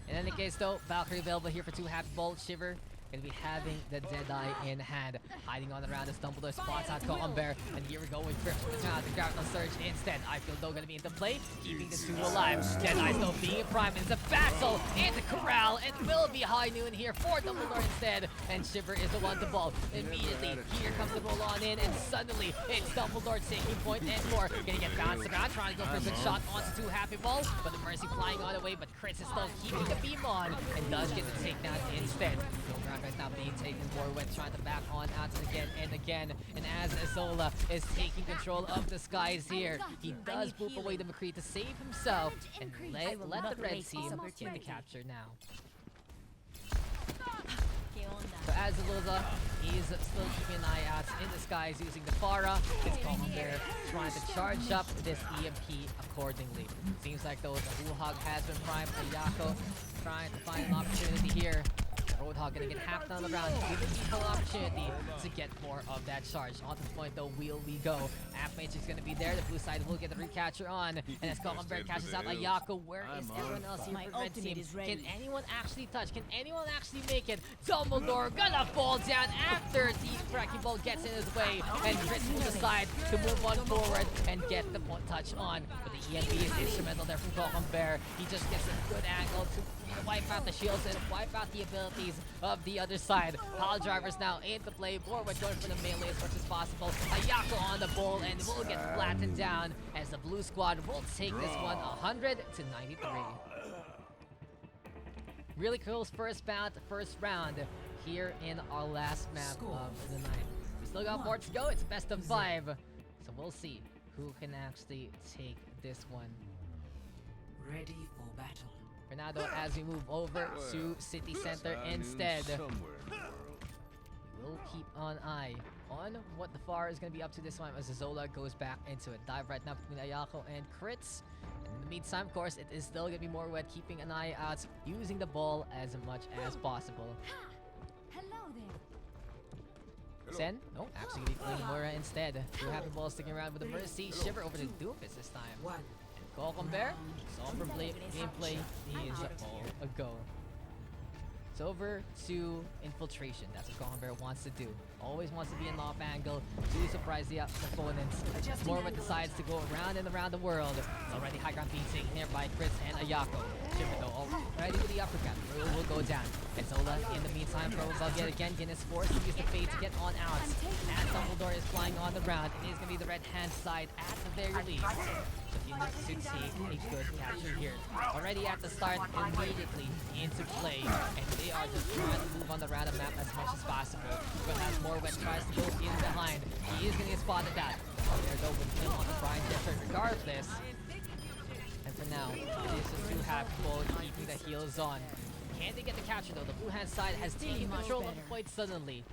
In any case, though, Valkyrie available here for 2 Happy Bolt. Shiver gonna be having the Deadeye in hand. Hiding on the round as Dumbledore spots out Bear. And here we go with Grips with the Gravity Surge instead. I feel though gonna be into play, keeping the two alive. Deadeye still being prime. It's a battle in the corral. It will be high noon here for Dumbledore instead. And Shiver is the one to ball. Immediately, here comes the roll on in, and suddenly it's Dumbledore taking point and more. Gonna get bounced around, trying to go for a good shot onto two Happy Ball, but the Mercy flying on the way, but Chris is still keeping the beam on and does get the takedown instead. Graphic is now being taken forward, trying to back on out again and again. And as Zola is taking control of the skies here, he does boop away the McCree to save himself and let the red team get the capture now. So as Zola, he's still keeping an eye out in the skies using the Pharah. It's Bear trying to charge up this EMP accordingly. Seems like though the Roadhog has been primed. Ayako trying to find an opportunity here. Roadhog gonna get hacked on the ground, giving people an opportunity to get more of that charge. On the point though, will we go? Matrix is gonna be there. The blue side will get the recapture on. And as Bear catches out Ayako, where is everyone else here for the red team? Can anyone actually touch? Can anyone actually make it? Dumbledore gonna fall down after the Wrecking Ball gets in his way. And Chris will decide to move on forward and get the touch on. But the EMP is instrumental there from Bear. He just gets a good angle to wipe out the shields and wipe out the abilities of the other side. Pile drivers now into play. Borwood going for the melee as much as possible. Ayako on the ball and will get flattened down as the blue squad will take this one 100 to 93. Really close first bout, first round here in our last map of the night. We still got more to go. It's best of 5. So we'll see who can actually take this one. Ready for battle. For now though, as we move over to City Center instead, we'll keep an eye on what the FAR is going to be up to this time as Zola goes back into it. Dive right now between Ayako and Crits. And in the meantime, of course, it is still going to be more wet, keeping an eye out, using the ball as much as possible. Hello there. Sen? No, actually going to be playing Moira instead. Two Happy Balls sticking around with the Mercy. Shiver over to Doofus this time. Bear, Somber gameplay is all a go. It's over to infiltration. That's what Bear wants to do. Always wants to be in off angle to surprise the opponents. Morva decides to go around and around the world. It's already high ground being taken here by Chris and Ayako. Shiver though already with the uppercut. Will go down. And Zola in the meantime throws out yet again. Guinness forced to use the fade to get on out. And Dumbledore is flying on the ground. It is going to be the red hand side at the very least. So he needs to take a good capture here. Already at the start, immediately into play. And they are just trying to move on the random map as much as possible. But as Morwet tries to go in behind, he is going to get spotted that. There though with him on the Brian Jeffrey regardless. And for now, it is just two Happy Balls keeping the heals on. Can they get the capture though? The blue hand side has taken control of the fight suddenly.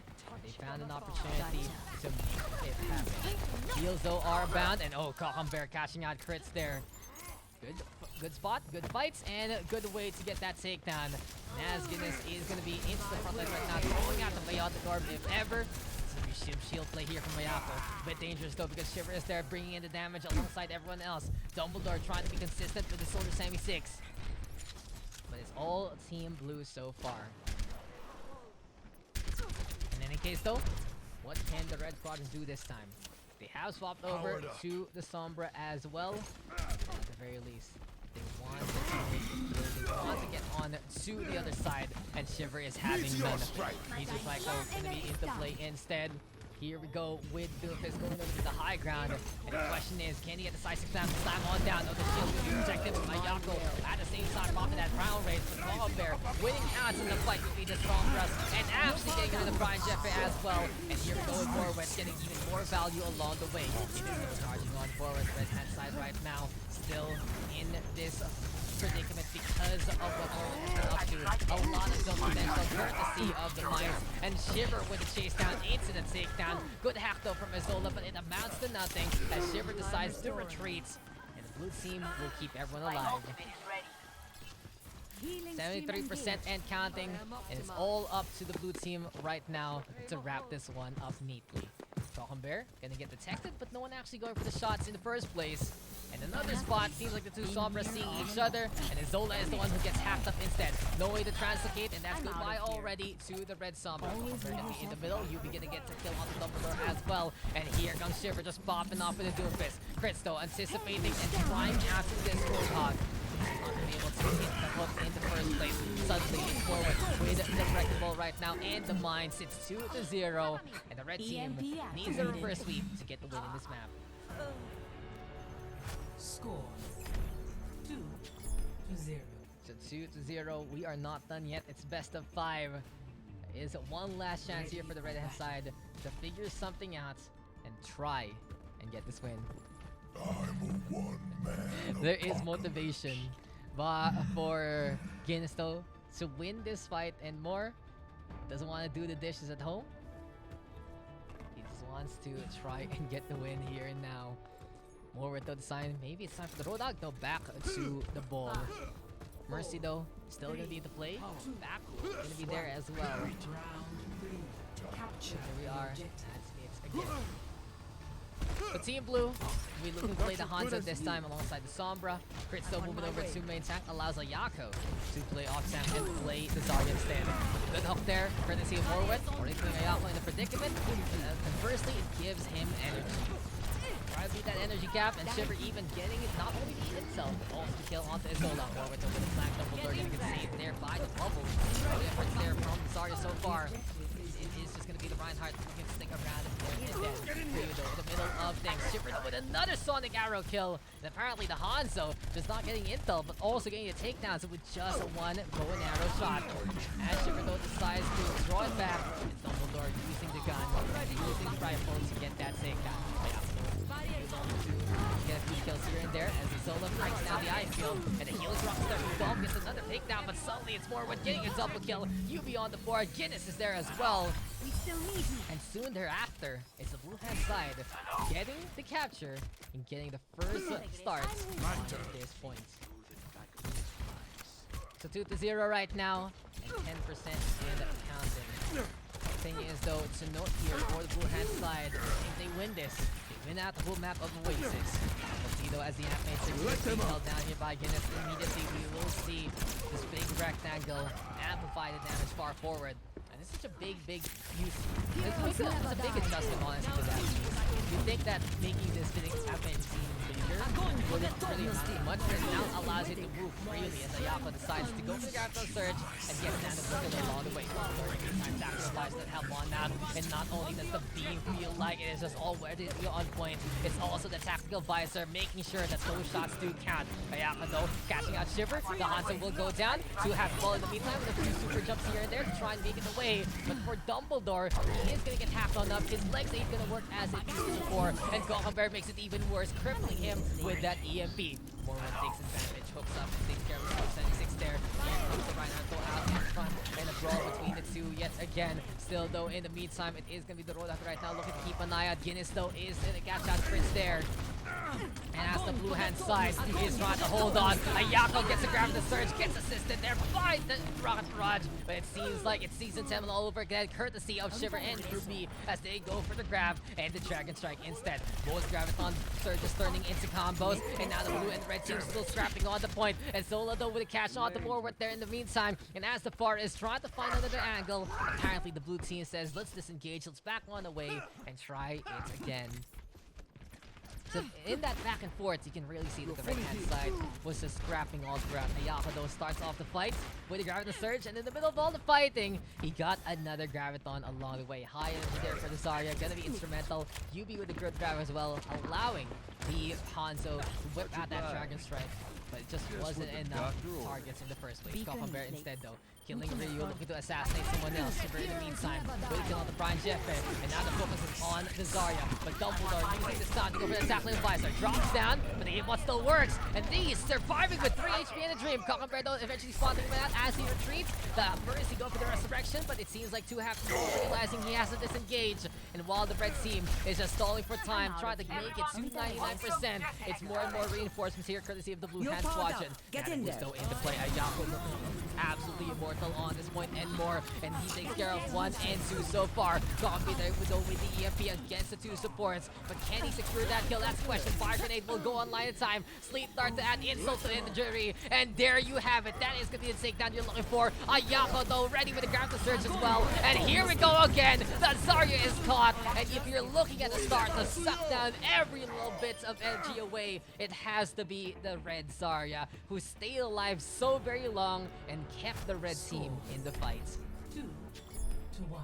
They found an opportunity to make it happen. Heals though are bound, and oh, Bear catching out crits there. Good spot, good fights, and a good way to get that takedown. Naz Guinness is going to be into the front line right now, throwing out the Bayard the Garb if ever. It's going to be shield play here from Mayako. A bit dangerous though because Shiver is there bringing in the damage alongside everyone else. Dumbledore trying to be consistent with the Soldier Sammy 6. But it's all Team Blue so far. In any case though, what can the Red Squadrons do this time? They have swapped over to the Sombra as well. At the very least, they want to get on to the other side, and Shiver is having none. He's just like, oh, it's gonna be into play instead. Here we go with Doofus going over to the high ground. And the question is, can he get the decisive slam on down? Oh, the shield will be protected by Yako. At the same time, popping that crown race. But Bear winning out in the fight between the strong thrust. And actually getting into the Brian Jeffrey as well. And here we go with Morwet getting even more value along the way. It is charging on forward. Red hand side right now. Still in this predicament because of what Morwet has been up to. A lot of supplemental courtesy of the mines. And Shiver with a chase down into the takedown. Good hack though from Izola, but it amounts to nothing as Shiver decides to retreat. And the blue team will keep everyone alive. 73% and counting, and it's all up to the blue team right now to wrap this one up neatly. Bear gonna get detected, but no one actually going for the shots in the first place. And In another spot, seems like the two Sombras seeing each other, and then Zola is the one who gets hacked up instead. No way to translocate, and that's goodbye already to the red Sombra. In the middle, Yubi gonna get to kill on the Dumbledore as well. And here comes Shiver just popping off with a Doomfist. Crits though, anticipating and trying after this Roadhog. Not gonna be able to hit the hook in the first place. Suddenly it's forward with the Wrecking Ball right now, and the mine sits 2-0. And the red team needs a reverse sweep to get the win in this map. Score 2-0. So 2-0, we are not done yet. It's best of 5. There is one last chance here for the red hand side to figure something out and try and get this win. I'm a one-man There is motivation for Guinness though to win this fight and more. Doesn't want to do the dishes at home. He just wants to try and get the win here and now. More with the design. Maybe it's time for the Roadhog though. Back to the ball. Mercy though, still gonna be the play. Back gonna be there as well. Here we are. That's it again. The Team Blue, we looking to play the Hanzo this time alongside the Sombra. Crit still moving over to main tank, allows Ayako to play off tank and play the Zarya instead. Good hook there, courtesy of Morwet, already putting Ayako in the predicament. And firstly, it gives him energy. Try to beat that energy gap, and Shiver even getting it not only to himself, but also to kill onto Isola. Morwet over the flank, Dumbledore gonna get saved there by the bubble. The efforts there from Zarya so far. It is just gonna be the Reinhardt who can stick around and then Dorado in the middle of things. Shiver with another Sonic Arrow kill. And apparently the Hanzo just not getting intel, but also getting the takedowns with just one bow and arrow shot. As Shiver though decides to draw it back, and Dumbledore using the gun, using the rifle to get that takedown. Get a few kills here and there as the Zola breaks down the eye field, and the heals drops there. Dom gets another takedown, but suddenly it's more with getting a double kill. Yubi on the board, Guinness is there as well. We still need you. And soon thereafter, it's the blue hand side getting the capture and getting the first start at this point. So 2-0 right now, and 10% in the counting. Thing is though, to note here for the blue hand side, if they win this, they win out the whole map of Oasis. We'll see though as the Ant Mates are being held down here by Guinness. Immediately we will see this big rectangle amplify the damage far forward. And this is such a big use. It's a big adjustment honestly to that. You think that making this big happen seems bigger wouldn't really amount much, but it now allows it to move freely as Ayako decides to go for the Rialto surge and get an Antidote along the way. Time sacrifice that help on that, and not only does the beam feel like it is just already on point, it's also the tactical visor making sure that those shots do count. Ayako though catching out Shiver, the Hanzo will go down. 2 has the ball in the meantime with a few super jumps here and there to try and make it away. But for Dumbledore, he is gonna get hacked on up. His legs ain't gonna work as it used to before, and Gokhambear makes it even worse, crippling him with that EMP. Morwin takes advantage, hooks up, and takes care of himself. 76 there. Here comes the Reinhardt out in front, and a brawl between the two yet again. Still though, in the meantime, it is gonna be the Roadhog right now looking to keep an eye out. Guinness though is in a catch out Prince there. And as the blue hand side is trying to hold on, Ayako gets a grab of the surge, gets assisted there by the Rocket Barrage, but it seems like it's Season 10 all over again, courtesy of Shiver and Yubi as they go for the grab and the Dragon Strike instead. Both Graviton surges turning into combos, and now the blue and red team still scrapping on the point, and Zola though with a catch on the forward there in the meantime, and as the far is trying to find another angle, apparently the blue team says let's disengage, let's back on the way and try it again. So in that back and forth, you can really see that the right-hand side was just scrapping all throughout. Ayako though starts off the fight with a Graviton Surge, and in the middle of all the fighting, he got another Graviton along the way. High energy there for the Zarya, gonna be instrumental. Yubi with a good grab as well, allowing the Hanzo to whip out that Dragon Strike. But it just wasn't enough targets in the first place. Gokhambear instead though, killing Ryu, looking to assassinate someone else. Shiver in the meantime, with a kill on the Brian Jeffe, and now the focus is on the Zarya. But Dumbledore using this time to go for the tackling visor, drops down, but the aimbot still works. And these surviving with 3 HP in a dream. Gokhambear though eventually spawning him out as he retreats. The Mercy go for the resurrection, but it seems like 2 have to realizing he has to disengage. And while the red team is just stalling for time, trying to make it to 99%, it's more and more reinforcements here, courtesy of the blue hand squadron. Get in there. Though into play, Ayako absolutely immortal on this point and more. And he takes care of 1 and 2 so far. Coffee there with the EMP against the 2 supports. But can he secure that kill? That's the question. Fire grenade will go online in time. Sleep dart to add insult to injury. And there you have it. That is going to be the takedown you're looking for. Ayako though ready with the ground to search as well. And here we go again. The Zarya is caught. And if you're looking at the start to suck down every little bit of energy away, it has to be the red Zarya, who stayed alive so very long and kept the red team in the fight. 2 to 1.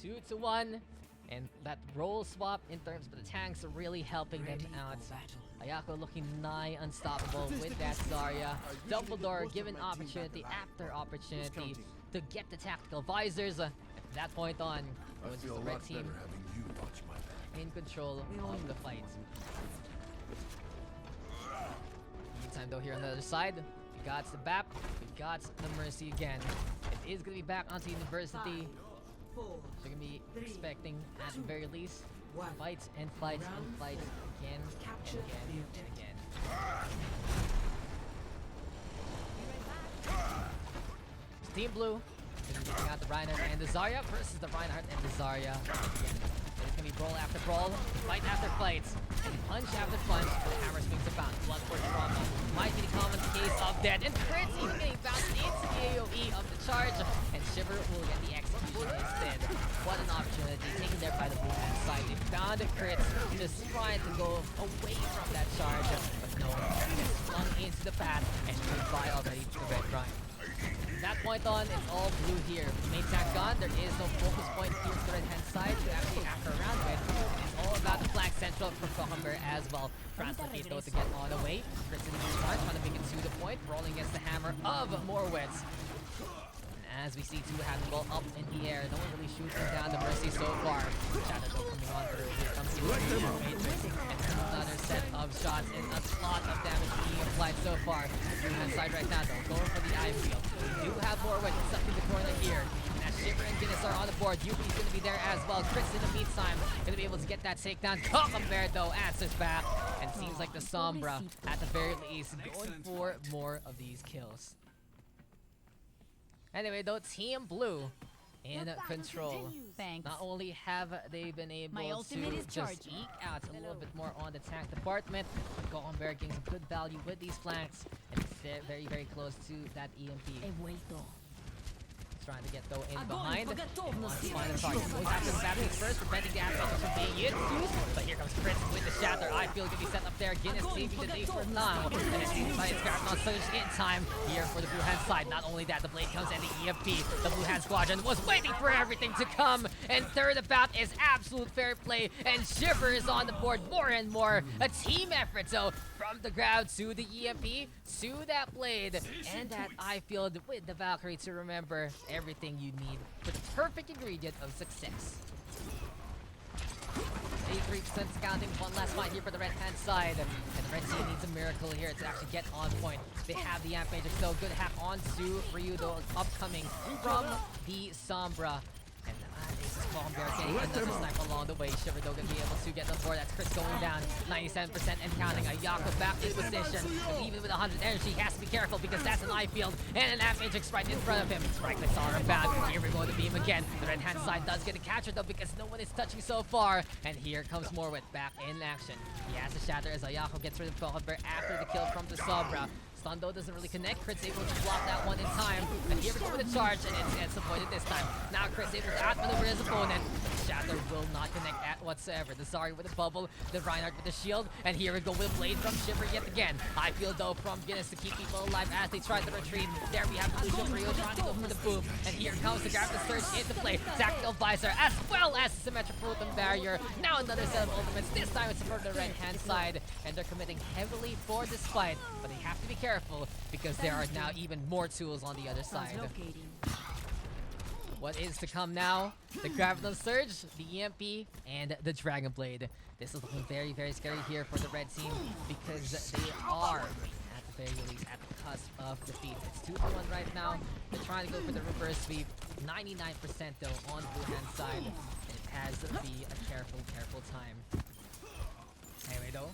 2 to 1. And that role swap in terms of the tanks are really helping them out. Ayako looking nigh unstoppable with that Zarya. Dumbledore given opportunity after opportunity to get the tactical visors. At that point on, it was just the red team in control of the fight. Meantime though, here on the other side, we got the BAP, we got the Mercy again. It is going to be back onto University. 4, So you're going to be expecting, at the very least, 1. fights and fights and fights again and Capture again the and objective. again. Team Blue is getting out the Reinhardt and the Zarya versus the Reinhardt and the Zarya. It's gonna be brawl after brawl, fight after fight, and punch after punch for the hammer swings about. Blood for trauma might be the common case of dead, and Crits even getting bounced into the AoE of the charge, and Shiver will get the execution instead. What an opportunity taken there by the blue hand side. They found the Crits just trying to go away from that charge, but no, just flung into the path and goodbye already to the red grind. From that point on, it's all blue here. Main tank gone, there is no focus point here to the right hand side to actually after around with. It's all about the flank central from Kohamber as well. Translocate though to get on the way. Chris in the meantime trying to make it to the point, rolling against the hammer of Morwitz. As we see two have the ball up in the air, no one really shooting down the Mercy so far. Shadow though coming on through. Here comes the Matrix, and another set of shots and a lot of damage being applied so far. Blue hand side right now though, going for the eye field. We do have Morwitz stuck in the corner here. And as Shiver and Guinness are on the board, Yuki's gonna be there as well. Chris in the meantime gonna be able to get that takedown. Cockhambear though answers back, and seems like the Sombra at the very least going for more of these kills. Anyway, though, Team Blue in control. Thanks. Not only have they been My able ultimate to is just charging. eke out a little bit more on the tank department, but Goldenberg getting some good value with these flanks, and it's very, very close to that EMP. He vuelto. Trying to get though in Огонь behind. по And готовности. wants to find the target. Goes after the battery first, preventing the action from being used. But here comes Fritz with the shatter. I feel gonna be set up there. Guinness saving the day for now. And it seems like it's grabbed on surge in time here for the blue hand side. Not only that, the blade comes and the EMP. The blue hand squadron was waiting for everything to come. And third about is absolute fair play. And Shiver is on the board more and more. A team effort. So from the ground to the EMP to that blade and that eye field with the Valkyrie to remember everything you need for the perfect ingredient of success. 83% counting, one last fight here for the red hand side. And the red team needs a miracle here to actually get on point. They have the Amp Matrix, so good hack on to Ryu though upcoming from the Sombra. And Ace is Bombear getting another snipe along the way. Shiver though gonna be able to get on board. That's Chris going down 97% and counting. Ayako back in position. But even with 100 energy, he has to be careful because that's an eye field and an Amp Matrix right in front of him. Right clicks are bound. Here we go to beam again. The red hand side does get a capture though because no one is touching so far. And here comes Morwit back in action. He has to shatter as Ayako gets rid of Kohalber after the kill from the Sombra. Stun though doesn't really connect. Chris able to block that one in time. And here we go with the charge, and it's avoided this time. Now Chris able to outmaneuver his opponent. But the Shatter will not connect at whatsoever. The Zarya with the bubble, the Reinhardt with the shield, and here we go with Blade from Shiver yet again. I feel though from Guinness to keep people alive as they try to retreat. There we have Lucio Rio trying to go for the boom. And here comes the grab the surge into play. Tactical visor as well as the symmetrical totem barrier. Now another set of ultimates. This time it's for the right hand side. And they're committing heavily for this fight. But they have to be careful because there are now even more tools on the other side. What is to come now? The Graviton Surge, the EMP, and the Dragon Blade. This is looking very, very scary here for the red team because they are, at the very least, at the cusp of defeat. It's 2-1 right now. They're trying to go for the reverse sweep. 99% though on the blue hand side. And it has to be a careful, careful time. Anyway though,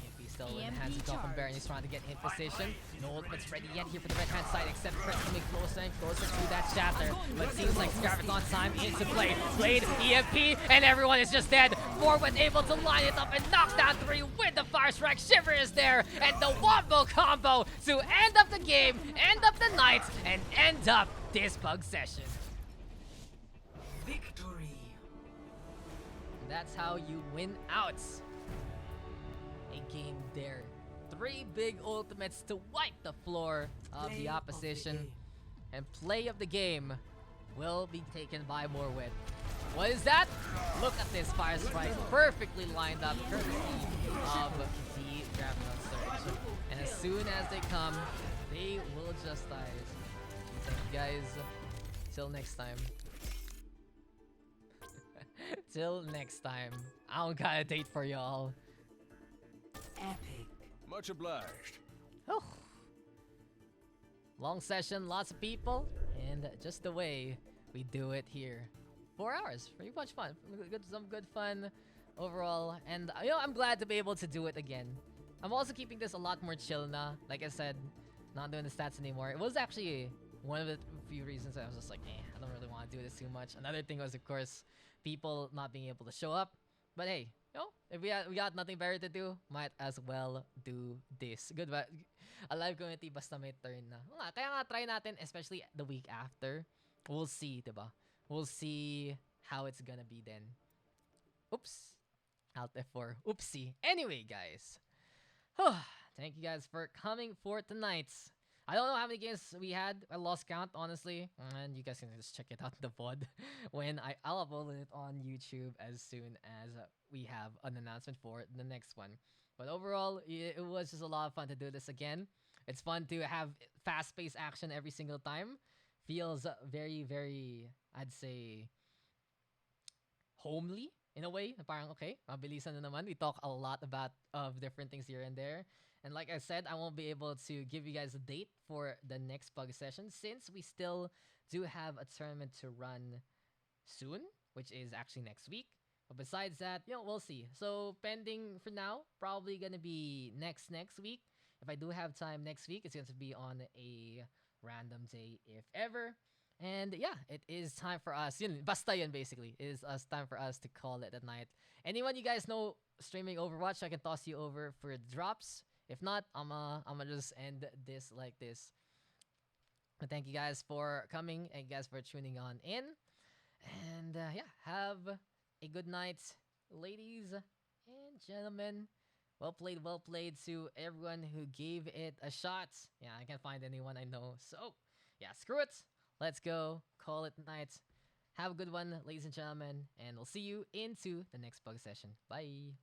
EMP EMP still in the EMP hands of Gotham Baron. He's trying to get in position. No ultimate's ready yet here for the red-hand side, except Chris coming closer and closer to that chapter. But it seems like Graviton time into play. Blade, EMP, and everyone is just dead. Forward able to line it up and knock down 3 with the Fire Strike. Shiver is there, and the wombo combo to end up the game, end up the night, and end up this pug session. Victory. That's how you win out a game there. 3 big ultimates to wipe the floor of the opposition. And play of the game will be taken by Morwit. What is that? Look at this Fire Strike, perfectly lined up, courtesy of the Graviton Surge. And as soon as they come, they will just die. Thank you guys. Till next time. Till next time. I don't got a date for y'all. Epic. Much obliged. Oh. Long session, lots of people, and just the way we do it here. 4 hours, pretty much fun. Some good fun overall, and you know, I'm glad to be able to do it again. I'm also keeping this a lot more chill now. Like I said, not doing the stats anymore. It was actually one of the few reasons that I was just like, I don't really want to do this too much. Another thing was, of course, people not being able to show up. But hey, you know, if we got nothing better to do, might as well do this. Good ba? A live community basta may turn na. Nga, kaya nga try natin, especially the week after. We'll see, diba? We'll see how it's gonna be then. Oops. Alt F4. Oopsie. Anyway, guys. Thank you guys for coming for tonight. I don't know how many games we had. I lost count, honestly. And you guys can just check it out in the VOD when I'll upload it on YouTube as soon as we have an announcement for the next one. But overall, it was just a lot of fun to do this again. It's fun to have fast-paced action every single time. Feels very, very, I'd say, homely in a way. Parang, okay, mabilisan na naman. We talk a lot about different things here and there. And like I said, I won't be able to give you guys a date for the next pug session since we still do have a tournament to run soon, which is actually next week. But besides that, you know, we'll see. So pending for now, probably gonna be next week. If I do have time next week, it's going to be on a random day, if ever. And yeah, it is time for us. Yun, basta yun basically. It is time for us to call it a night. Anyone you guys know streaming Overwatch, I can toss you over for drops. If not, I'ma just end this like this. But thank you guys for coming and you guys for tuning on in. And yeah, have a good night, ladies and gentlemen. Well played to everyone who gave it a shot. Yeah, I can't find anyone I know. So, yeah, screw it. Let's go. Call it night. Have a good one, ladies and gentlemen. And we'll see you into the next bug session. Bye.